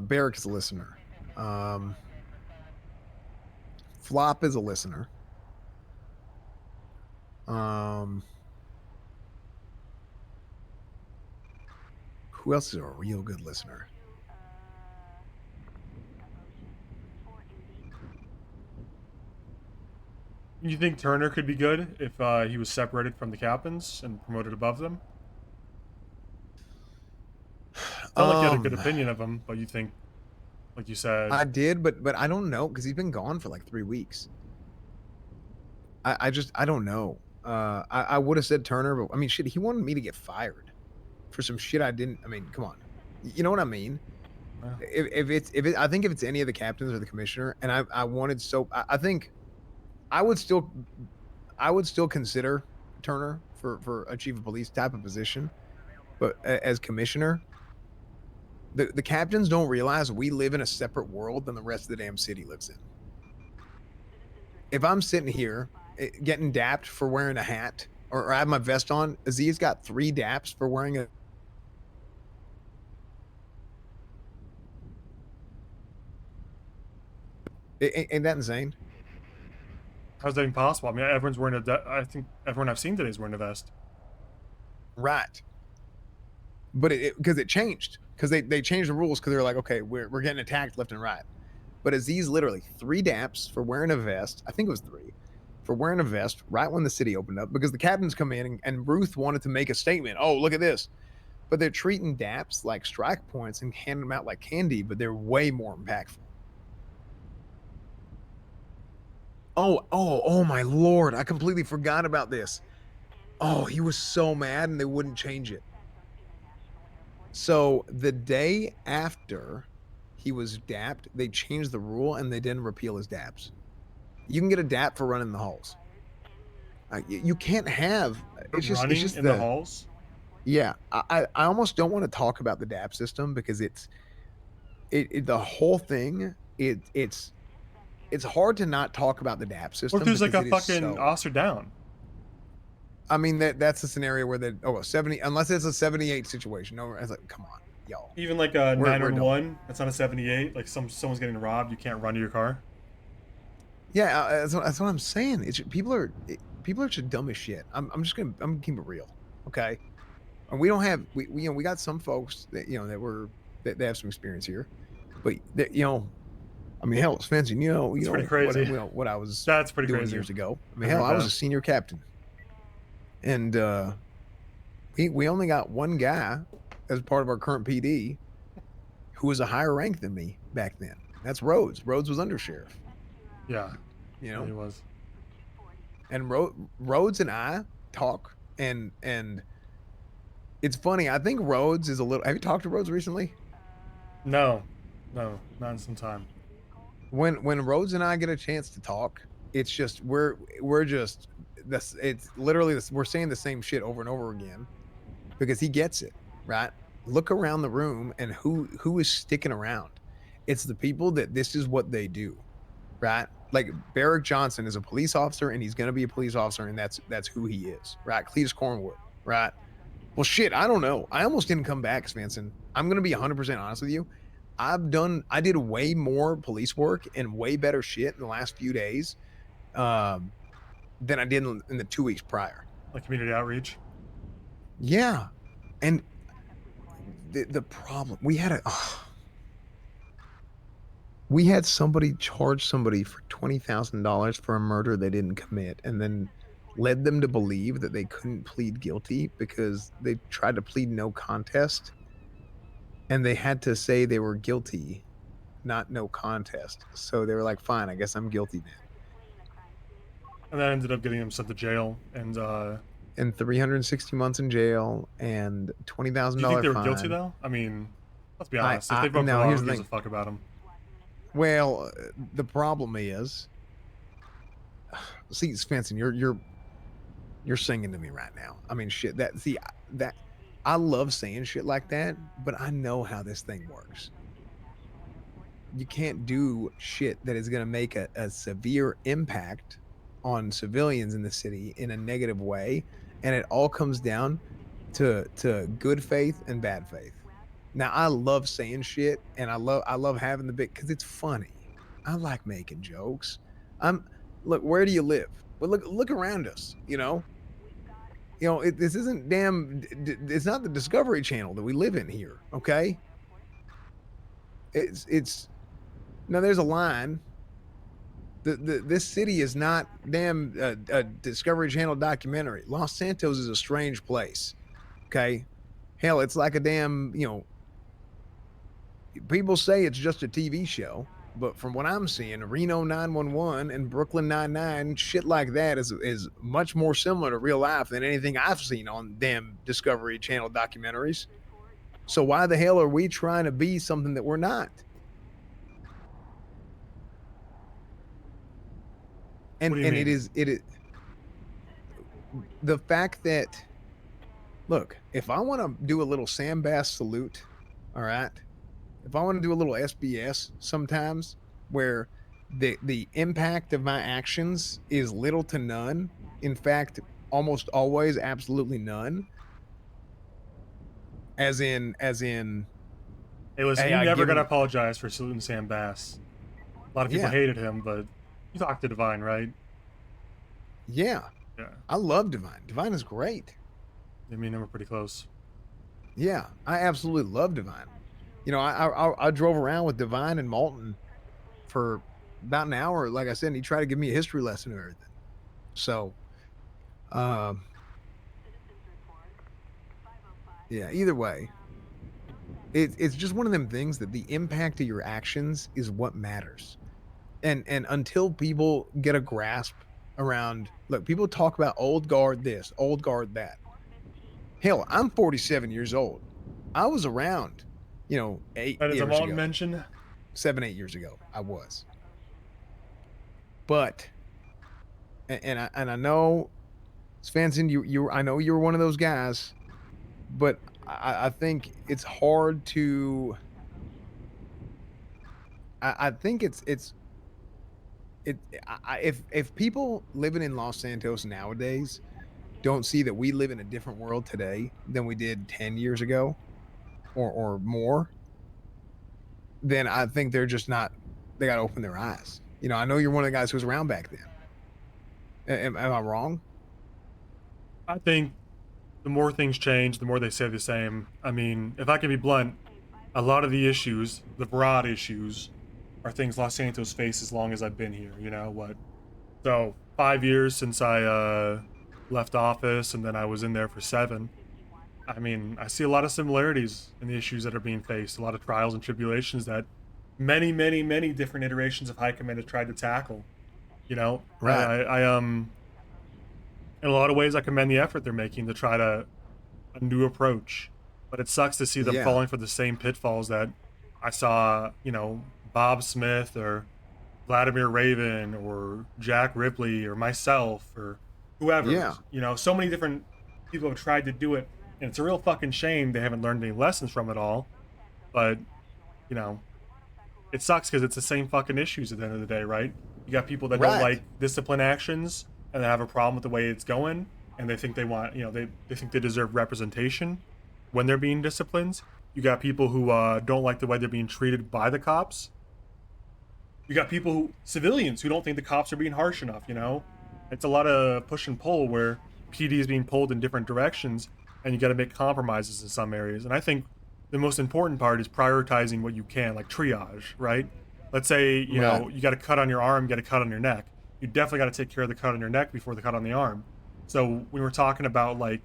Barrick is a listener. Flop is a listener. Who else is a real good listener? You think Turner could be good if he was separated from the captains and promoted above them? Sound like you had a good opinion of him, but you think, like you said, I did, but I don't know because he's been gone for like 3 weeks. I don't know. I would have said Turner, but I mean, shit, he wanted me to get fired for some shit I didn't. I mean, come on, you know what I mean? Yeah. I think if it's any of the captains or the commissioner, and I wanted I think I would still consider Turner for a chief of police type of position, but as commissioner, the captains don't realize we live in a separate world than the rest of the damn city lives in. If I'm sitting here getting dapped for wearing a hat, or I have my vest on, Aziz got 3 daps for wearing a. Ain't that insane? how's that even possible? I mean, everyone's wearing I think everyone I've seen today is wearing a vest. Right. But because it changed, because they changed the rules because they're like, okay, we're getting attacked left and right. But Aziz literally 3 daps for wearing a vest. I think it was 3 for wearing a vest right when the city opened up, because the captains come in and Ruth wanted to make a statement. Oh, look at this. But they're treating daps like strike points and handing them out like candy, but they're way more impactful. Oh my Lord. I completely forgot about this. Oh, he was so mad and they wouldn't change it. So the day after he was dapped, they changed the rule and they didn't repeal his daps. You can get a dap for running the halls. You can't have it's just in the halls. Yeah, I almost don't want to talk about the dap system because the whole thing it's hard to not talk about the dap system. What if there's like a fucking officer down? I mean that's a scenario where 70 unless it's a 78 situation. No, it's like come on, y'all. Even like a 911, that's not a 78. Like someone's getting robbed, you can't run to your car. Yeah, that's what I'm saying. People are just dumb as shit. I'm gonna keep it real, okay? And we don't have we got some folks that that they have some experience here, but I mean, hell, Svensen, you know pretty crazy. what I was That's pretty doing crazy. years ago. I mean, I hell, heard I was that. a senior captain, and we only got one guy as part of our current PD who was a higher rank than me back then. That's Rhodes. Rhodes was undersheriff. Yeah. You know, he was. And Rhodes and I talk, and it's funny. I think Rhodes is a little. Have you talked to Rhodes recently? No, not in some time. When Rhodes and I get a chance to talk, it's just we're just this. It's literally this. We're saying the same shit over and over again because he gets it, right? Look around the room and who is sticking around. It's the people that this is what they do, right? Like Barrick Johnson is a police officer and he's going to be a police officer, and that's who he is, right? Cletus Cornwood, right? Well, shit, I don't know. I almost didn't come back, Svensen. I'm going to be 100% honest with you. I did way more police work and way better shit in the last few days than I did in the 2 weeks prior. Like community outreach? Yeah. And the problem, we had somebody charge somebody for $20,000 for a murder they didn't commit, and then led them to believe that they couldn't plead guilty because they tried to plead no contest, and they had to say they were guilty, not no contest. So they were like, fine, I guess I'm guilty then. And that ended up getting him sent to jail and 360 months in jail and $20,000 Do you think they were fine. guilty though? I mean, let's be honest. If they broke the law, who gives a fuck about them? Well, the problem is, see, Svensen, you're singing to me right now. I mean, shit. That I love saying shit like that, but I know how this thing works. You can't do shit that is going to make a severe impact on civilians in the city in a negative way, and it all comes down to good faith and bad faith. Now, I love saying shit, and I love having the big because it's funny. I like making jokes. Look, where do you live? Well, look around us. This isn't it's not the Discovery Channel that we live in here. Okay. It's now there's a line. This city is not a Discovery Channel documentary. Los Santos is a strange place. Okay. Hell, it's like a damn, people say it's just a TV show, but from what I'm seeing, Reno 911 and Brooklyn Nine-Nine, shit like that is much more similar to real life than anything I've seen on damn Discovery Channel documentaries. So why the hell are we trying to be something that we're not? And it is the fact that, look, if I want to do a little Sam Bass salute, all right, if I want to do a little SBS sometimes where the impact of my actions is little to none, in fact, almost always absolutely none, as in Hey, listen, hey, you never got to apologize for saluting Sam Bass. A lot of people hated him, but you talked to Divine, right? Yeah. Yeah. I love Divine. Divine is great. I mean, we're pretty close. Yeah, I absolutely love Divine. I drove around with Divine and Malton for about an hour. Like I said, and he tried to give me a history lesson and everything. So, yeah, either way, it's just one of them things that the impact of your actions is what matters. And until people get a grasp around, look, people talk about old guard this, old guard that. Hell, I'm 47 years old. I was around, 8 That is years a long ago. mention. 7, 8 years ago, I was. But, and I know, Svensen, I know you were one of those guys, but I think it's hard to. I think if people living in Los Santos nowadays don't see that we live in a different world today than we did 10 years ago or more, then I think they're just not, they got to open their eyes. I know you're one of the guys who was around back then. Am I wrong? I think the more things change, the more they say the same. I mean, if I can be blunt, a lot of the issues, the broad issues, are things Los Santos face as long as I've been here. You know what? So 5 years since I left office, and then I was in there for 7. I mean, I see a lot of similarities in the issues that are being faced, a lot of trials and tribulations that many, many, many different iterations of High Command have tried to tackle. You know, Right. I in a lot of ways, I commend the effort they're making to try to a new approach, but it sucks to see them Yeah. falling for the same pitfalls that I saw, you know, Bob Smith or Vladimir Raven or Jack Ripley or myself or whoever. Yeah. You know, so many different people have tried to do it, and it's a real fucking shame they haven't learned any lessons from it all. But, you know, it sucks because it's the same fucking issues at the end of the day, right? You got people that don't Right. like discipline actions and they have a problem with the way it's going, and they think they want, you know, they think they deserve representation when they're being disciplined. You got people who don't like the way they're being treated by the cops. You got civilians who don't think the cops are being harsh enough, you know? It's a lot of push and pull where PD is being pulled in different directions, and you got to make compromises in some areas. And I think the most important part is prioritizing what you can, like triage, right? Let's say, you know, you got a cut on your arm, you got a cut on your neck. You definitely got to take care of the cut on your neck before the cut on the arm. So when we're talking about, like,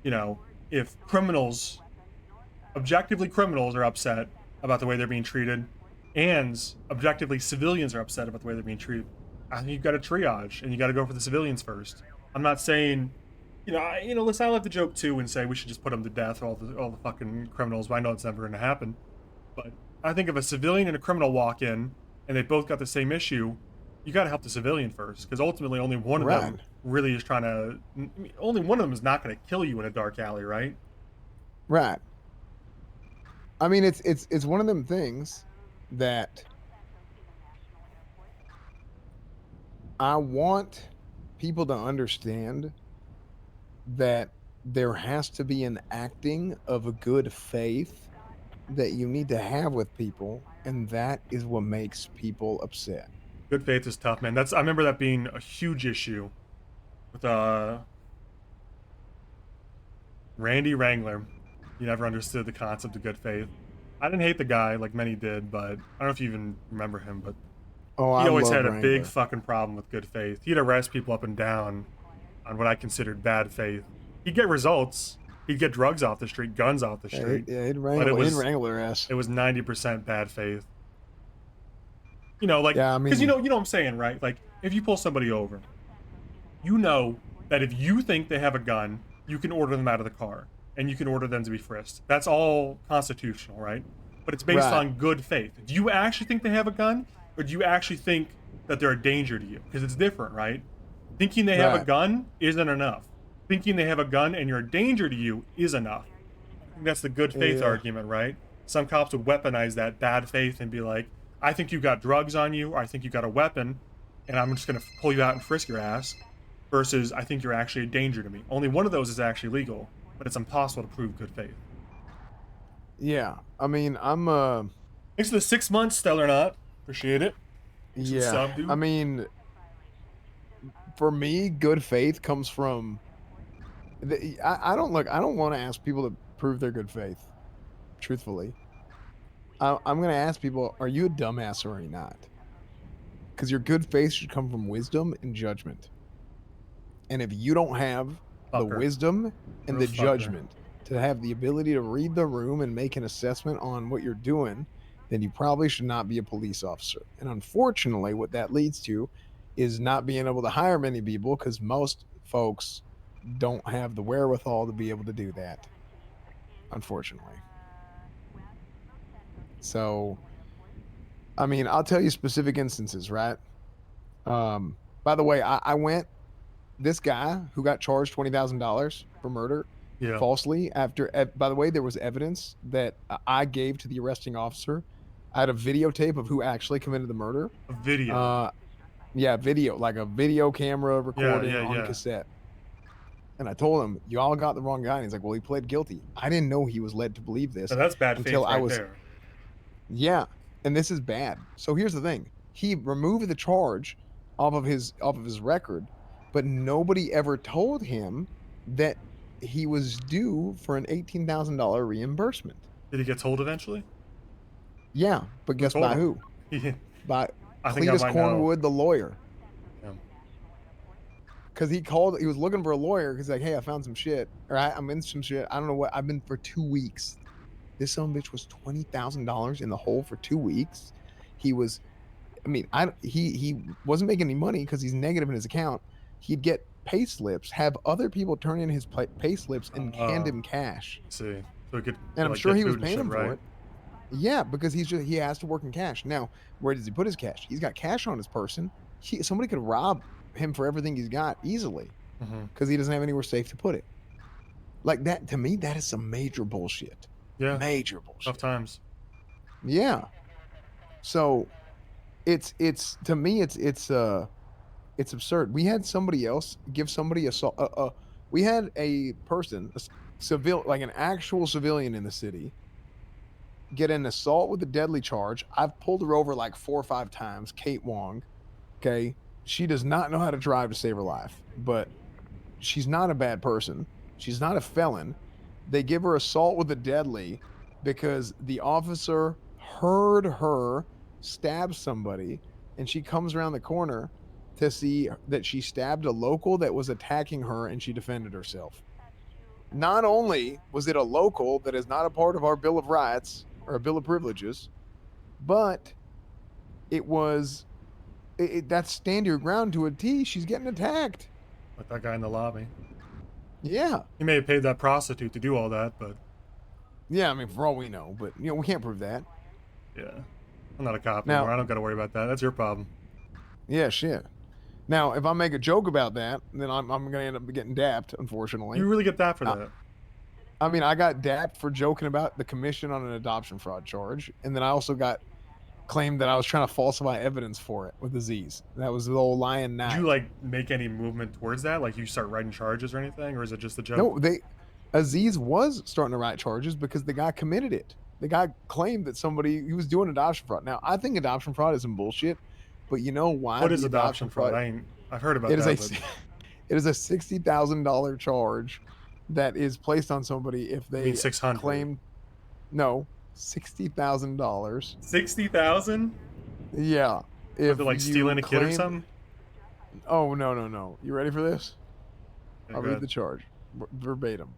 you know, if objectively criminals are upset about the way they're being treated, and objectively civilians are upset about the way they're being treated, I think you've got to triage and you got to go for the civilians first. I'm not saying, listen, I like to joke too and say we should just put them to death, all the fucking criminals, but I know it's never going to happen. But I think if a civilian and a criminal walk in and they both got the same issue, you got to help the civilian first, because ultimately only one of them really is trying to. Only one of them is not going to kill you in a dark alley, right? Right. I mean, it's one of them things that I want people to understand that there has to be an acting of a good faith that you need to have with people, and that is what makes people upset. Good faith is tough, man. I remember that being a huge issue with Randy Wrangler. He never understood the concept of good faith. I didn't hate the guy like many did, but I don't know if you even remember him, but he always had a big fucking problem with good faith. He'd arrest people up and down on what I considered bad faith. He'd get results. He'd get drugs off the street, guns off the street. He'd wrangle their ass. It was 90% bad faith. You know, like, yeah, I mean, because you know what I'm saying, right? Like, if you pull somebody over, you know that if you think they have a gun, you can order them out of the car and you can order them to be frisked. That's all constitutional, right? But it's based on good faith. Do you actually think they have a gun, or do you actually think that they're a danger to you? Because it's different, right? Thinking they have a gun isn't enough. Thinking they have a gun and you're a danger to you is enough. I think that's the good faith argument, right? Some cops would weaponize that bad faith and be like, I think you got drugs on you, or I think you got a weapon, and I'm just going to pull you out and frisk your ass, versus I think you're actually a danger to me. Only one of those is actually legal, but it's impossible to prove good faith. Yeah, I mean, I'm Thanks for the 6 months, Stellar Knot. Appreciate it. Yeah, I mean, for me, good faith comes from. I don't want to ask people to prove their good faith. Truthfully, I'm going to ask people: are you a dumbass or are you not? Because your good faith should come from wisdom and judgment. And if you don't have the wisdom and the judgment to have the ability to read the room and make an assessment on what you're doing, then you probably should not be a police officer. And unfortunately, what that leads to is not being able to hire many people, because most folks don't have the wherewithal to be able to do that, unfortunately. So, I mean, I'll tell you specific instances, right? By the way, this guy who got charged $20,000 for murder falsely by the way, there was evidence that I gave to the arresting officer. I had a videotape of who actually committed the murder. A video? Video, like a video camera recording on cassette. And I told him, you all got the wrong guy. And he's like, well, he pled guilty. I didn't know he was led to believe this. So that's bad faith right there. Yeah, and this is bad. So here's the thing. He removed the charge off of his record, but nobody ever told him that he was due for an $18,000 reimbursement. Did he get told eventually? Yeah, but guess by who? by I think I Cletus might know. Cornwood, the lawyer. Yeah. Because he was looking for a lawyer. Because like, hey, I found some shit, or I'm in some shit. I don't know what. I've been for 2 weeks. This son of a bitch was $20,000 in the hole for 2 weeks. He was, I mean, he wasn't making any money because he's negative in his account. He'd get pay slips, have other people turn in his pay slips and hand him cash. See, so he could. And I'm like, sure get he was food and paying shit, him right? for it. Yeah, because he has to work in cash. Now, where does he put his cash? He's got cash on his person. Somebody could rob him for everything he's got easily because he doesn't have anywhere safe to put it. Like that, to me, that is some major bullshit. Yeah. Major bullshit. Tough times. Yeah. So it's to me it's absurd. We had somebody else give somebody we had a person, like an actual civilian in the city, get an assault with a deadly charge. I've pulled her over like 4 or 5 times. Kate Wong. Okay. She does not know how to drive to save her life, but she's not a bad person. She's not a felon. They give her assault with a deadly because the officer heard her stab somebody, and she comes around the corner to see that she stabbed a local that was attacking her, and she defended herself. Not only was it a local that is not a part of our Bill of Rights or a Bill of Privileges, but it was that's stand your ground to a T. She's getting attacked. Like that guy in the lobby. Yeah. He may have paid that prostitute to do all that, but yeah, I mean, for all we know, but we can't prove that. Yeah, I'm not a cop Now- anymore. I don't got to worry about that. That's your problem. Yeah, shit. Now, if I make a joke about that, then I'm gonna end up getting dapped, unfortunately. You really get that for that? I mean, I got dapped for joking about the commission on an adoption fraud charge, and then I also got claimed that I was trying to falsify evidence for it with Aziz. That was the old lying knife. Did you like make any movement towards that? Like you start writing charges or anything, or is it just a joke? No, Aziz was starting to write charges because the guy committed it. The guy claimed that he was doing adoption fraud. Now, I think adoption fraud is some bullshit, but you know why? What is the adoption fraud? I've heard about it that. Is it is a $60,000 charge that is placed on somebody if they claim. No, $60,000. 60,000? Yeah. If they're like stealing a kid or something? Oh no. You ready for this? Yeah, I'll go read ahead. the charge verbatim.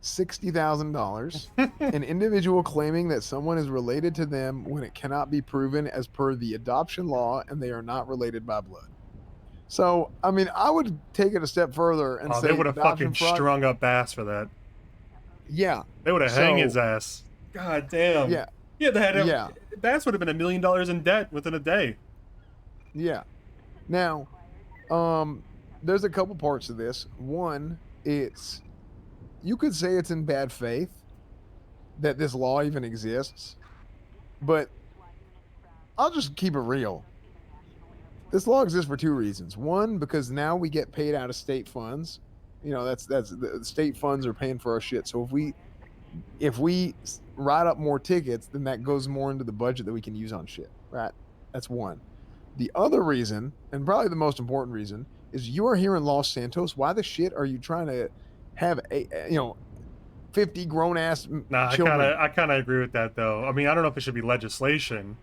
$60,000. An individual claiming that someone is related to them when it cannot be proven as per the adoption law and they are not related by blood. So, I mean, I would take it a step further and say They would have adoption fucking fraud. strung up Bass for that. Yeah. They would have hung his ass. God damn. Yeah. Yeah, they had him. Yeah. Bass would have been $1 million in debt within a day. Yeah. Now, there's a couple parts to this. One, you could say it's in bad faith that this law even exists, but I'll just keep it real. This law exists for 2 reasons. One, because now we get paid out of state funds. That's the state funds are paying for our shit. So if we write up more tickets, then that goes more into the budget that we can use on shit, right? That's one. The other reason, and probably the most important reason, is you are here in Los Santos. Why the shit are you trying to have 50 grown ass children? I kind of agree with that though. I mean, I don't know if it should be legislation.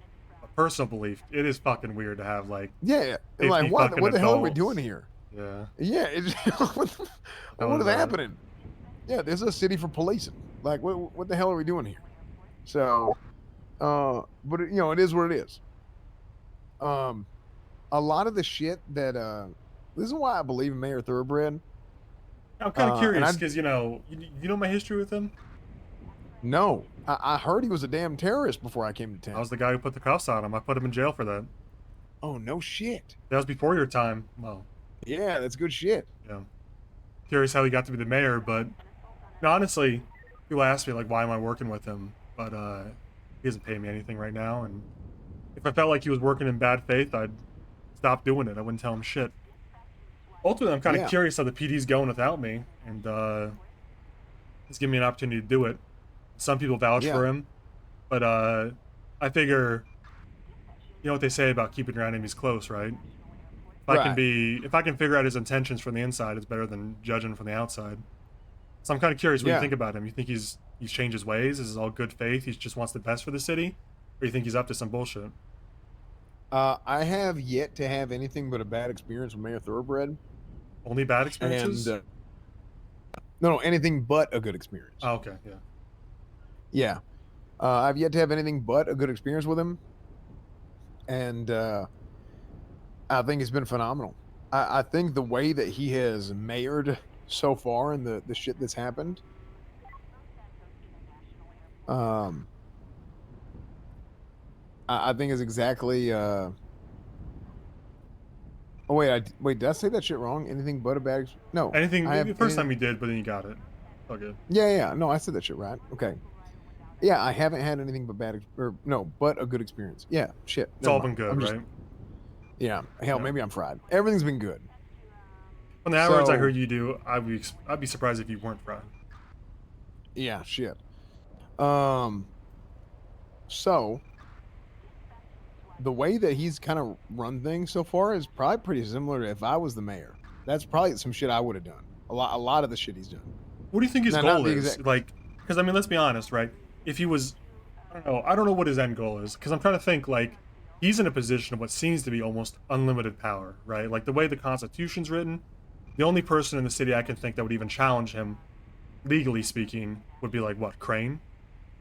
A personal belief, it is fucking weird to have like 50 like what the hell are we doing here? Yeah. What is happening? Yeah, this is a city for policing. Like what the hell are we doing here? So, but it is what it is. A lot of the shit that this is why I believe in Mayor Thoroughbred. I'm kind of curious because you know my history with him. No, I heard he was a damn terrorist before I came to town. I was the guy who put the cuffs on him. I put him in jail for that. Oh no shit. That was before your time. Well. Yeah, that's good shit. Yeah. Curious how he got to be the mayor, but honestly, people ask me like, why am I working with him? But he doesn't pay me anything right now, and if I felt like he was working in bad faith, I'd stop doing it. I wouldn't tell him shit. Ultimately, I'm kind of curious how the PD's going without me, and it's giving me an opportunity to do it. Some people vouch for him, but I figure, you know what they say about keeping your enemies close, right? If I can figure out his intentions from the inside, it's better than judging from the outside. So I'm kind of curious what you think about him. You think he's changed his ways? Is it all good faith? He just wants the best for the city? Or you think he's up to some bullshit? I have yet to have anything but a bad experience with Mayor Thoroughbred. Only bad experiences? And no, anything but a good experience. Oh, okay, yeah. Yeah. I've yet to have anything but a good experience with him. And I think it's been phenomenal. I think the way that he has mayored so far and the shit that's happened. I think is exactly oh wait, did I say that shit wrong? Anything but a bad no. Anything I have the first anything- time you did, but then you got it. All good. Yeah. No, I said that shit right. Okay. Yeah, I haven't had anything but but a good experience. Yeah, shit. It's all been good, right? Yeah. Hell, maybe I'm fried. Everything's been good. On the hours I So- heard you do, I'd be surprised if you weren't fried. Yeah, shit. So the way that he's kind of run things so far is probably pretty similar to if I was the mayor. That's probably some shit I would have done. A lot of the shit he's done. What do you think his Now, not goal the is? exact- Like, because I mean, let's be honest, right? If he was, I don't know what his end goal is, because I'm trying to think, like, he's in a position of what seems to be almost unlimited power, right? Like, the way the Constitution's written, the only person in the city I can think that would even challenge him, legally speaking, would be, like, what, Crane?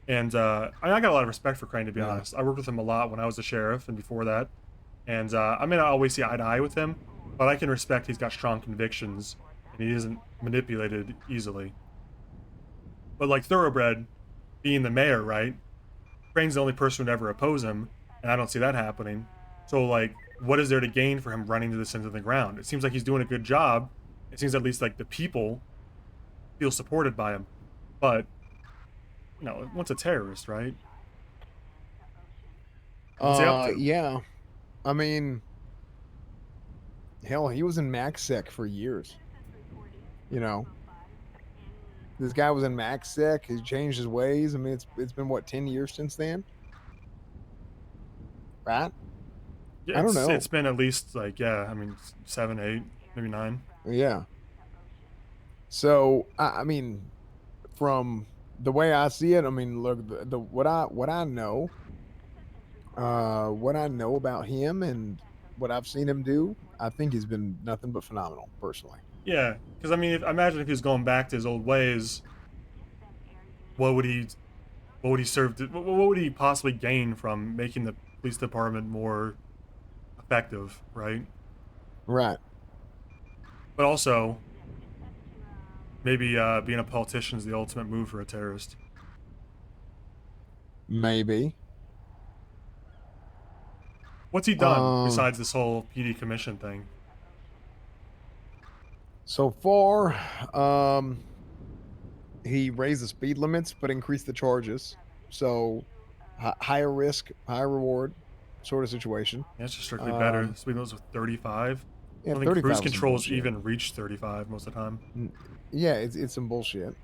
And, I got a lot of respect for Crane, to be honest. I worked with him a lot when I was the sheriff and before that. And, I may not always see eye to eye with him, but I can respect he's got strong convictions, and he isn't manipulated easily. But, like, Thoroughbred, being the mayor, right? Crane's the only person who'd ever oppose him, and I don't see that happening. So, like, what is there to gain for him running this into the ground? It seems like he's doing a good job. It seems at least like the people feel supported by him. But, you know, what's a terrorist, right? What's he up to? Yeah. I mean, hell, he was in MaxSec for years. You know, this guy was in MaxSec. He changed his ways. I mean, it's been what 10 years since then, right? Yeah, I don't know. It's been at least, like, yeah, I mean, 7, 8, maybe 9. Yeah. So I mean, from the way I see it, I mean, look, what I know about him and what I've seen him do, I think he's been nothing but phenomenal, personally. Yeah, because I mean, imagine if he was going back to his old ways, what would he serve? What would he possibly gain from making the police department more effective, right? Right. But also, maybe being a politician is the ultimate move for a terrorist. Maybe. What's he done besides this whole PD commission thing? So far, he raised the speed limits but increased the charges. So higher risk, higher reward sort of situation. Yeah, it's just strictly better. Speed limits with 35. Yeah, I don't think 35 cruise was some controls bullshit. even reach 35 most of the time. Yeah, it's some bullshit.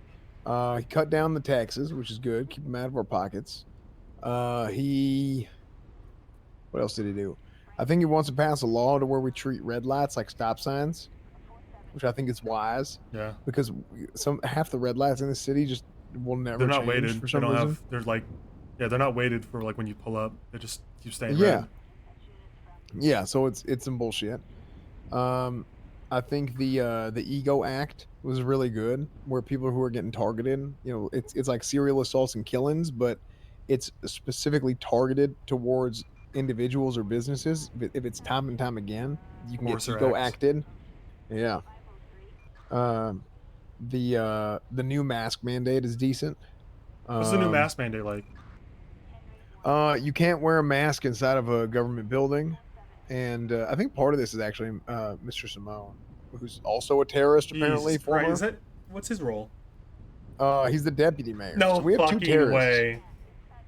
He cut down the taxes, which is good. Keep them out of our pockets. What else did he do? I think he wants to pass a law to where we treat red lights like stop signs, which I think is wise. Yeah. Because half the red lights in the city just will never They're not change weighted. for They some don't reason. have. They're like, yeah, they're not weighted for like when you pull up. They just keep staying Yeah. red. Yeah, so it's some bullshit. I think the Ego Act was really good, where people who are getting targeted, you know, it's like serial assaults and killings, but it's specifically targeted towards individuals or businesses. If it's time and time again, you can Force get or Ego acts. acted. Yeah. The new mask mandate is decent. What's the new mask mandate like? You can't wear a mask inside of a government building, and I think part of this is actually Mr. Simone, who's also a terrorist apparently. Jesus Former. Christ, what's his role? He's the deputy mayor. No So we have two fucking terrorists. way.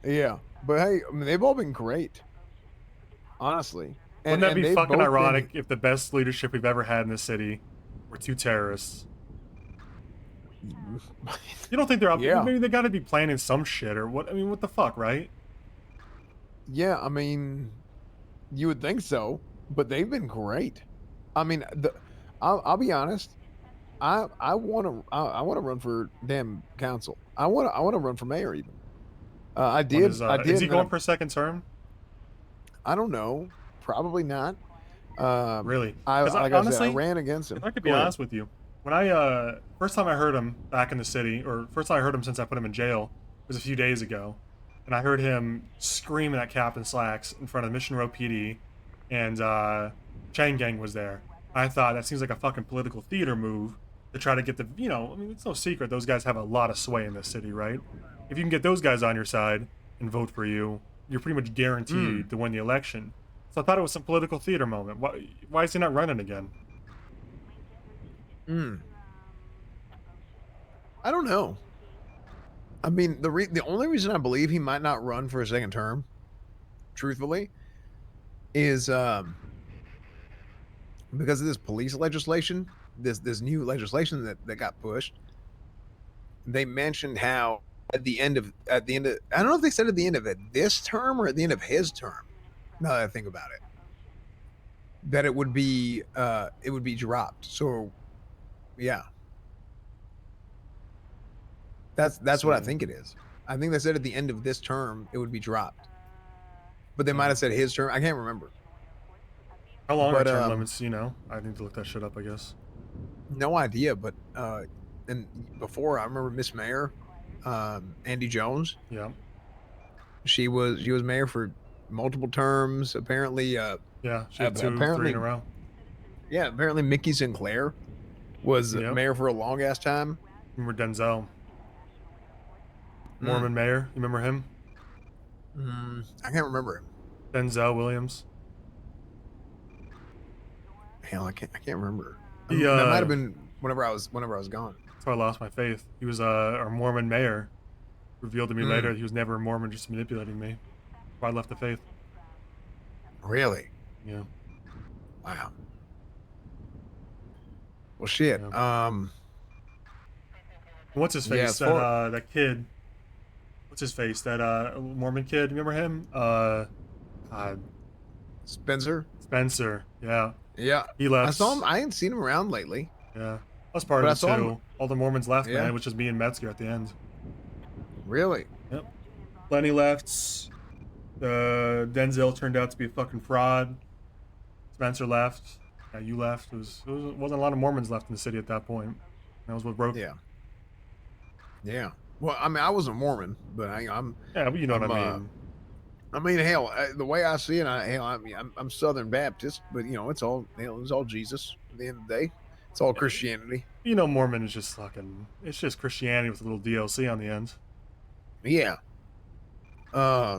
Yeah, but hey, I mean, they've all been great, honestly. Wouldn't that be they've fucking both been- ironic if the best leadership we've ever had in this city were two terrorists? You don't think they're up? Yeah. Maybe they got to be planning some shit or what? I mean, what the fuck, right? Yeah, I mean, you would think so, but they've been great. I mean, I'll be honest. I want to run for damn council. I want to run for mayor even. I did. I did. Is he and then going for a second term? I don't know. Probably not. Really? I Because like honestly, I said, I ran against him. if I could be Go ahead. honest with you, when I first time I heard him back in the city, or first time I heard him since I put him in jail, was a few days ago, and I heard him screaming at Captain Slacks in front of Mission Row PD, and Chain Gang was there. I thought that seems like a fucking political theater move to try to get the, you know, I mean, it's no secret those guys have a lot of sway in this city, right? If you can get those guys on your side and vote for you, you're pretty much guaranteed to win the election. So I thought it was some political theater moment. Why is he not running again? I don't know. I mean, the only reason I believe he might not run for a second term, truthfully, is because of this police legislation, this new legislation that got pushed. They mentioned how at the end of I don't know if they said at the end of this term or at the end of his term. Now that I think about it, that it would be dropped. So, yeah, that's what I think it is. I think they said at the end of this term it would be dropped, but they might have said his term. I can't remember. How long are term limits? You know, I need to look that shit up, I guess. No idea, but and before I remember Miss Mayor, Andy Jones. Yeah. She was mayor for multiple terms. Apparently, yeah, she had two, three in a row. Yeah, apparently Mickey Sinclair was mayor for a long ass time. Remember Denzel? Mormon mayor. You remember him? I can't remember him. Denzel Williams. Hell, I can't remember. He, that might have been whenever I was gone. That's why I lost my faith. He was our Mormon mayor. Revealed to me later he was never a Mormon, just manipulating me. Why I left the faith. Really? Yeah. Wow. Well, shit. Yeah. What's his face? Yeah, that kid. What's his face? That Mormon kid. Remember him? Spencer. Spencer. Yeah. Yeah. He left. I saw him. I ain't seen him around lately. Yeah. That's part But I of it saw too. him- All the Mormons left, Yeah. man, which is me and Metzger at the end. Really? Yep. Lenny left. Denzel turned out to be a fucking fraud. Spencer left. Yeah, you left. It wasn't a lot of Mormons left in the city at that point. That was what broke. Yeah. Yeah. Well, I mean, I wasn't Mormon, but I'm. Yeah, but you know what I mean. I mean, hell, the way I see it, I'm Southern Baptist, but you know, it's all Jesus. At the end of the day, it's all Christianity. You know, Mormon is just fucking. It's just Christianity with a little DLC on the end. Yeah.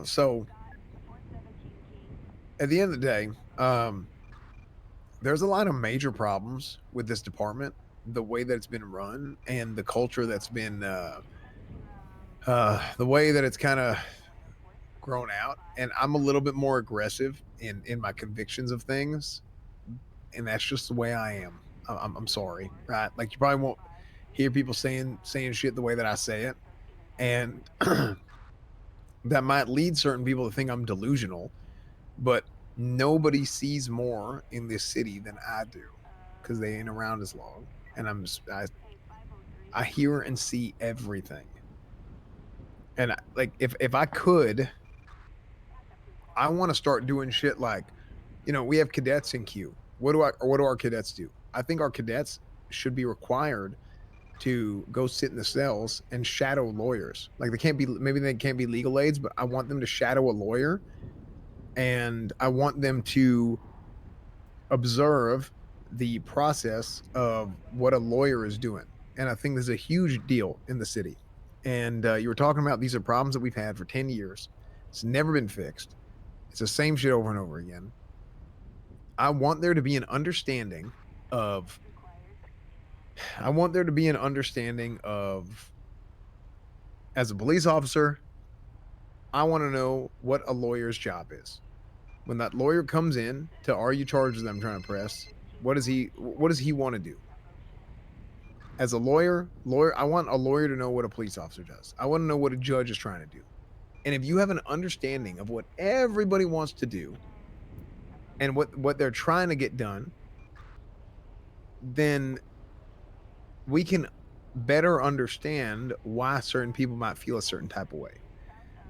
So at the end of the day, there's a lot of major problems with this department, the way that it's been run, and the culture that's been, the way that it's kind of grown out. And I'm a little bit more aggressive in my convictions of things, and that's just the way I am. I'm sorry, right? Like, you probably won't hear people saying shit the way that I say it, and that might lead certain people to think I'm delusional, but nobody sees more in this city than I do, because they ain't around as long, and I hear and see everything. And like, if I could, I want to start doing shit like, you know, we have cadets in Q. What do our cadets do? I think our cadets should be required to go sit in the cells and shadow lawyers. Like, maybe they can't be legal aids, but I want them to shadow a lawyer, and I want them to observe the process of what a lawyer is doing. And I think there's a huge deal in the city. And you were talking about, these are problems that we've had for 10 years. It's never been fixed. It's the same shit over and over again. I want there to be an understanding of as a police officer, I want to know what a lawyer's job is. When that lawyer comes in to argue charges that I'm trying to press, what does he want to do? As a lawyer, I want a lawyer to know what a police officer does. I want to know what a judge is trying to do. And if you have an understanding of what everybody wants to do and what they're trying to get done, then we can better understand why certain people might feel a certain type of way.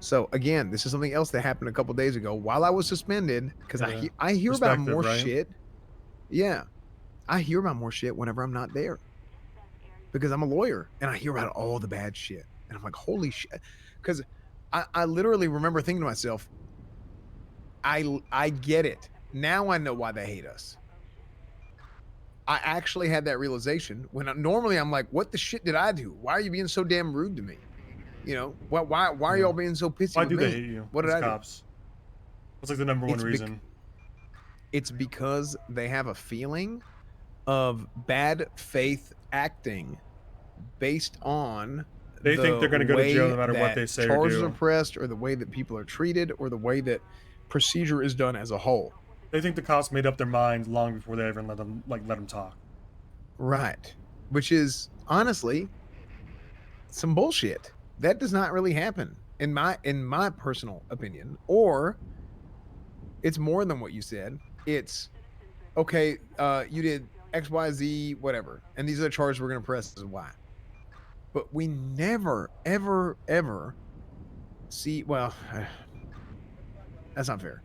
So again, this is something else that happened a couple days ago while I was suspended because Yeah. I hear about Perspective, more right? shit. Yeah, I hear about more shit whenever I'm not there because I'm a lawyer and I hear about all the bad shit and I'm like, holy shit, because I literally remember thinking to myself, I get it now. I know why they hate us. I actually had that realization when normally I'm like, what the shit did I do? Why are you being so damn rude to me? You know, why are y'all being so pissy Why with do me? they hate you? What did as I do? cops? What's like the number one It's reason? It's because they have a feeling of bad faith acting based on They think they're the gonna go to jail way no matter what that they say or charges do. are pressed or the way that people are treated or the way that procedure is done as a whole. They think the cops made up their mind long before they ever let them talk. Right. Which is honestly some bullshit. That does not really happen in my personal opinion. Or it's more than what you said. It's okay, you did XYZ, whatever, and these are the charges we're gonna press as Y. But we never, ever, ever see well, that's not fair.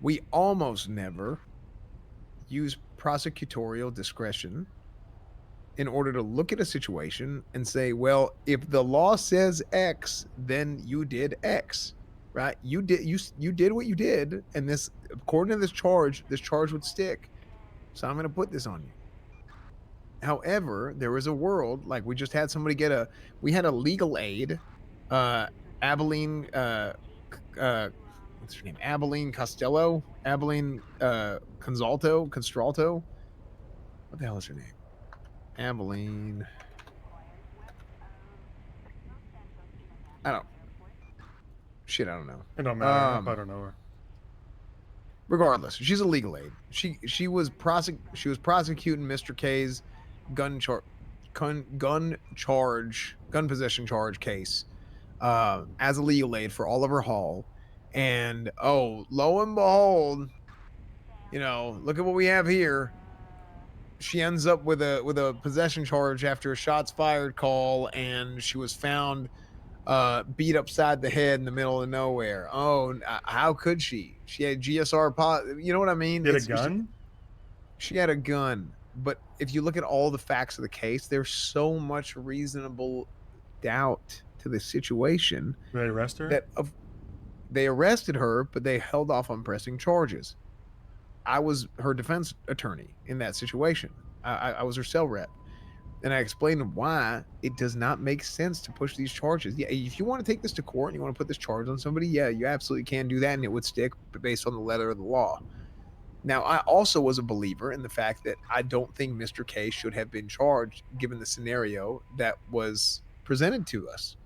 We almost never use prosecutorial discretion in order to look at a situation and say, well, if the law says X, then you did X, right? You did what you did, and this, according to this charge would stick. So I'm going to put this on you. However, there was a world like we just had somebody we had a legal aid, Abilene, what's her name? Abilene Costello, Abilene Constralto. What the hell is her name? Abilene. I don't know. It don't matter. I probably don't know her. Regardless, she's a legal aid. She was prosecuting Mr. K's gun possession charge case as a legal aid for Oliver Hall. And oh, lo and behold, look at what we have here. She ends up with a possession charge after a shots fired call, and she was found beat upside the head in the middle of nowhere. Oh, how could she? She had GSR. You know what I mean? She had a gun? She had a gun. But if you look at all the facts of the case, there's so much reasonable doubt to the situation. Did they arrest her? They arrested her, but they held off on pressing charges. I was her defense attorney in that situation. I was her cell rep. And I explained why it does not make sense to push these charges. Yeah, if you want to take this to court and you want to put this charge on somebody, yeah, you absolutely can do that and it would stick based on the letter of the law. Now, I also was a believer in the fact that I don't think Mr. K should have been charged given the scenario that was presented to us.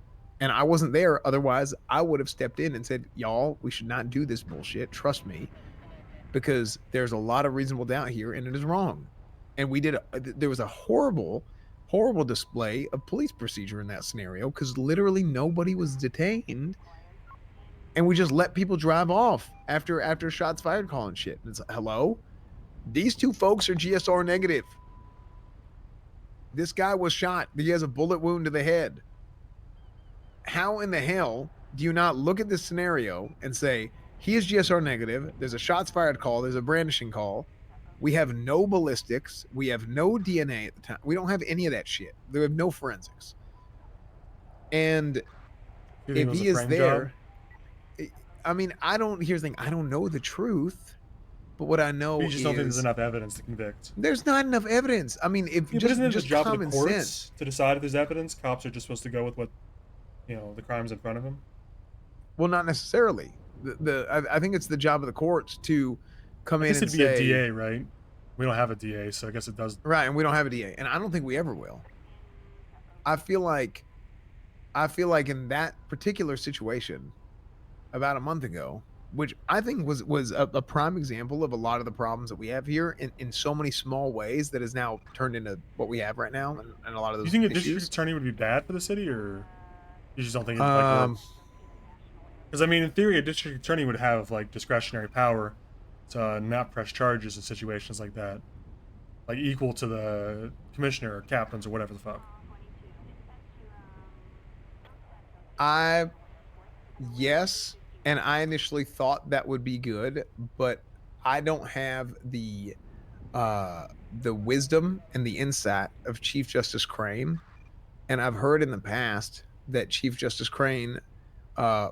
And I wasn't there. Otherwise, I would have stepped in and said, y'all, we should not do this bullshit. Trust me, because there's a lot of reasonable doubt here and it is wrong. And there was a horrible display of police procedure in that scenario because literally nobody was detained and we just let people drive off after shots fired calling shit. And it's like, hello? These two folks are GSR negative. This guy was shot. He has a bullet wound to the head. How in the hell do you not look at this scenario and say, he is GSR negative, there's a shots fired call, there's a brandishing call, we have no ballistics, we have no DNA at the time, we don't have any of that shit. We have no forensics. And if he is there, I mean, here's the thing, I don't know the truth, but what I know You just don't think there's enough evidence to convict. There's not enough evidence. I mean, if isn't it the job of the common courts sense to decide if there's evidence? Cops are just supposed to go with what, the crimes in front of them. Well, not necessarily. I think it's the job of the courts to come in and it'd say, be a DA, right? We don't have a DA, so I guess it does. Right, and we don't have a DA, and I don't think we ever will. I feel like in that particular situation, about a month ago, which I think was a prime example of a lot of the problems that we have here in so many small ways that has now turned into what we have right now, and a lot of those. Do you think a issues. district attorney would be bad for the city, or you just don't think it's like? Because I mean, in theory, a district attorney would have like discretionary power to not press charges in situations like that, like equal to the commissioner or captains or whatever the fuck. I Yes, and I initially thought that would be good, but I don't have the wisdom and the insight of Chief Justice Crane, and I've heard in the past that Chief Justice Crane uh,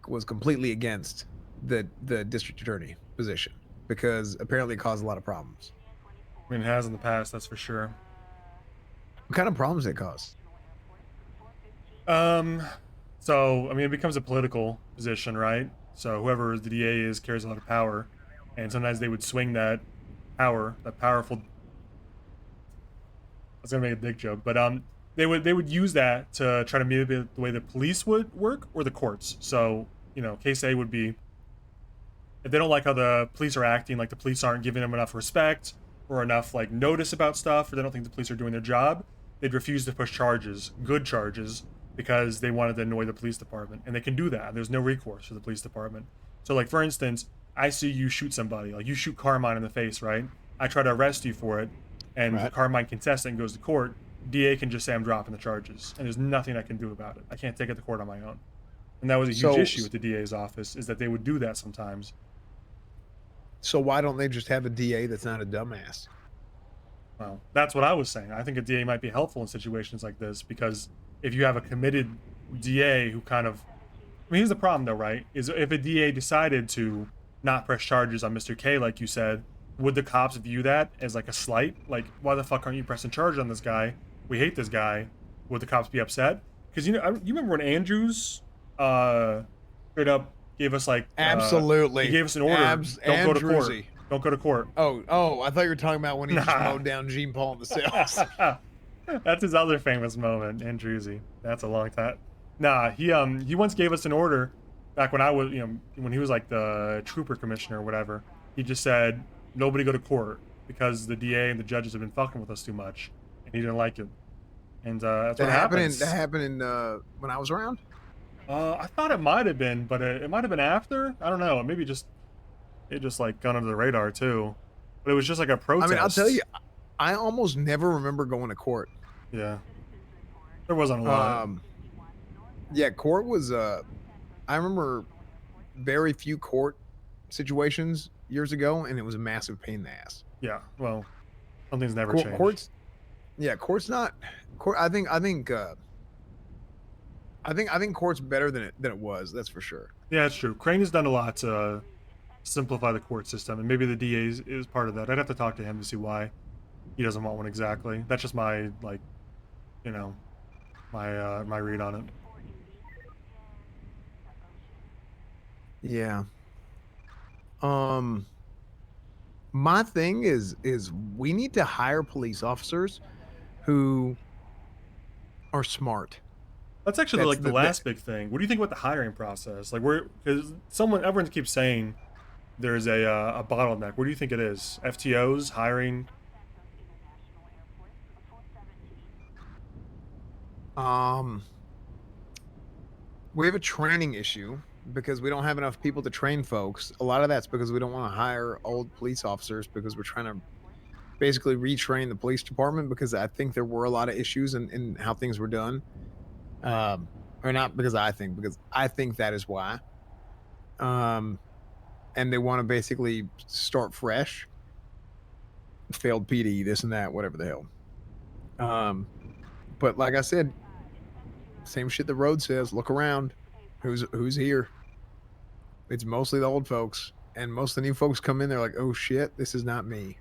was completely against the district attorney position because apparently it caused a lot of problems. I mean, it has in the past, that's for sure. What kind of problems it caused? So I mean, it becomes a political position, right? So whoever the DA is carries a lot of power, and sometimes they would swing that power, that powerful. I was gonna make a dick joke, but they would use that to try to manipulate the way the police would work or the courts. So you know, case A would be if they don't like how the police are acting, like the police aren't giving them enough respect or enough like notice about stuff, or they don't think the police are doing their job, they'd refuse to push charges, good charges, because they wanted to annoy the police department. And they can do that. There's no recourse for the police department. So like for instance, I see you shoot somebody, like you shoot Carmine in the face, right? I try to arrest you for it, and Right. Carmine contests it and goes to court. DA can just say I'm dropping the charges, and there's nothing I can do about it. I can't take it to court on my own. And that was a huge So- issue with the DA's office, is that they would do that sometimes. So why don't they just have a DA that's not a dumbass? Well, that's what I was saying. I think a DA might be helpful in situations like this, because if you have a committed DA who kind of... I mean, here's the problem, though, right? Is if a DA decided to not press charges on Mr. K, like you said, would the cops view that as like a slight? Like, why the fuck aren't you pressing charges on this guy? We hate this guy. Would the cops be upset? Because, you know, you remember when Andrews straight up gave us like... Absolutely. He gave us an order. Don't go to court. Andrewsy. Don't go to court. Oh, I thought you were talking about when he just Nah. mowed down Gene Paul in the cells. That's his other famous moment, Andrewsy. That's a long time. Nah, he once gave us an order back when I was, you know, when he was like the trooper commissioner or whatever. He just said nobody go to court because the DA and the judges have been fucking with us too much, and he didn't like it. And that's what happens. That happened in when I was around. I thought it might have been, but it might have been after. I don't know. Maybe it just like gone under the radar too. But it was just like a protest. I mean, I'll tell you, I almost never remember going to court. Yeah. There wasn't a lot. Yeah, court was I remember very few court situations years ago, and it was a massive pain in the ass. Yeah, well, something's never changed. Court's not court. I think court's better than it was. That's for sure. Yeah, it's true. Crane has done a lot to simplify the court system, and maybe the DA is part of that. I'd have to talk to him to see why he doesn't want one exactly. That's just my like, you know, my read on it. Yeah. My thing is we need to hire police officers who are smart. That's actually like the last big thing. What do you think about the hiring process? Like, because everyone keeps saying there's a bottleneck. What do you think it is? FTOs hiring? We have a training issue because we don't have enough people to train folks. A lot of that's because we don't want to hire old police officers because we're trying to basically retrain the police department because I think there were a lot of issues in how things were done. Or not because I think that is why. And they want to basically start fresh. Failed PD, this and that, whatever the hell. But like I said, same shit the road says, look around. Who's here? It's mostly the old folks. And most of the new folks come in, they're like, oh shit, this is not me.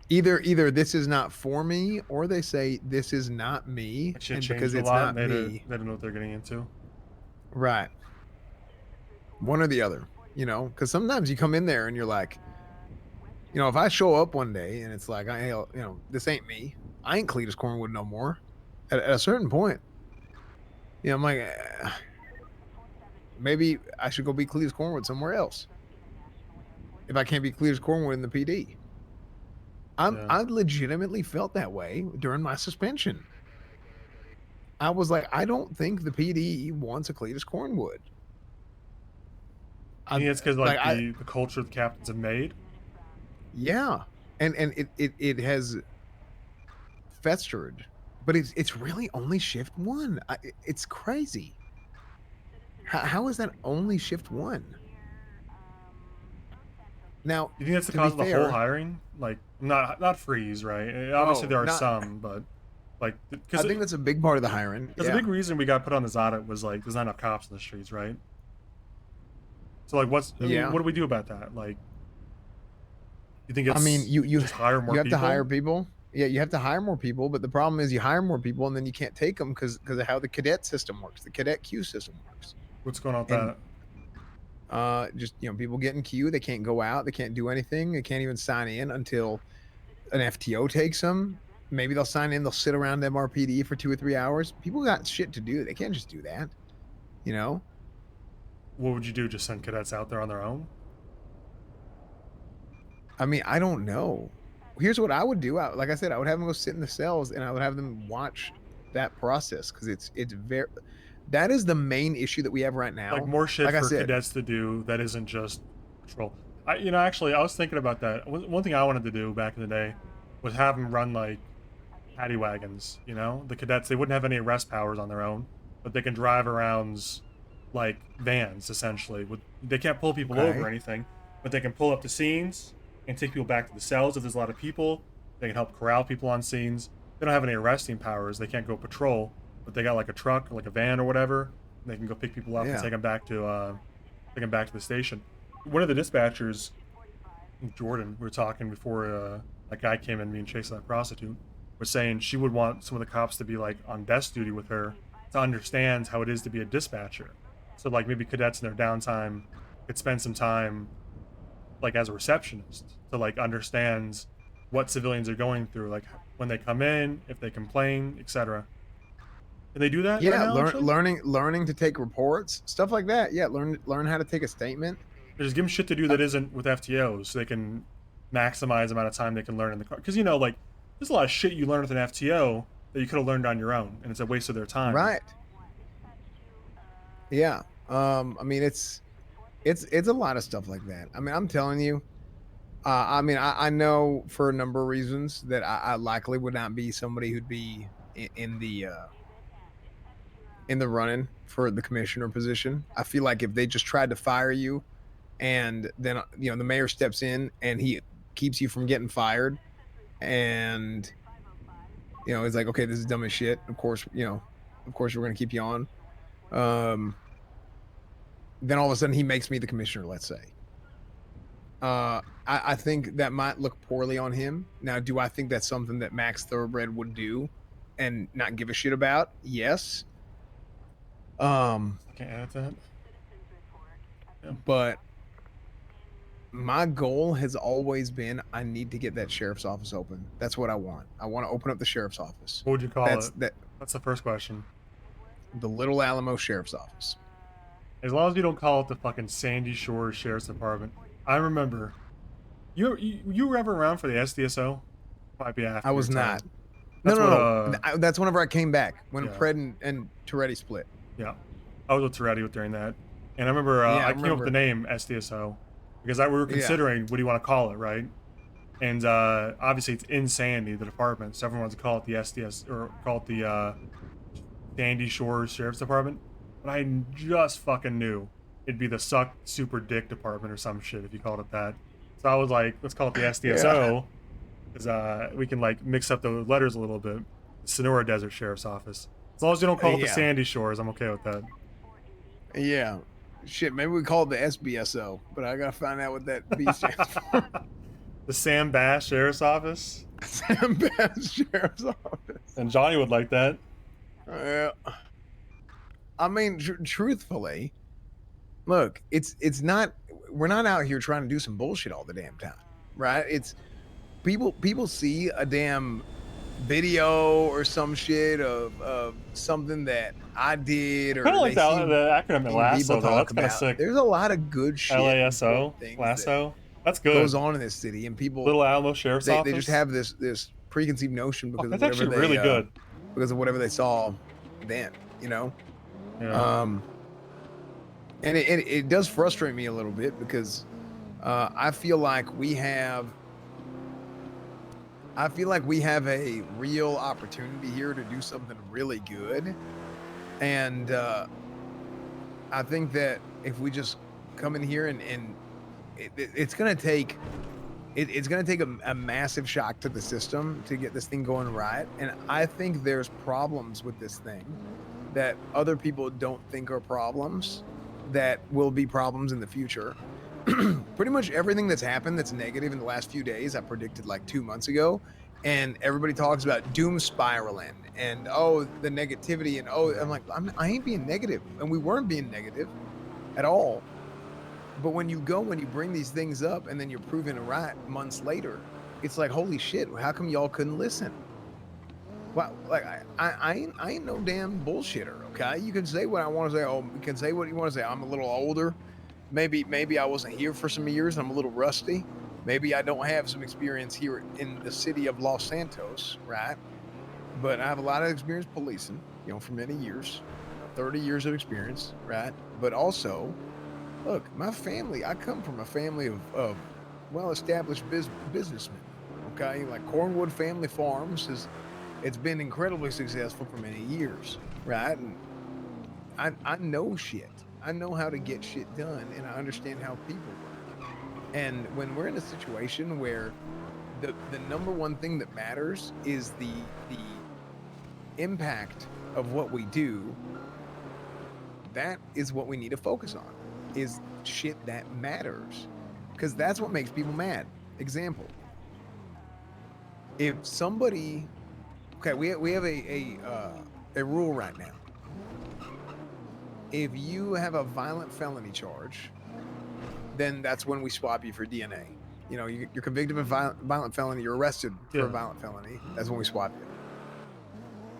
Either this is not for me, or they say this is not me, and because it's not me. They don't know what they're getting into. Right. One or the other, you know, because sometimes you come in there and you're like, you know, if I show up one day and it's like, this ain't me. I ain't Cletus Cornwood no more. At a certain point, you know, I'm like, maybe I should go be Cletus Cornwood somewhere else. If I can't be Cletus Cornwood in the PD. I legitimately felt that way during my suspension. I was like, I don't think the PD wants a Cletus Cornwood. I think it's because the culture the captains have made. Yeah, and it has festered, but it's really only shift one. It's crazy. How is that only shift 1? Now, You think that's the to cause be of the whole fair- hiring? Like, not freeze, right? Obviously, Oh, there are not- some, but like, I think that's a big part of the hiring. Because Yeah. the big reason we got put on this audit was like, there's not enough cops in the streets, right? So like, I mean, what do we do about that? Like, you think it's? I mean, you just hire more you have people? to hire people. Yeah, you have to hire more people, but the problem is you hire more people and then you can't take them because of how the cadet system works, the cadet queue system works. What's going on with And, that? Just people get in queue, they can't go out, they can't do anything, they can't even sign in until an FTO takes them. Maybe they'll sign in, they'll sit around MRPD for 2 or 3 hours. People got shit to do. They can't just do that. What would you do? Just send cadets out there on their own? I mean, I don't know. Here's what I would do. Like I said, I would have them go sit in the cells and I would have them watch that process because it's very. That is the main issue that we have right now. Like more shit like for cadets to do that isn't just patrol. Actually, I was thinking about that. One thing I wanted to do back in the day was have them run like paddy wagons. The cadets, they wouldn't have any arrest powers on their own, but they can drive around like vans essentially. They can't pull people over or anything, but they can pull up to scenes and take people back to the cells if there's a lot of people. They can help corral people on scenes. They don't have any arresting powers. They can't go patrol, but they got like a truck, like a van or whatever. And they can go pick people up and take them back to the station. One of the dispatchers, Jordan, we were talking before that guy came in, me and Chase, that prostitute, was saying she would want some of the cops to be like on desk duty with her to understand how it is to be a dispatcher. So like maybe cadets in their downtime could spend some time like as a receptionist to like understand what civilians are going through, like when they come in, if they complain, etc. Can they do that? Yeah, right now, learning to take reports, stuff like that. Yeah, learn how to take a statement. Just give them shit to do that isn't with FTOs, so they can maximize the amount of time they can learn in the car. Because like there's a lot of shit you learn with an FTO that you could have learned on your own, and it's a waste of their time. Right. Yeah. I mean, it's a lot of stuff like that. I mean, I'm telling you. I know for a number of reasons that I likely would not be somebody who'd be in the running for the commissioner position. I feel like if they just tried to fire you, and then the mayor steps in and he keeps you from getting fired, and it's like, okay, this is dumb as shit. Of course, we're gonna keep you on. Then all of a sudden he makes me the commissioner, let's say. I think that might look poorly on him. Now, do I think that's something that Max Thoroughbred would do and not give a shit about? Yes. I can't add that. Yeah. But my goal has always been I need to get that sheriff's office open. That's what I want. I want to open up the sheriff's office. What would you call it? That's the first question. The Little Alamo Sheriff's Office. As long as you don't call it the fucking Sandy Shores Sheriff's Department. I remember. You were ever around for the SDSO? Might be after. I was not. That's No. That's whenever I came back when Pred and Toretti split. Yeah, I was with Toretti during that, and I remember I came up with the name SDSO because we were considering what do you want to call it, right? And obviously it's in Sandy, the department, so everyone wants to call it the SDS or call it the Sandy Shores Sheriff's Department. But I just fucking knew it'd be the Suck Super Dick Department or some shit if you called it that. So I was like, let's call it the SDSO, because we can like mix up the letters a little bit. Sonora Desert Sheriff's Office. As long as you don't call it the Sandy Shores, I'm okay with that. Yeah. Shit, maybe we call it the SBSO, but I gotta find out what that B stands for. The Sam Bass Sheriff's Office? Sam Bass Sheriff's Office. And Johnny would like that. I mean, truthfully, look, it's not, we're not out here trying to do some bullshit all the damn time, right? It's people see a damn video or some shit of something that I did, or kind of like the acronym LASSO, though. That's kind of sick. There's a lot of good shit. LASO, LASSO. That's good. Goes on in this city, and people. Little Alamo Sheriff's Office. They just have this preconceived notion because that's of whatever actually really good. Because of whatever they saw then, Yeah. And it does frustrate me a little bit because I feel like we have a real opportunity here to do something really good, and I think that if we just come in here and it's gonna take it's gonna take a massive shock to the system to get this thing going right. And I think there's problems with this thing that other people don't think are problems that will be problems in the future. Pretty much everything that's happened that's negative in the last few days, I predicted like 2 months ago. And everybody talks about doom spiraling and the negativity and I'm like, I ain't being negative, and we weren't being negative at all. But when you bring these things up and then you're proven right months later, it's like, holy shit, how come y'all couldn't listen? Well, like I ain't no damn bullshitter, okay? You can say what I want to say. You can say what you want to say. I'm a little older. Maybe I wasn't here for some years. I'm a little rusty. Maybe I don't have some experience here in the city of Los Santos, right? But I have a lot of experience policing, for many years, 30 years of experience, right? But also, look, my family, I come from a family of well-established businessmen, okay? Like Cornwood Family Farms it's been incredibly successful for many years, right? And I know shit. I know how to get shit done, and I understand how people work. And when we're in a situation where the number one thing that matters is the impact of what we do, that is what we need to focus on, is shit that matters. Because that's what makes people mad. Example. If somebody... Okay, we have a rule right now. If you have a violent felony charge, then that's when we swap you for DNA. You're convicted of a violent felony, you're arrested for a violent felony, that's when we swap you.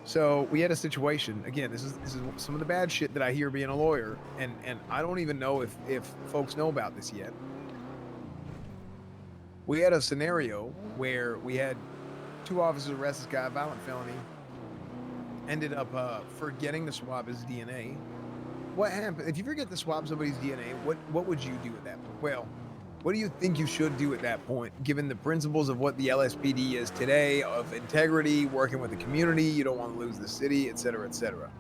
So we had a situation, again, this is some of the bad shit that I hear being a lawyer, and I don't even know if folks know about this yet. We had a scenario where we had 2 officers arrest this guy, violent felony, ended up forgetting to swab his DNA. What happened if you forget to swab somebody's DNA? What would you do at that point? Well, what do you think you should do at that point, given the principles of what the LSPD is today, of integrity, working with the community, you don't want to lose the city, et cetera, et cetera?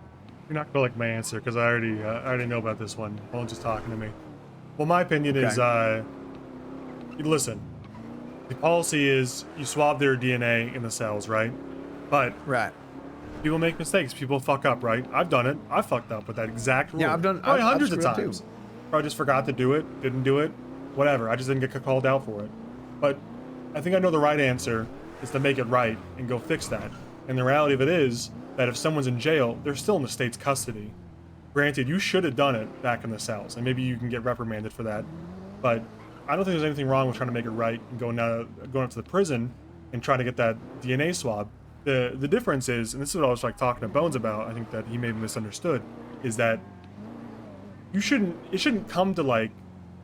You're not gonna like my answer because I already know about this one. Owen's just talking to me. Well, my opinion is, listen. The policy is you swab their DNA in the cells, right? But people make mistakes. People fuck up, right? I've done it. I fucked up with that exact rule. Yeah, I've done probably hundreds of screwed up times. too. Probably just forgot to do it, didn't do it, whatever. I just didn't get called out for it. But I think I know the right answer is to make it right and go fix that. And the reality of it is that if someone's in jail, they're still in the state's custody. Granted, you should have done it back in the cells, and maybe you can get reprimanded for that. But I don't think there's anything wrong with trying to make it right and going up to the prison and trying to get that DNA swab. The difference is, and this is what I was like talking to Bones about, I think that he may have misunderstood, is that it shouldn't come to like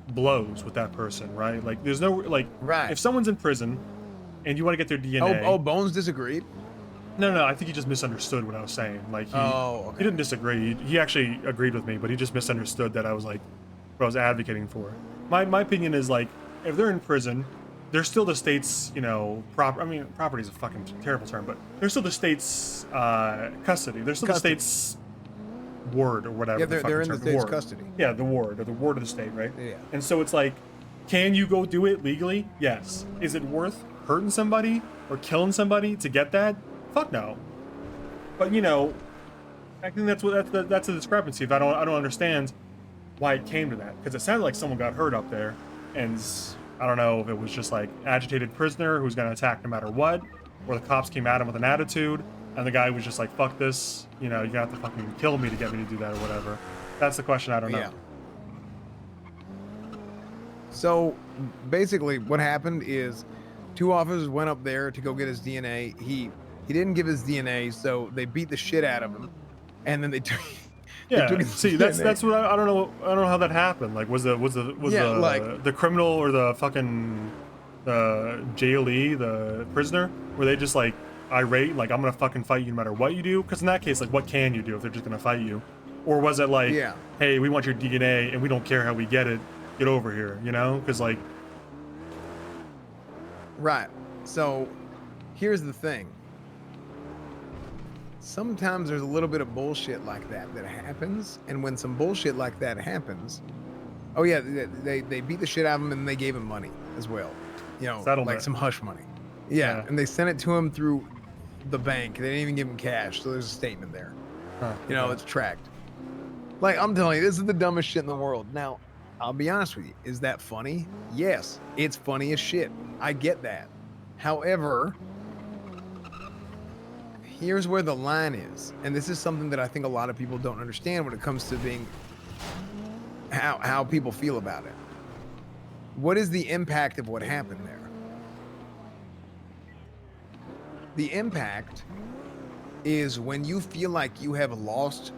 blows with that person, right? Like there's no if someone's in prison and you want to get their DNA. Oh, Bones disagreed? No, I think he just misunderstood what I was saying. Like he didn't disagree. He actually agreed with me, but he just misunderstood that I was like what I was advocating for. My opinion is like if they're in prison, they're still the state's, property is a fucking terrible term, but they're still the state's custody. They're still the state's ward or whatever. Yeah, they're in the state's ward. custody. Yeah, the ward, or the ward of the state, right? Yeah. And so it's like, can you go do it legally? Yes. Is it worth hurting somebody or killing somebody to get that? Fuck no. But I think that's a discrepancy. If I don't understand why it came to that, because it sounded like someone got hurt up there, and I don't know if it was just like agitated prisoner who's gonna attack no matter what, or the cops came at him with an attitude, and the guy was just like, fuck this, you're gonna have to fucking kill me to get me to do that or whatever. That's the question, I don't know. Yeah. So basically what happened is 2 officers went up there to go get his DNA. He didn't give his DNA, so they beat the shit out of him, and then they took see, that's what I don't know how that happened. Like was the criminal or the fucking jailee, the prisoner, were they just like irate, like I'm gonna fucking fight you no matter what you do? Because in that case, like what can you do if they're just gonna fight you? Or was it like, hey, we want your DNA and we don't care how we get it, get over here, because like right. So here's the thing. sometimes there's a little bit of bullshit like that happens, and when some bullshit like that happens, oh yeah, they beat the shit out of him and they gave him money as well, you know, Settlement. like some hush money. Yeah, and they sent it to him through the bank. They didn't even give him cash, so there's a statement there. You know, it's tracked. Like, I'm telling you, this is the dumbest shit in the world. Now, I'll be honest with you. Is that funny? Yes, it's funny as shit. I get that. However, here's where the line is. And this is something that I think a lot of people don't understand when it comes to being how people feel about it. What is the impact of what happened there? The impact is when you feel like you have lost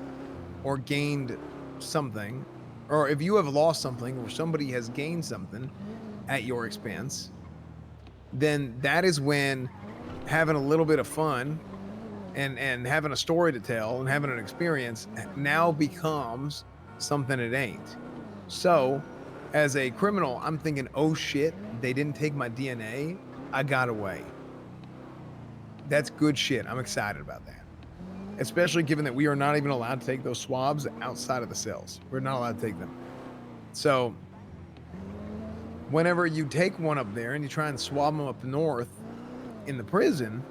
or gained something, or if you have lost something or somebody has gained something at your expense, then that is when having a little bit of fun and having a story to tell and having an experience now becomes something it ain't. So as a criminal, I'm thinking, oh shit, they didn't take my DNA, I got away. That's good shit. I'm excited about that. Especially given that we are not even allowed to take those swabs outside of the cells. We're not allowed to take them. So whenever you take one up there and you try and swab them up north in the prison,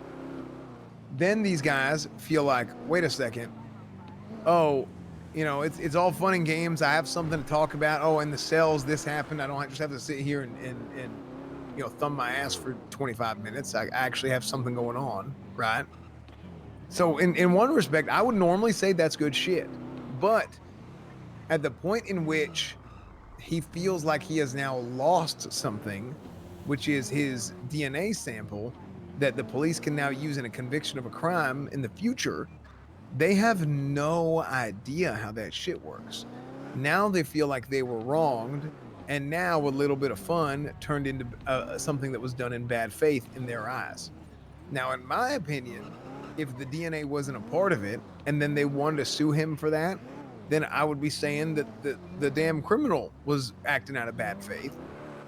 then these guys feel like, wait a second. Oh, you know, it's all fun and games. I have something to talk about. Oh, in the cells, this happened. I don't just have to sit here and you know, thumb my ass for 25 minutes. I actually have something going on, right? So in one respect, I would normally say that's good shit. But at the point in which he feels like he has now lost something, which is his DNA sample that the police can now use in a conviction of a crime in the future, they have no idea how that shit works. Now they feel like they were wronged, and now a little bit of fun turned into something that was done in bad faith in their eyes. Now, in my opinion, if the DNA wasn't a part of it, and then they wanted to sue him for that, then I would be saying that the damn criminal was acting out of bad faith.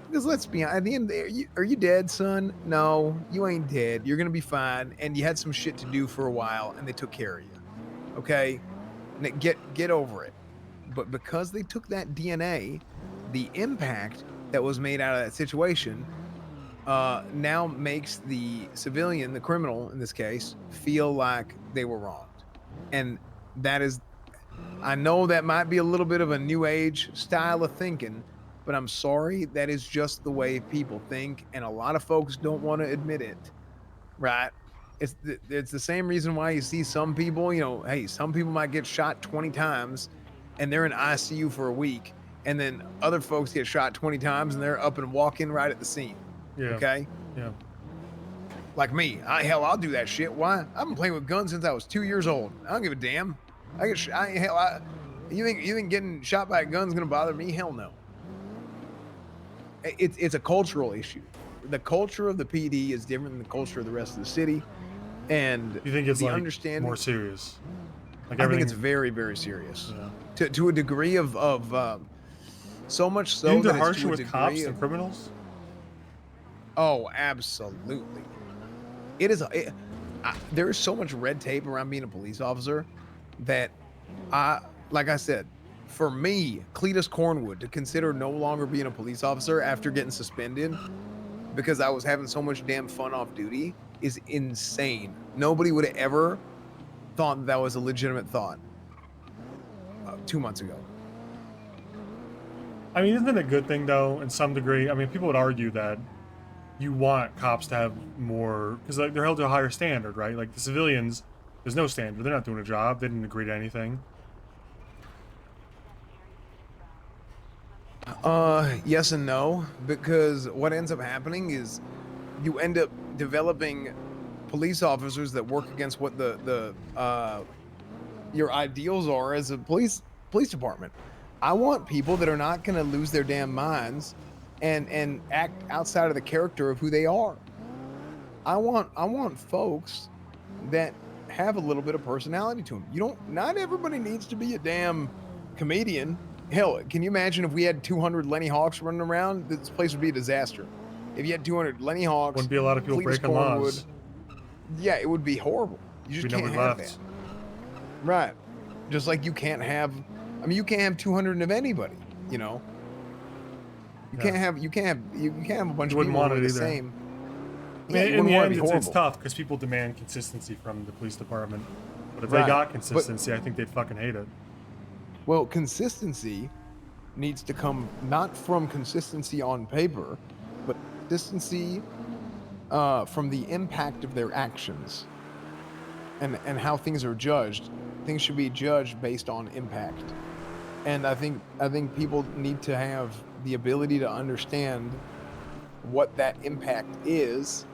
Because let's be honest, at the end, are you dead, son? No, you ain't dead. You're gonna be fine, and you had some shit to do for a while, and they took care of you. Okay, get over it. But because they took that DNA, the impact that was made out of that situation now makes the civilian, the criminal in this case, feel like they were wronged. And that is, I know that might be a little bit of a new age style of thinking, but I'm sorry, that is just the way people think, and a lot of folks don't want to admit it, right? It's the same reason why you see some people, you know, hey, some people might get shot 20 times and they're in ICU for a week, and then other folks get shot 20 times and they're up and walking right at the scene. Yeah. Okay? Yeah. Like me. I'll do that shit. Why? I've been playing with guns since I was 2 years old. I don't give a damn. You think getting shot by a gun's gonna bother me? Hell no. It's a cultural issue. The culture of the PD is different than the culture of the rest of the city. And you think it's the like understanding, more serious? Like I think it's very, very serious. Yeah. To a degree of so much so. You think that they're it's harsher to a with degree cops of, than criminals? Oh, absolutely. It is. There is so much red tape around being a police officer that like I said, for me, Cletus Cornwood, to consider no longer being a police officer after getting suspended because I was having so much damn fun off duty is insane. Nobody would have ever thought that was a legitimate thought 2 months ago. I mean, isn't it a good thing though, in some degree? I mean, people would argue that you want cops to have more, because like they're held to a higher standard, right? Like the civilians, there's no standard. They're not doing a job. They didn't agree to anything. Yes and no, because what ends up happening is you end up developing police officers that work against what your ideals are as a police department. I want people that are not going to lose their damn minds and act outside of the character of who they are. I want folks that have a little bit of personality to them. Not everybody needs to be a damn comedian. Hell, can you imagine if we had 200 Lenny Hawks running around? This place would be a disaster. If you had 200 Lenny Hawks, wouldn't be a lot of people Cletus breaking Cornwood, laws. Yeah, it would be horrible. You just can't have that. Right. Just like you can't have, I mean, you can't have 200 of anybody. You know. You Yeah. can't have a bunch You of wouldn't people want who are it the either. same. I Yeah, mean, you in wouldn't the want end, to be it's horrible. tough because people demand consistency from the police department. But if they Right. got But- consistency, I think they'd fucking hate it. Well, consistency needs to come not from consistency on paper, but consistency from the impact of their actions and how things are judged. Things should be judged based on impact. And I think people need to have the ability to understand what that impact is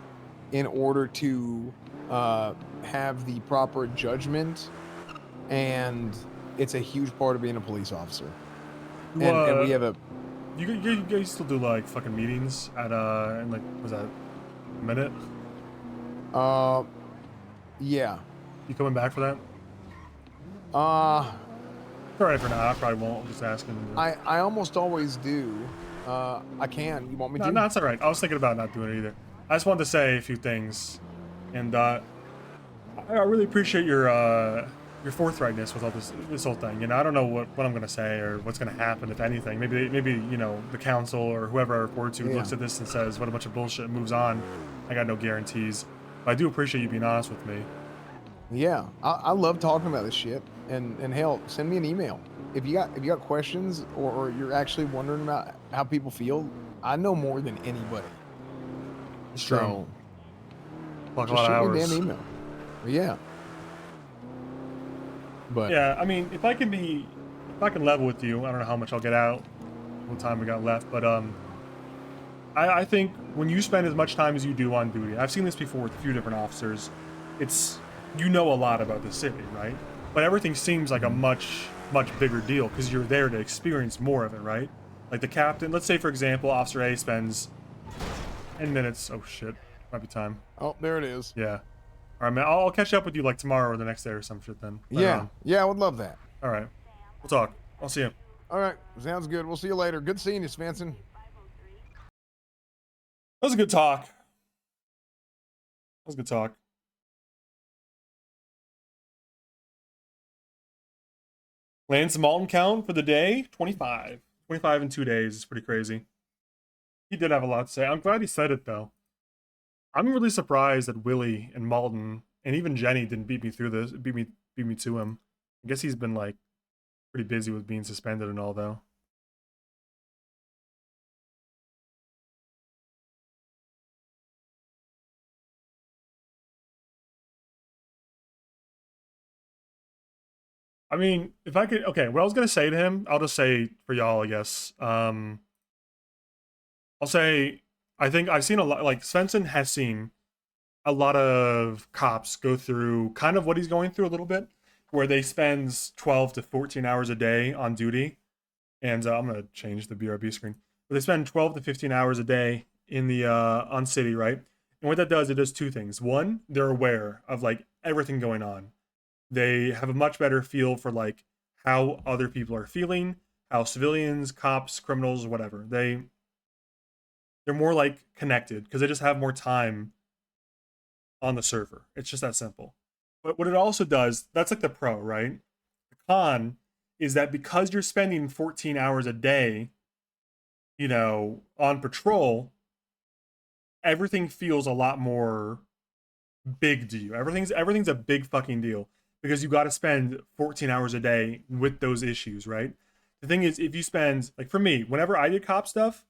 in order to have the proper judgment, and it's a huge part of being a police officer. And we have a You guys still do like fucking meetings at in like was that a minute? Yeah. You coming back for that? Uh All right for now. I probably won't. I'm just asking. I almost always do. I can. You want me to? No, it's all right. I was thinking about not doing it either. I just wanted to say a few things, and I really appreciate your forthrightness with all this whole thing. You know, I don't know what I'm gonna say or what's gonna happen if anything. Maybe you know the council or whoever I report to looks at this and says what a bunch of bullshit and moves on. I got no guarantees, but I do appreciate you being honest with me. Yeah, I love talking about this shit. And hell, send me an email if you got questions or you're actually wondering about how people feel. I know more than anybody. It's true. So, Like a just lot of shoot me a hours. damn email. But yeah. But Yeah, I mean, if I can level with you, I don't know how much I'll get out, what time we got left, but I think when you spend as much time as you do on duty, I've seen this before with a few different officers, you know a lot about the city, right? But everything seems like a much bigger deal because you're there to experience more of it, right? Like the captain, let's say for example, Officer A spends 10 minutes. Oh shit, might be time. Oh, there it is. Yeah. All right, man. I'll catch up with you like tomorrow or the next day or some shit then. Later yeah, on. yeah, I would love that. All right. We'll talk. I'll see you. All right, sounds good. We'll see you later. Good seeing you, Svensen. That was a good talk. That was a good talk. Lance Malton count for the day, 25. 25 in 2 days. It's pretty crazy. He did have a lot to say. I'm glad he said it, though. I'm really surprised that Willie and Malton and even Jenny didn't beat me through this, beat me to him. I guess he's been, like, pretty busy with being suspended and all, though. I mean, if I could, okay, what I was gonna say to him, I'll just say for y'all, I guess. I'll say, I think I've seen a lot, like, Svensen has seen a lot of cops go through kind of what he's going through a little bit, where they spend 12 to 14 hours a day on duty. And I'm gonna change the BRB screen. But they spend 12 to 15 hours a day in the, on city, right? And what that does, it does two things. One, they're aware of, like, everything going on. They have a much better feel for like how other people are feeling, how civilians, cops, criminals, whatever. They're more like connected because they just have more time on the server. It's just that simple. But what it also does, that's like the pro, right? The con is that because you're spending 14 hours a day, you know, on patrol, everything feels a lot more big to you. Everything's a big fucking deal. Because you got to spend 14 hours a day with those issues, right? The thing is, if you spend, like for me, whenever I did cop stuff,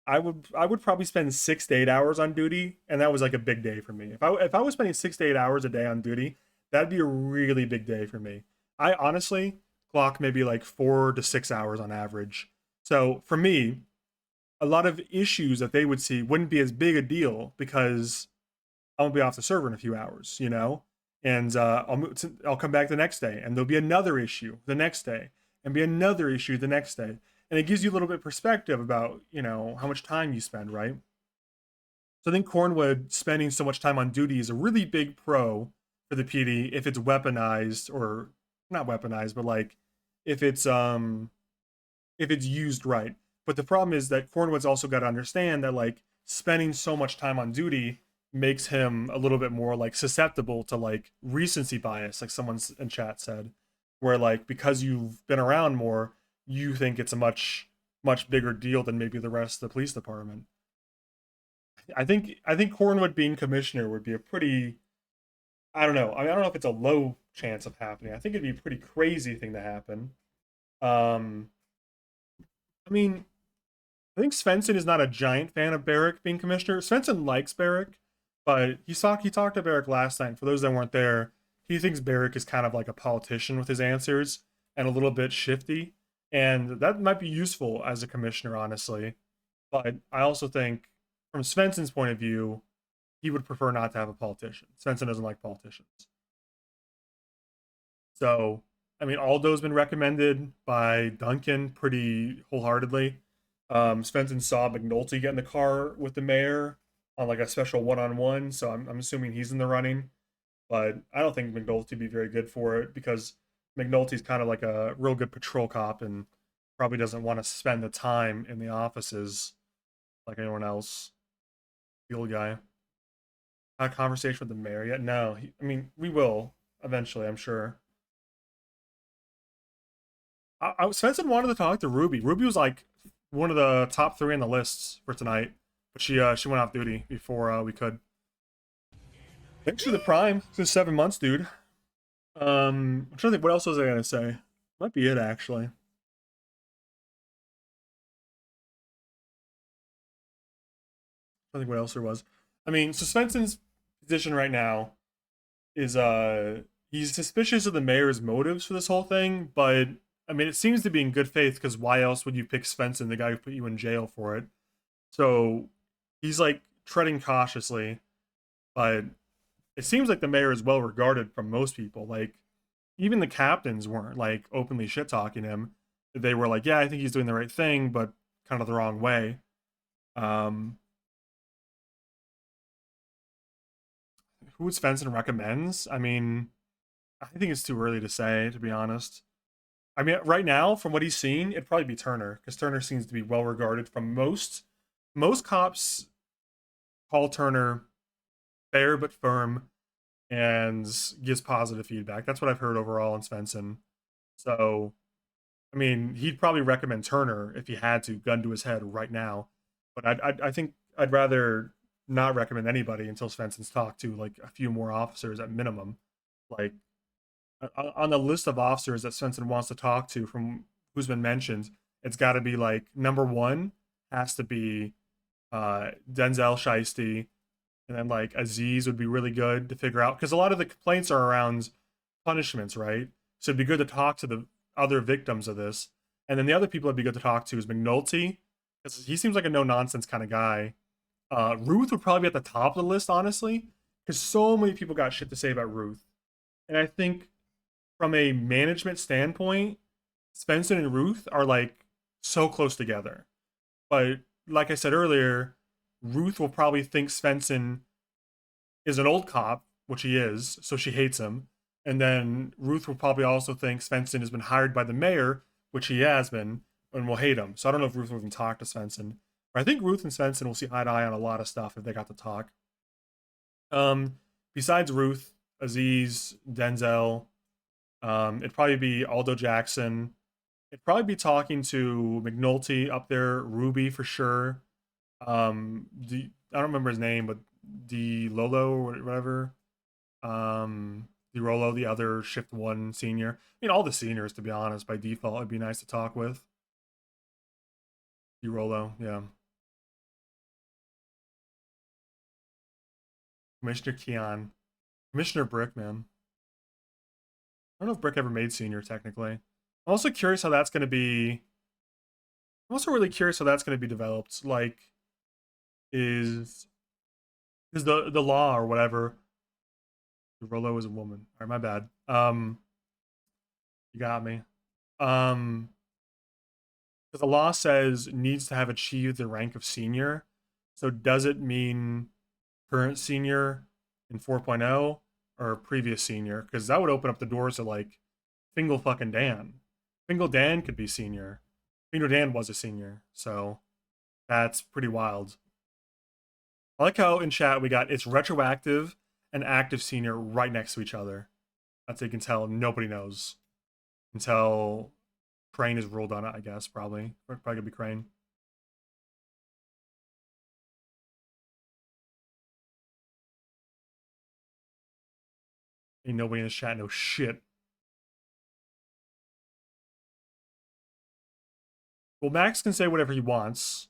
I would probably spend 6 to 8 hours on duty, and that was like a big day for me. If I was spending 6 to 8 hours a day on duty, that'd be a really big day for me. I honestly clock maybe like 4 to 6 hours on average. So for me, a lot of issues that they would see wouldn't be as big a deal because I'm gonna be off the server in a few hours, you know? And I'll come back the next day, and there'll be another issue the next day, and be another issue the next day. And it gives you a little bit of perspective about, you know, how much time you spend, right? So I think Cornwood spending so much time on duty is a really big pro for the PD if it's weaponized, or not weaponized, but like if it's used right. But the problem is that Cornwood's also got to understand that like spending so much time on duty makes him a little bit more like susceptible to like recency bias, like someone in chat said. where like because you've been around more, you think it's a much bigger deal than maybe the rest of the police department. I think Cornwood being commissioner would be a pretty, I don't know. I mean, I don't know if it's a low chance of happening. I think it'd be a pretty crazy thing to happen. I mean, I think Svensen is not a giant fan of Barrick being commissioner. Svensen likes Barrick, but he talked to Barrick last night. For those that weren't there, he thinks Barrick is kind of like a politician with his answers and a little bit shifty, and that might be useful as a commissioner, honestly. But I also think, from Svensen's point of view, he would prefer not to have a politician. Svensen doesn't like politicians. So, I mean, Aldo's been recommended by Duncan pretty wholeheartedly. Svensen saw McNulty get in the car with the mayor on like a special one-on-one, so I'm assuming he's in the running. But I don't think McNulty would be very good for it because McNulty's kind of like a real good patrol cop and probably doesn't want to spend the time in the offices like anyone else. The old guy. Had a conversation with the mayor yet? No. I mean, we will eventually, I'm sure. Svensen wanted to talk to Ruby. Ruby was like one of the top 3 on the lists for tonight, but she went off duty before we could. Thanks for the prime. It's been 7 months, dude. I'm trying to think what else was I gonna say. Might be it actually. I think what else there was. I mean, so Svensen's position right now is he's suspicious of the mayor's motives for this whole thing, but I mean it seems to be in good faith because why else would you pick Svensen, the guy who put you in jail for it? So he's like treading cautiously, but it seems like the mayor is well regarded from most people. Like even the captains weren't like openly shit talking him. They were like, yeah, I think he's doing the right thing, but kind of the wrong way. Who Svensen recommends? I mean, I think it's too early to say, to be honest. I mean, right now, from what he's seen, it'd probably be Turner, because Turner seems to be well regarded from most. Most cops call Turner fair but firm and gives positive feedback. That's what I've heard overall in Svensen. So, I mean, he'd probably recommend Turner if he had to, gun to his head right now. But I think I'd rather not recommend anybody until Svensen's talked to like a few more officers at minimum. Like on the list of officers that Svensen wants to talk to from who's been mentioned, it's got to be like number 1 has to be Denzel Shiesty, and then like Aziz would be really good to figure out because a lot of the complaints are around punishments, right? So it'd be good to talk to the other victims of this, and then the other people it'd be good to talk to is McNulty because he seems like a no nonsense kind of guy. Ruth would probably be at the top of the list, honestly, because so many people got shit to say about Ruth. And I think from a management standpoint, Svensen and Ruth are like so close together. But like I said earlier, Ruth will probably think Svensen is an old cop, which he is, so she hates him. And then Ruth will probably also think Svensen has been hired by the mayor, which he has been, and will hate him. So I don't know if Ruth will even talk to Svensen. I think Ruth and Svensen will see eye to eye on a lot of stuff if they got to talk. Besides Ruth, Aziz, Denzel, it'd probably be Aldo Jackson. It'd probably be talking to McNulty up there, Ruby for sure. I don't remember his name, but Lolo or whatever. Rolo, the other Shift 1 senior. I mean, all the seniors, to be honest, by default, it'd be nice to talk with. Rolo, yeah. Commissioner Keon. Commissioner Brick, man. I don't know if Brick ever made senior, technically. I'm also curious how that's going to be... I'm also really curious how that's going to be developed. Like, is the law or whatever... Rolo is a woman. Alright, my bad. You got me. Because the law says needs to have achieved the rank of senior. So does it mean current senior in 4.0 or previous senior? Because that would open up the doors to like Fingal fucking Dan. Fingal Dan could be senior. Fingal Dan was a senior, so that's pretty wild. I like how in chat we got it's retroactive and active senior right next to each other. That's how you can tell nobody knows. until Crane is ruled on it, I guess, probably. Probably gonna be Crane. Ain't nobody in this chat knows shit. Well, Max can say whatever he wants,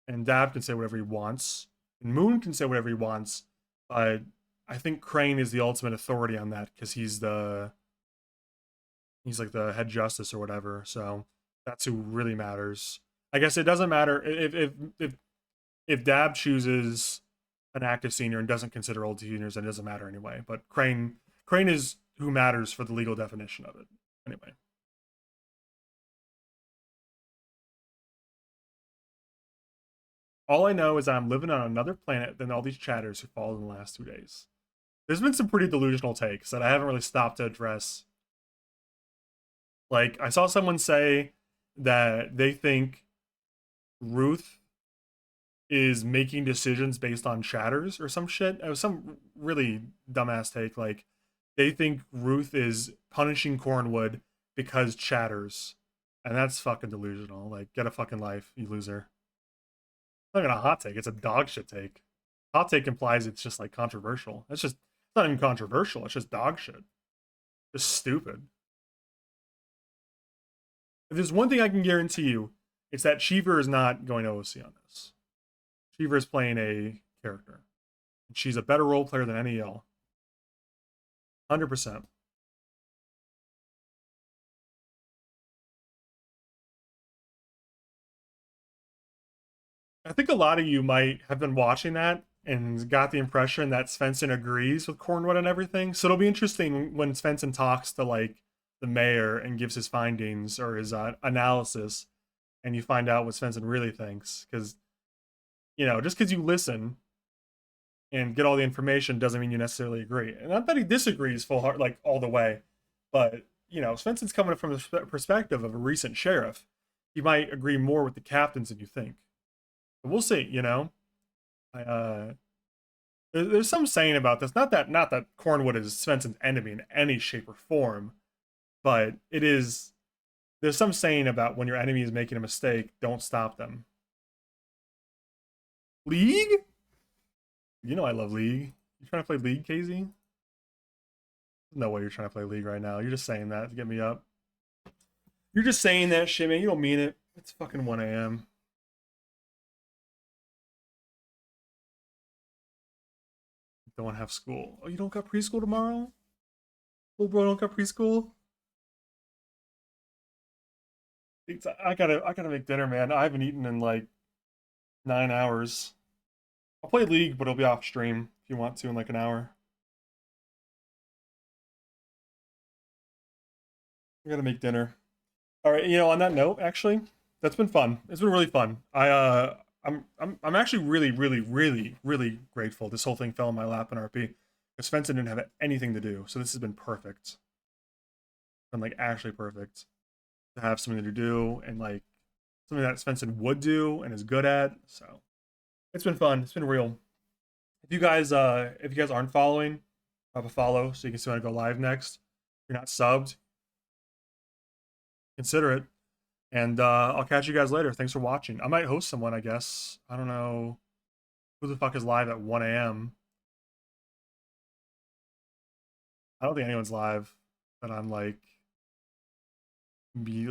and Dab can say whatever he wants, and Moon can say whatever he wants, but I think Crane is the ultimate authority on that because he's like the head justice or whatever. So that's who really matters. I guess it doesn't matter if Dab chooses an active senior and doesn't consider old seniors, then it doesn't matter anyway. But Crane is who matters for the legal definition of it anyway. All I know is I'm living on another planet than all these chatters who followed in the last 2 days. There's been some pretty delusional takes that I haven't really stopped to address. Like, I saw someone say that they think Ruth is making decisions based on chatters or some shit. It was some really dumbass take. Like, they think Ruth is punishing Cornwood because chatters. And that's fucking delusional. Like, get a fucking life, you loser. It's not even a hot take. It's a dog shit take. Hot take implies it's just, like, controversial. It's not even controversial. It's just dog shit. Just stupid. If there's one thing I can guarantee you, it's that Cheever is not going to OC on this. Cheever is playing a character. And she's a better role player than any y'all. 100%. I think a lot of you might have been watching that and got the impression that Svensen agrees with Cornwood and everything. So it'll be interesting when Svensen talks to, like, the mayor and gives his findings or his analysis, and you find out what Svensen really thinks. Because, you know, just because you listen and get all the information doesn't mean you necessarily agree. And not that he disagrees full heart, like, all the way, but, you know, Svensen's coming from the perspective of a recent sheriff. He might agree more with the captains than you think. But we'll see, you know. There's some saying about this. Not that Cornwood is Svensen's enemy in any shape or form, but there's some saying about when your enemy is making a mistake, don't stop them. League? You know I love League. You trying to play League, KZ? There's no way you're trying to play League right now. You're just saying that to get me up. You're just saying that shit, man. You don't mean it. It's fucking 1 a.m. Don't have school. Oh, you don't got preschool tomorrow? Little bro don't got preschool? I gotta make dinner, man. I haven't eaten in like 9 hours. I'll play League, but it'll be off stream if you want to in like an hour. I gotta make dinner. All right, you know, on that note, actually, that's been fun. It's been really fun. I'm actually really grateful this whole thing fell in my lap in RP. Because Svensen didn't have anything to do, so this has been perfect. It's been like actually perfect to have something to do and like something that Svensen would do and is good at. So it's been fun. It's been real. If you guys aren't following, drop a follow so you can see when I go live next. If you're not subbed, consider it. And I'll catch you guys later. Thanks for watching. I might host someone, I guess. I don't know who the fuck is live at 1 a.m. I don't think anyone's live, but I'm like immediately